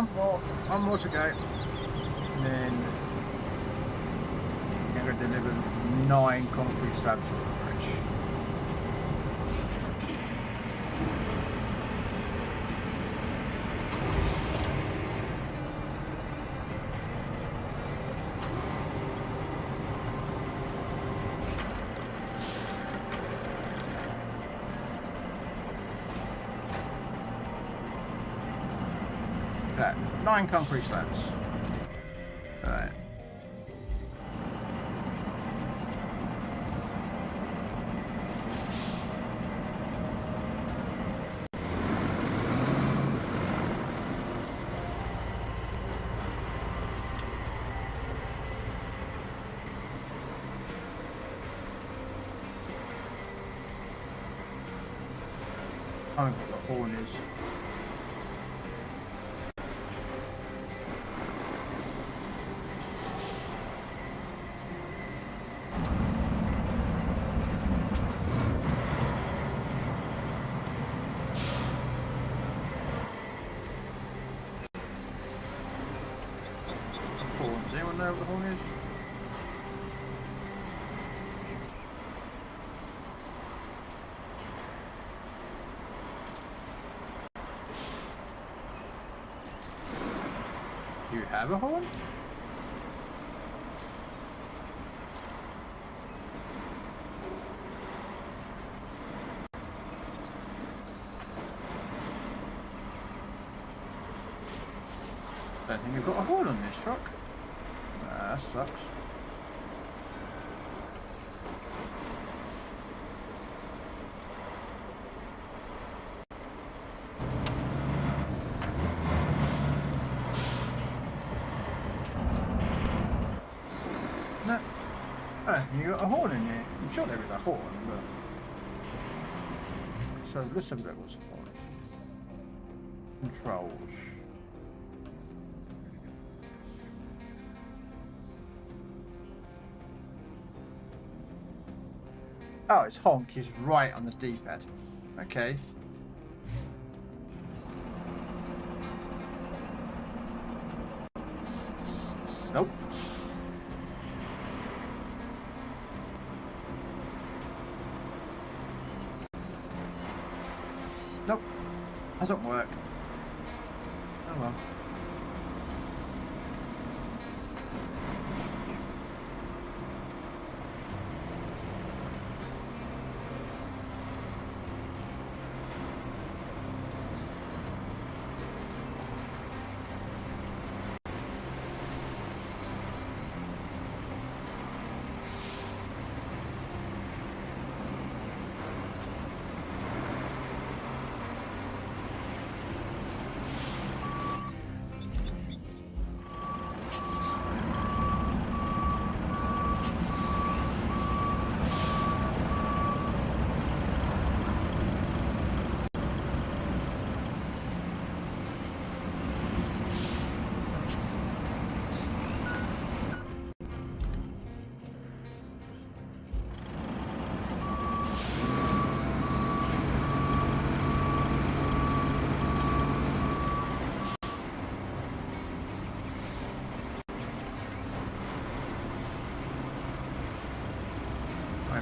One more to go. And then I'm going to deliver 9 concrete slabs for the bridge. Right, 9 concrete slabs. Alright. I don't know what the horn is. Does anyone know what the horn is? You have a horn? I don't think you've got a horn on this truck. That sucks. No. I don't think you got a horn in here. I'm sure there is a horn, but... So let's have a look what's on. Controls. Oh, it's honk is right on the D-pad. Okay. Nope. Nope. Doesn't work. Oh well.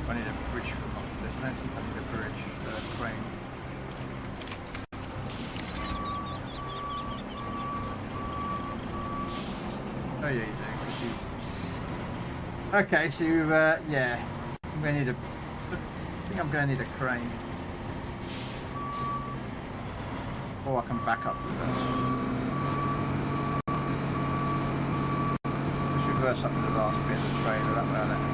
I need a bridge for this. I don't think I need a bridge, crane. Oh yeah, you do. Okay, so yeah, I'm gonna need I think I'm gonna need a crane, or I can back up with this. Just reverse up to the last bit of the trailer. That way I let it.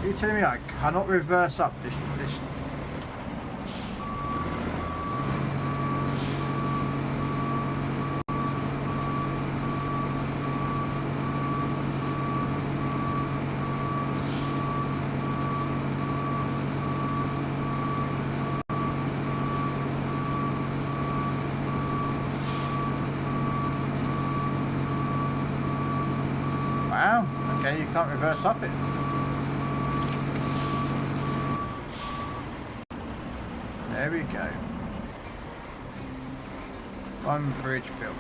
you telling me I cannot reverse up this? Wow. Okay, you can't reverse up it. There we go. One bridge built.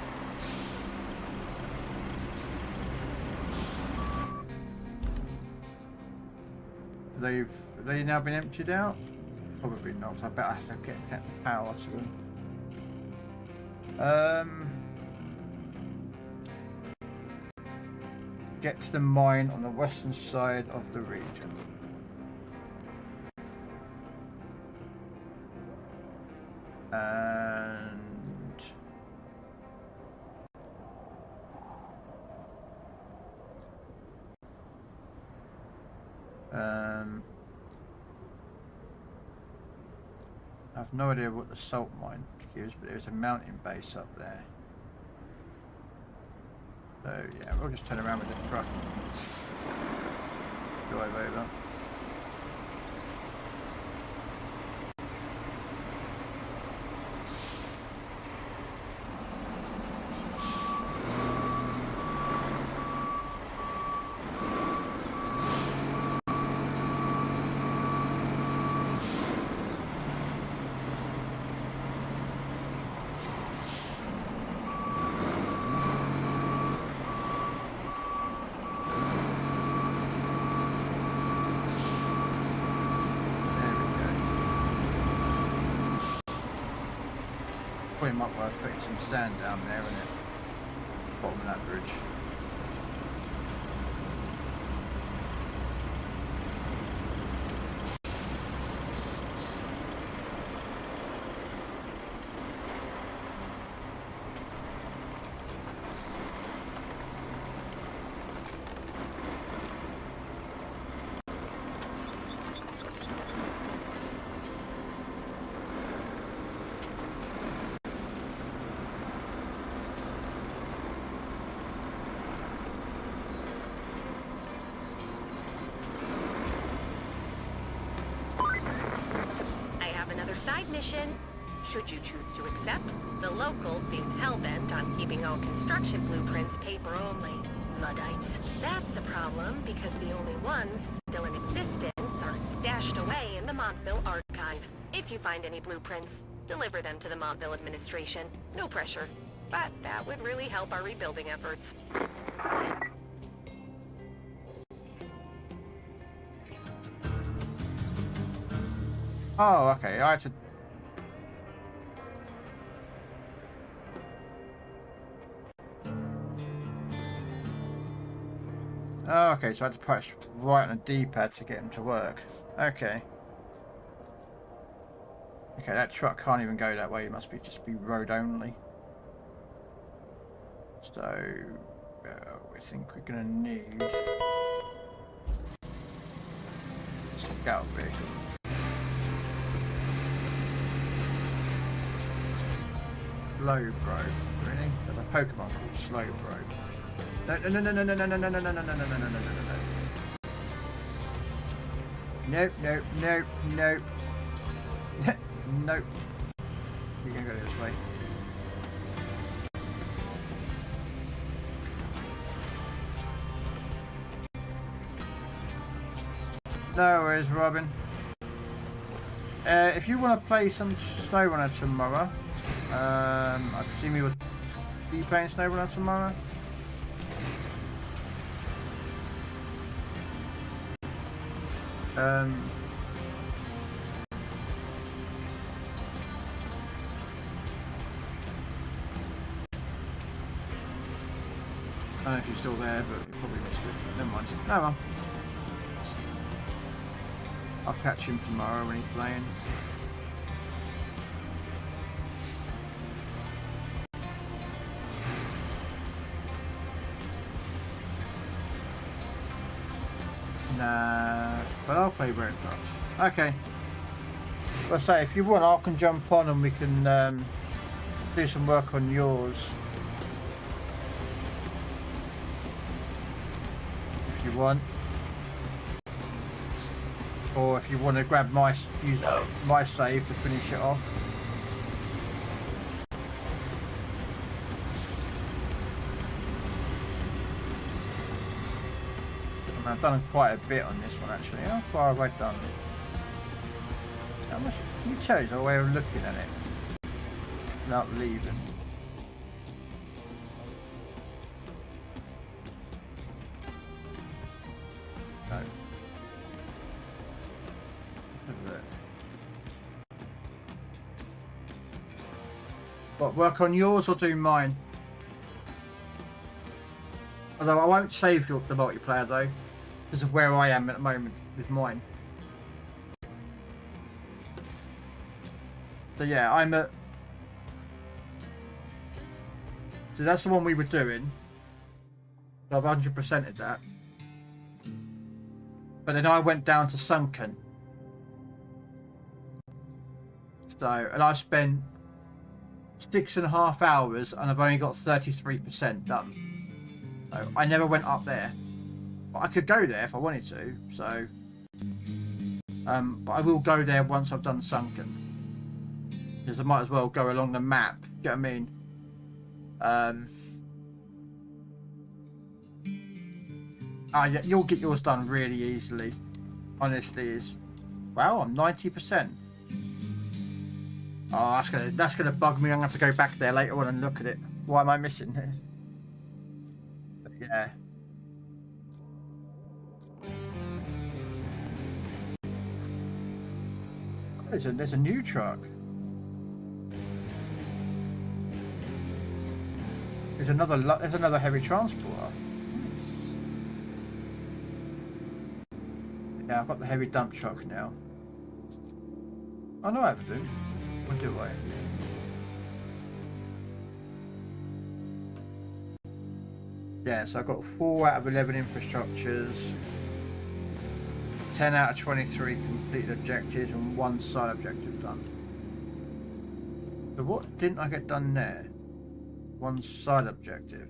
Have they now been emptied out? Probably not. I bet I have to get the power to them. Get to the mine on the western side of the region. I have no idea what the salt mine gives, but there's a mountain base up there. So yeah, we'll just turn around with the truck. Drive over. Probably might worth putting some sand down there in it. Bottom of that bridge. Mission. Should you choose to accept, the locals seem hell-bent on keeping all construction blueprints paper only. Luddites. That's a problem because the only ones still in existence are stashed away in the Montville archive. If you find any blueprints, deliver them to the Montville administration. No pressure, but that would really help our rebuilding efforts. Oh, okay. I had to. Oh, okay, so I had to press right on the D-pad to get him to work. Okay. Okay, that truck can't even go that way. It must be just be road only. So, I think we're gonna need scout vehicle. Slowbro, really? There's a Pokemon called Slowbro. No. Nope. Nope. You're gonna go this way. No worries, Robin. If you want to play some SnowRunner tomorrow, I presume you would be playing SnowRunner tomorrow. I don't know if you're still there, but you probably missed it. Never mind. No one. I'll catch him tomorrow when he's playing. Nah, but I'll play roadcraft. Okay. Well, say if you want, I can jump on and we can do some work on yours. If you want. Or if you want to grab my use my save to finish it off. I've done quite a bit on this one actually. How far have I done? How much can you tell us a way of looking at it without leaving? No. Look at that. What, work on yours or do mine? Although I won't save the multiplayer though, because of where I am at the moment with mine. So yeah, I'm at... So that's the one we were doing. So I've 100%ed that. But then I went down to Sunken. So, and I've spent 6.5 hours and I've only got 33% done. So I never went up there. But I could go there if I wanted to, so... but I will go there once I've done Sunken. Because I might as well go along the map, you get what I mean? Yeah, you'll get yours done really easily. Honestly, is... Wow, I'm 90%. Oh, that's gonna bug me. I'm gonna have to go back there later on and look at it. Why am I missing it? But yeah. There's a new truck. There's another heavy transporter. Nice. Yeah, I've got the heavy dump truck now. Oh no, I haven't do. Or do I? Yeah, so I've got 4 out of 11 infrastructures. 10 out of 23 completed objectives and 1 side objective done. But what didn't I get done there? 1 side objective.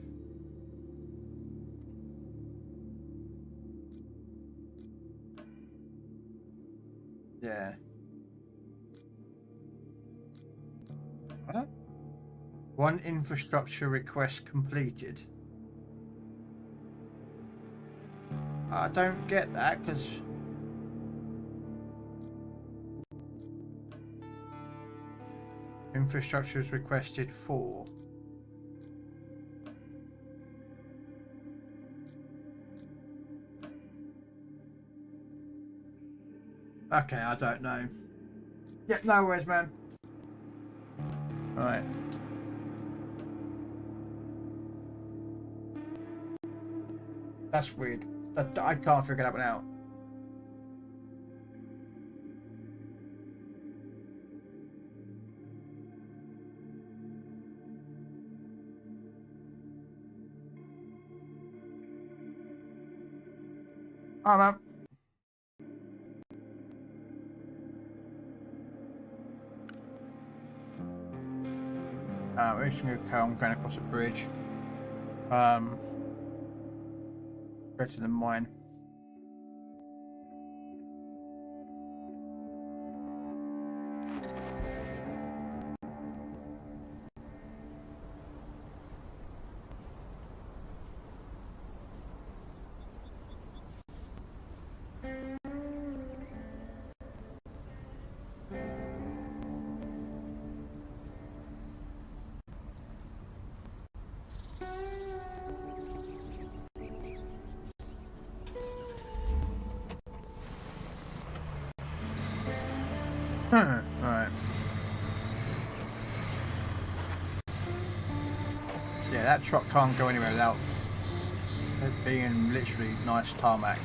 Yeah. What? 1 infrastructure request completed. I don't get that because infrastructure is requested 4. Okay, I don't know. Yep, no worries, man. Right. That's weird. I can't figure that one out. Oh, man. We're just going to go going across a bridge. Go to the mine. Alright. Yeah, that truck can't go anywhere without it being literally nice tarmac.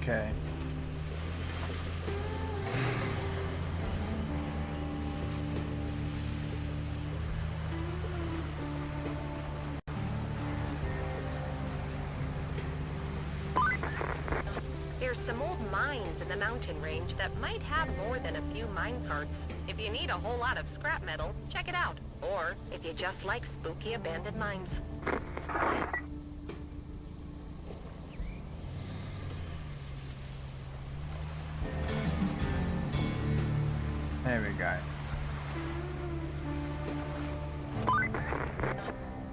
Okay. There's some old mines in the mountain range that might have more than a few mine carts. If you need a whole lot of scrap metal, check it out. Or if you just like spooky abandoned mines. There we go.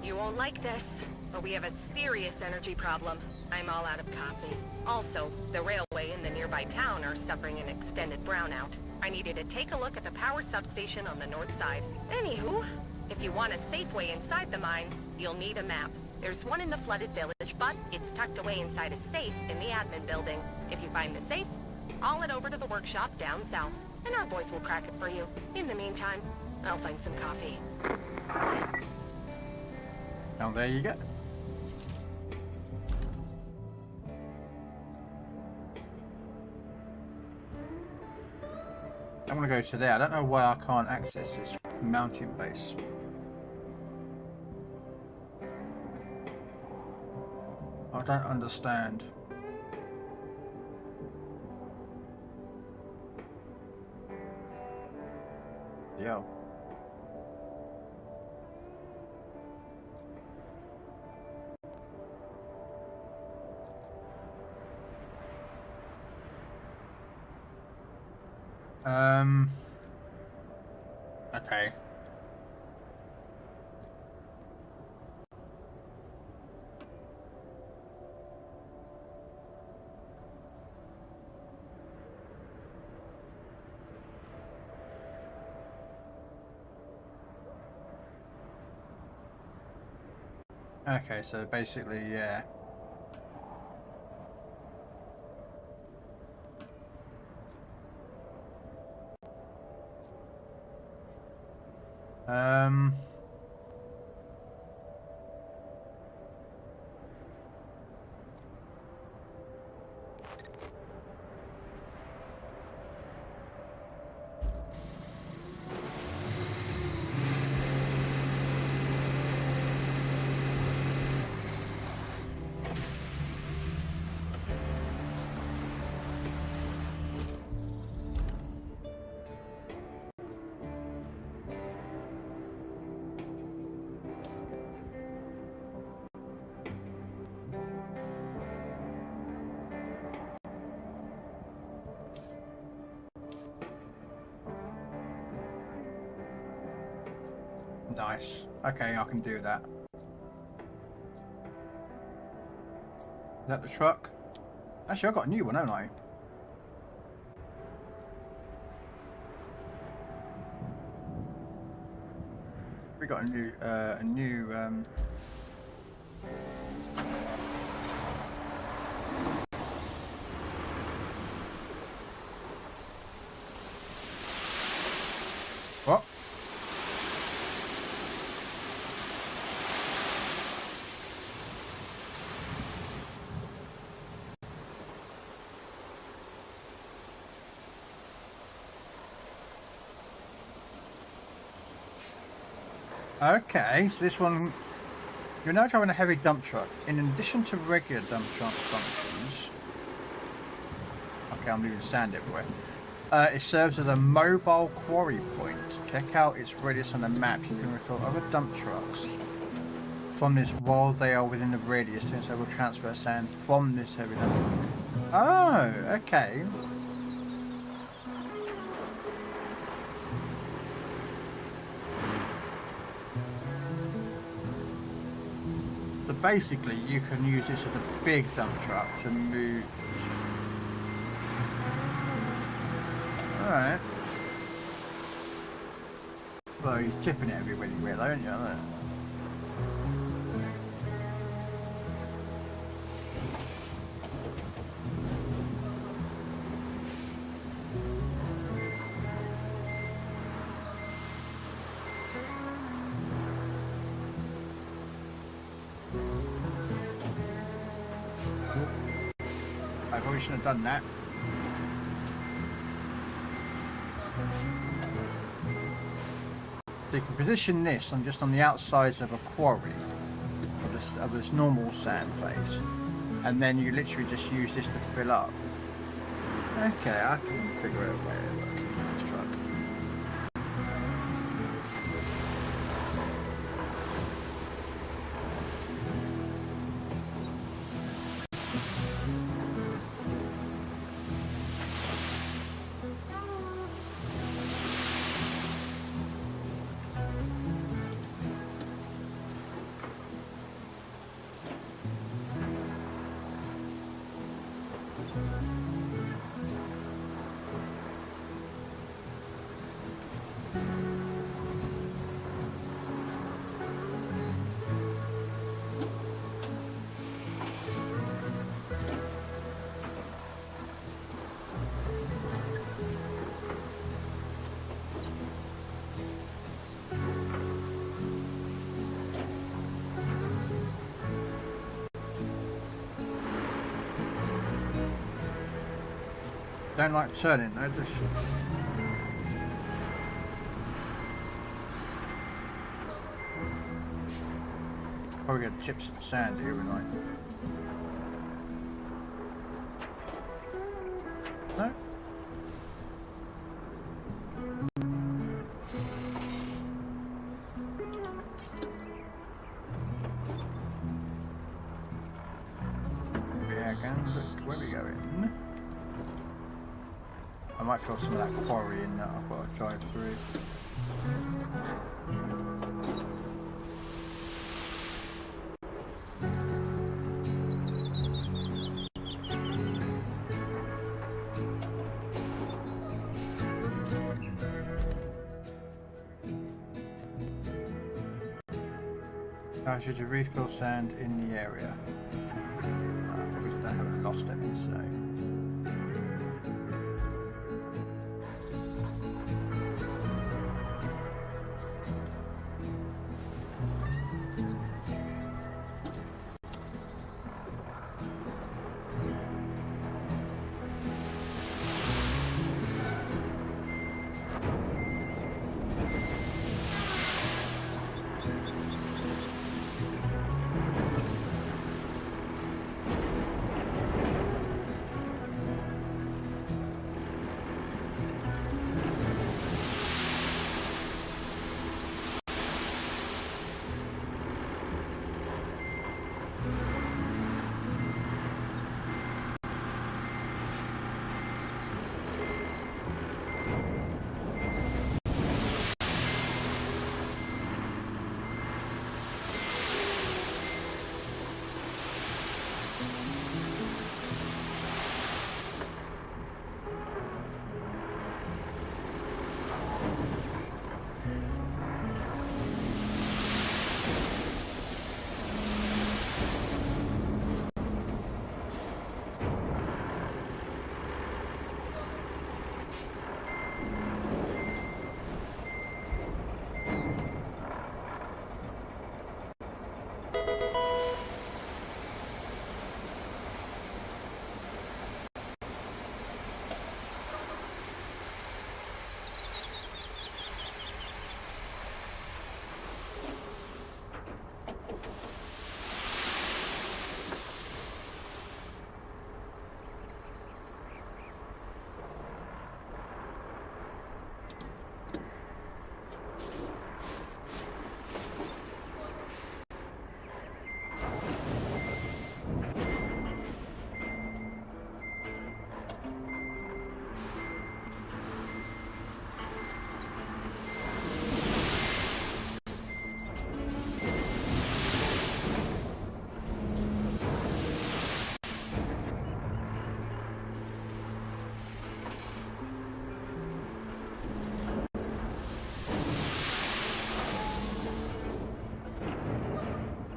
You won't like this, but we have a serious energy problem. I'm all out of coffee. Also, the railway in the nearby town are suffering an extended brownout. I needed to take a look at the power substation on the north side. Anywho, if you want a safe way inside the mine, you'll need a map. There's one in the flooded village, but it's tucked away inside a safe in the admin building. If you find the safe, haul it over to the workshop down south, and our boys will crack it for you. In the meantime, I'll find some coffee. Now there you go. I'm gonna go to there. I don't know why I can't access this mountain base. I don't understand. Yeah. Okay. Okay, so basically, yeah. Um. Nice. Okay, I can do that. Is that the truck? Actually, I've got a new one, haven't I? We got a new what? Okay, so this one, you're now driving a heavy dump truck. In addition to regular dump truck functions, okay, I'm moving sand everywhere. It serves as a mobile quarry point. Check out its radius on the map. You can refill other dump trucks from this while they are within the radius, so will transfer sand from this heavy dump truck. Oh, okay. So basically, you can use this as a big dump truck to move. Alright. Well, he's tipping it everywhere, aren't you? I probably shouldn't have done that. So you can position this on just on the outsides of a quarry, of this normal sand place, and then you literally just use this to fill up. Okay, I can figure out a way of working this truck. Don't like turning, no, just probably gonna chip some sand here, wouldn't I? No? Yeah, I can look where we going. I might feel some of that quarry in that I've got to drive through. Now should you refill sand in the area? Probably don't have lost any, so.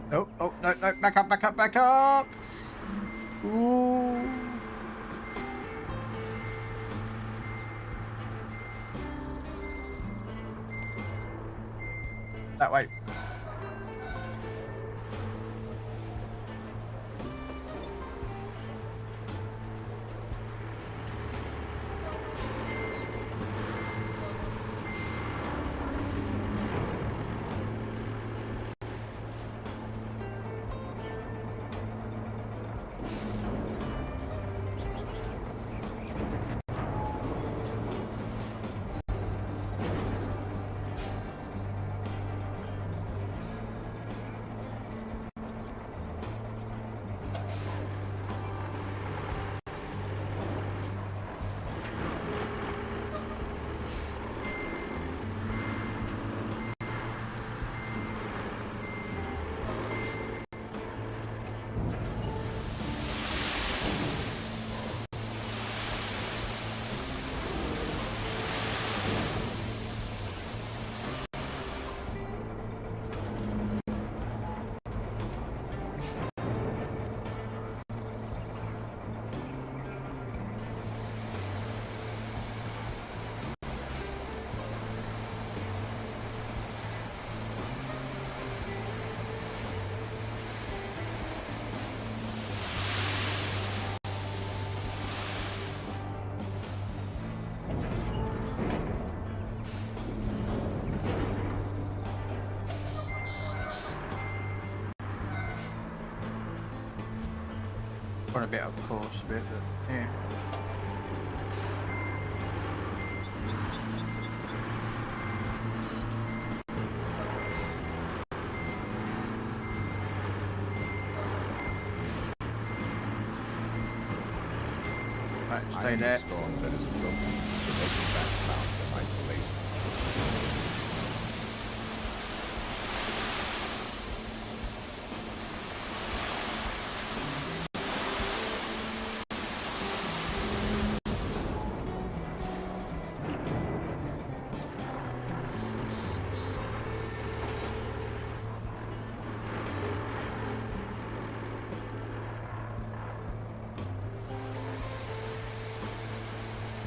Oh, oh, no, no, back up, back up, back up! Ooh. That way. on a bit, of course, a bit, but yeah. Right, stay there. Storm that is broken to make it back down to isolation.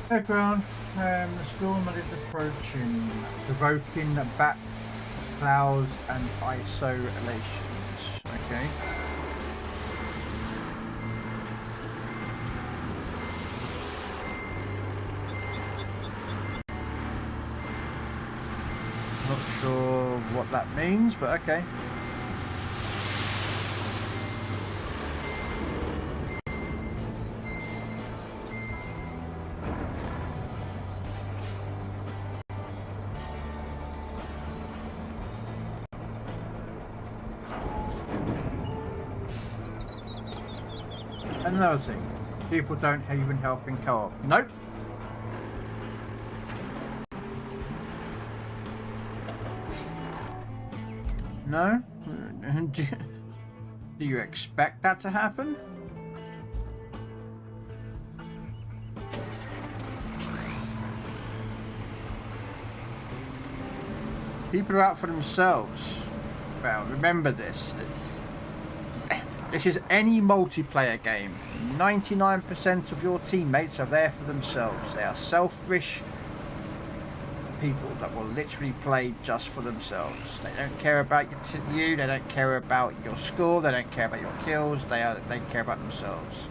Background, the storm that is approaching, provoking back clouds and isolations. Okay. Not sure what that means, but okay. Another thing, people don't even help in co-op. Nope. No? Do you expect that to happen? People are out for themselves. Well, remember this. This is any multiplayer game. 99% of your teammates are there for themselves. They are selfish people that will literally play just for themselves. They don't care about you. They don't care about your score. They don't care about your kills. They care about themselves.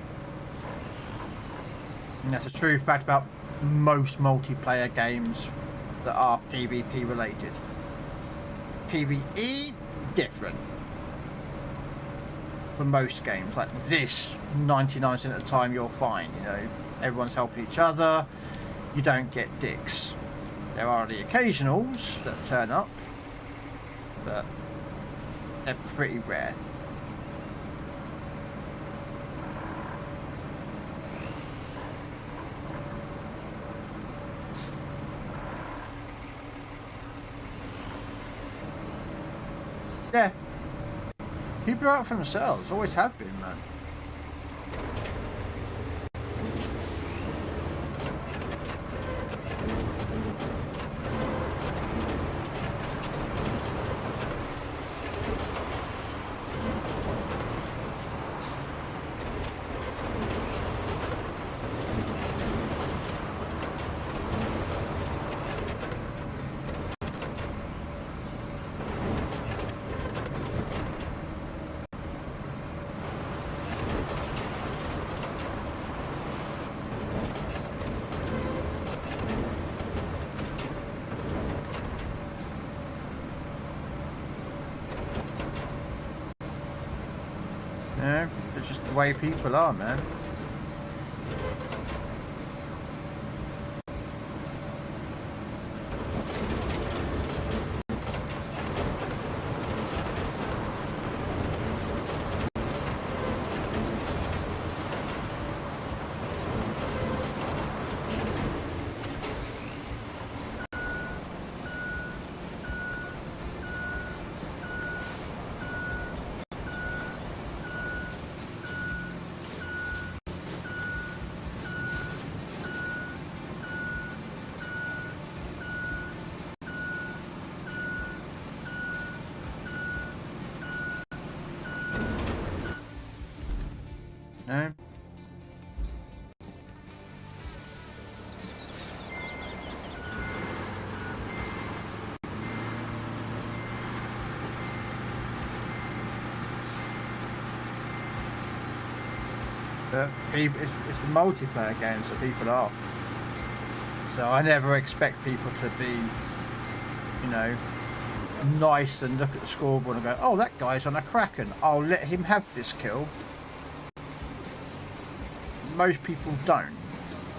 And that's a true fact about most multiplayer games that are PvP related. PvE, different. For most games like this, 99% of the time you're fine. You know, everyone's helping each other. You don't get dicks. There are the occasionals that turn up, but they're pretty rare. Yeah. People are out for themselves, always have been, man. Yeah, it's just the way people are, man. No. But it's a multiplayer game, so people are. So I never expect people to be, you know, nice and look at the scoreboard and go, oh, that guy's on a Kraken. I'll let him have this kill. most people don't.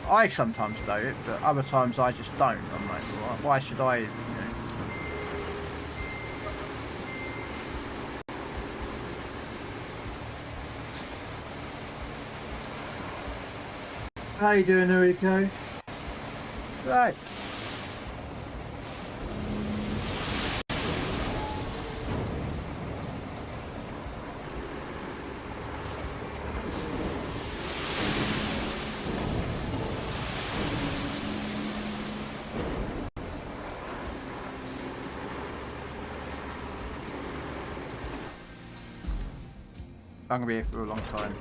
I sometimes do it, but other times I just don't. I'm like, why should I? You know? How you doing, Enrico? Right. I'm gonna be here for a long time.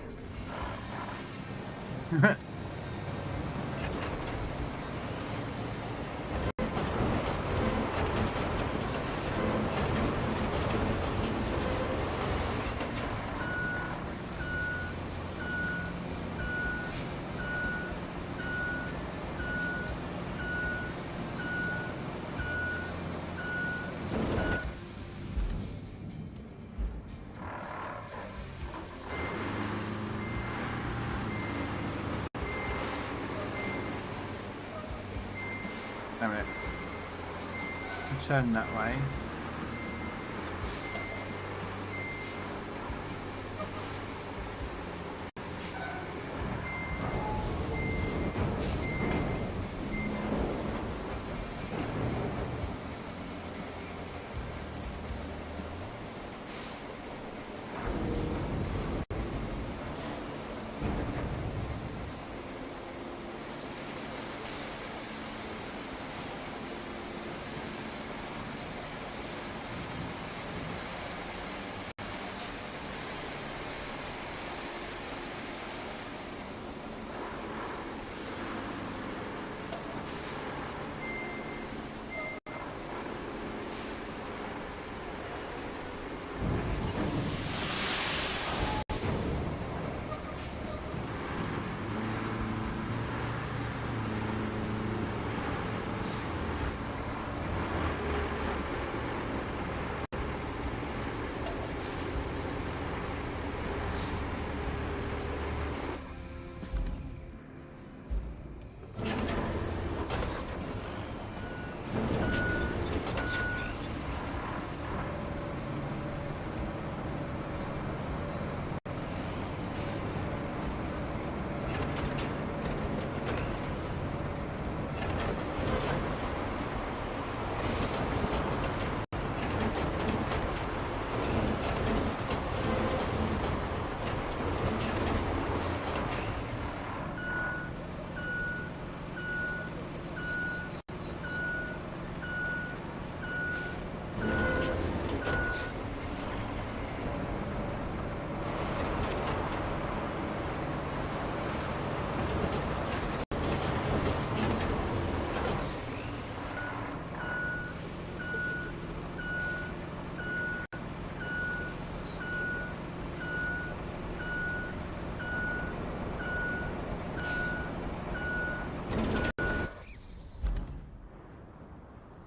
Damn it. Turn that way.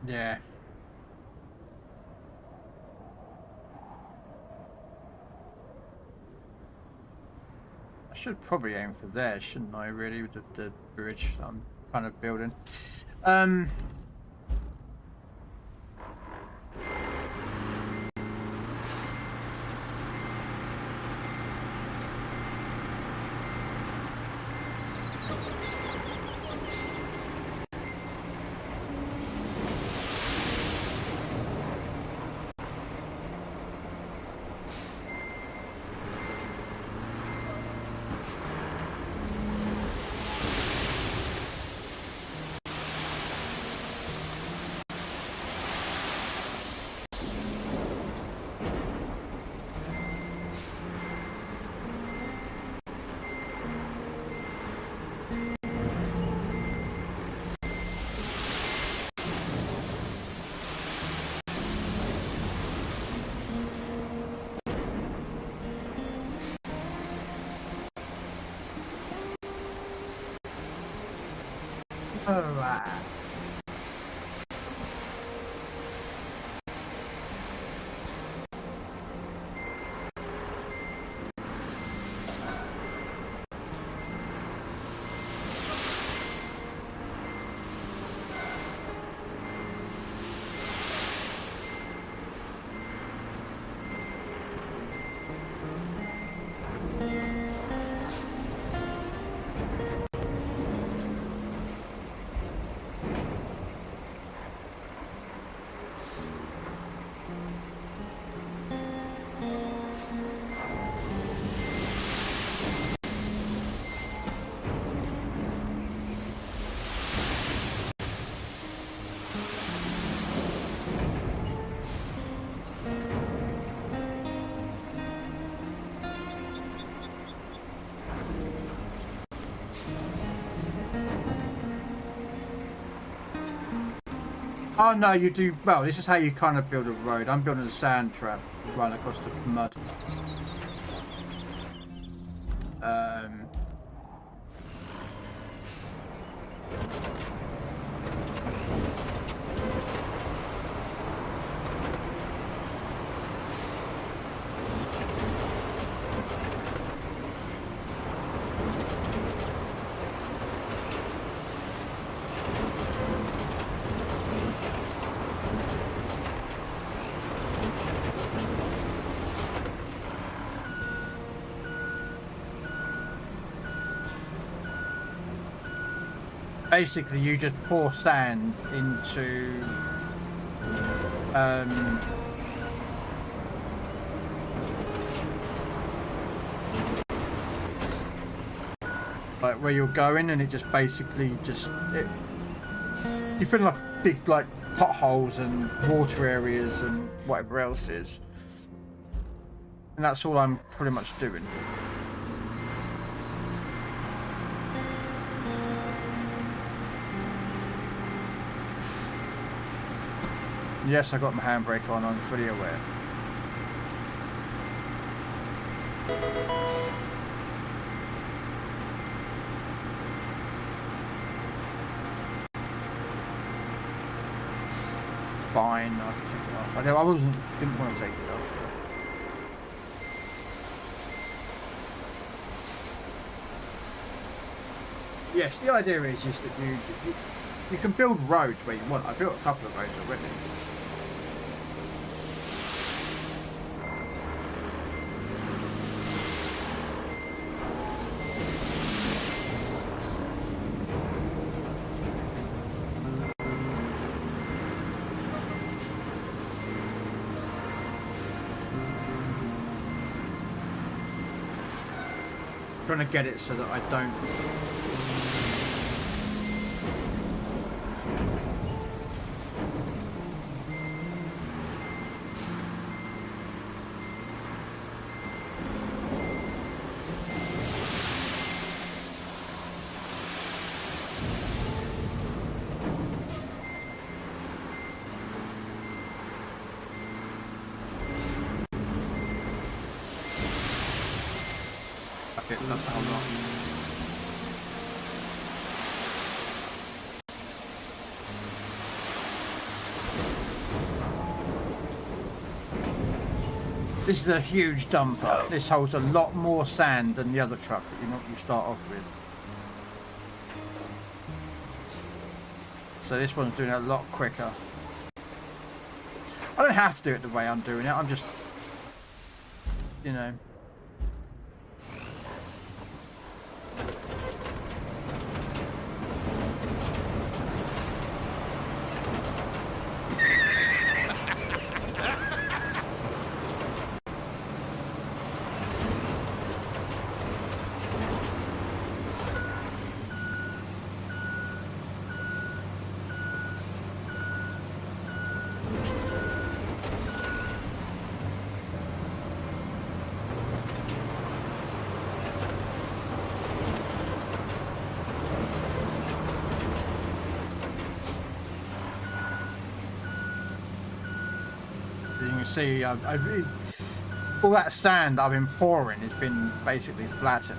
Yeah. I should probably aim for there, shouldn't I, really, with the bridge that I'm kind of building. Alright. Oh no, you do. Well, this is how you kind of build a road. I'm building a sand trap run across the mud. Basically, you just pour sand into like where you're going, and it just basically you fill like big like potholes and water areas and whatever else is, and that's all I'm pretty much doing. Yes, I got my handbrake on. I'm fully aware. Fine, I took it off. I didn't want to take it off. Yes, the idea is just that you can build roads where you want. I built a couple of roads already. Trying to get it so that I don't. That's how long. This is a huge dumper. This holds a lot more sand than the other truck that you start off with. So this one's doing it a lot quicker. I don't have to do it the way I'm doing it. I'm just, you know. See, all that sand I've been pouring has been basically flattened.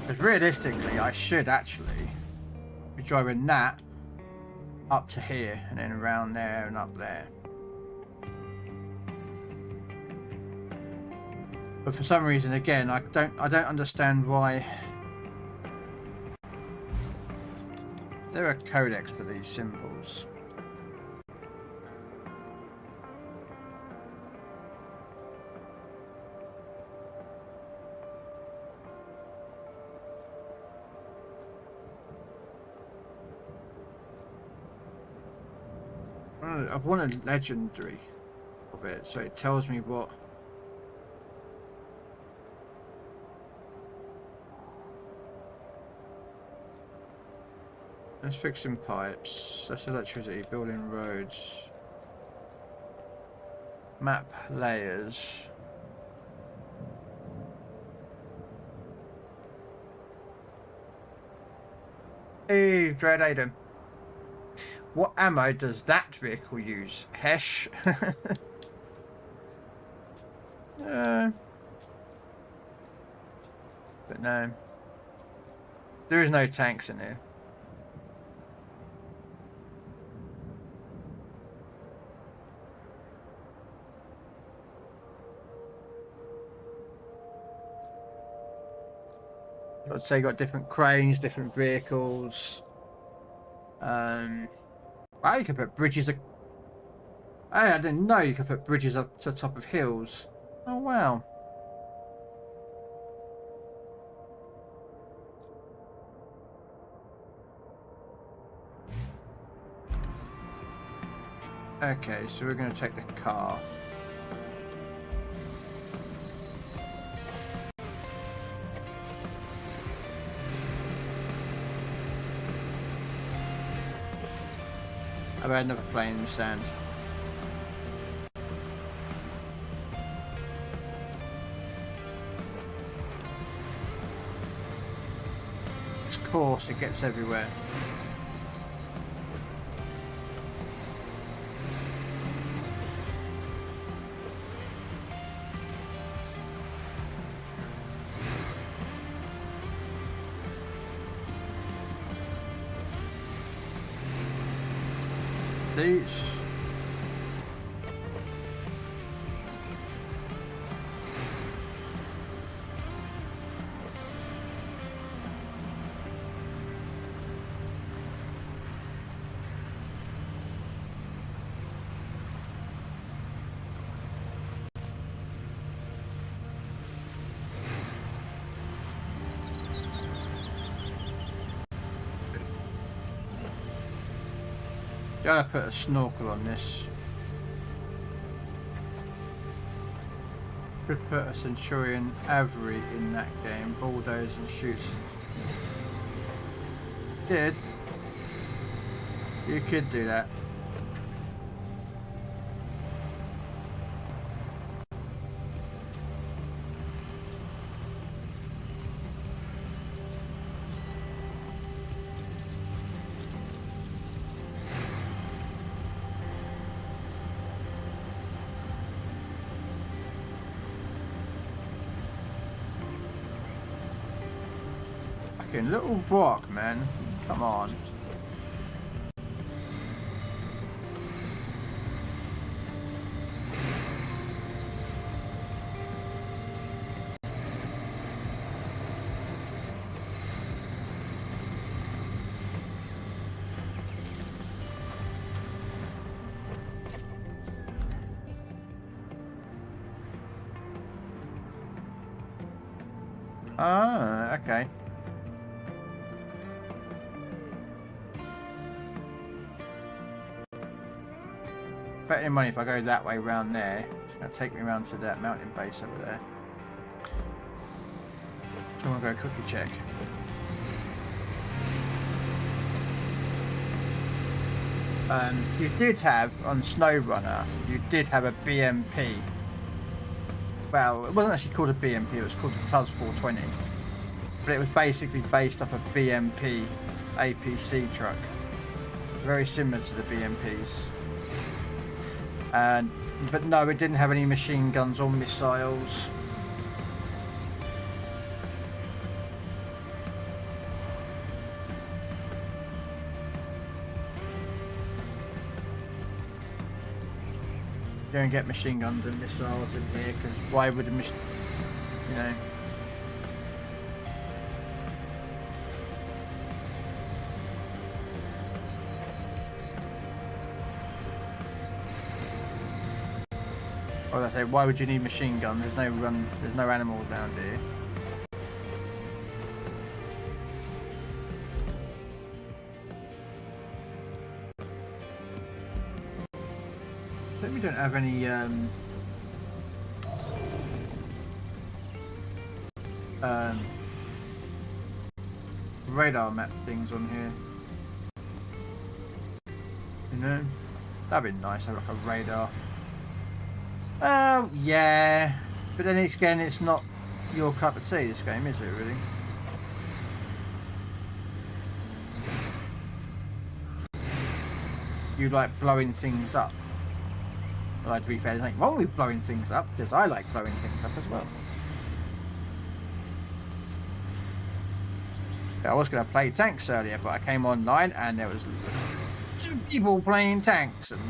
Because realistically, I should actually be driving that up to here and then around there and up there. But for some reason, again, I don't understand why there are codecs for these symbols. I've wanted legendary of it, so it tells me what. That's fixing pipes, that's electricity, building roads. Map layers. Hey, Dread Aiden. What ammo does that vehicle use? Hesh. But no. There is no tanks in here. I'd say you got different cranes, different vehicles. Wow, you can put bridges. Hey, I didn't know you could put bridges up to the top of hills. Oh wow. Okay, so we're going to take the car. I've had another plane in the sand. Of course, it gets everywhere. These. Gotta put a snorkel on this. Could put a Centurion Avery in that game. Bulldoze and shoots. Did. You could do that. Little rock, man. Come on. Ah, okay. Bet any money if I go that way round there, it's going to take me around to that mountain base over there. So I'm going to go cookie check. You did have, on SnowRunner, you did have a BMP. Well, it wasn't actually called a BMP, it was called the TUS 420. But it was basically based off a BMP APC truck. Very similar to the BMPs. But no, it didn't have any machine guns or missiles. You don't get machine guns and missiles in here, because why would a you know. Or I say, why would you need machine guns? There's no animals around here. I think we don't have any radar map things on here. You know, that'd be nice. Have like a radar. Yeah. But then again, it's not your cup of tea, this game, is it, really? You like blowing things up. Well, to be fair, there's nothing wrong with blowing things up, because I like blowing things up as well. I was going to play tanks earlier, but I came online and there was 2 people playing tanks, and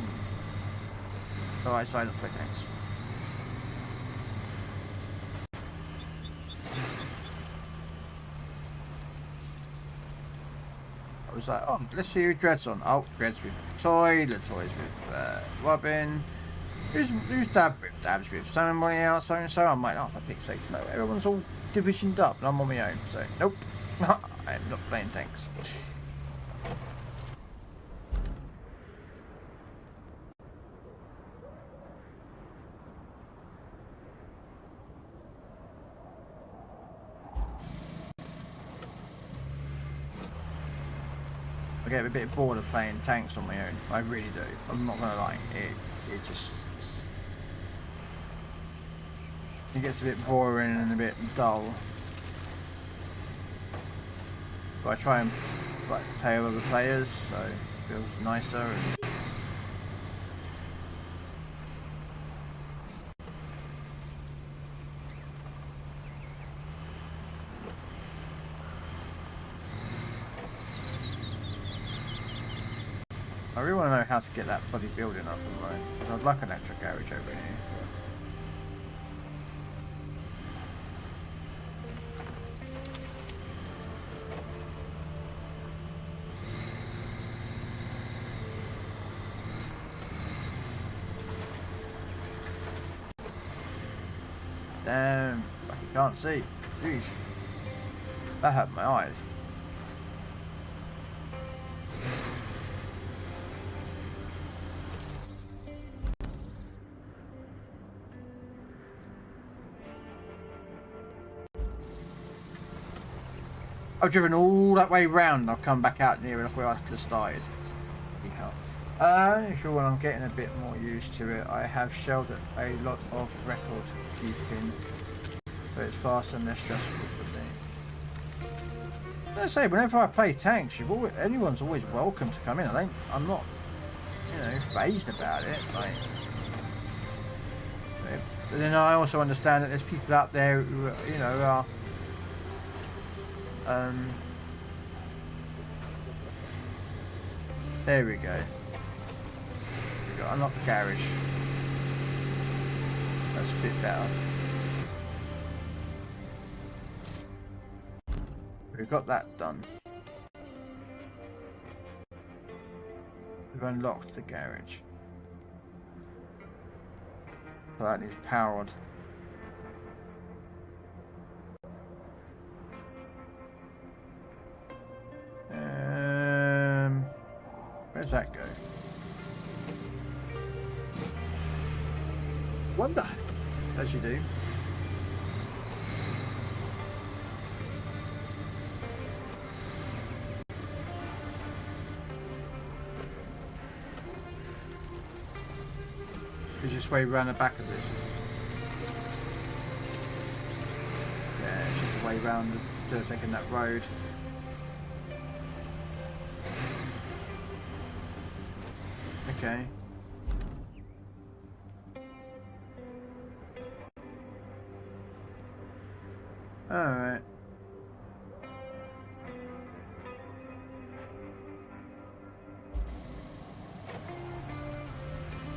so I decided not to play tanks. I was like, oh, let's see who Dread's on. Oh, Dread's with Toy, Latoy's with Robin. Who's Dab with? Dab's with somebody else, so and so. I'm like, oh, for pick's sakes, no. Everyone's all divisioned up, and I'm on my own, so nope. I am not playing tanks. I get a bit bored of playing tanks on my own. I really do. I'm not gonna lie. It just it gets a bit boring and a bit dull. But I try and like play with other players, so it feels nicer. And I really want to know how to get that bloody building up and running, because I'd like an extra garage over here. Damn, I can't see. Jeez. That hurt my eyes. I've driven all that way round. I've come back out near enough where I could have started. He helps. Sure, when I'm getting a bit more used to it, I have shelved a lot of record keeping, so it's faster and less stressful for me. I say, whenever I play tanks, anyone's always welcome to come in. I'm not, phased about it. Like, but then I also understand that there's people out there who, are. There we go. Unlock the garage. That's a bit better. We've got that done. We've unlocked the garage. So that is powered. Where's that go? Wonder, as you do. It's just way around the back of this. Yeah, it's just a way round to taking that road. Okay. Alright.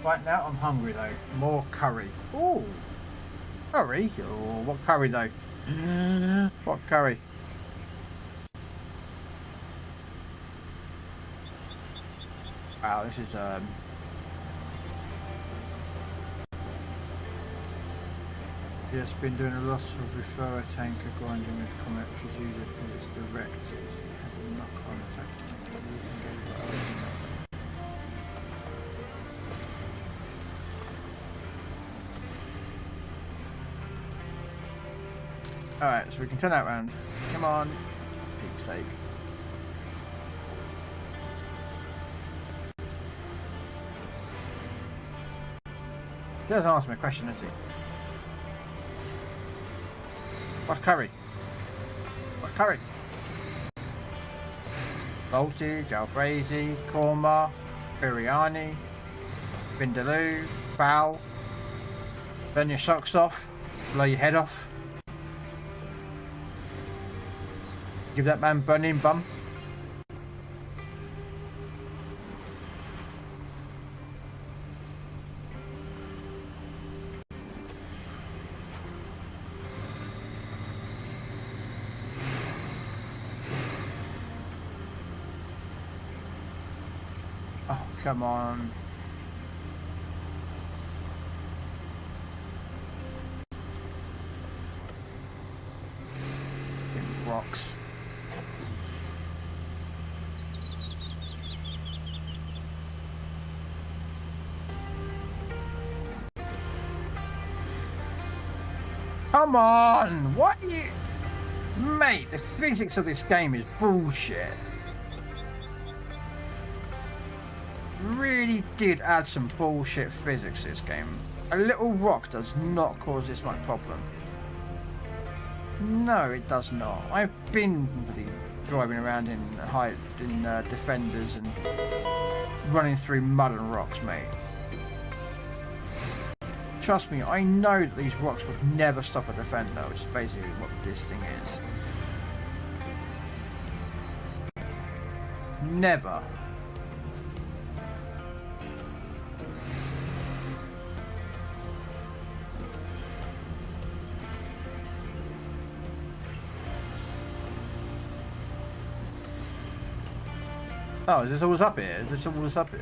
Right now I'm hungry though. More curry. Ooh. Curry? Oh, what curry though? What curry? Wow, this is just been doing a lot of referrer tanker grinding with Comet, which is easier because it's directed. It has a knock-on effect on the using Alright, so we can turn that round. Come on. For pete's sake. He doesn't answer me a question, does he? What's curry? What's curry? Voltage, Alfrezy, korma, biryani, vindaloo, fowl. Burn your socks off, blow your head off. Give that man burning bum. Oh, come on. Rocks. Come on! What are you... Mate, the physics of this game is bullshit. Really did add some bullshit physics to this game. A little rock does not cause this much problem. No, it does not. I've been really driving around in defenders and running through mud and rocks, mate. Trust me, I know that these rocks would never stop a defender, which is basically what this thing is. Never. Oh, is this always up here? Is this always up here?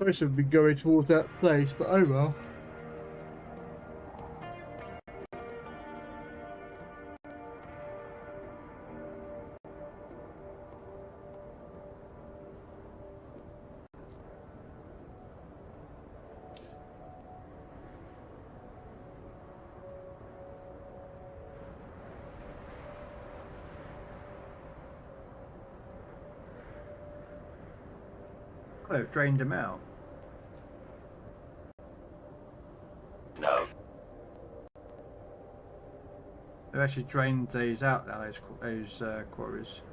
I should be going towards that place, but oh well. They've drained him out. No. They've actually drained these out now, those quarries.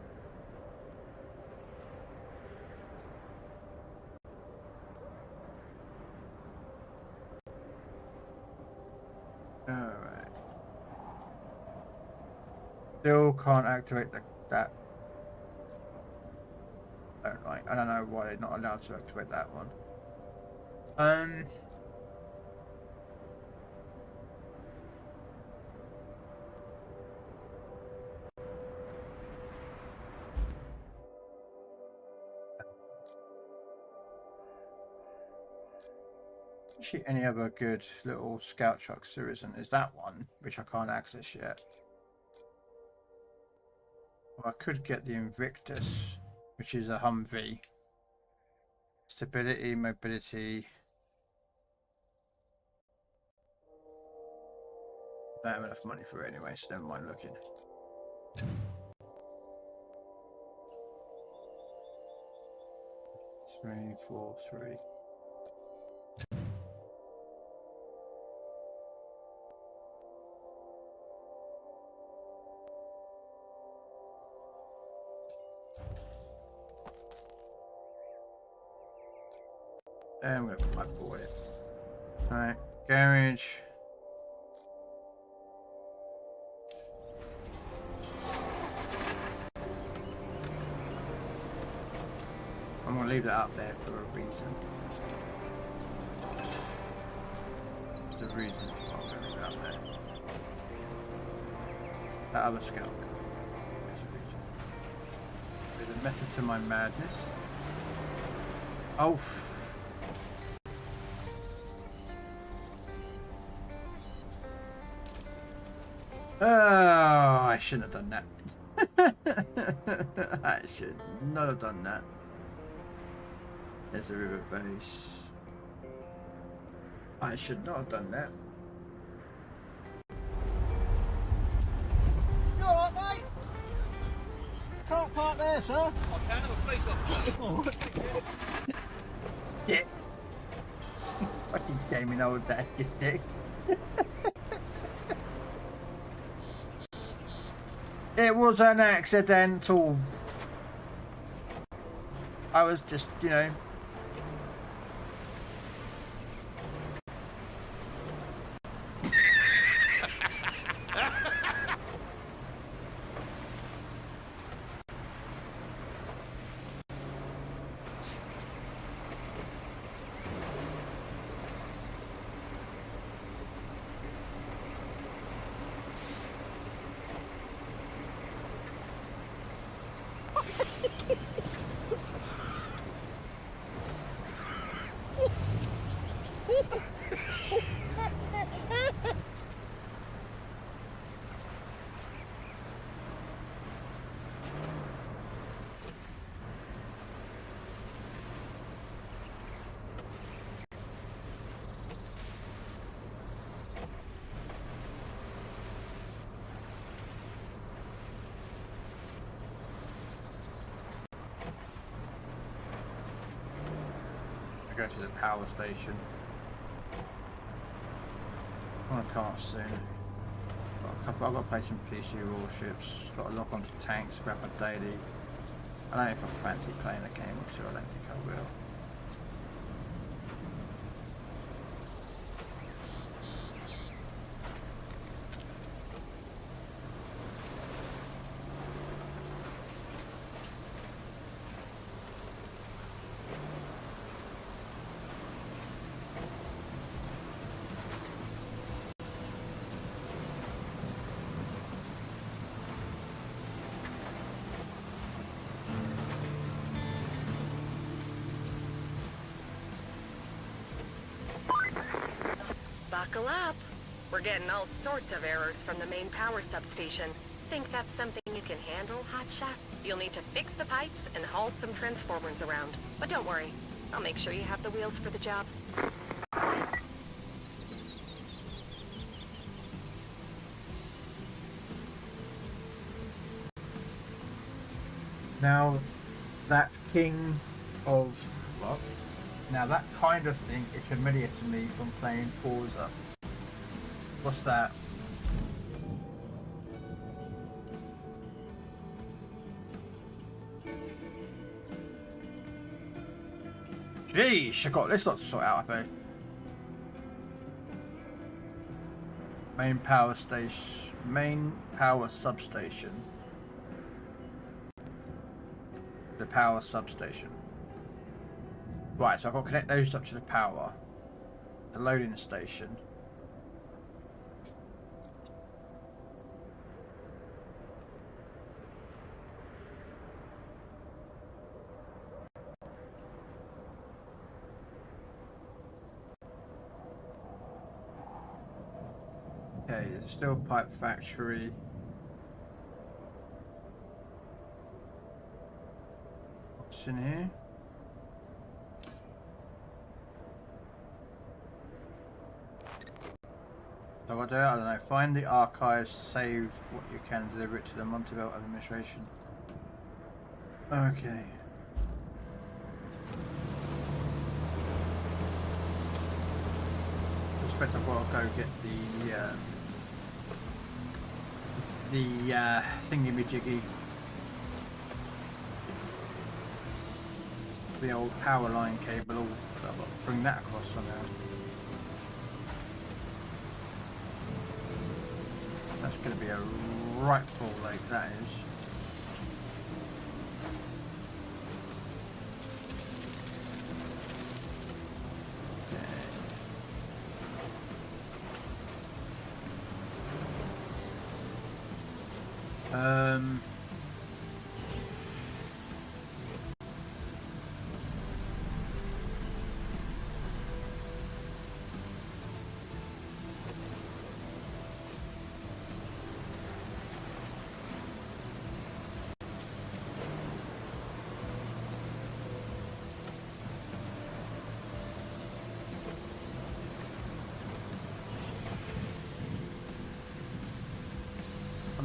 Alright. Still can't activate that. Right. I don't know why they're not allowed to activate that one. Actually, any other good little scout trucks there isn't. Is that one, which I can't access yet. Well, I could get the Invictus, which is a Humvee. Stability, mobility. I don't have enough money for it anyway, so never mind looking. Three, 4, 3. And I'm gonna put my boy in. Alright, garage. I'm gonna leave that up there for a reason. There's a reason why I'm gonna leave it up there. That other scout. There's a reason. There's a method to my madness. Oh. Oh, I shouldn't have done that. I should not have done that. There's a river base. I should not have done that. You alright, mate? Can't park there, sir. I can't have a place off. Yeah. Fucking gaming old dad, you dick. It was an accidental. I was just, you know. Go to the power station. I can't soon. I've got to play some PC warships. Got to log onto tanks, grab a daily. I don't know if I fancy playing a game or two. I don't think I will. Buckle up. We're getting all sorts of errors from the main power substation. Think that's something you can handle, Hotshot? You'll need to fix the pipes and haul some transformers around. But don't worry, I'll make sure you have the wheels for the job. Now, that king of what? Now that kind of thing is familiar to me from playing Forza. What's that? Jeez, I got this lot to sort out, I think. Main power station, main power substation. The power substation. Right, so I've got to connect those up to the power. The loading station. Okay, there's a steel pipe factory. What's in here? So I don't know, find the archives, save what you can, deliver it to the Montebello administration. Okay. I suspect I've got to go get the thingy-majiggy. The old power line cable, I've got to bring that across somehow. That's going to be a right ball lake, that is. Okay.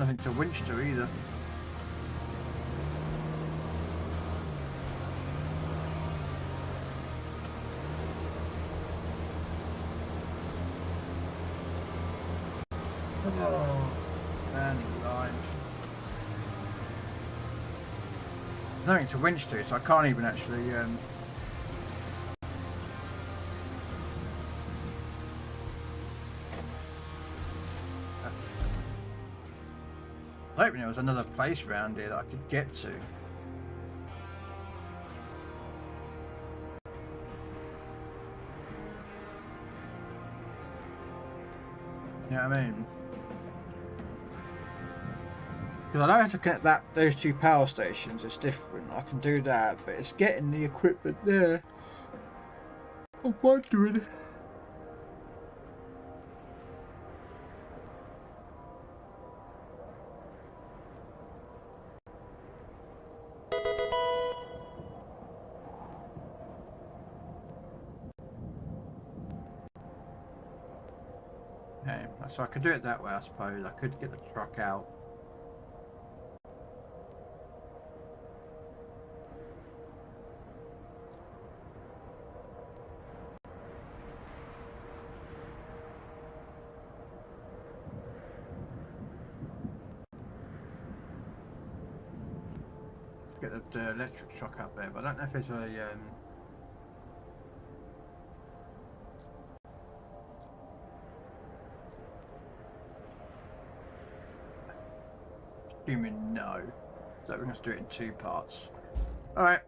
Nothing to winch to either. Oh, landing lines. Nothing to winch to, so I can't even actually. I was hoping there was another place around here that I could get to. You know what I mean? Because I know how to connect those two power stations. It's different. I can do that, but it's getting the equipment there. I'm wondering. Okay, so I could do it that way, I suppose. I could get the truck out. Get the electric truck up there, but I don't know if there's a assuming no. So we're going to do it in two parts. Alright.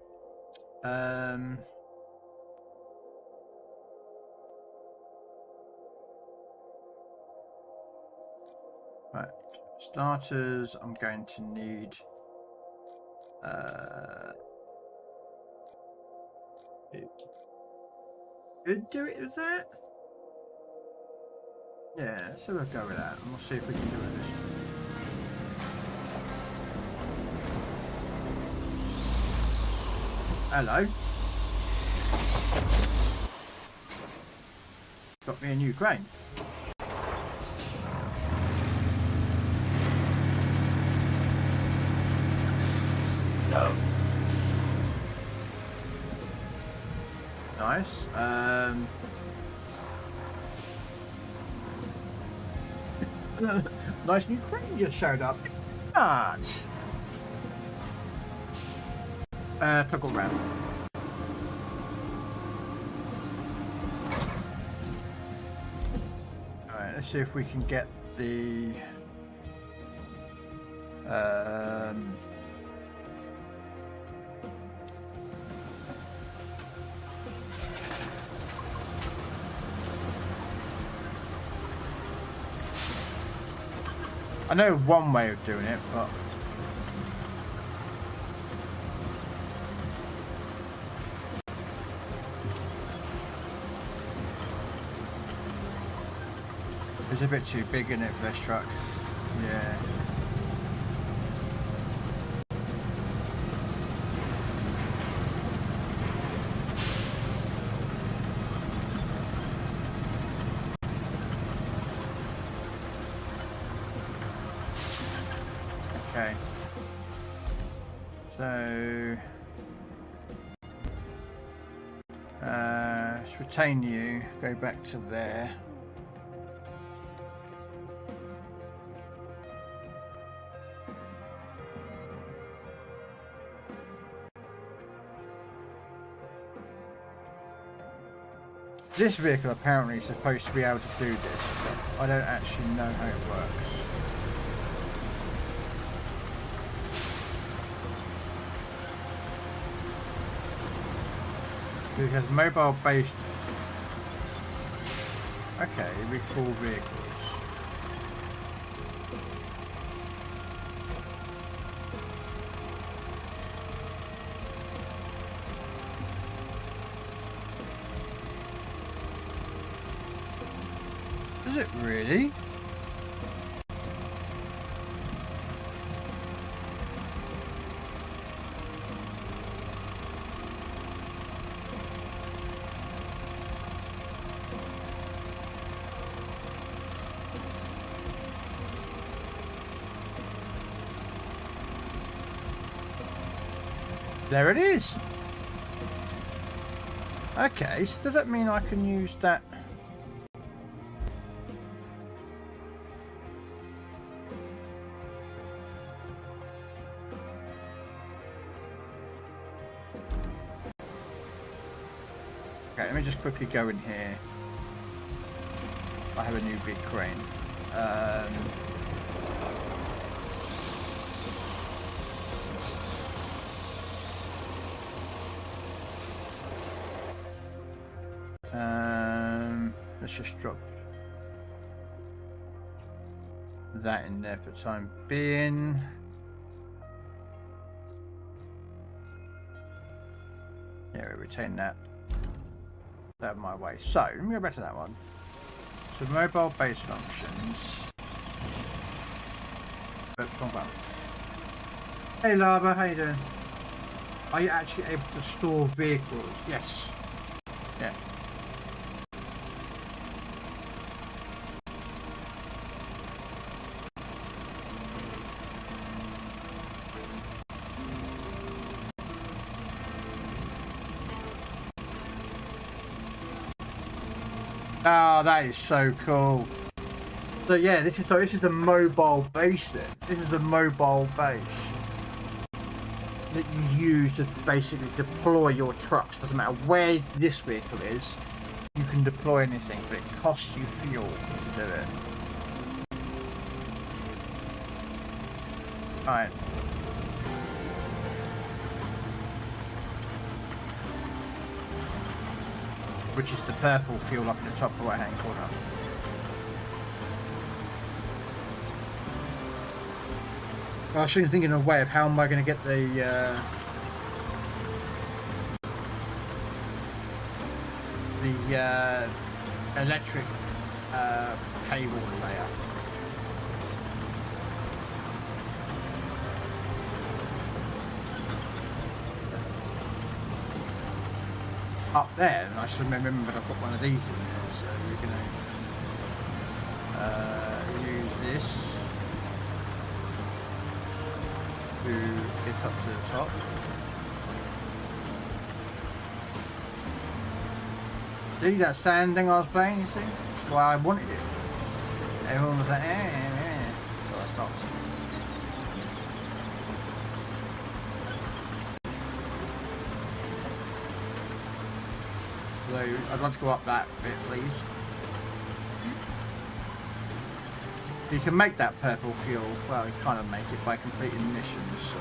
Right. Starters, I'm going to need could do it with that? Yeah, so we'll go with that and we'll see if we can do it this way. Hello. Got me a new crane. No. Nice. Nice new crane just showed up. Nice. Toggle round. Alright, let's see if we can get the I know one way of doing it, but it's a bit too big in it for this truck. Yeah. Okay. So let's retain you, go back to there. This vehicle apparently is supposed to be able to do this, but I don't actually know how it works. It has mobile based. Okay, recall vehicles. Is it really? There it is. Okay, so does that mean I can use that? Okay, let me just quickly go in here. I have a new big crane. Let's just drop that in there for the time being. Yeah, we retain that. Out of my way. So let me go back to that one. So mobile base functions. Hey Lava, how you doing? Are you actually able to store vehicles? Yes. Yeah. Oh, that is so cool. So yeah, this is a mobile base then. This is a mobile base that you use to basically deploy your trucks. Doesn't matter where this vehicle is, you can deploy anything, but it costs you fuel to do it. Alright. Which is the purple fuel up in the top right hand corner. I was thinking of a way of how am I going to get the electric cable layer. Up there, and I should remember that I've got one of these in there, so we're going to use this to get up to the top. See that sand thing I was playing, you see? That's why I wanted it. Everyone was like, eh. So I stopped. So I'd like to go up that bit, please. You can make that purple fuel. Well, you kind of make it by completing missions, so.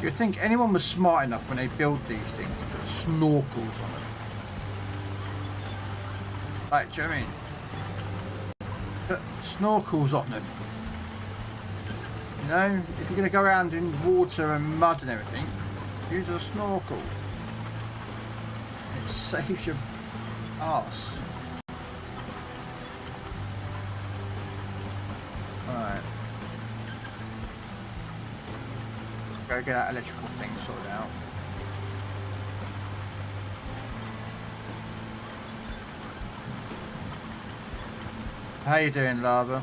You'd think anyone was smart enough when they build these things to put snorkels on them. Like, do you know what I mean? Put snorkels on them. You know, if you're going to go around in water and mud and everything, use a snorkel. It saves your arse. Alright. Go get that electrical thing sorted out. How you doing, Lava?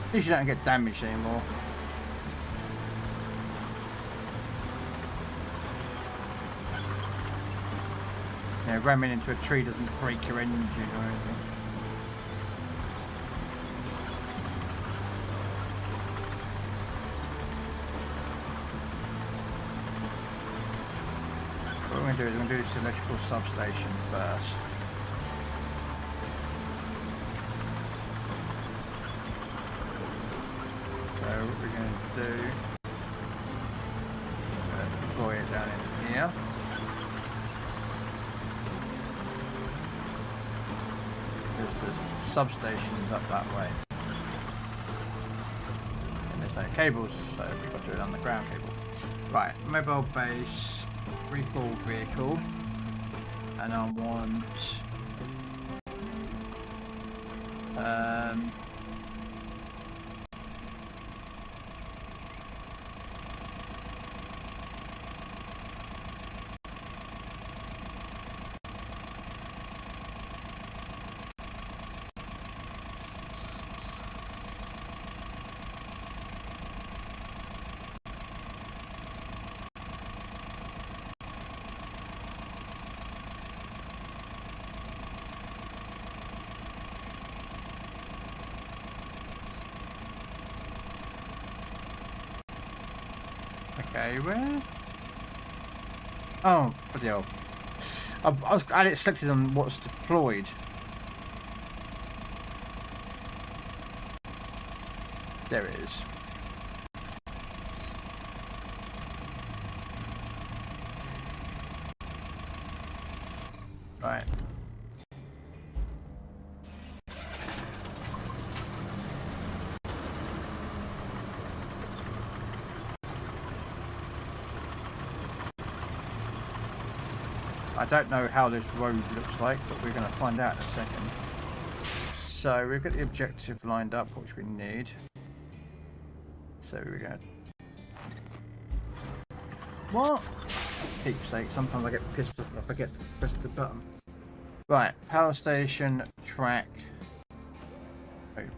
At least you don't get damaged anymore. Yeah, ramming into a tree doesn't break your engine or anything. What we're going to do is we're going to do this electrical substation first. What we're going to do, deploy it down in here. substation is up that way. And there's no cables, so we've got to do an underground cable. Right, mobile base, recall vehicle, and I want okay, where? Oh, bloody hell. I had it selected on what's deployed. There it is. Right. I don't know how this road looks like, but we're going to find out in a second. So we've got the objective lined up, which we need. So we're going to... What? For peak's sake, sometimes I get pissed off and I forget to press the button. Right, power station, track, open.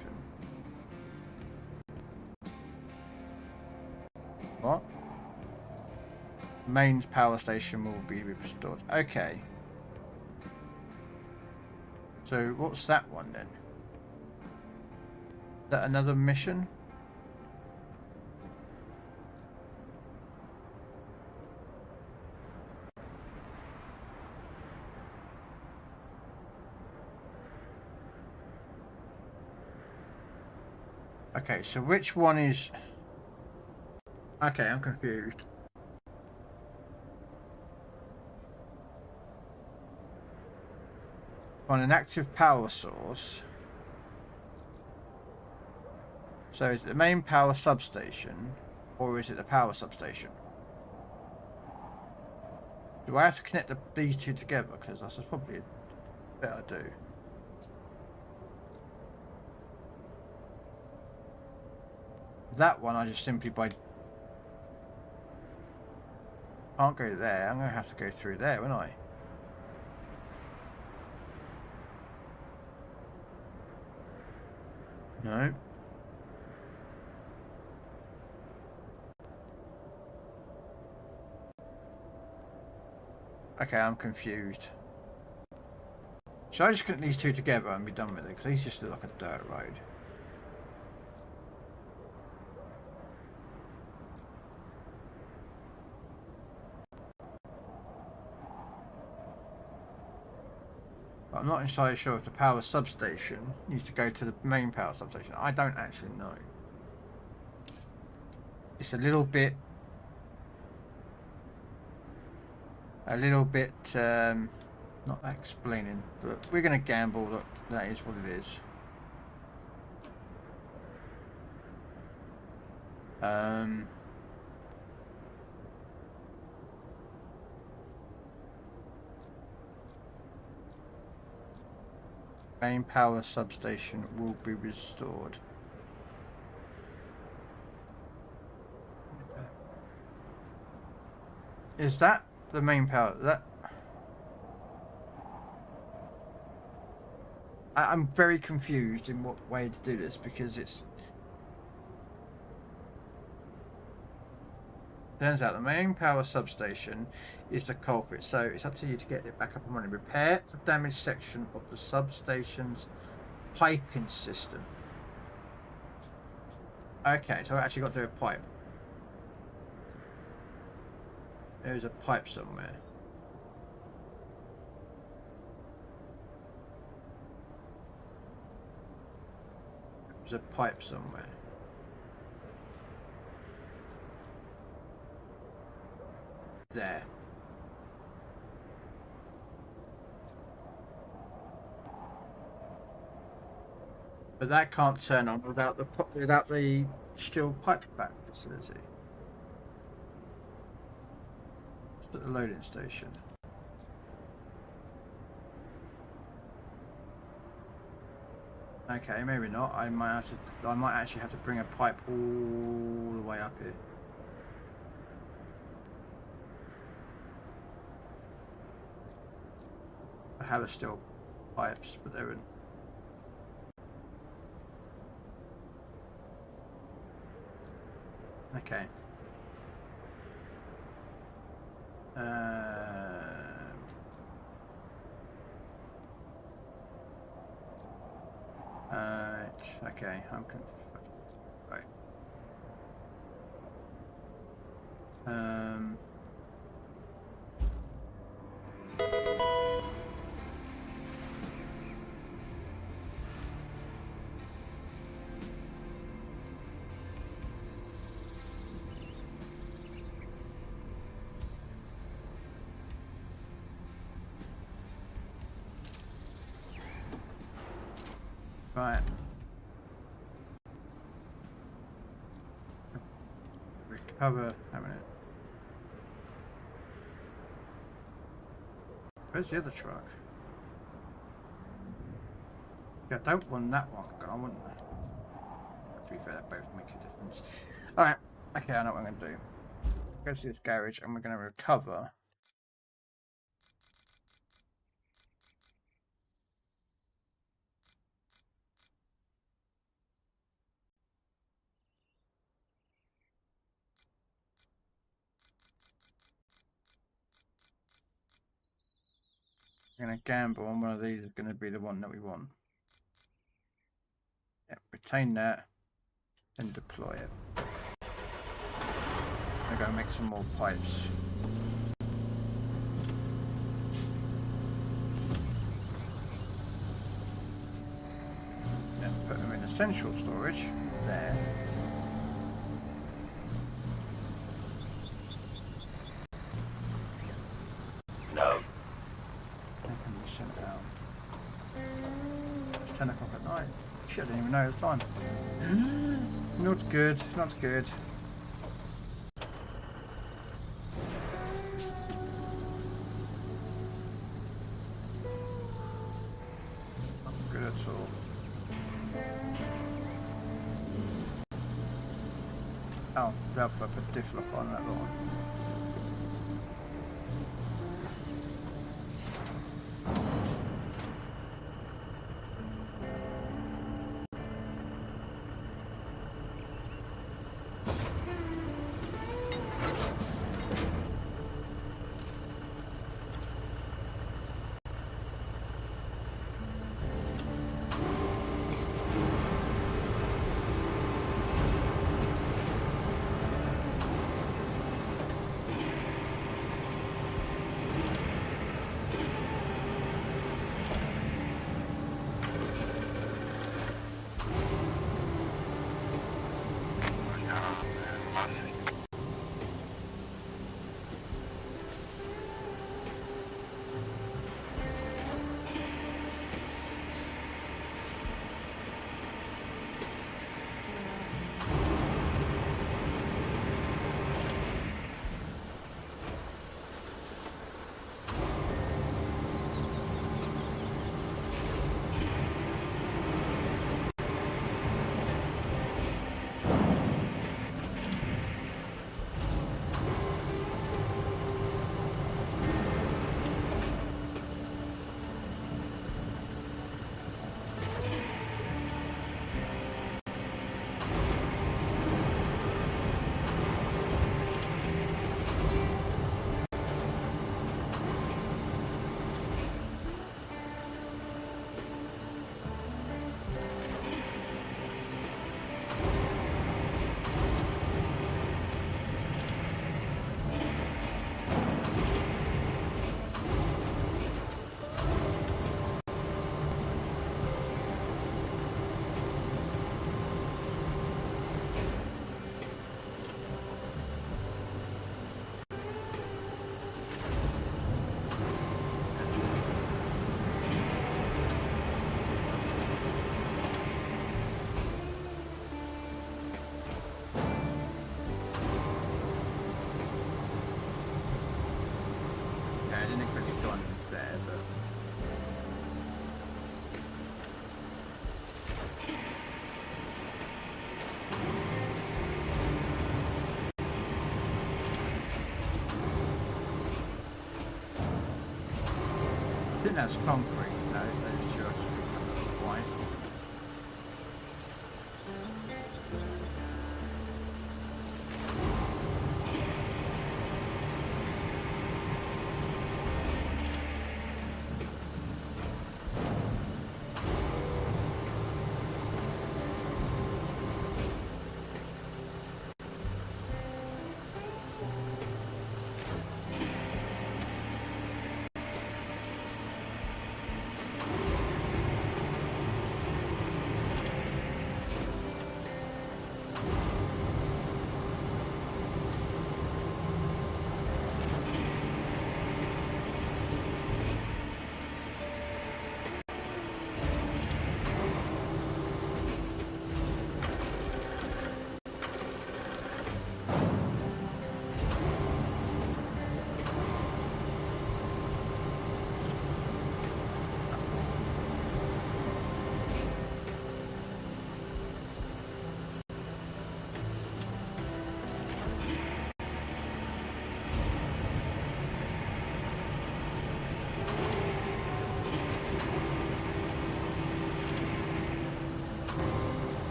What? Mains power station will be restored. Okay. So what's that one then? Is that another mission? Okay, so which one is... Okay, I'm confused. On an active power source. So is it the main power substation, or is it the power substation? Do I have to connect these two together? Because that's probably better do. That one I just simply by... Can't go there. I'm going to have to go through there, won't I? No. Okay, I'm confused. Should I just connect these two together and be done with it? Because these just look like a dirt road. But I'm not entirely sure if the power substation needs to go to the main power substation. I don't actually know. It's a little bit not explaining, but we're going to gamble that that is what it is. Main power substation will be restored. Is that the main power? I'm very confused in what way to do this, because it's... Turns out the main power substation is the culprit, so it's up to you to get it back up and running. Repair the damaged section of the substation's piping system. Okay, so I actually got to do a pipe. There's a pipe somewhere. There's a pipe somewhere. There. But that can't turn on without the steel pipe back facility. At the loading station. Okay, maybe not. I might actually have to bring a pipe all the way up here. I have a steel pipes, but they're in. Okay. Okay, I'm right. Right. Recover. A minute. Where's the other truck? Yeah, I don't want that one. I want. To be fair, both make a difference. All right. Okay, I know what I'm going to do. Go to this garage, and we're going to recover. We're going to gamble on one of these is going to be the one that we want. Yeah, retain that and deploy it. I'm going to make some more pipes. Then put them in essential storage there. No. They can be sent out. It's 10 o'clock at night. Shit, I didn't even know the time. Not good, not good. Not good at all. Oh, yeah, I put diff lock on that one. I think that's concrete. No, those two are just becoming white.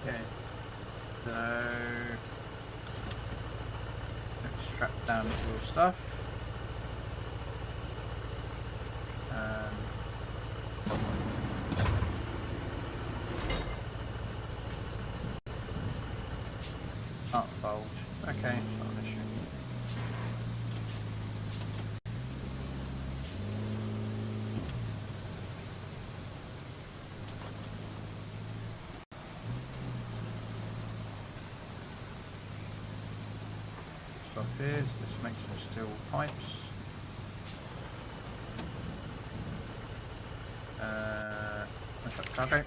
Okay, so let's strap down your stuff. Up bulge. Okay, not an issue. Stuff here, so let's make some steel pipes. Let's put cargo.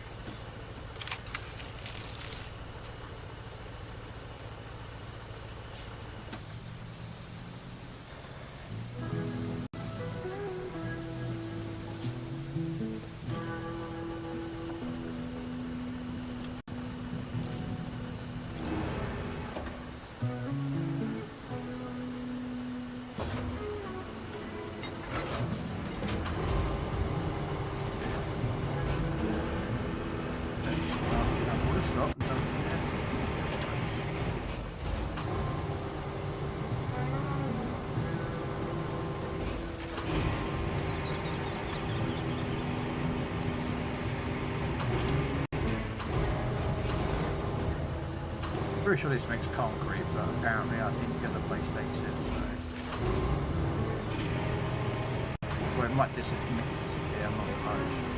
Pretty sure this makes concrete, but apparently I think the other place takes it, so... Well, it might make it disappear, I'm not entirely sure.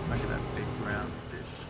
Look at that big round disc.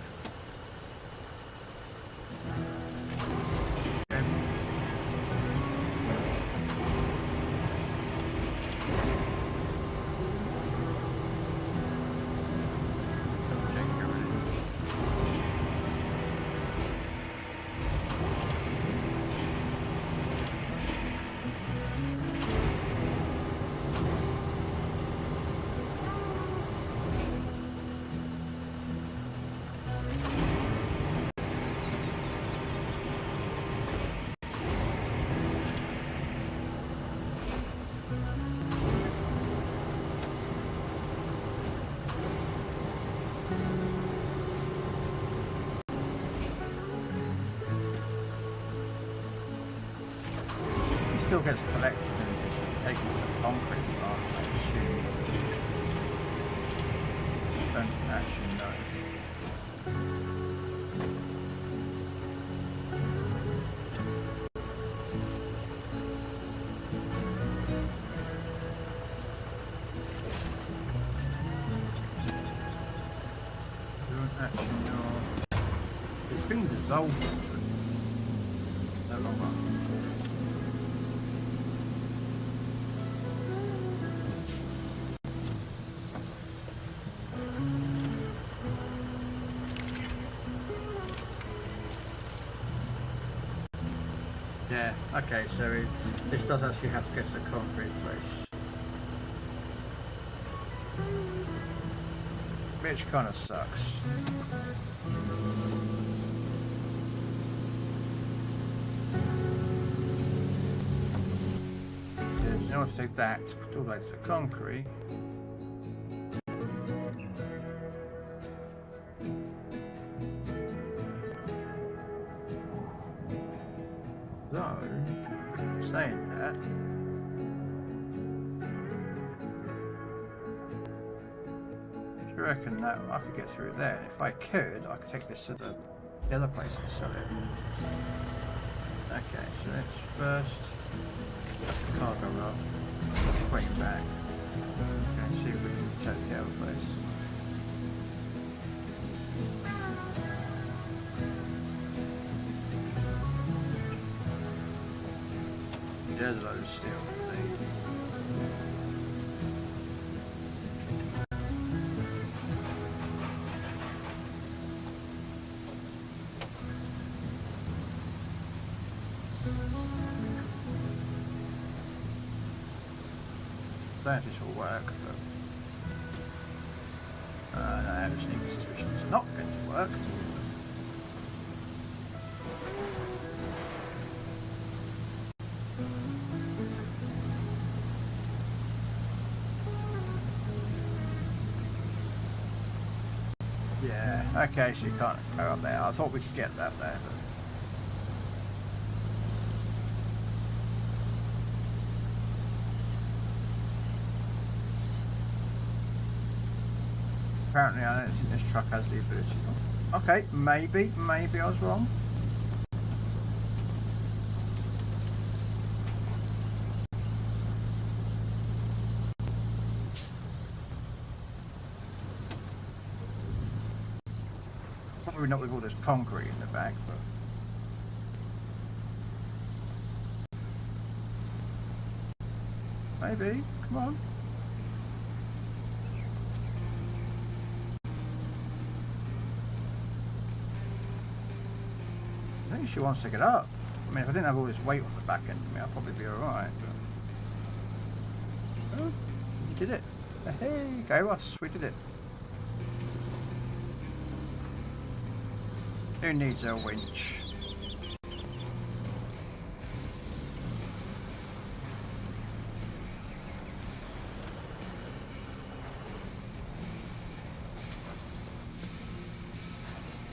Still gets collected and it's taken for concrete plant, I assume. Don't actually know. Don't actually know. It's been dissolved into no longer. Yeah, okay, so this does actually have to get to the concrete place. Which kind of sucks. In order to do that, all the way to the concrete. So, saying that, if you reckon that I could get through there, and if I could take this to the other place and sell it. Okay, so let's first put the cargo up, bring it back, and see if we can check the other place. There's a load of steel. That this will work, but no, I have a sneaky suspicion it's not going to work. Yeah, okay, so you can't go up there. I thought we could get that there, but apparently I don't think this truck has the ability. Okay, maybe I was wrong. Probably not with all this concrete in the back, but maybe. Come on. I think she wants to get up. I mean, if I didn't have all this weight on the back end of me, I'd probably be alright. But... oh, you did it. Hey, go us. We did it. Who needs a winch?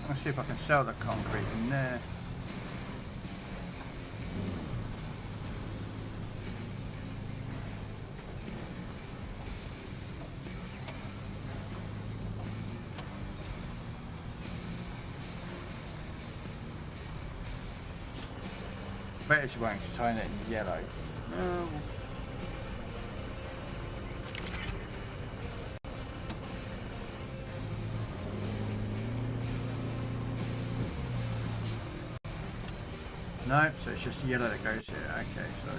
Let's see if I can sell the concrete in there. Bet she won't tie it in yellow. No. No, so it's just yellow that goes here. Okay, so.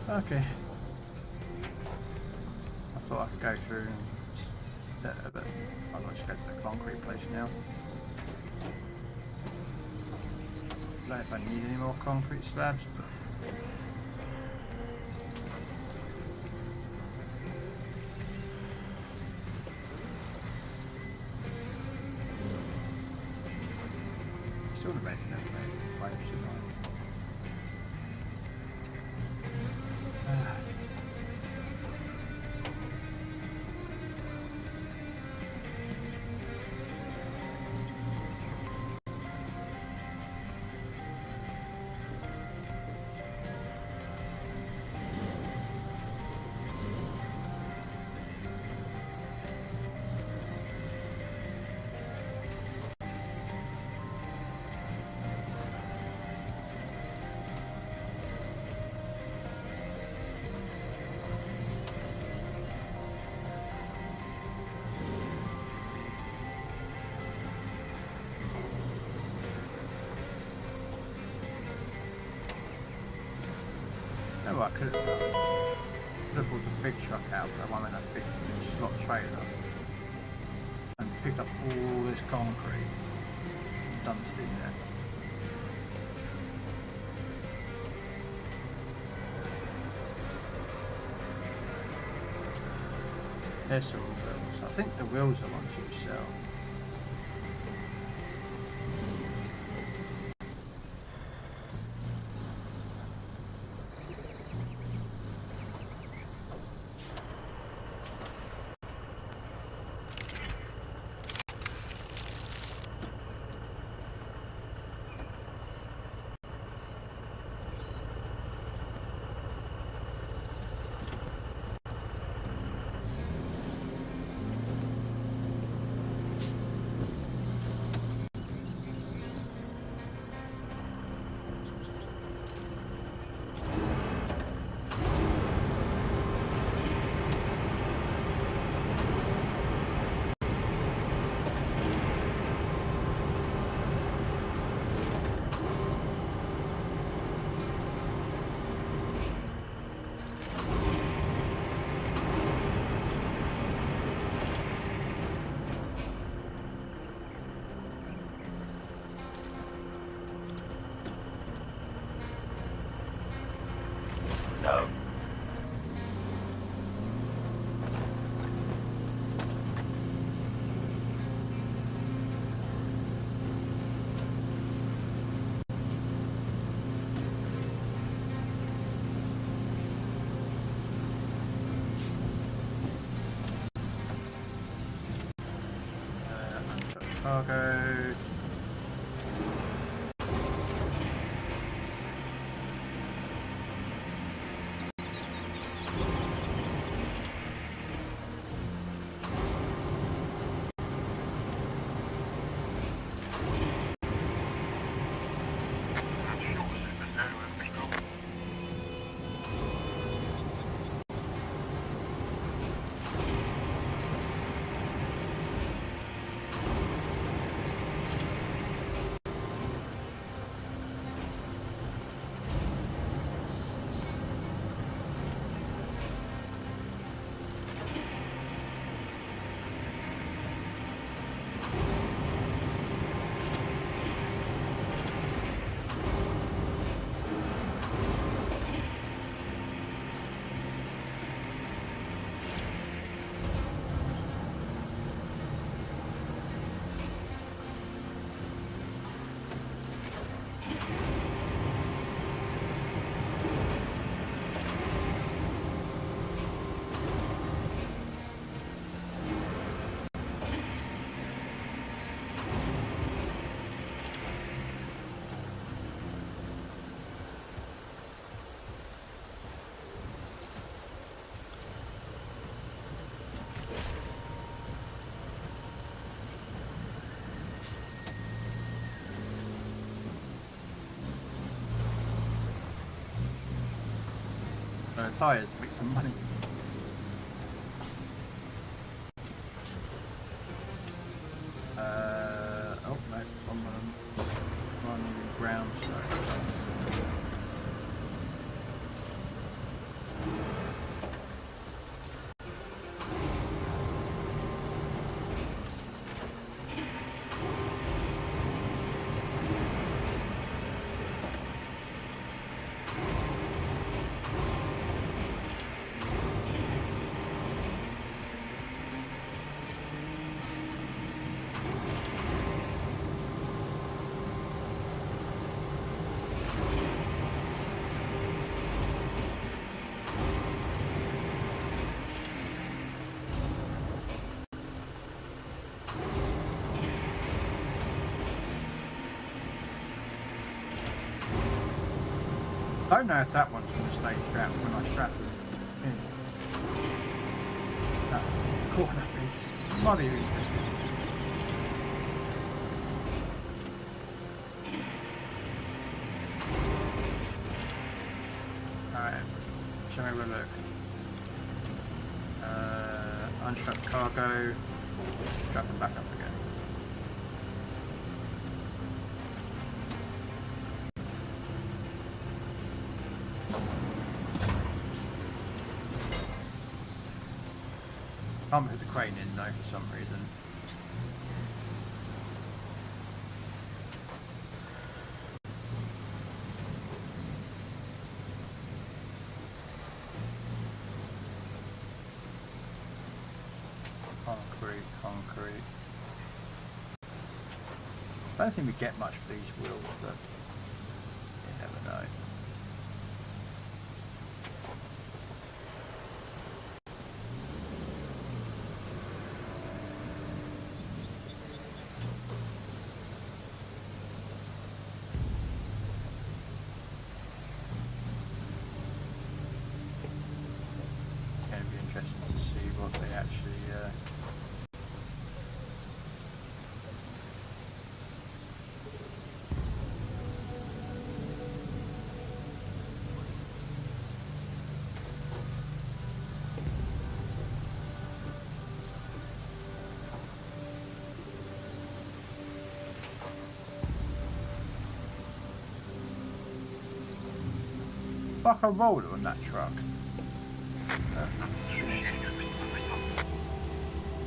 Okay. I thought I could go through and but I'll just go to the concrete place now. I don't know if I need any more concrete slabs, but still making that pipes in mind. No, I could have pulled the big truck out, but I wanted a big slot trailer and picked up all this concrete, dumped it in there. There's all the wheels. I think the wheels are ones you sell. No. Cargo. Tyres, make some money. Oh no, on ground, sorry. I don't know if that one's going to stay strapped when I strap it in. That corner is bloody interesting. Alright, show me a look. Unstrap cargo, strap them back up again. Can't put the crane in though for some reason. Concrete. I don't think we get much for these wheels, but you never know. Going to be interesting to see what they actually like a roller on that truck.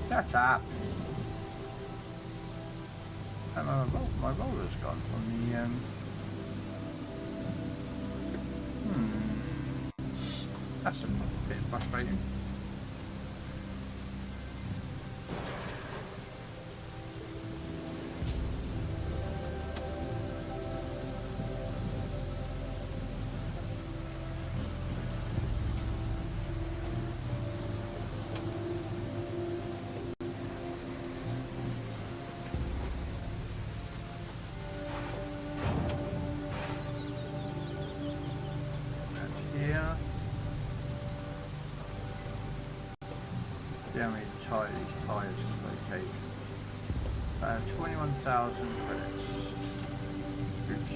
That's up. And my roller's gone from the That's a bit frustrating. How many these tyres can they take? 21,000 credits. Oops.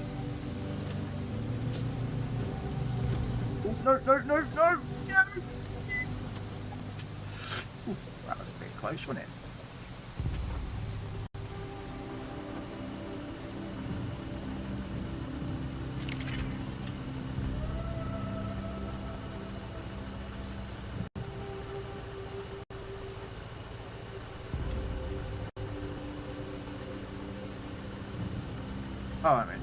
Oh, no! Ooh, that was a bit close, wasn't it? Oh, I mean,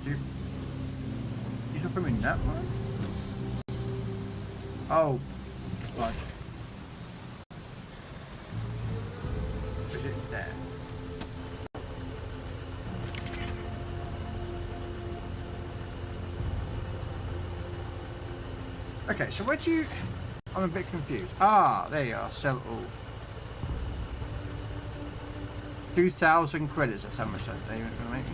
you can put me in that one? Oh, right. Is it there? Okay, so where do you... I'm a bit confused. Ah, there you are, sell all. 2,000 credits, that's how much they're going to make me.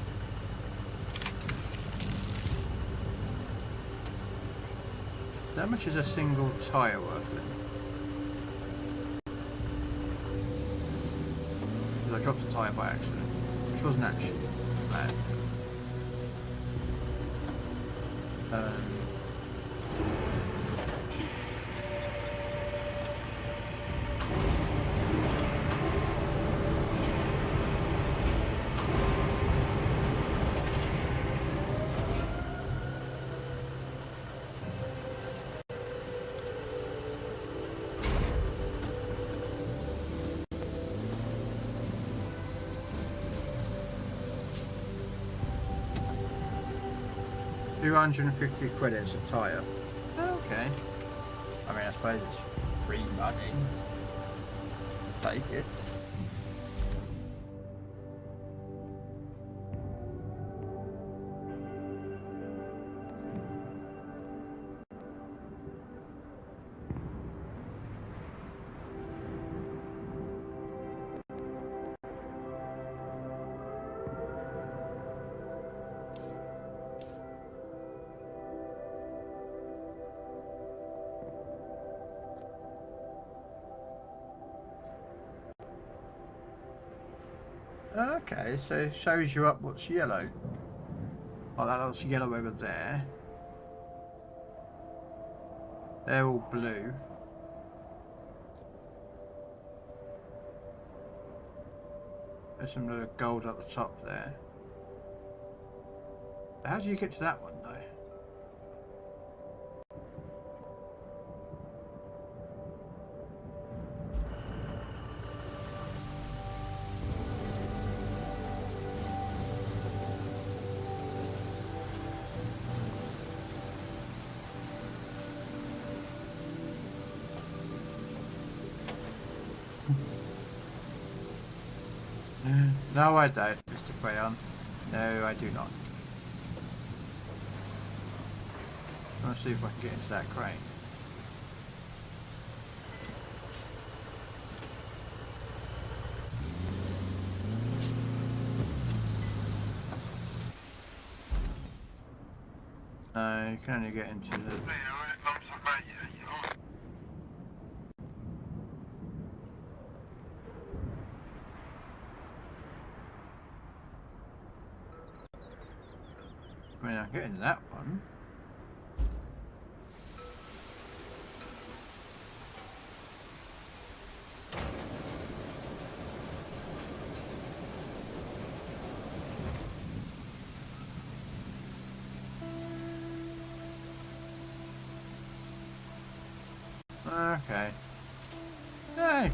How much is a single tyre worth then? Because I dropped a tyre by accident, which wasn't actually bad. 250 credits a tyre. Okay. I mean, I suppose it's free money. Take it. Okay, so it shows you up what's yellow. Oh, that looks yellow over there. They're all blue. There's some little gold at the top there. How do you get to that one though? No, I don't, Mr. Crayon. No, I do not. I want to see if I can get into that crane. No, you can only get into the... I mean, I can get into that one. Okay. Yeah,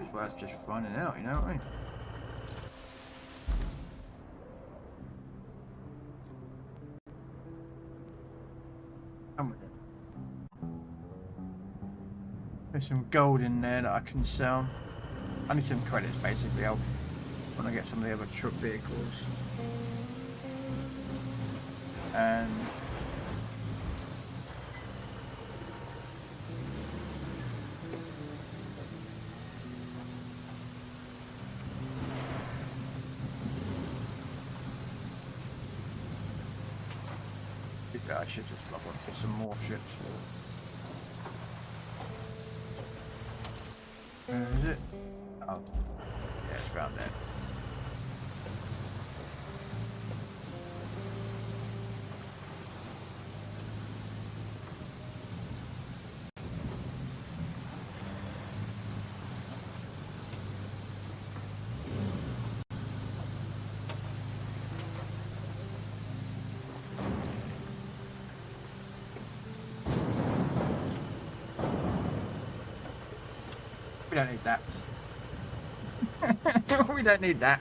it's worth just finding out, you know what I mean? Come with it. There's some gold in there that I can sell. I need some credits basically. I'll when I get some of the other truck vehicles. And I should just log on to some more ships. Where is it? Oh, yeah, it's around there. We don't need that. We don't need that.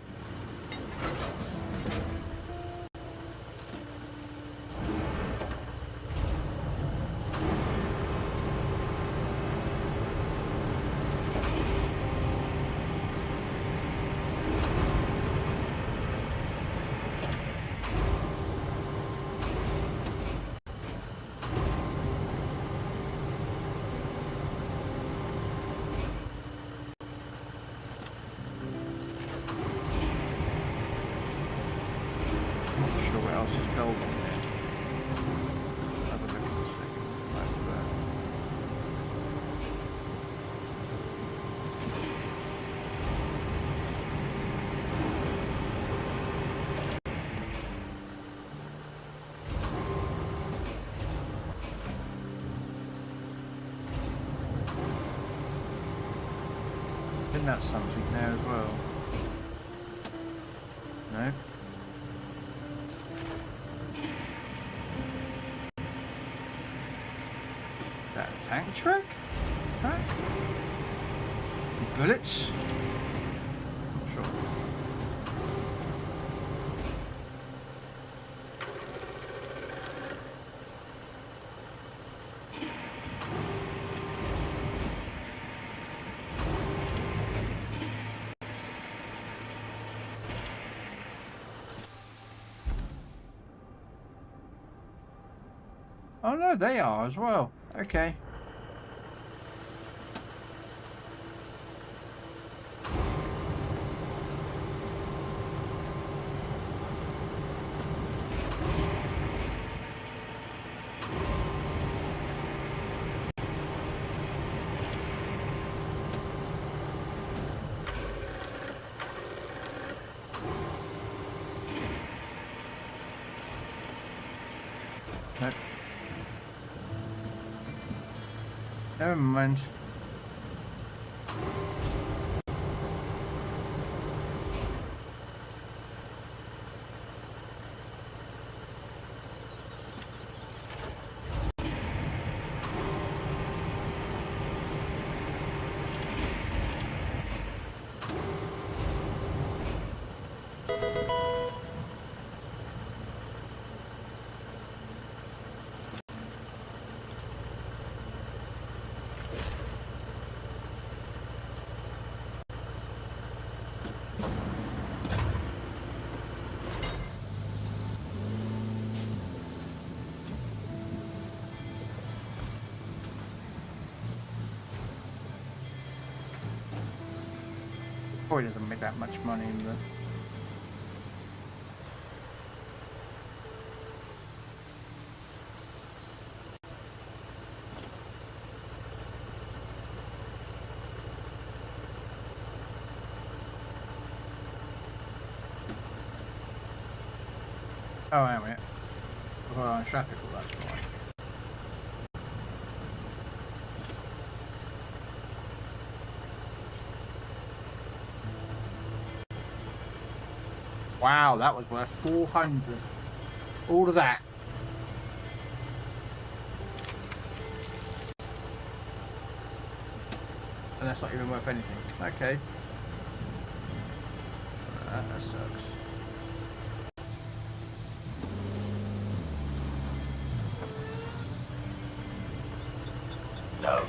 Is gold in there. Have a look in a second. Over there. I think that's something there as well. No. Tank truck? Right. Bullets? Not sure. Oh no, they are as well. Okay. Nope. Never mind. Probably doesn't make that much money in the. Oh, wait a minute. We're on traffic, well, that's why. Wow, that was worth 400. All of that. And that's not even worth anything. Okay. That sucks. No.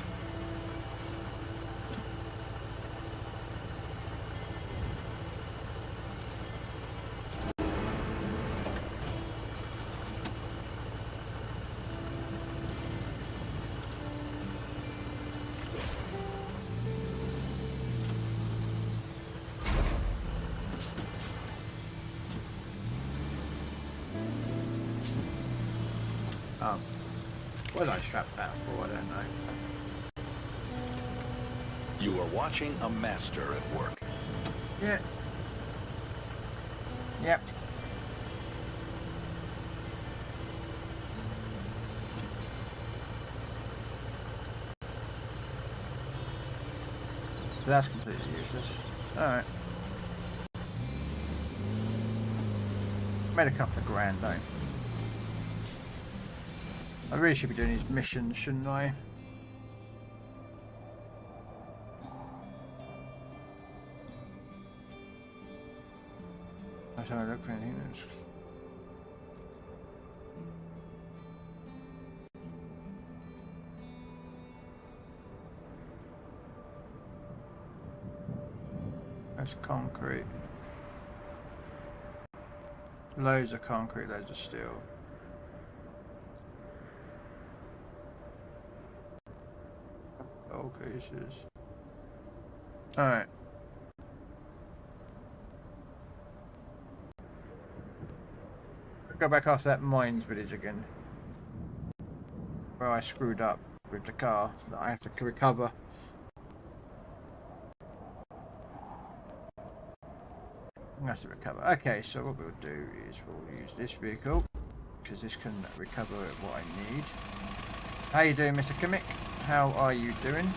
What did I strap that for? I don't know. You are watching a master at work. Yeah. Yep. So that's completely useless. Alright. Made a couple of grand though. I really should be doing these missions, shouldn't I? I don't look for anything that's... That's concrete. Loads of concrete, loads of steel. Pieces. Alright. Go back after that mines village again. Where I screwed up with the car that I have to recover. I have to recover. Okay, so what we'll do is we'll use this vehicle because this can recover what I need. How you doing, Mr. Kimmick? How are you doing?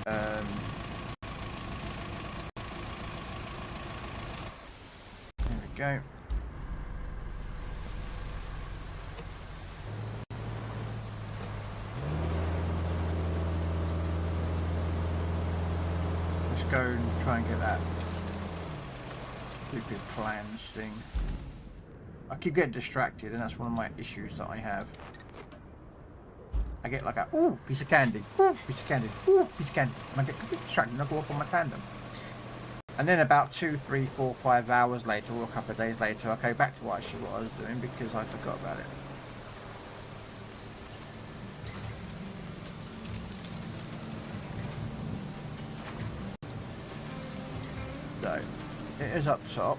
There we go. Let's go and try and get that stupid plans thing. I keep getting distracted, and that's one of my issues that I have. I get like a ooh piece of candy, ooh piece of candy, ooh piece of candy, and I get completely distracted and I go off on my tandem. And then about 2, 3, 4, 5 hours later, or a couple of days later, I go back to what I was doing because I forgot about it. So it is up top.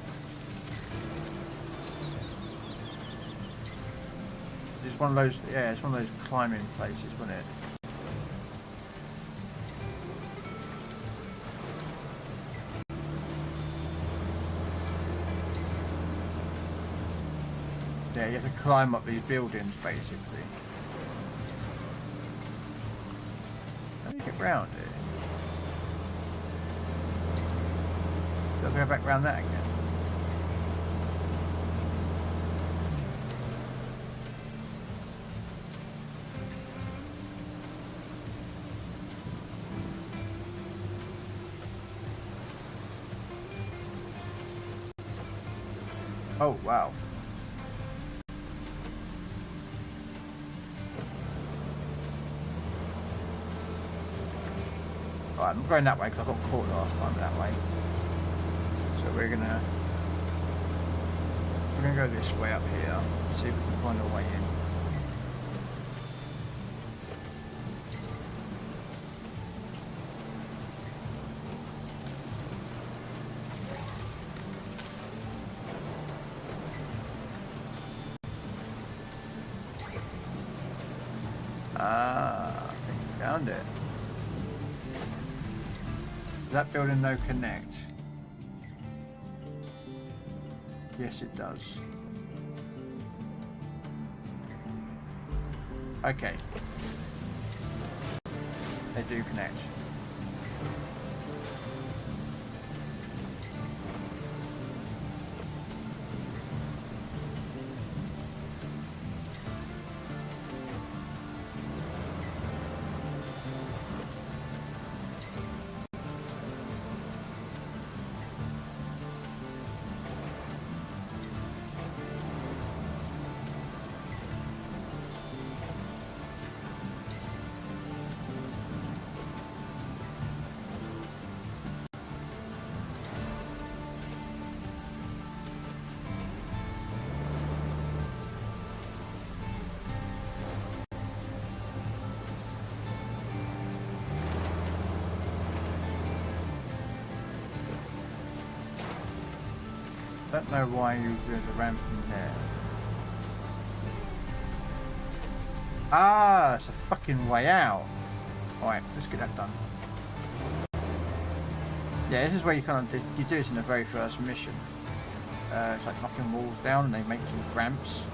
It's one of those, yeah, it's one of those climbing places, wasn't it? Yeah, you have to climb up these buildings, basically. How do you get round it? Do I go back round that again? Oh, wow. Right, I'm going that way because I got caught last time that way. So we're gonna go this way up here, see if we can find a way in. Ah, I think we found it. Does that building no connect? Yes, it does. Okay. They do connect. Don't know why you did the ramp in there. Ah, it's a fucking way out. Alright, let's get that done. Yeah, this is where you kind of you do this in the very first mission. It's like knocking walls down and they make you ramps.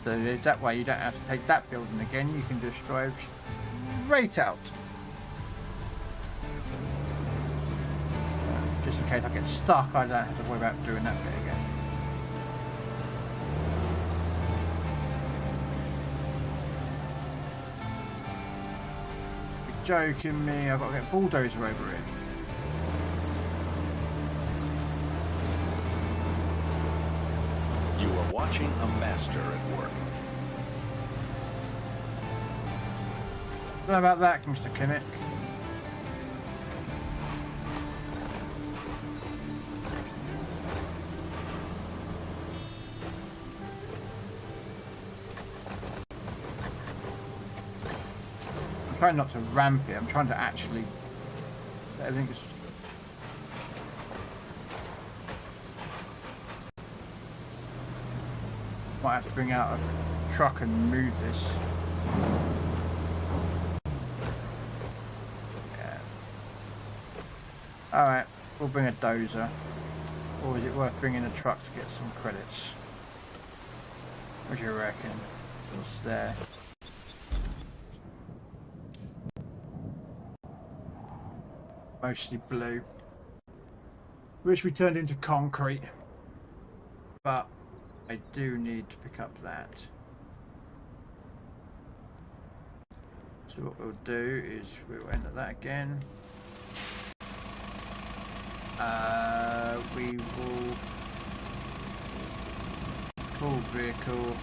So that way you don't have to take that building again, you can just drive straight out. Just in case I get stuck, I don't have to worry about doing that bit again. You're joking me, I've got to get a bulldozer over it. You are watching a master at work. Don't know about that, Mr. Kimmick. I'm trying not to ramp it, I'm trying to actually... Everything's... Might have to bring out a truck and move this. Yeah. Alright, we'll bring a dozer. Or is it worth bringing a truck to get some credits? What do you reckon? What's there? Mostly blue. Wish we turned into concrete. But I do need to pick up that. So what we'll do is we'll enter that again. We will pull vehicle.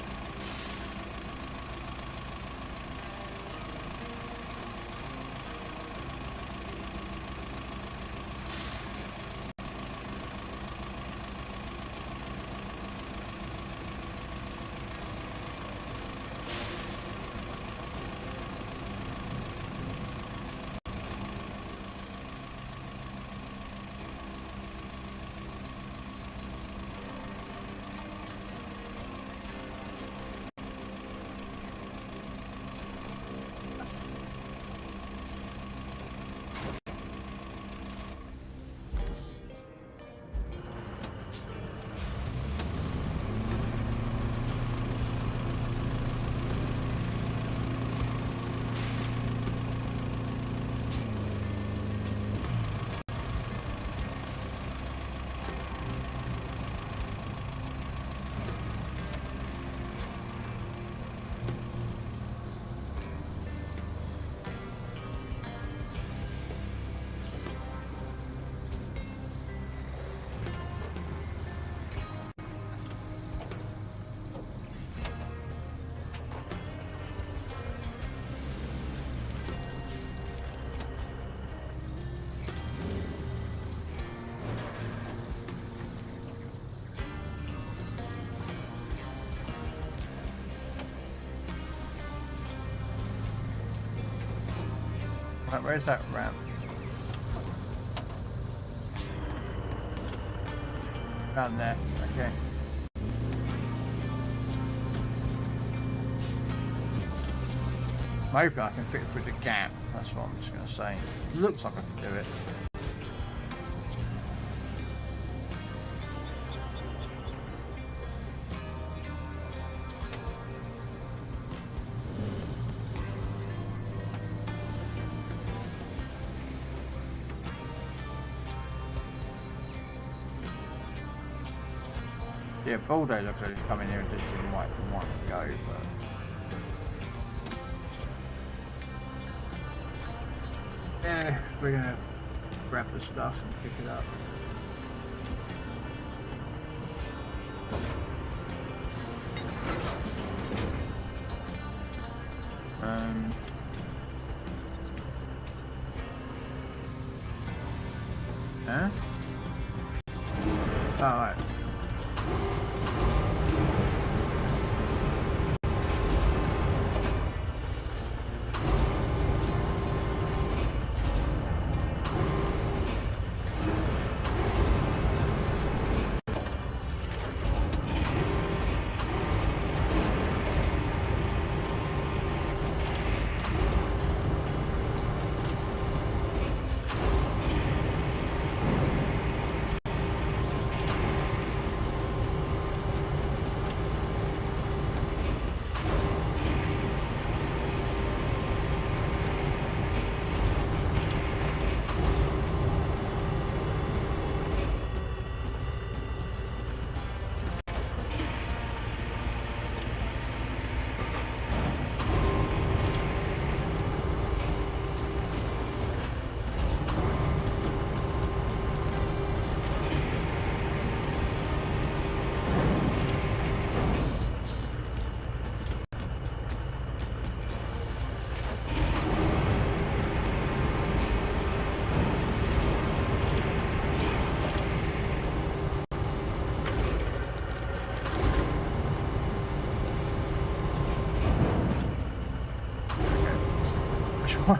Right, where's that ramp? Down there. Okay. I'm hoping I can fit through the gap. That's what I'm just going to say. Looks like I can do it. Yeah, bulldozer could just come in here and do some white and one go, but yeah, we're gonna grab the stuff and pick it up. Huh? All right.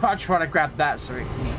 I try to grab that so it can.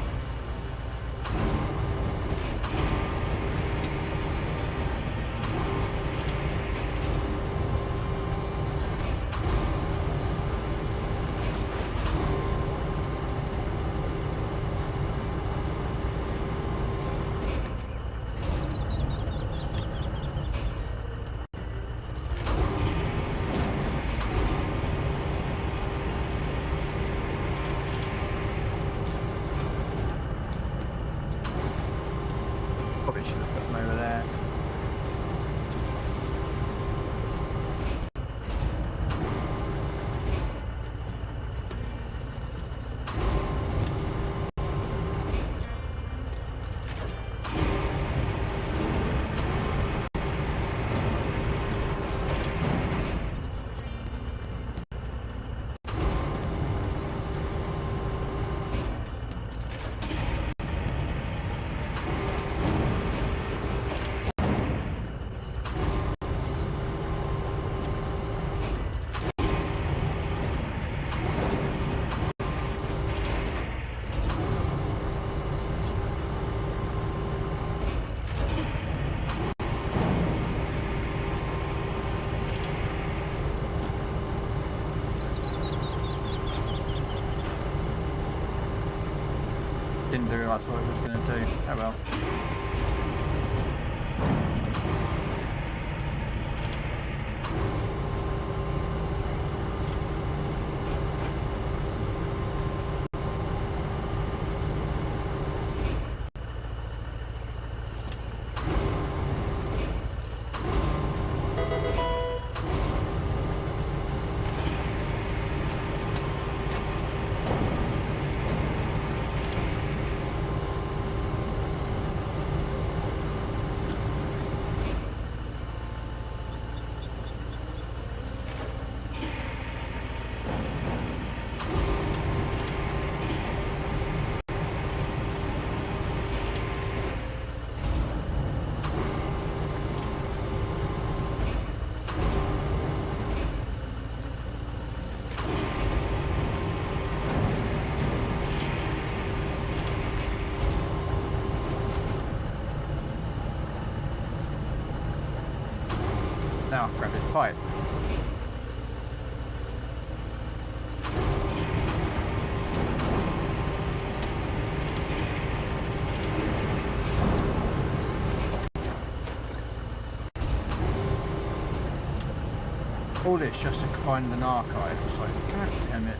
Didn't do what I thought it was going to do. Oh well. Now grab his pipe. All this just to find an archive. It's like, god damn it.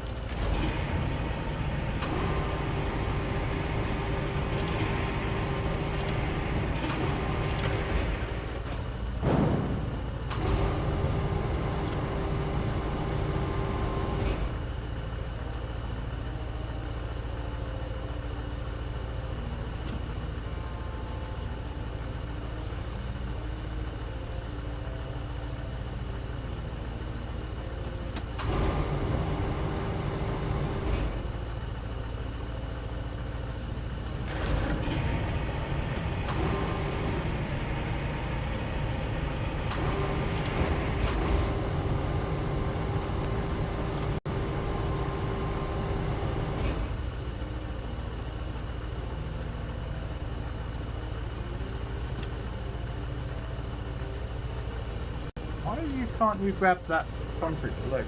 Can't you grab that concrete below?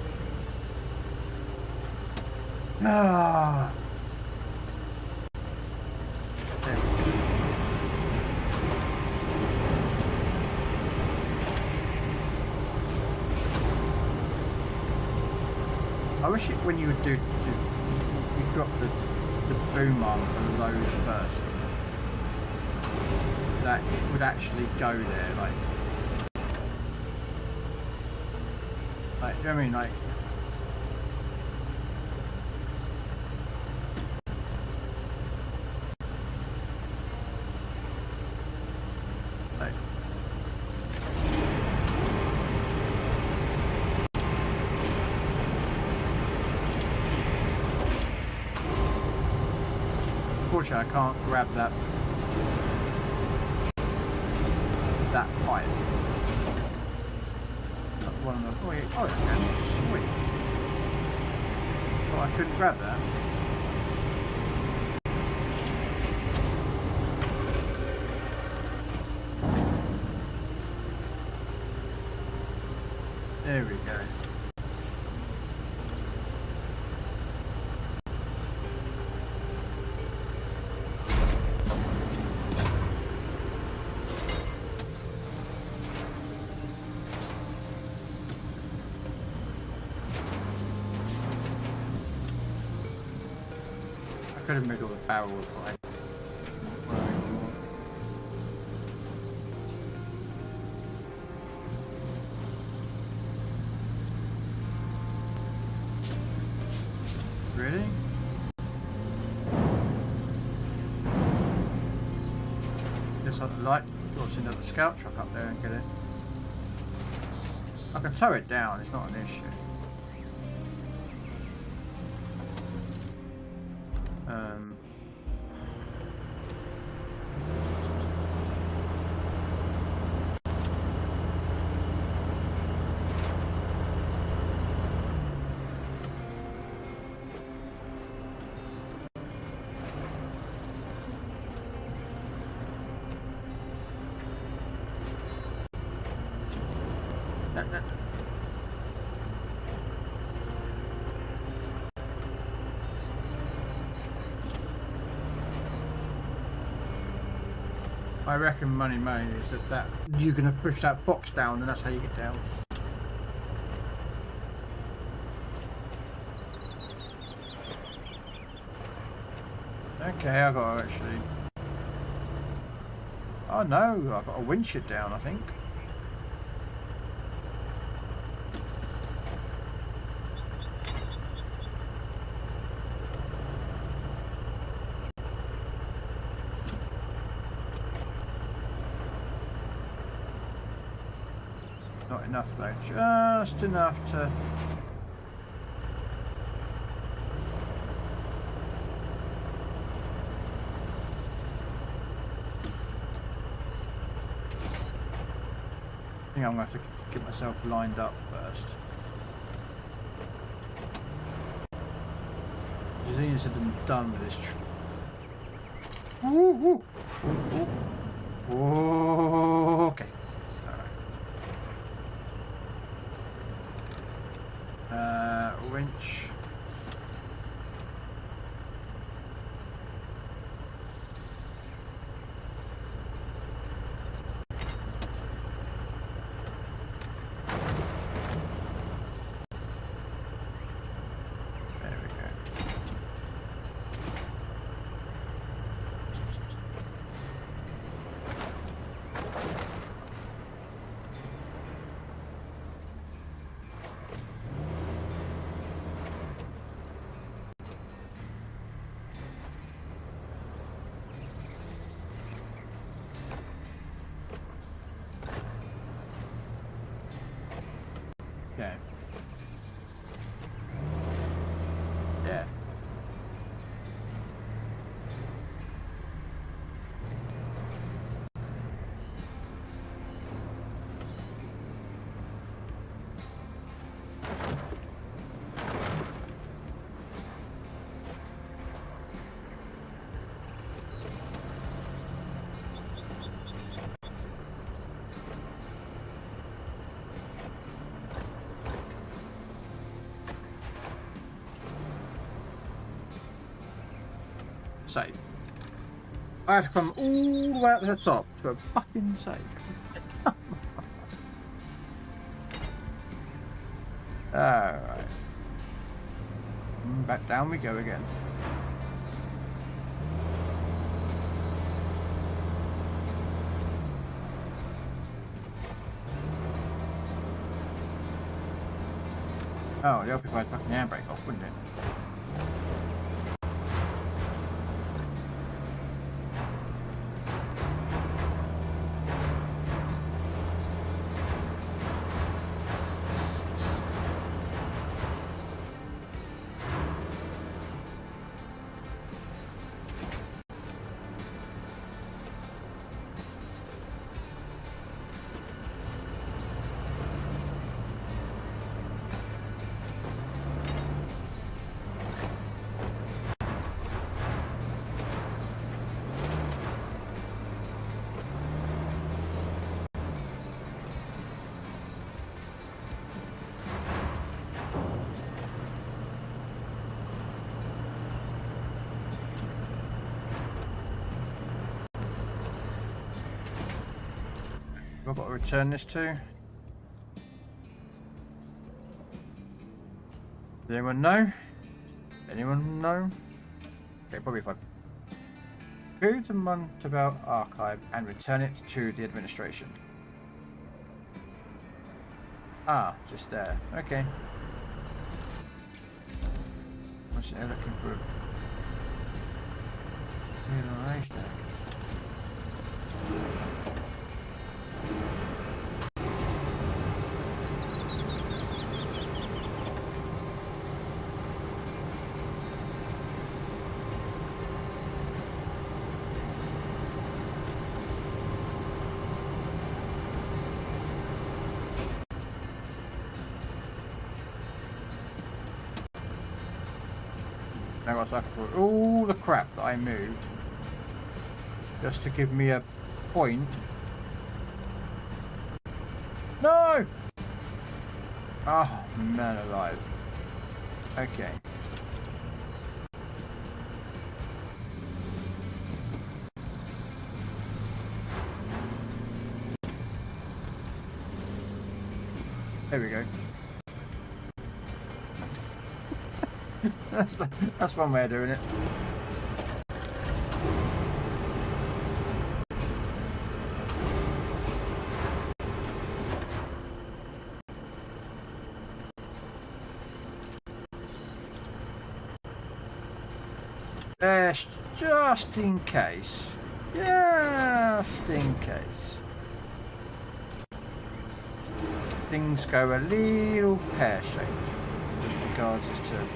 Ah. There we go. I wish it when you would do you drop the boom arm below the person, that it would actually go there, like. Like, do you know what I mean? Like, unfortunately, I can't grab that pipe. One of them. Oh, yeah. Oh, yeah. Sweet. Oh, I couldn't grab that. There we go. Could have made all the barrels right. Really? Just like the light, what's another scout truck up there and get it. I can tow it down, it's not an issue. I reckon money is that you're going to push that box down and that's how you get down. Okay, I got to actually... Oh no, I got a winch it down, I think. Not enough though, just enough to... I think I'm going to have to get myself lined up first. As soon as I'm done with this... Woo, woo. Woo, woo. Okay. Winch. There we go. Okay. Yeah. Save. I have to come all the way up to the top to a fucking save. Alright. Back down we go again. Oh, it'd help if I had fucking handbrake off, wouldn't it? I've got to return this to. Does anyone know? Anyone know? Okay, probably if I go to Monteval archive and return it to the administration. Ah, just there. Okay. I'm sitting there looking for a real haystack. Now what's that for? All the crap that I moved just to give me a point. No! Oh, man alive. Okay. There we go. That's one way of doing it. Just in case. Just in case. Things go a little pear-shaped with regards as to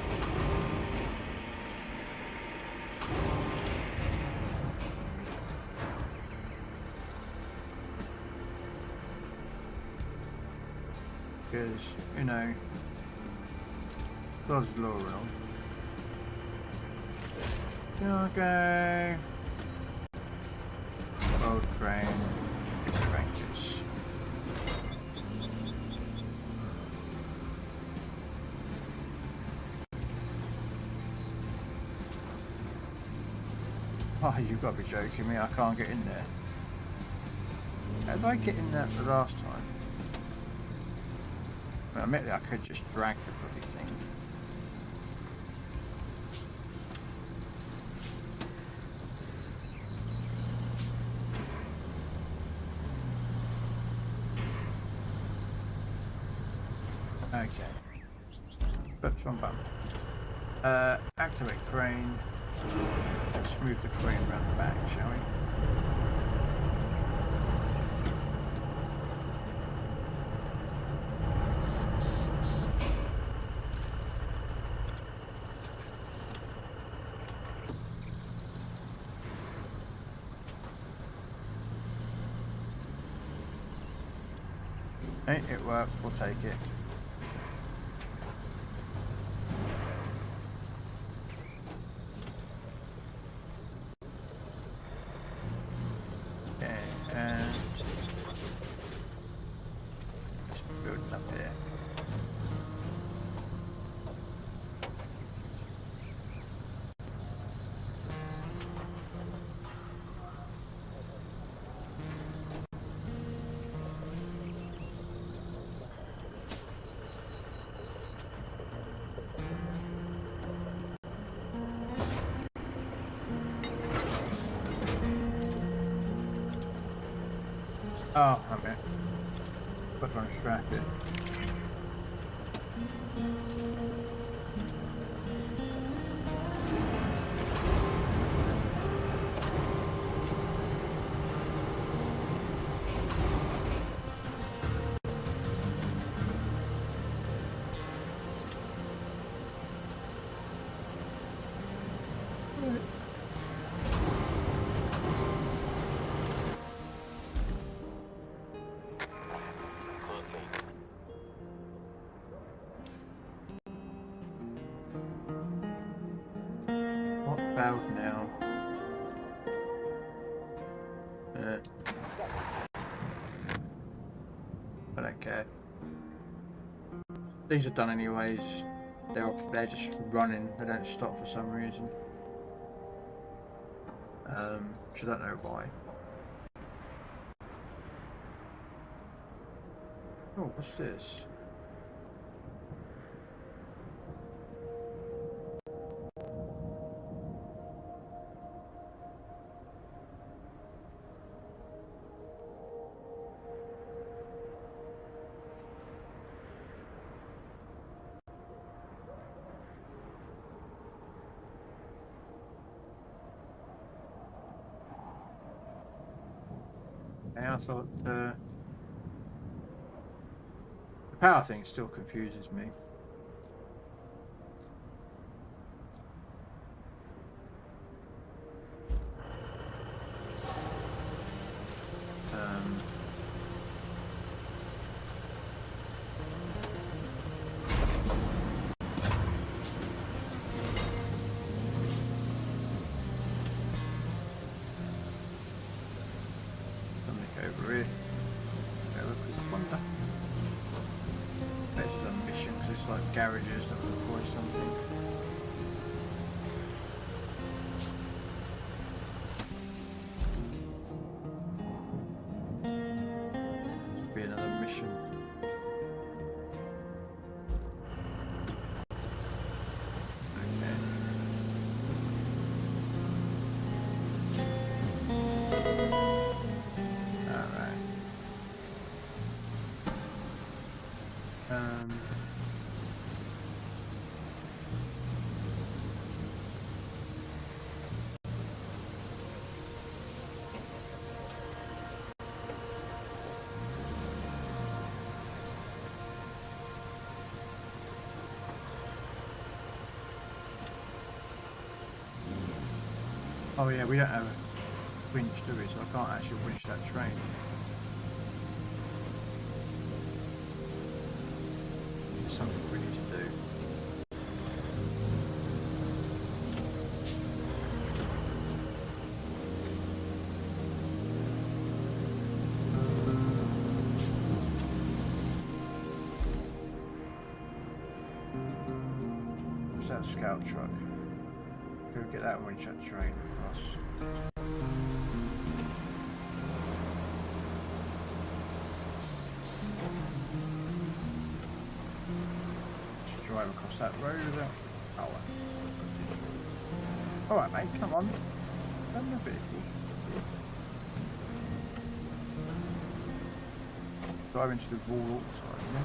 because, you know, God's law realm. Okay. Old crane. Ranges. Oh, you've got to be joking me, I can't get in there. How did I get in there the last time? Well, admittedly, I could just drag the bloody thing. Okay. Oops, one button. Activate crane. Let's move the crane around the back, shall we? Hey, it worked, we'll take it. Okay, and just building up here. Oh, okay. But I'm distracted. What about now? I don't care. These are done anyways. They're just running. They don't stop for some reason. Which I don't know why. Oh, what's this? I thought the power thing still confuses me. Over here. Have a quick wander. This is a mission because it's like garages that will deploy something. This will be another mission. Oh yeah, we don't have a winch, do we? So I can't actually winch that train. It's something we need to do. What's that scout truck? Go get that one shot train across. Just drive across that road without power. Alright mate, come on. Come a bit. Drive into the wall all the time, yeah?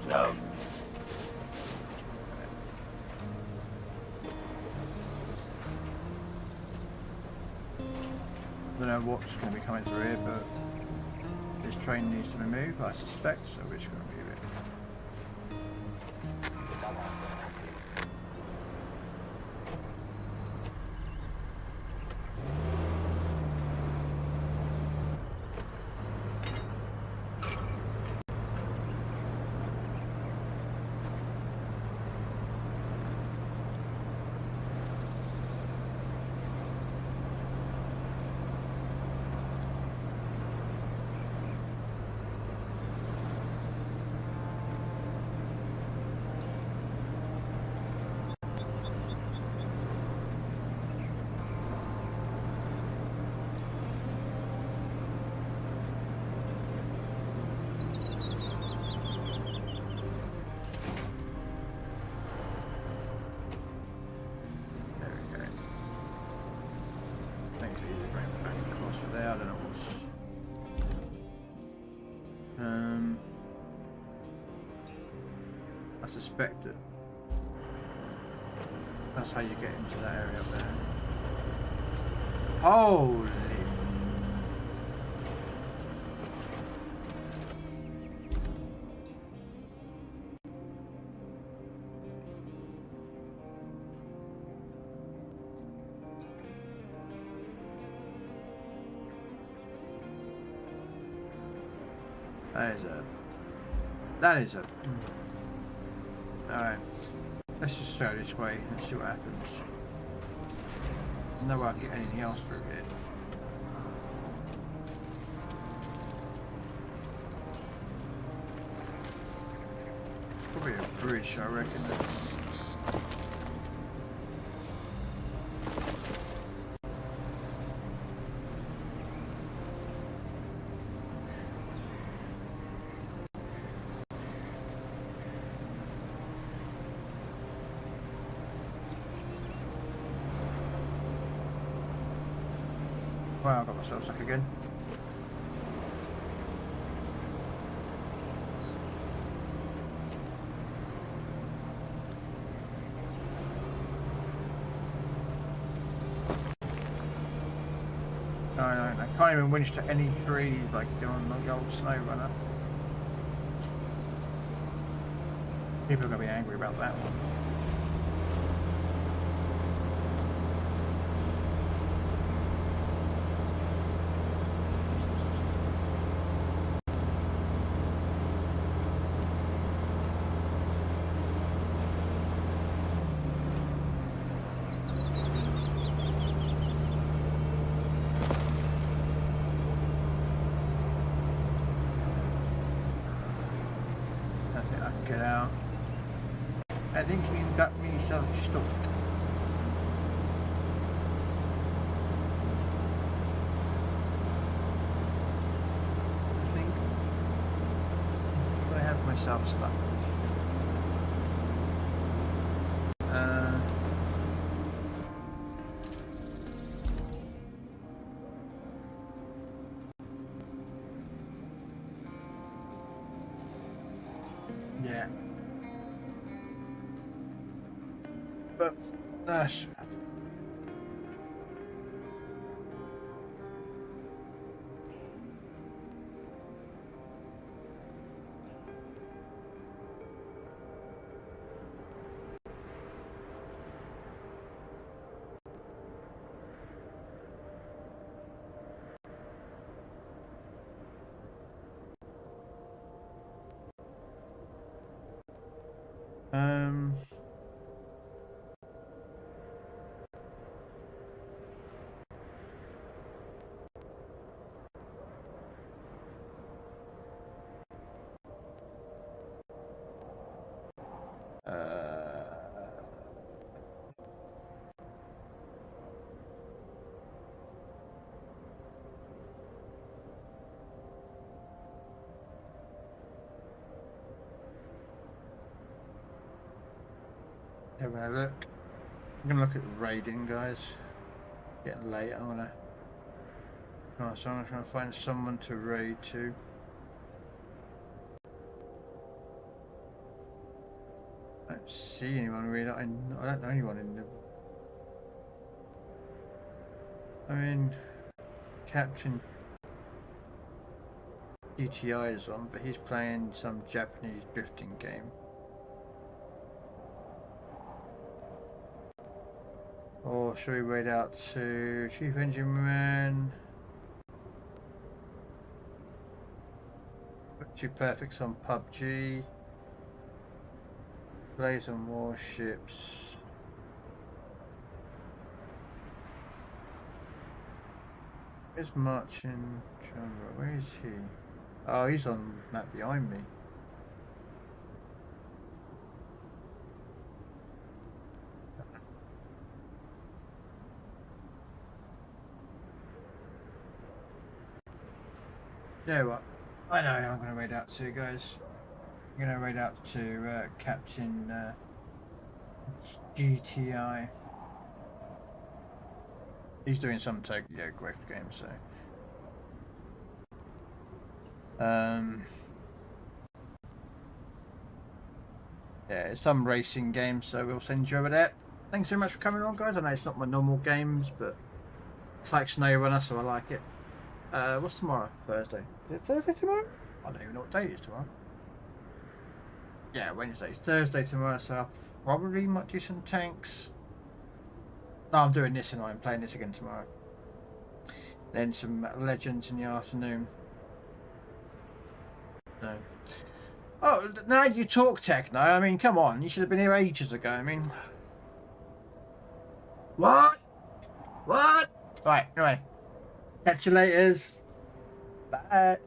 No. I don't know what's going to be coming through here, but this train needs to be moved, I suspect, so we're just going to move it. I suspect that that's how you get into that area up there. Holy! That is a alright, let's just go this way and see what happens. No way I can get anything else through here. Probably a bridge, I reckon. Wow, I got myself stuck again. No, I can't even winch to any tree like you do on the old snow runner. People are going to be angry about that one. Get out. I think we've got myself stuck. I think I have myself stuck. Yeah. But that's Have a look. I'm gonna look at raiding, guys. Getting late. I'm gonna. Oh, so I'm trying to find someone to raid to. I don't see anyone really. I don't know anyone in the. I mean, Captain GTI is on, but he's playing some Japanese drifting game. Or should we wait out to Chief Engineman? Two Perfects on PUBG. Play some warships. Where's Marching Chandra? Where is he? Oh, he's on that behind me. You know what? I know I'm going to raid out to, guys. I'm going to raid out to Captain GTI. He's doing some Tokyo Grift game, so. Yeah, it's some racing game, so we'll send you over there. Thanks very much for coming on, guys. I know it's not my normal games, but it's like SnowRunner, so I like it. What's tomorrow? Thursday. Is it Thursday tomorrow? I don't even know what day it is tomorrow. Yeah, Wednesday. Thursday tomorrow, so I probably might do some tanks. No, I'm doing this and I'm playing this again tomorrow. Then some Legends in the afternoon. No. Oh, now you talk techno. I mean, come on. You should have been here ages ago. I mean... What? What? Right, anyway. Catch you later. Bye.